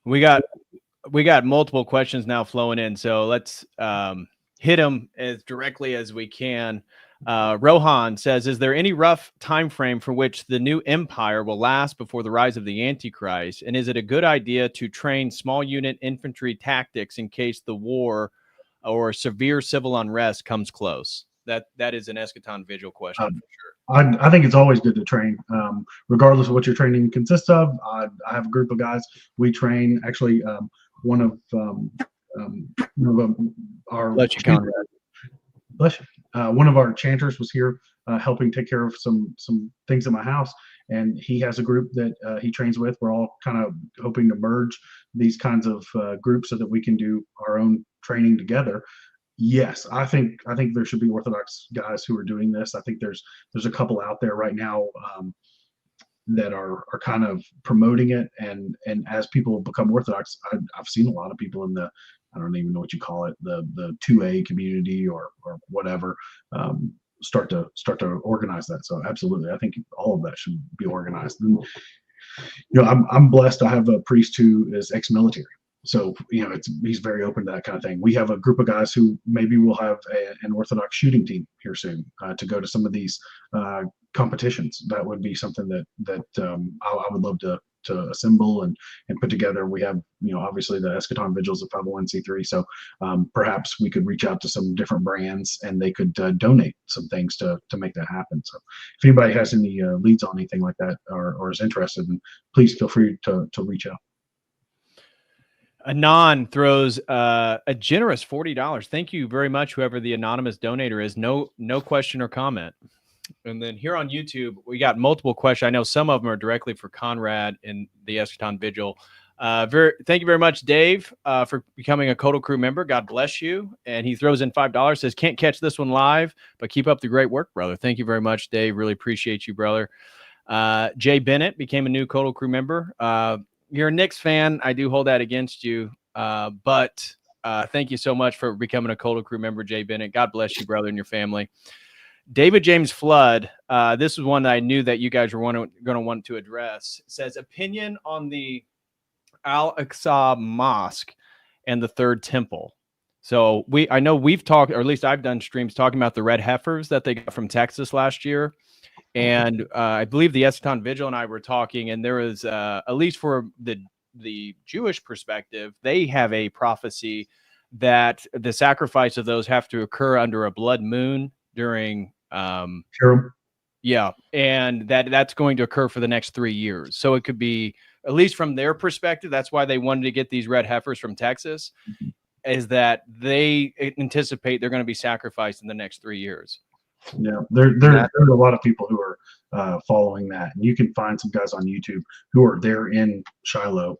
We got multiple questions now flowing in, so let's hit them as directly as we can. Rohan says, is there any rough time frame for which the new empire will last before the rise of the Antichrist? And is it a good idea to train small unit infantry tactics in case the war or severe civil unrest comes close? That is an Eschaton Vigil question for sure. I think it's always good to train, regardless of what your training consists of. I have a group of guys. We train, actually, one of our one of our chanters was here helping take care of some things in my house, and he has a group that he trains with. We're all kind of hoping to merge these kinds of groups so that we can do our own training together. Yes, I think there should be Orthodox guys who are doing this. I think there's a couple out there right now that are kind of promoting it, and as people become Orthodox, I've seen a lot of people in the, I don't even know what you call it, the 2A community or whatever, start to organize that. So absolutely, I think all of that should be organized. And I'm blessed. I have a priest who is ex-military, so he's very open to that kind of thing. We have a group of guys who maybe will have an Orthodox shooting team here soon to go to some of these competitions. That would be something that I would love to assemble and put together. We have, obviously the Eschaton Vigil is a 501c3, so perhaps we could reach out to some different brands and they could donate some things to make that happen. So if anybody has any leads on anything like that or is interested, please feel free to reach out. Anon throws a generous $40. Thank you very much, whoever the anonymous donator is. No question or comment. And then here on YouTube, we got multiple questions. I know some of them are directly for Conrad in the Eschaton Vigil. Thank you very much, Dave, for becoming a COTEL crew member. God bless you. And he throws in $5, says, can't catch this one live, but keep up the great work, brother. Thank you very much, Dave. Really appreciate you, brother. Jay Bennett became a new COTEL crew member. You're a Knicks fan. I do hold that against you. But thank you so much for becoming a COTEL crew member, Jay Bennett. God bless you, brother, and your family. David James Flood, this is one that I knew that you guys were going to want to address. It says, opinion on the Al-Aqsa Mosque and the Third Temple. So I know we've talked, or at least I've done streams talking about the red heifers that they got from Texas last year. And I believe the Eschaton Vigil and I were talking, and there was, at least for the Jewish perspective, they have a prophecy that the sacrifice of those have to occur under a blood moon during Sure. yeah, and that's going to occur for the next 3 years. So it could be, at least from their perspective, that's why they wanted to get these red heifers from Texas, is that they anticipate they're going to be sacrificed in the next 3 years. Yeah, there's a lot of people who are following that, and you can find some guys on YouTube who are there in Shiloh,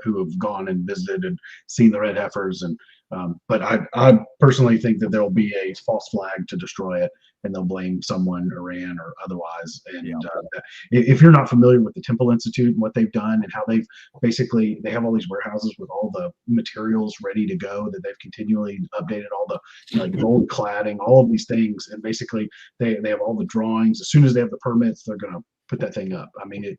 who have gone and visited and seen the red heifers. And but I personally think that there will be a false flag to destroy it, and they'll blame someone, Iran or otherwise. And if you're not familiar with the Temple Institute and what they've done and how they've basically, they have all these warehouses with all the materials ready to go that they've continually updated, all the gold cladding, all of these things, and basically they have all the drawings. As soon as they have the permits, they're going to put that thing up. I mean,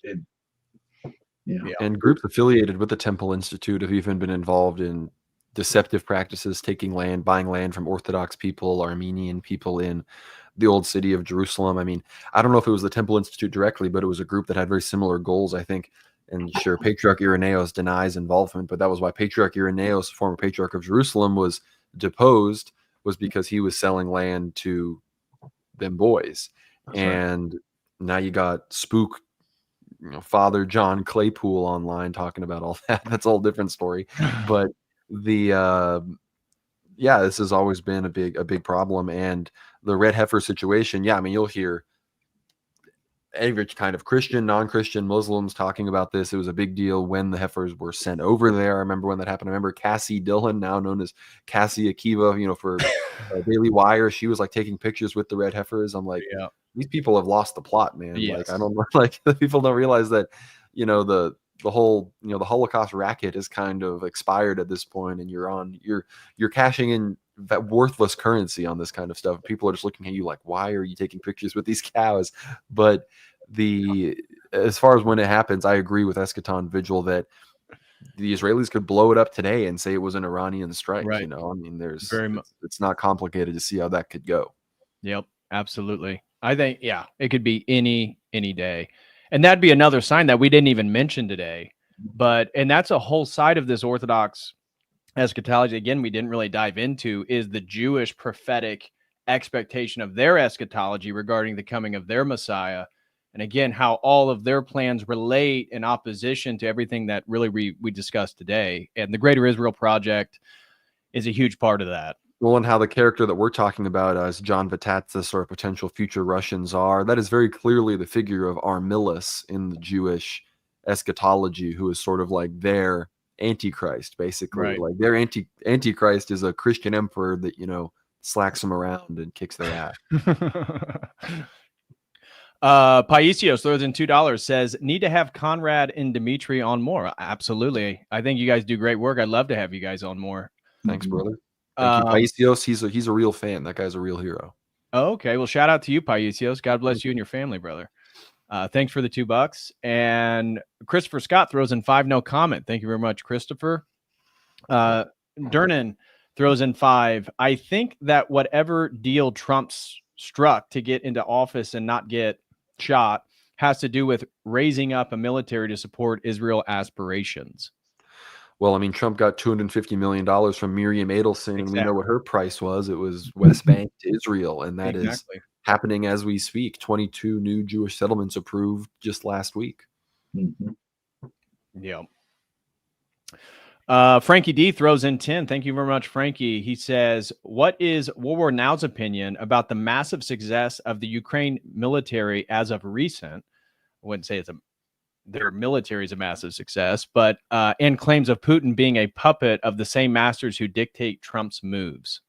And groups affiliated with the Temple Institute have even been involved in deceptive practices, buying land from Orthodox people, Armenian people in the old city of Jerusalem. I mean, I don't know if it was the Temple Institute directly, but it was a group that had very similar goals, I think. And sure, Patriarch Irenaeus denies involvement, but that was why Patriarch Irenaeus, former Patriarch of Jerusalem, was deposed, was because he was selling land to them boys. That's and right. Now you got spook, Father John Claypool online talking about all that. That's a whole different story. But this has always been a big problem. And the red heifer situation, I mean, you'll hear every kind of Christian, non-Christian, Muslims talking about this. It was a big deal when the heifers were sent over there. I remember when that happened. I remember Cassie Dillon, now known as Cassie Akiva, for Daily Wire. She was like taking pictures with the red heifers. I'm like, these people have lost the plot, man. Yes. Like, I don't know, like people don't realize that, the whole, the Holocaust racket is kind of expired at this point, and you're cashing in that worthless currency on this kind of stuff. People are just looking at you like, why are you taking pictures with these cows? But as far as when it happens, I agree with Eschaton Vigil that the Israelis could blow it up today and say it was an Iranian strike. Right. I mean, it's not complicated to see how that could go. Yep, absolutely. I think, it could be any day. And that'd be another sign that we didn't even mention today. And that's a whole side of this Orthodox eschatology, again, we didn't really dive into, is the Jewish prophetic expectation of their eschatology regarding the coming of their Messiah. And again, how all of their plans relate in opposition to everything that really we discussed today. And the Greater Israel Project is a huge part of that. Well, and how the character that we're talking about as John Vatatzis, or a potential future Russian Tsar, that is very clearly the figure of Armillus in the Jewish eschatology, who is sort of like their Antichrist, basically. Right. Like their Antichrist is a Christian emperor that, slacks them around and kicks their ass. Paisios throws in $2, says, need to have Conrad and Dimitri on more. Absolutely. I think you guys do great work. I'd love to have you guys on more. Thanks, brother. Thank you, Paisios. He's a real fan. That guy's a real hero. Okay. Well, shout out to you, Paisios. God bless you and your family, brother. Thanks for the $2. And Christopher Scott throws in 5, no comment. Thank you very much, Christopher. Dernan throws in 5. I think that whatever deal Trump struck to get into office and not get shot has to do with raising up a military to support Israel aspirations. Well, I mean, Trump got $250 million from Miriam Adelson, and we know what her price was. It was West Bank to Israel, and that is happening as we speak. 22 new Jewish settlements approved just last week. Mm-hmm. Yeah. Frankie D throws in 10. Thank you very much, Frankie. He says, what is World War Now's opinion about the massive success of the Ukraine military as of recent? I wouldn't say their military is a massive success, but and claims of Putin being a puppet of the same masters who dictate Trump's moves.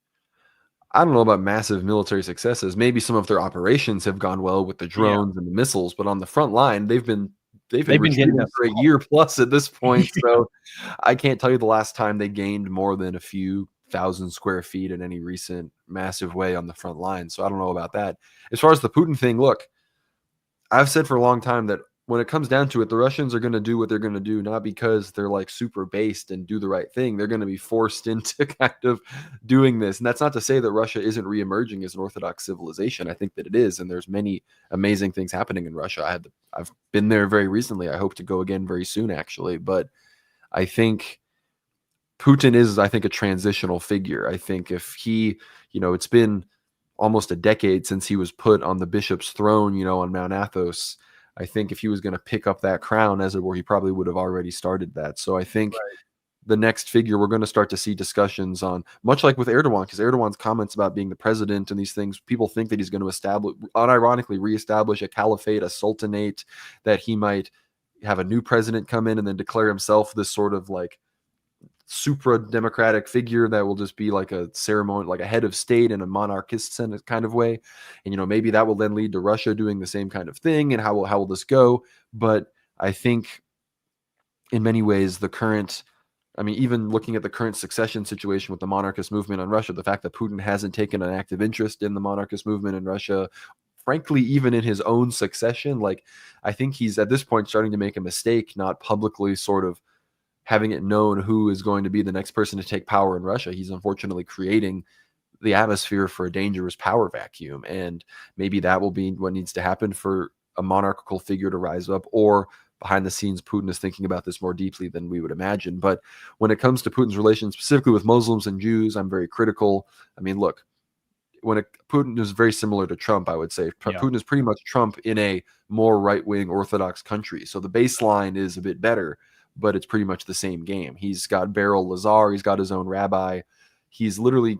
I don't know about massive military successes. Maybe some of their operations have gone well with the drones and the missiles, but on the front line, they've been retreating for a year plus at this point. So I can't tell you the last time they gained more than a few thousand square feet in any recent massive way on the front line. So I don't know about that. As far as the Putin thing, look, I've said for a long time that when it comes down to it, the Russians are going to do what they're going to do, not because they're like super based and do the right thing. They're going to be forced into kind of doing this. And that's not to say that Russia isn't reemerging as an Orthodox civilization. I think that it is. And there's many amazing things happening in Russia. I've been there very recently. I hope to go again very soon, actually. But I think Putin is, I think, a transitional figure. I think if he, it's been almost a decade since he was put on the bishop's throne, on Mount Athos. I think if he was going to pick up that crown, as it were, he probably would have already started that. So I think the next figure, we're going to start to see discussions on, much like with Erdogan, because Erdogan's comments about being the president and these things, people think that he's going to unironically reestablish a caliphate, a sultanate, that he might have a new president come in and then declare himself this sort of like supra-democratic figure that will just be like a ceremony, like a head of state in a monarchist senate kind of way. And, maybe that will then lead to Russia doing the same kind of thing. And how will this go? But I think in many ways, even looking at the current succession situation with the monarchist movement in Russia, the fact that Putin hasn't taken an active interest in the monarchist movement in Russia, frankly, even in his own succession, I think he's at this point starting to make a mistake, not publicly sort of having it known who is going to be the next person to take power in Russia. He's unfortunately creating the atmosphere for a dangerous power vacuum. And maybe that will be what needs to happen for a monarchical figure to rise up, or behind the scenes, Putin is thinking about this more deeply than we would imagine. But when it comes to Putin's relations, specifically with Muslims and Jews, I'm very critical. Look, Putin is very similar to Trump, I would say. Yeah. Putin is pretty much Trump in a more right-wing Orthodox country. So the baseline is a bit better, but it's pretty much the same game. He's got Beryl Lazar. He's got his own rabbi. He's literally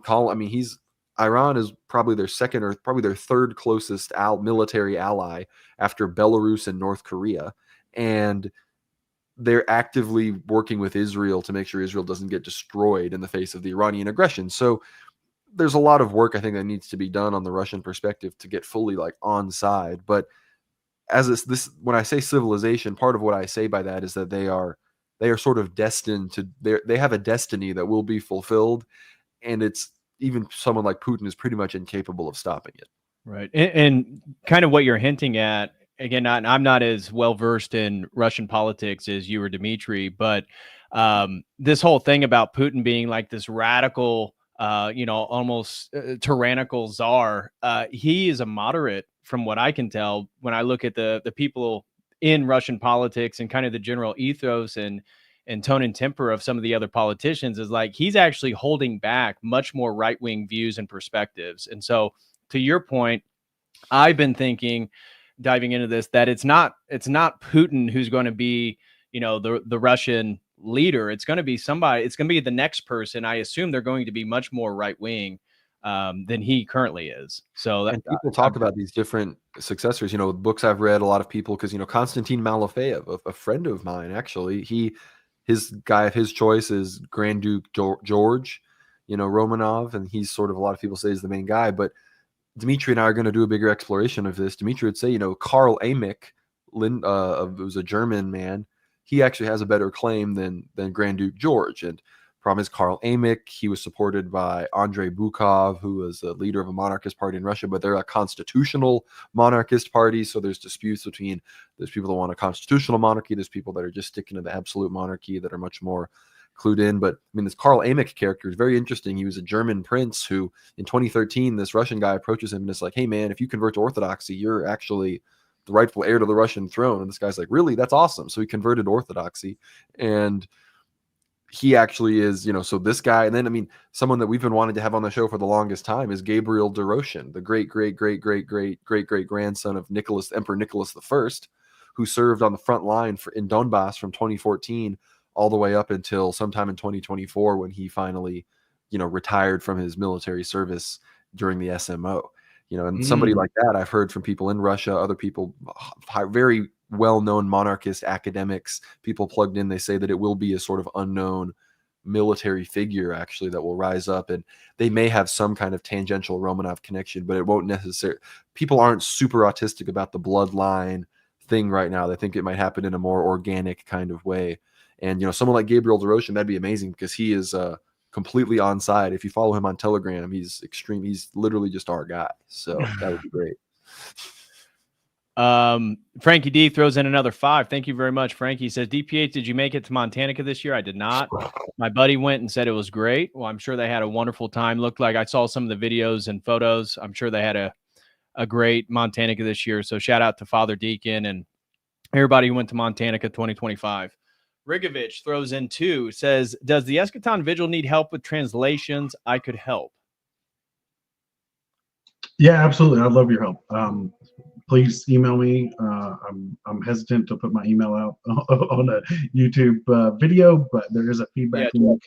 Iran is probably their second or probably their third closest military ally after Belarus and North Korea. And they're actively working with Israel to make sure Israel doesn't get destroyed in the face of the Iranian aggression. So there's a lot of work, I think, that needs to be done on the Russian perspective to get fully on side. But when I say civilization, part of what I say by that is that they are sort of destined to, they have a destiny that will be fulfilled. And it's even someone like Putin is pretty much incapable of stopping it. Right. And kind of what you're hinting at, again, I'm not as well versed in Russian politics as you or Dmitry, but this whole thing about Putin being like this radical, almost tyrannical czar, he is a moderate from what I can tell when I look at the people in Russian politics and kind of the general ethos and tone and temper of some of the other politicians, is like he's actually holding back much more right-wing views and perspectives. And so to your point, I've been thinking, diving into this, that it's not Putin who's going to be, the Russian leader. It's going to be somebody. It's going to be the next person. I assume they're going to be much more right wing than he currently is. So and people talk about these different successors. Books I've read, a lot of people, because Konstantin Malafeyev, a friend of mine, actually, his guy of his choice is Grand Duke George, Romanov, and he's sort of, a lot of people say, is the main guy, but Dmitry and I are going to do a bigger exploration of this. Dmitry would say, Karl Amick, was a German man. He actually has a better claim than Grand Duke George. And problem is, Karl Amick, he was supported by Andrei Bukov, who was a leader of a monarchist party in Russia, but they're a constitutional monarchist party. So there's disputes between, there's people that want a constitutional monarchy. There's people that are just sticking to the absolute monarchy that are much more clued in. But this Karl Amick character is very interesting. He was a German prince who in 2013, this Russian guy approaches him and is like, hey man, if you convert to Orthodoxy, you're actually the rightful heir to the Russian throne. And this guy's like, really? That's awesome. So he converted to Orthodoxy, and he actually is, so this guy, and then, someone that we've been wanting to have on the show for the longest time is Gabriel Doroshin, the great grandson of Emperor Nicholas I, who served on the front line in Donbass from 2014 all the way up until sometime in 2024, when he finally, retired from his military service during the SMO. And somebody like that, I've heard from people in Russia, other people, very well-known monarchist academics, people plugged in, they say that it will be a sort of unknown military figure, actually, that will rise up, and they may have some kind of tangential Romanov connection, but it won't necessarily, people aren't super autistic about the bloodline thing right now. They think it might happen in a more organic kind of way. And, someone like Gabriel Doroshin, that'd be amazing, because he is completely on side. If you follow him on Telegram, he's extreme. He's literally just our guy. So that would be great. Frankie D throws in another 5. Thank you very much, Frankie. He says, DPH, did you make it to Montanica this year? I did not. My buddy went and said it was great. Well, I'm sure they had a wonderful time. Looked like I saw some of the videos and photos. I'm sure they had a great Montanica this year. So shout out to Father Deacon and everybody who went to Montanica 2025. Rigovich throws in 2, says, does the Eschaton Vigil need help with translations? I could help. Yeah, absolutely. I'd love your help. Please email me. I'm hesitant to put my email out on a YouTube video, but there is a feedback link.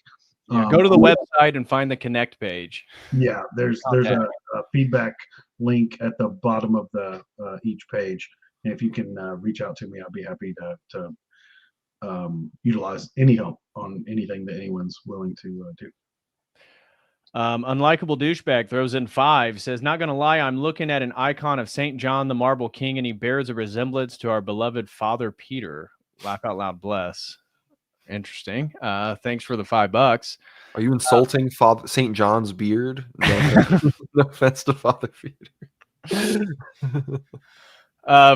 Yeah, go to the website and find the connect page. Yeah, there's a feedback link at the bottom of the each page, and if you can reach out to me, I'll be happy to utilize any help on anything that anyone's willing to do. Unlikable Douchebag throws in 5, says, not gonna lie, I'm looking at an icon of Saint John the Marble King, and he bears a resemblance to our beloved Father Peter. Laugh out loud, bless. Interesting. Thanks for the $5. Are you insulting Father Saint John's beard? No offense to Father Peter.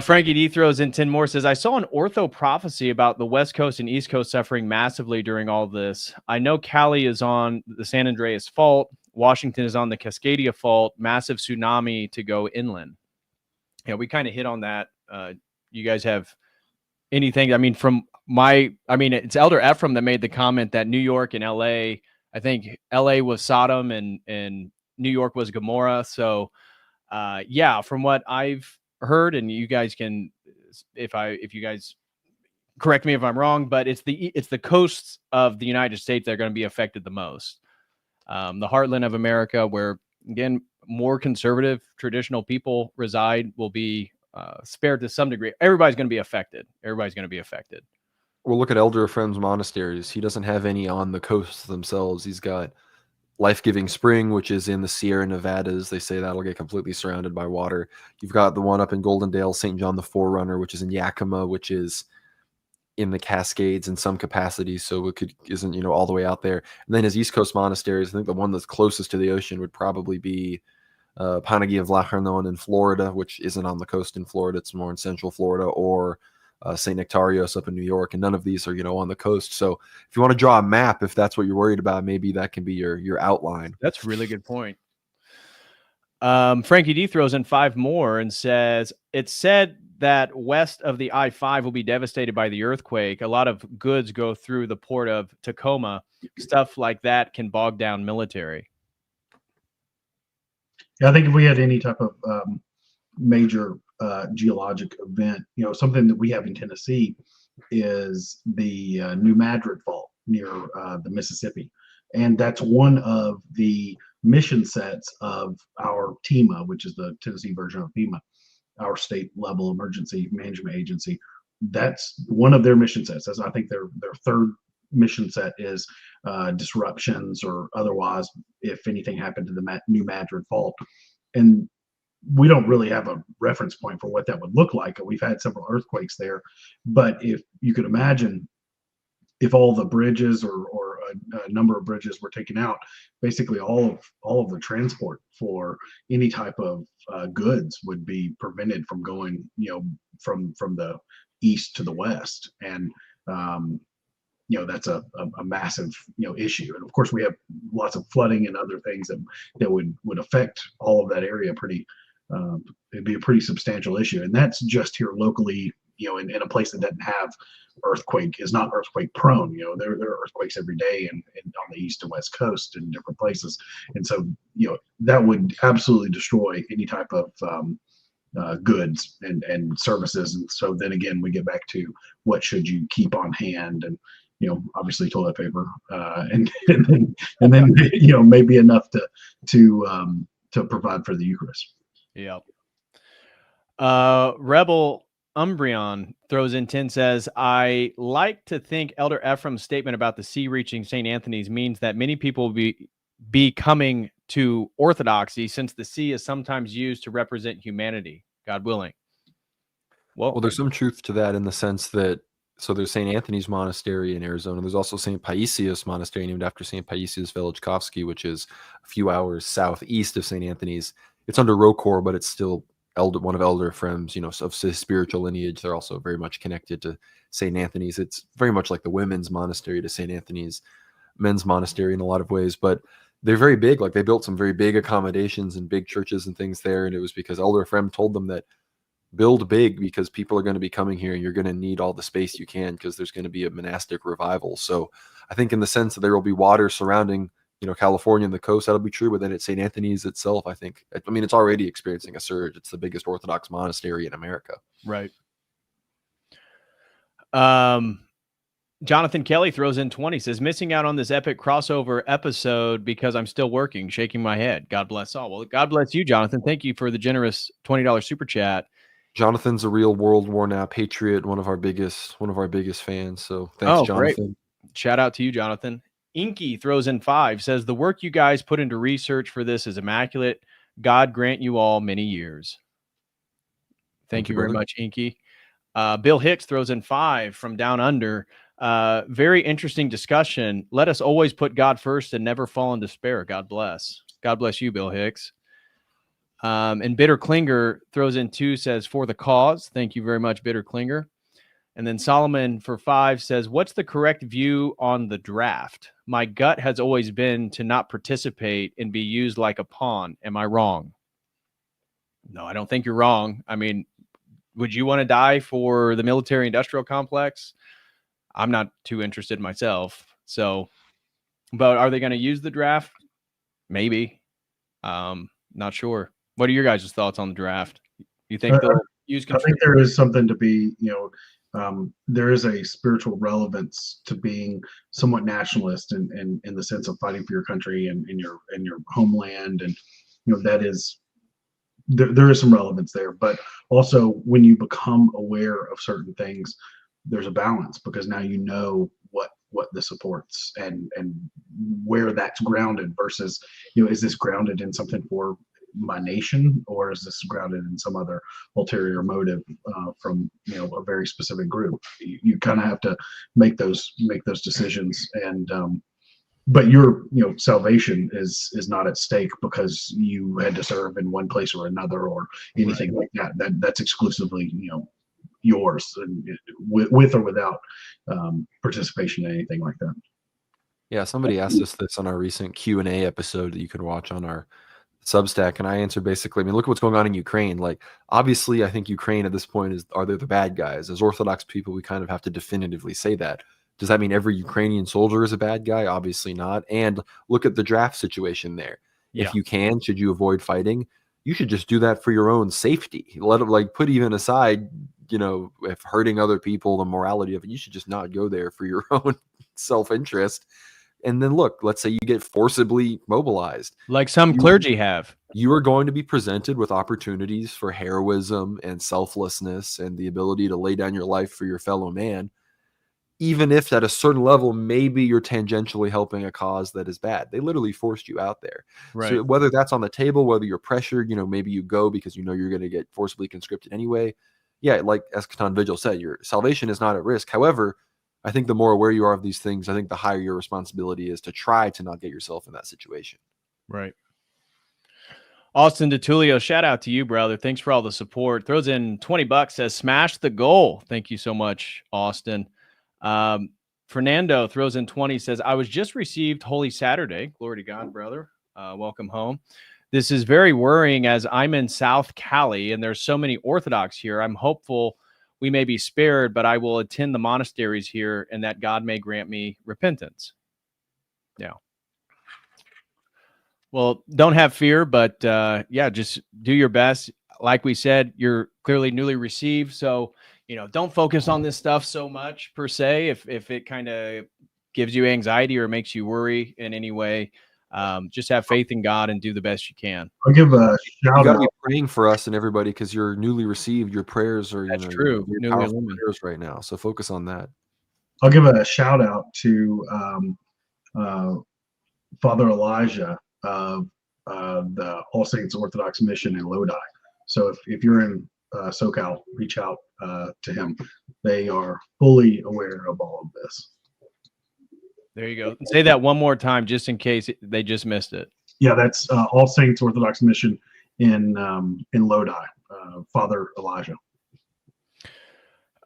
Frankie D throws in 10 more, says, I saw an ortho prophecy about the West Coast and East Coast suffering massively during all this. I know Cali is on the San Andreas Fault. Washington is on the Cascadia Fault. Massive tsunami to go inland. Yeah, we kind of hit on that. You guys have anything? I mean, it's Elder Ephraim that made the comment that New York and LA, I think LA was Sodom and New York was Gomorrah. So, yeah, from what I've heard, and you guys can, if you guys correct me if I'm wrong, but it's the coasts of the United States that are going to be affected the most. The heartland of America, where again more conservative traditional people reside, will be spared to some degree. Everybody's going to be affected. Well, look at Elder Ephraim's monasteries. He doesn't have any on the coasts themselves. He's got Life-Giving Spring, which is in the Sierra Nevadas. They say that'll get completely surrounded by water. You've got the one up in Goldendale, St. John the Forerunner, which is in Yakima, which is in the Cascades in some capacity, so it isn't all the way out there. And then his East Coast monasteries, I think the one that's closest to the ocean would probably be Panagi of Lachernon in Florida, which isn't on the coast in Florida. It's more in central Florida, or St. Nectarios up in New York, and none of these are on the coast. So if you want to draw a map, if that's what you're worried about, maybe that can be your outline. That's a really good point. Frankie D throws in 5 more and says, it's said that west of the I-5 will be devastated by the earthquake. A lot of goods go through the port of Tacoma. Stuff like that can bog down military. Yeah, I think if we had any type of major geologic event, something that we have in Tennessee is the New Madrid Fault near the Mississippi, and that's one of the mission sets of our TEMA, which is the Tennessee version of FEMA, our state level emergency management agency. That's one of their mission sets. I think their third mission set is disruptions or otherwise if anything happened to the New Madrid Fault. And we don't really have a reference point for what that would look like. We've had several earthquakes there, but if you could imagine, if all the bridges or a number of bridges were taken out, basically all of the transport for any type of goods would be prevented from going, from the east to the west, and that's a massive issue. And of course, we have lots of flooding and other things that would affect all of that area pretty. It'd be a pretty substantial issue, and that's just here locally, in a place that doesn't have is not earthquake prone. There are earthquakes every day and on the east and west coast in different places, and so that would absolutely destroy any type of goods and services. And so then again, we get back to what should you keep on hand, and obviously toilet paper, and then maybe enough to provide for the Eucharist. Yeah. Rebel Umbreon throws in 10, says, I like to think Elder Ephraim's statement about the sea reaching St. Anthony's means that many people will be coming to Orthodoxy, since the sea is sometimes used to represent humanity, God willing. Well, there's some truth to that, in the sense that So there's St. Anthony's Monastery in Arizona. There's also St. Paisius Monastery, named after St. Paisius Velichkovsky, which is a few hours southeast of St. Anthony's. It's under Rokor, but it's still one of Elder Ephraim's, of his spiritual lineage. They're also very much connected to St. Anthony's. It's very much like the women's monastery to St. Anthony's men's monastery in a lot of ways, but they're very big. Like, they built some very big accommodations and big churches and things there. And it was because Elder Ephraim told them that build big, because people are going to be coming here and you're going to need all the space you can, because there's going to be a monastic revival. So I think in the sense that there will be water surrounding, California and the coast, that'll be true. But then at St. Anthony's itself, it's already experiencing a surge. It's the biggest Orthodox monastery in America. Right. Jonathan Kelly throws in 20, says, missing out on this epic crossover episode because I'm still working, shaking my head. God bless all. Well, God bless you, Jonathan. Thank you for the generous $20 super chat. Jonathan's a real World War Now patriot, one of our biggest fans. So thanks, Jonathan. Great. Shout out to you, Jonathan. Inky throws in 5, says, the work you guys put into research for this is immaculate. God grant you all many years. Thank you very much, Inky. Bill Hicks throws in 5 from Down Under. Very interesting discussion. Let us always put God first and never fall in despair. God bless. God bless you, Bill Hicks. And Bitter Klinger throws in 2, says, for the cause. Thank you very much, Bitter Klinger. And then Solomon for 5 says, what's the correct view on the draft? My gut has always been to not participate and be used like a pawn. Am I wrong? No, I don't think you're wrong. I mean, would you want to die for the military industrial complex? I'm not too interested myself. So, but are they going to use the draft? Maybe. Not sure. What are your guys' thoughts on the draft? You think they'll use? I think there is something to be, there is a spiritual relevance to being somewhat nationalist in the sense of fighting for your country and in your homeland, and that is there is some relevance there. But also, when you become aware of certain things, there's a balance, because now you know what this supports and where that's grounded versus, is this grounded in something for my nation, or is this grounded in some other ulterior motive from a very specific group? You kind of have to make those decisions, and but your salvation is not at stake because you had to serve in one place or another or anything like that. That's exclusively yours, and with or without participation in anything like that. Yeah, somebody asked us this on our recent Q&A episode that you can watch on our Substack, and I answered basically, look at what's going on in Ukraine. Like, obviously, I think Ukraine at this point are they the bad guys? As Orthodox people, we kind of have to definitively say that. Does that mean every Ukrainian soldier is a bad guy? Obviously not. And look at the draft situation there. Yeah. If you can, should you avoid fighting? You should just do that for your own safety. Let it, put even aside, if hurting other people, the morality of it, you should just not go there for your own self-interest. And then look, let's say you get forcibly mobilized. Like some clergy have. You are going to be presented with opportunities for heroism and selflessness and the ability to lay down your life for your fellow man, even if at a certain level, maybe you're tangentially helping a cause that is bad. They literally forced you out there. Right. So whether that's on the table, whether you're pressured, maybe you go because you're going to get forcibly conscripted anyway. Yeah, like Eschaton Vigil said, your salvation is not at risk. However, I think the more aware you are of these things, I think the higher your responsibility is to try to not get yourself in that situation. Right. Austin DeTulio, shout out to you, brother. Thanks for all the support. Throws in $20, says, smash the goal. Thank you so much, Austin. Fernando throws in 20, says, I was just received Holy Saturday. Glory to God, brother. Welcome home. This is very worrying as I'm in South Cali and there's so many Orthodox here. I'm hopeful we may be spared, but I will attend the monasteries here and that God may grant me repentance. Yeah. Well, don't have fear, but just do your best. Like we said, you're clearly newly received. So, don't focus on this stuff so much per se. If it kind of gives you anxiety or makes you worry in any way, just have faith in God and do the best you can. I'll give a shout out. You got to be praying for us and everybody because you're newly received. Your prayers are true. Newly prayers right now. So focus on that. I'll give a shout out to Father Elijah of the All Saints Orthodox Mission in Lodi. So if you're in SoCal, reach out to him. they are fully aware of all of this. There you go. Say that one more time, just in case they just missed it. Yeah, that's All Saints Orthodox Mission in Lodi, Father Elijah.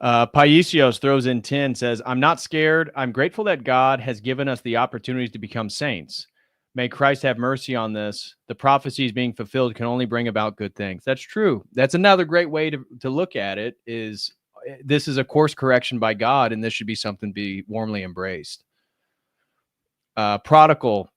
Paisios throws in 10, says, I'm not scared. I'm grateful that God has given us the opportunities to become saints. May Christ have mercy on this. The prophecies being fulfilled can only bring about good things. That's true. That's another great way to look at it, is this is a course correction by God, and this should be something to be warmly embraced. Prodigal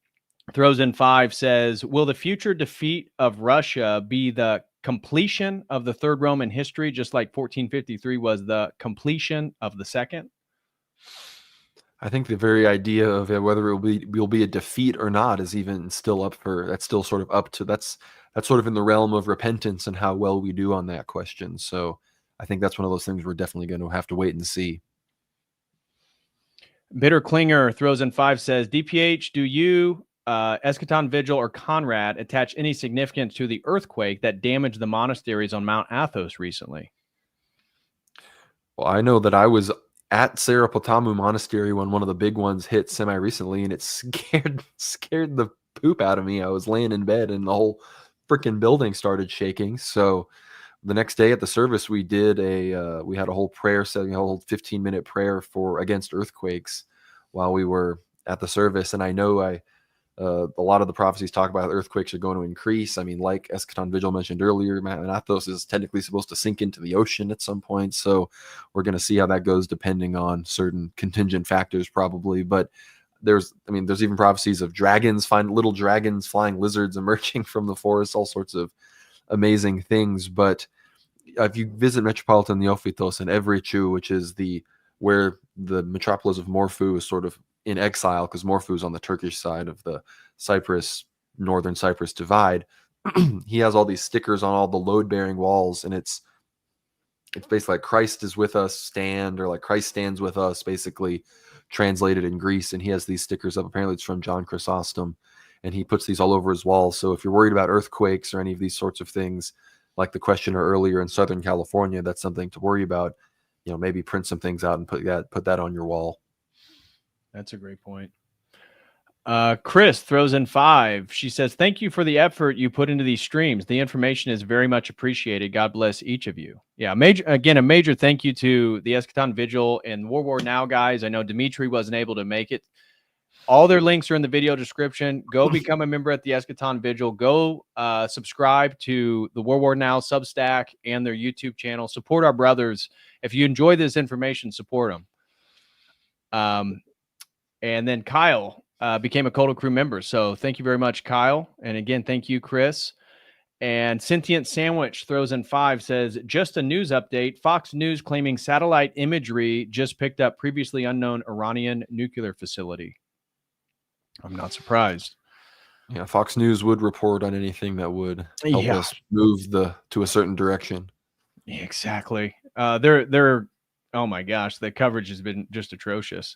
throws in 5, says, will the future defeat of Russia be the completion of the Third Roman history, just like 1453 was the completion of the Second? I think the very idea of whether it will be a defeat or not is even still up for, that's still sort of up to, that's sort of in the realm of repentance and how well we do on that question. So I think that's one of those things we're definitely going to have to wait and see. Bitter Klinger throws in 5, says, DPH, do you, Eschaton Vigil, or Conrad attach any significance to the earthquake that damaged the monasteries on Mount Athos recently? Well, I know that I was at Serapotamu Monastery when one of the big ones hit semi-recently, and it scared the poop out of me. I was laying in bed, and the whole freaking building started shaking. So the next day at the service, we did we had a whole prayer setting, a whole 15-minute prayer against earthquakes while we were at the service. And I know a lot of the prophecies talk about earthquakes are going to increase. I mean, like Eschaton Vigil mentioned earlier, Mount Athos is technically supposed to sink into the ocean at some point. So we're going to see how that goes depending on certain contingent factors probably. But there's even prophecies of little dragons, flying lizards emerging from the forest, all sorts of amazing things. But if you visit Metropolitan Neophytos in Evrichu, which is where the metropolis of Morphu is sort of in exile, because Morphu is on the Turkish side of the northern Cyprus divide, he has all these stickers on all the load-bearing walls, and it's basically like Christ is with us, stand, or like Christ stands with us, basically translated in Greece. And he has these stickers up. Apparently it's from John Chrysostom, and he puts these all over his walls. So if you're worried about earthquakes or any of these sorts of things, like the questioner earlier in Southern California, that's something to worry about. Maybe print some things out and put that on your wall. That's a great point. Chris throws in 5. She says, thank you for the effort you put into these streams. The information is very much appreciated. God bless each of you. Yeah, a major thank you to the Eschaton Vigil and World War Now guys. I know Dimitri wasn't able to make it. All their links are in the video description. Go become a member at the Eschaton Vigil. Go subscribe to the World War Now Substack and their YouTube channel. Support our brothers. If you enjoy this information, support them. And then Kyle became a COTEL crew member. So thank you very much, Kyle. And again, thank you, Chris. And Sentient Sandwich throws in 5, says, just a news update. Fox News claiming satellite imagery just picked up previously unknown Iranian nuclear facility. I'm not surprised. Yeah, Fox News would report on anything that would help us move to a certain direction. Yeah, exactly. They're oh my gosh, the coverage has been just atrocious.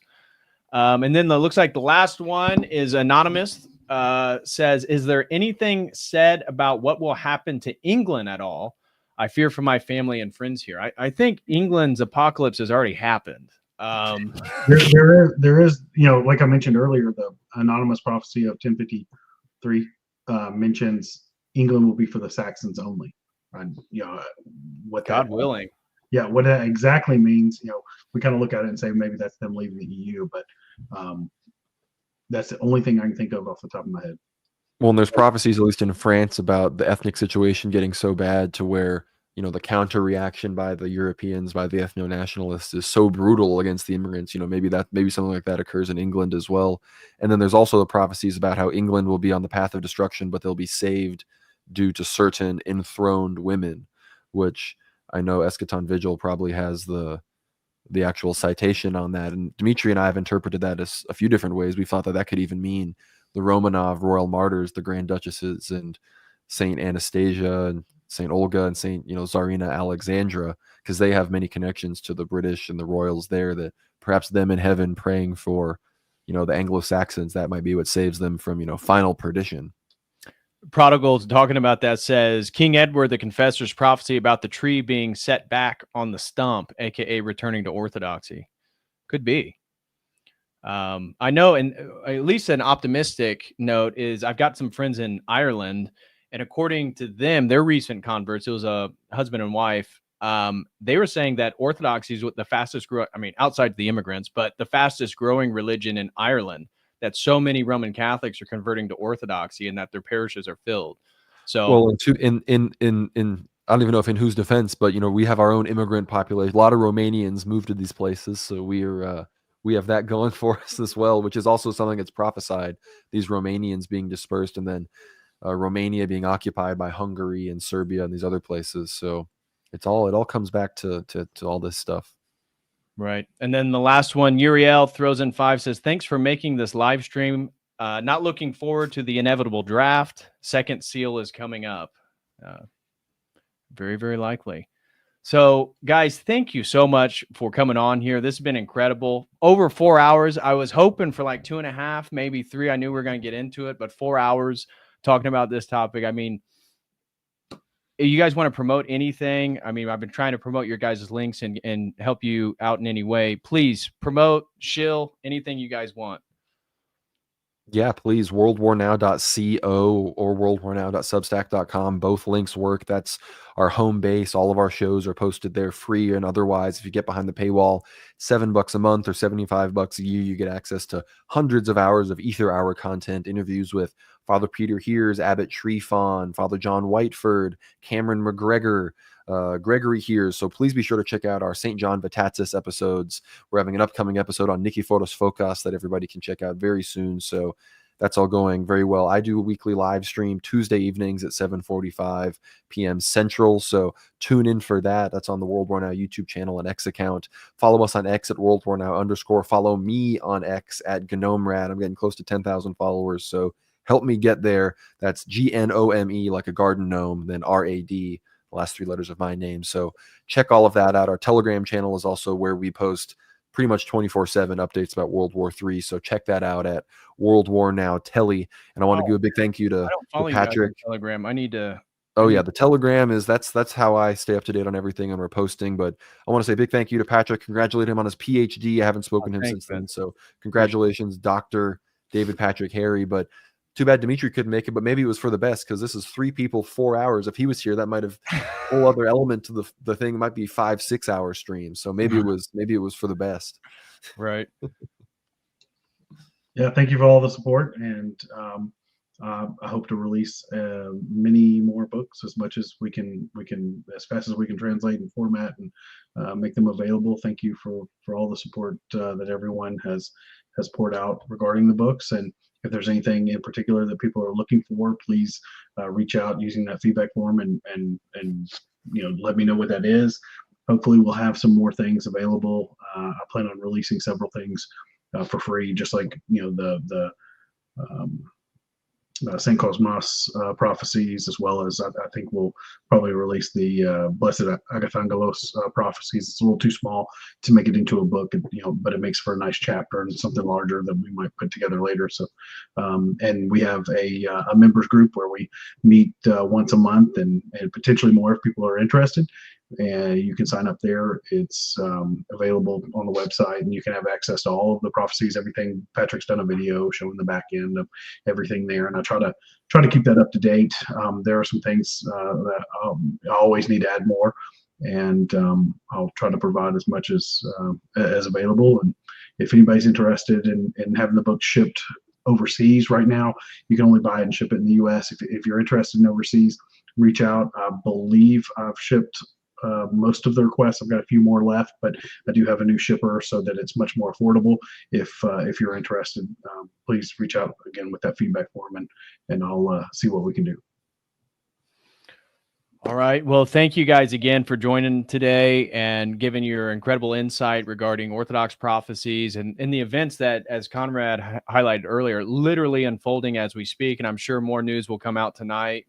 And then looks like the last one is anonymous. Says, is there anything said about what will happen to England at all? I fear for my family and friends here. I think England's apocalypse has already happened. There is, like I mentioned earlier, the anonymous prophecy of 1053 mentions England will be for the Saxons only. What God willing. Yeah, what that exactly means, we kind of look at it and say maybe that's them leaving the EU, but that's the only thing I can think of off the top of my head. Well, and there's prophecies, at least in France, about the ethnic situation getting so bad to where, the counter reaction by the Europeans, by the ethno-nationalists, is so brutal against the immigrants. Maybe something like that occurs in England as well. And then there's also the prophecies about how England will be on the path of destruction, but they'll be saved due to certain enthroned women, which I know Eschaton Vigil probably has the actual citation on that. And Dimitri and I have interpreted that as a few different ways. We thought that could even mean the Romanov royal martyrs, the Grand Duchesses, and Saint Anastasia and Saint Olga and Saint Tsarina Alexandra, because they have many connections to the British and the royals there, that perhaps them in heaven praying for the Anglo-Saxons, that might be what saves them from final perdition. Prodigal's talking about that, says King Edward the Confessor's prophecy about the tree being set back on the stump, aka returning to orthodoxy. Could be. I know, and at least an optimistic note is I've got some friends in Ireland, and according to them, their recent converts, it was a husband and wife. They were saying that orthodoxy is what the fastest growing, I mean, outside the immigrants, but the fastest growing religion in Ireland. That so many Roman Catholics are converting to orthodoxy, and that their parishes are filled. So, well, in I don't even know if in whose defense, but we have our own immigrant population. A lot of Romanians moved to these places, so we have that going for us as well, which is also something that's prophesied. These Romanians being dispersed, and then Romania being occupied by Hungary and Serbia and these other places. So it all comes back to all this stuff. right. And then the last one, Uriel throws in 5, says, thanks for making this live stream. Not looking forward to the inevitable draft. Second seal is coming up. Very, very likely. So, guys, thank you so much for coming on here. This has been incredible. Over 4 hours. I was hoping for like 2.5, maybe 3. I knew we were going to get into it, but 4 hours talking about this topic. I mean, you guys want to promote anything? I mean, I've been trying to promote your guys' links and help you out in any way. Please promote, shill, anything you guys want. Yeah, please, worldwarnow.co or worldwarnow.substack.com. Both links work. That's our home base. All of our shows are posted there free and otherwise. If you get behind the paywall, $7 a month or $75 a year, you get access to hundreds of hours of Ether Hour content, interviews with Father Peter Heers, Abbot Trefon, Father John Whiteford, Cameron McGregor, Gregory Heers. So please be sure to check out our St. John Vatatzis episodes. We're having an upcoming episode on Nikiforos Fokas that everybody can check out very soon. So that's all going very well. I do a weekly live stream Tuesday evenings at 7:45 p.m. Central. So tune in for that. That's on the World War Now YouTube channel and X account. Follow us on X at World War Now _. Follow me on X at GnomeRad. I'm getting close to 10,000 followers. So help me get there. That's GNOME, like a garden gnome, then RAD. Last 3 letters of my name. So check all of that out. Our Telegram channel is also where we post pretty much 24/7 updates about World War III. So check that out at World War Now Telly. And I want to give a big thank you to Patrick. Telegram. I need to. Oh yeah, the Telegram is that's how I stay up to date on everything and we're posting. But I want to say a big thank you to Patrick. Congratulate him on his PhD. I haven't spoken to him since then. So congratulations, Dr. David Patrick Harry. But too bad Dimitri couldn't make it, but maybe it was for the best because this is 3 people, 4 hours. If he was here, that might have a whole other element to the thing. It might be 5-6 hour stream. So maybe it was for the best. Right. Yeah, thank you for all the support, and I hope to release many more books as much as we can as fast as we can translate and format and make them available. Thank you for all the support that everyone has poured out regarding the books. And if there's anything in particular that people are looking for, please reach out using that feedback form and let me know what that is. Hopefully we'll have some more things available. I plan on releasing several things for free, just like the St. Cosmas prophecies, as well as I think we'll probably release the Blessed Agathangelos prophecies. It's a little too small to make it into a book, but it makes for a nice chapter and something larger that we might put together later. So, and we have a members group where we meet once a month and potentially more if people are interested. And you can sign up there. It's available on the website, and you can have access to all of the prophecies, everything. Patrick's done a video showing the back end of everything there, and I try to keep that up to date. There are some things that I always need to add more, and I'll try to provide as much as available. And if anybody's interested in having the book shipped overseas right now, you can only buy it and ship it in the U.S. If you're interested in overseas, reach out. I believe I've shipped most of the requests. I've got a few more left, but I do have a new shipper so that it's much more affordable. If you're interested, please reach out again with that feedback form, and I'll see what we can do. All right. Well, thank you guys again for joining today and giving your incredible insight regarding Orthodox prophecies and the events that, as Conrad highlighted earlier, literally unfolding as we speak. And I'm sure more news will come out tonight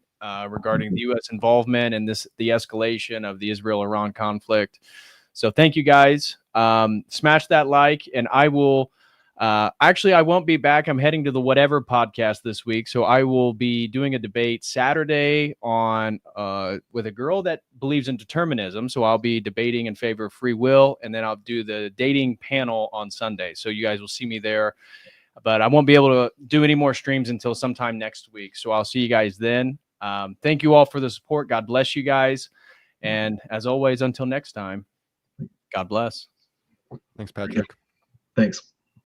regarding the U.S. involvement and the escalation of the Israel-Iran conflict. So thank you guys. Smash that like, and I will Actually, I won't be back. I'm heading to the Whatever podcast this week, so I will be doing a debate Saturday on with a girl that believes in determinism. So I'll be debating in favor of free will, and then I'll do the dating panel on Sunday. So you guys will see me there, but I won't be able to do any more streams until sometime next week. So I'll see you guys then. Thank you all for the support. God bless you guys, and as always, until next time, God bless. Thanks, Patrick. Thanks.